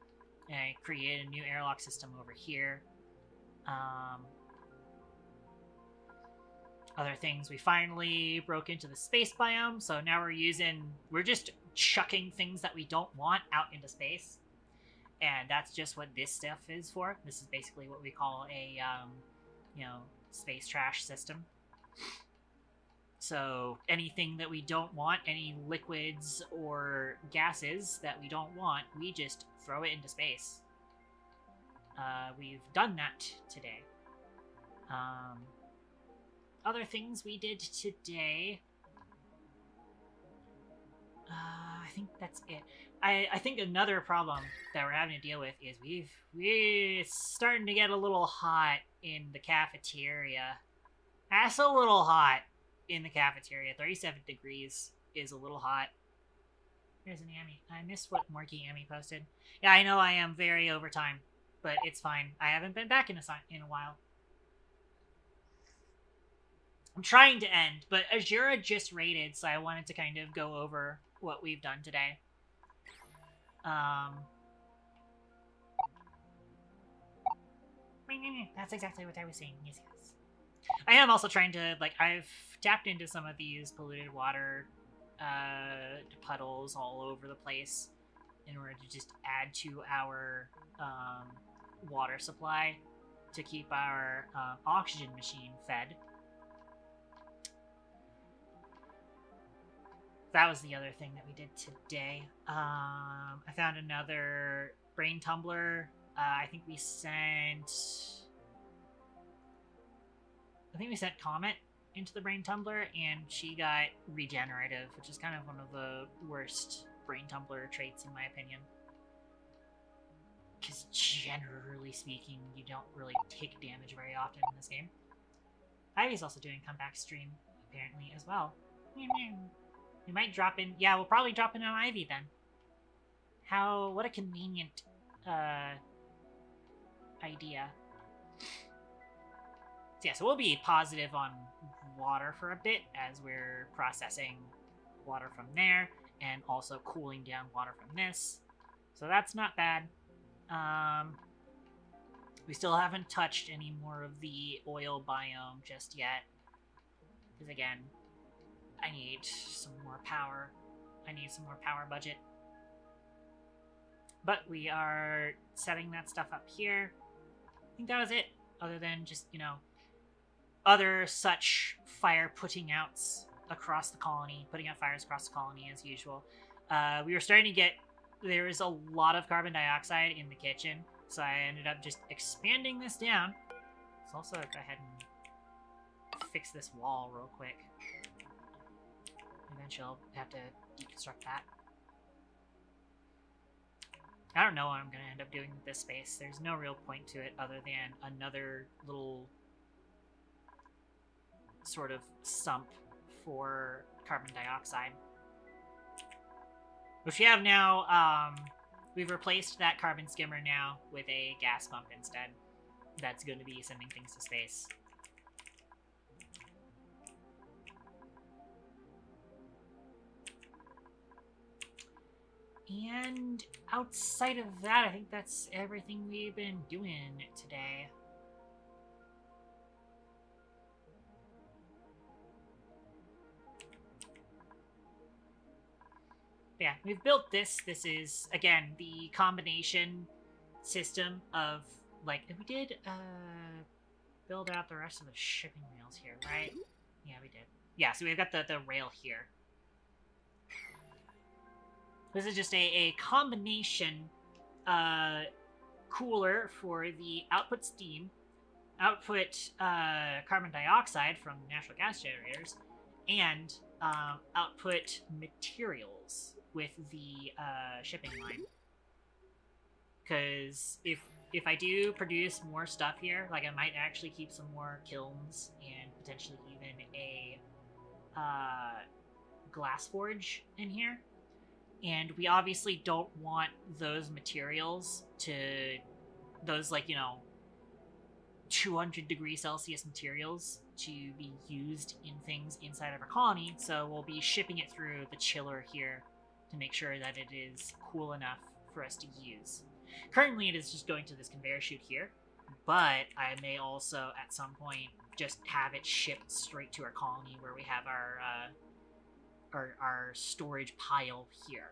And I created a new airlock system over here. Other things, we finally broke into the space biome, so now we're just chucking things that we don't want out into space. And that's just what this stuff is for. This is basically what we call a, space trash system. So anything that we don't want, any liquids or gases that we don't want, we just throw it into space. We've done that today. Other things we did today. I think that's it. I think another problem that we're having to deal with is it's starting to get a little hot in the cafeteria. That's a little hot in the cafeteria. 37 degrees is a little hot. Here's an Amy. I missed what Morky Amy posted. Yeah, I know I am very overtime, but it's fine. I haven't been back in a while. I'm trying to end, but Azura just raided, so I wanted to kind of go over what we've done today. That's exactly what I was saying. Yes, yes. I am also trying to, I've tapped into some of these polluted water puddles all over the place in order to just add to our water supply to keep our oxygen machine fed. That was the other thing that we did today. I found another brain tumbler. I think we sent Comet into the brain tumbler, and she got regenerative, which is kind of one of the worst brain tumbler traits in my opinion. Because generally speaking, you don't really take damage very often in this game. Ivy's also doing comeback stream, apparently, as well. We might drop in... Yeah, we'll probably drop in on Ivy, then. What a convenient idea. So yeah, so we'll be positive on water for a bit as we're processing water from there and also cooling down water from this. So that's not bad. We still haven't touched any more of the oil biome just yet. Because again, I need some more power. I need some more power budget. But we are setting that stuff up here. I think that was it. Other than just, you know, other such fire putting outs across the colony, putting out fires across the colony as usual. We were starting to get, there is a lot of carbon dioxide in the kitchen, so I ended up just expanding this down. Let's also go ahead and fix this wall real quick. Eventually I'll have to deconstruct that. I don't know what I'm going to end up doing with this space. There's no real point to it other than another little sort of sump for carbon dioxide. Which we have now, we've replaced that carbon skimmer now with a gas pump instead. That's going to be sending things to space. And outside of that, I think that's everything we've been doing today. Yeah, we've built this. This is, again, the combination system of, like, we did build out the rest of the shipping rails here, right? Yeah, we did. Yeah, so we've got the rail here. This is just a combination cooler for the output steam, output carbon dioxide from natural gas generators, and output materials with the shipping line. Because if I do produce more stuff here, like I might actually keep some more kilns and potentially even a glass forge in here. And we obviously don't want those materials to, those, like, you know, 200 degrees Celsius materials to be used in things inside of our colony, so we'll be shipping it through the chiller here to make sure that it is cool enough for us to use. Currently it is just going to this conveyor chute here, but I may also at some point just have it shipped straight to our colony where we have our storage pile here.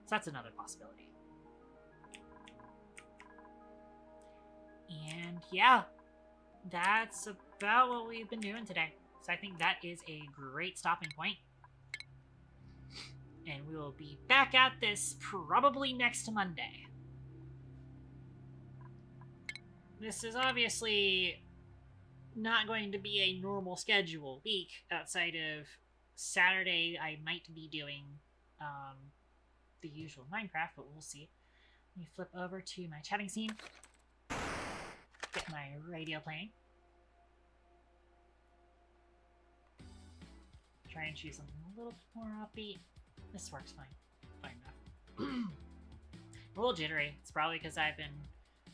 So that's another possibility. And yeah, that's about what we've been doing today. So I think that is a great stopping point. And we will be back at this probably next Monday. This is obviously not going to be a normal schedule week. Outside of Saturday, I might be doing the usual Minecraft, but we'll see. Let me flip over to my chatting scene. Get my radio playing. Try and choose something a little bit more upbeat. This works fine. Fine enough. A little jittery. It's probably because I've been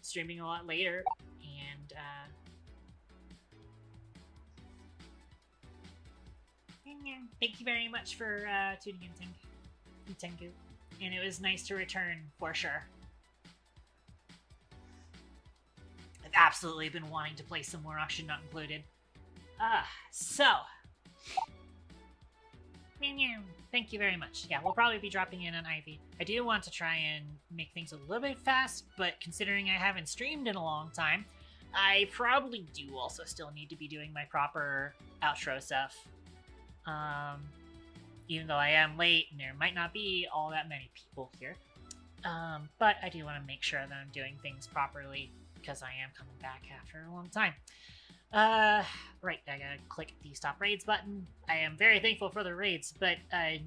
streaming a lot later, and thank you very much for tuning in, Tengu. And it was nice to return, for sure. I've absolutely been wanting to play some more Auction Not Included. So... Thank you very much. Yeah, we'll probably be dropping in on Ivy. I do want to try and make things a little bit fast, but considering I haven't streamed in a long time, I probably do also still need to be doing my proper outro stuff. Even though I am late and there might not be all that many people here. But I do want to make sure that I'm doing things properly because I am coming back after a long time. Right, I gotta click the stop raids button. I am very thankful for the raids, but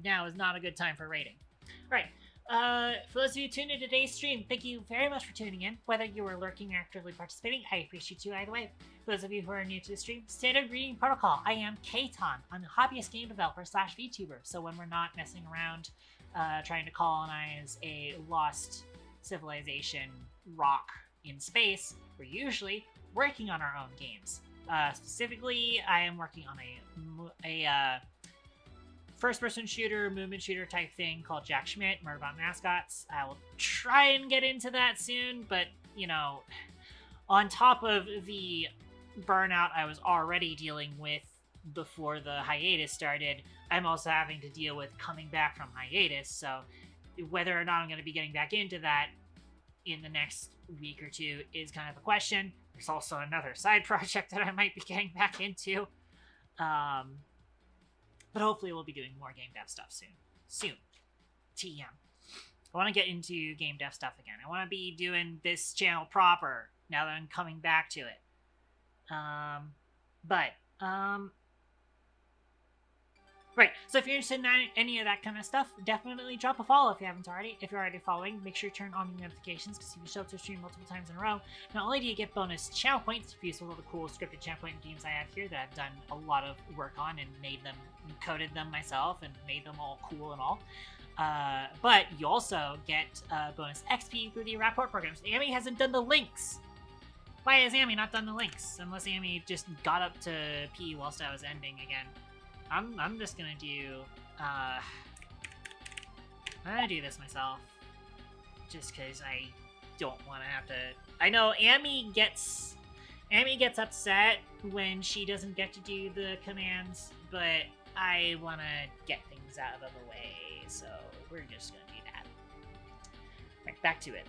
now is not a good time for raiding. Alright, for those of you tuned in to today's stream, thank you very much for tuning in. Whether you were lurking or actively participating, I appreciate you either way. For those of you who are new to the stream, standard greeting protocol. I am Katon. I'm a hobbyist game developer / VTuber, so when we're not messing around trying to colonize a lost civilization rock in space, we're usually working on our own games. Specifically, I am working on a first-person shooter, movement shooter type thing called Jack Schmidt, Murderbot Mascots. I will try and get into that soon, but, you know, on top of the burnout I was already dealing with before the hiatus started, I'm also having to deal with coming back from hiatus, so whether or not I'm going to be getting back into that in the next week or two is kind of a question. There's also another side project that I might be getting back into. But hopefully we'll be doing more game dev stuff soon. TM. I want to get into game dev stuff again. I want to be doing this channel proper now that I'm coming back to it. Right, so if you're interested in any of that kind of stuff, definitely drop a follow if you haven't already. If you're already following, make sure you turn on the notifications because you can show up to stream multiple times in a row. Not only do you get bonus channel points if you use all the cool scripted channel point redeems I have here that I've done a lot of work on and made them, coded them myself and made them all cool and all. But you also get bonus XP through the rapport programs. Amy hasn't done the links. Why has Amy not done the links? Unless Amy just got up to P whilst I was ending again. I'm just gonna do, I'm gonna do this myself. Just because I don't want to have to... I know Amy gets upset when she doesn't get to do the commands, but I want to get things out of the way, so we're just gonna do that. Right, back to it.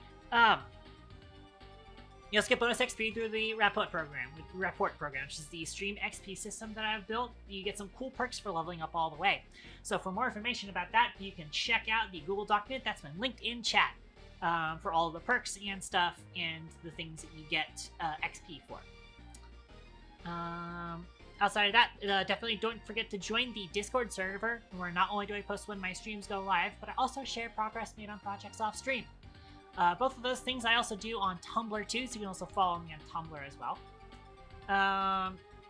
You also get bonus XP through the Rapport program, which is the stream XP system that I've built. You get some cool perks for leveling up all the way. So for more information about that, you can check out the Google document that's been linked in chat for all of the perks and stuff and the things that you get XP for. Outside of that, definitely don't forget to join the Discord server, where not only do I post when my streams go live, but I also share progress made on projects off stream. Both of those things I also do on Tumblr too, so you can also follow me on Tumblr as well.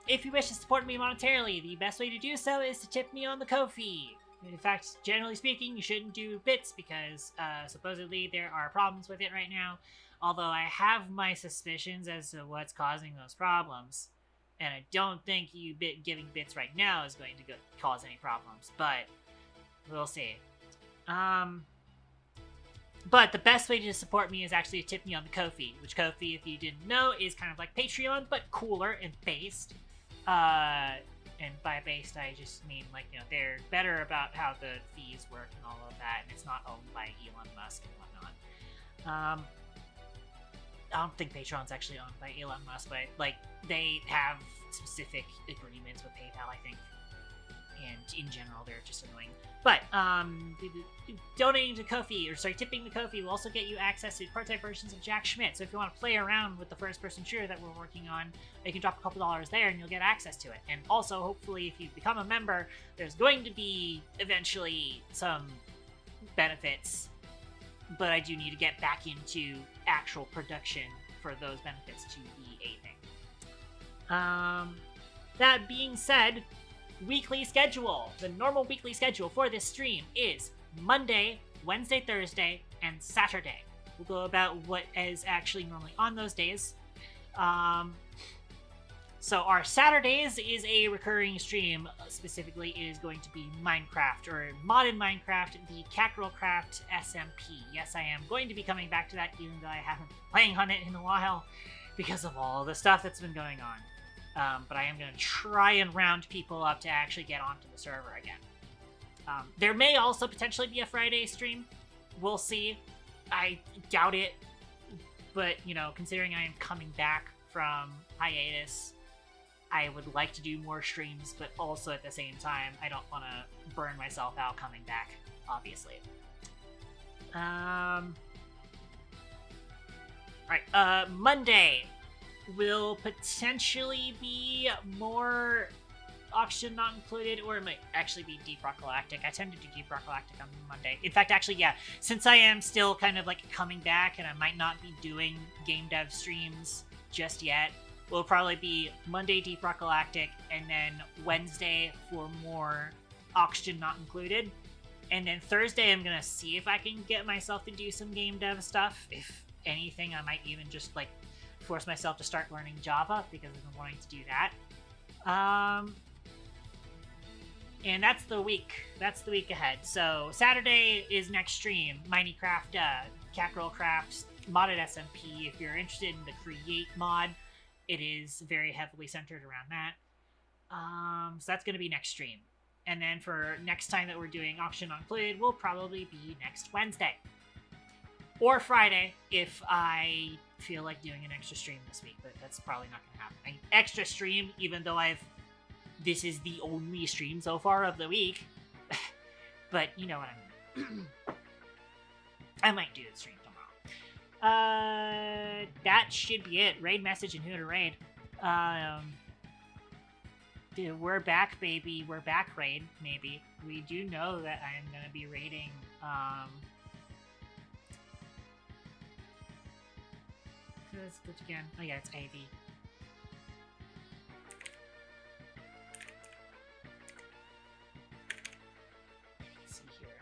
If you wish to support me monetarily, the best way to do so is to tip me on the Ko-fi. In fact, generally speaking, you shouldn't do bits because supposedly there are problems with it right now. Although I have my suspicions as to what's causing those problems. And I don't think giving bits right now is going to cause any problems, but we'll see. But the best way to support me is actually to tip me on the Ko-fi, which Ko-fi, if you didn't know, is kind of like Patreon, but cooler and based. And by based, I just mean, like, you know, they're better about how the fees work and all of that, and it's not owned by Elon Musk and whatnot. I don't think Patreon's actually owned by Elon Musk, but, like, they have specific agreements with PayPal, I think. And in general, they're just annoying. But donating to Ko-fi, tipping the Ko-fi will also get you access to prototype versions of Jack Schmidt. So if you want to play around with the first-person shooter that we're working on, you can drop a couple dollars there and you'll get access to it. And also, hopefully, if you become a member, there's going to be eventually some benefits. But I do need to get back into actual production for those benefits to be a thing. That being said, weekly schedule. The normal weekly schedule for this stream is Monday, Wednesday, Thursday, and Saturday. We'll go about what is actually normally on those days. So our Saturdays is a recurring stream. Specifically, it is going to be Minecraft, or modded Minecraft, the Cackerelcraft SMP. Yes, I am going to be coming back to that, even though I haven't been playing on it in a while because of all the stuff that's been going on. But I am going to try and round people up to actually get onto the server again. There may also potentially be a Friday stream. We'll see. I doubt it. But, you know, considering I am coming back from hiatus, I would like to do more streams, but also at the same time, I don't want to burn myself out coming back, obviously. Alright, Monday will potentially be more Oxygen Not Included, or it might actually be Deep Rock Galactic. I tend to do Deep Rock Galactic on Monday. In fact, actually, yeah, since I am still kind of like coming back and I might not be doing game dev streams just yet, will probably be Monday Deep Rock Galactic and then Wednesday for more Oxygen Not Included. And then Thursday, I'm gonna see if I can get myself to do some game dev stuff. If anything, I might even just like force myself to start learning Java because I've been wanting to do that. And that's the week. That's the week ahead. So Saturday is next stream. Minecraft, Catgirl Crafts, modded SMP. If you're interested in the Create mod, it is very heavily centered around that. So that's going to be next stream. And then for next time that we're doing Auction Unplugged will probably be next Wednesday. Or Friday if I feel like doing an extra stream this week, but that's probably not going to happen. An extra stream, even though this is the only stream so far of the week. But you know what I mean. I might do the stream tomorrow. That should be it. Raid message and who to raid. We're back, baby. We're back, raid, maybe. We do know that I'm going to be raiding, who's it again? Oh yeah, it's Ivy. Let's see here.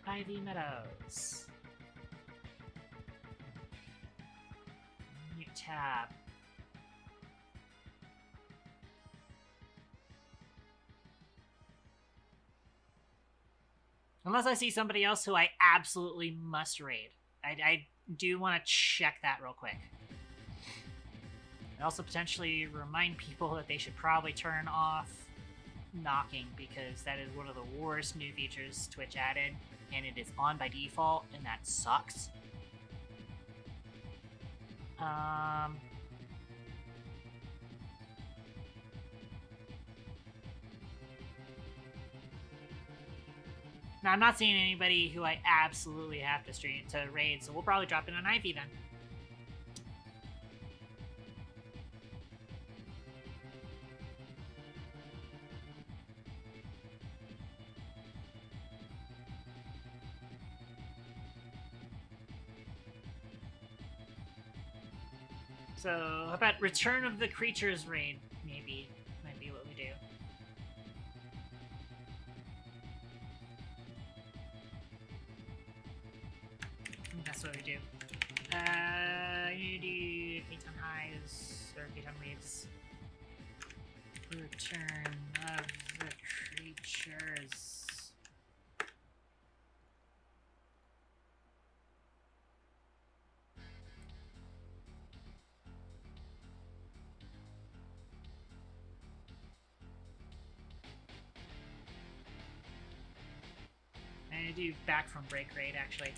Ivy Meadows. New tab. Unless I see somebody else who I absolutely must raid. I do want to check that real quick. I also potentially remind people that they should probably turn off knocking because that is one of the worst new features Twitch added, and it is on by default, and that sucks. Now, I'm not seeing anybody who I absolutely have to raid, so we'll probably drop in on Ivy then. So, how about Return of the Creatures raid, maybe? Might be what we do. That's what we do. You do Phaeton Highs, or Phaeton Waves. Return of the Creatures. I do back from break raid, actually.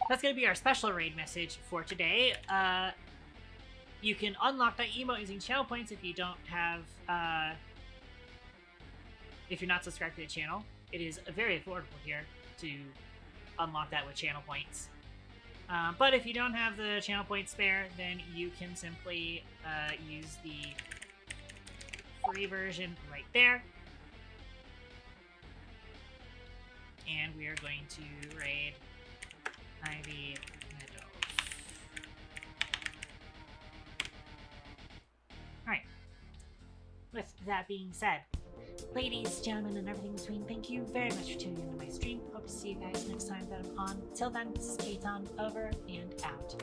That's going to be our special raid message for today. You can unlock that emote using channel points if you don't have, if you're not subscribed to the channel. It is very affordable here to unlock that with channel points. But if you don't have the channel points spare, then you can simply use the free version right there. And we are going to raid Ivy Meadows. Alright. With that being said, ladies, gentlemen, and everything in between, thank you very much for tuning into my stream. Hope to see you guys next time that I'm on. Till then, this is Katon, over and out.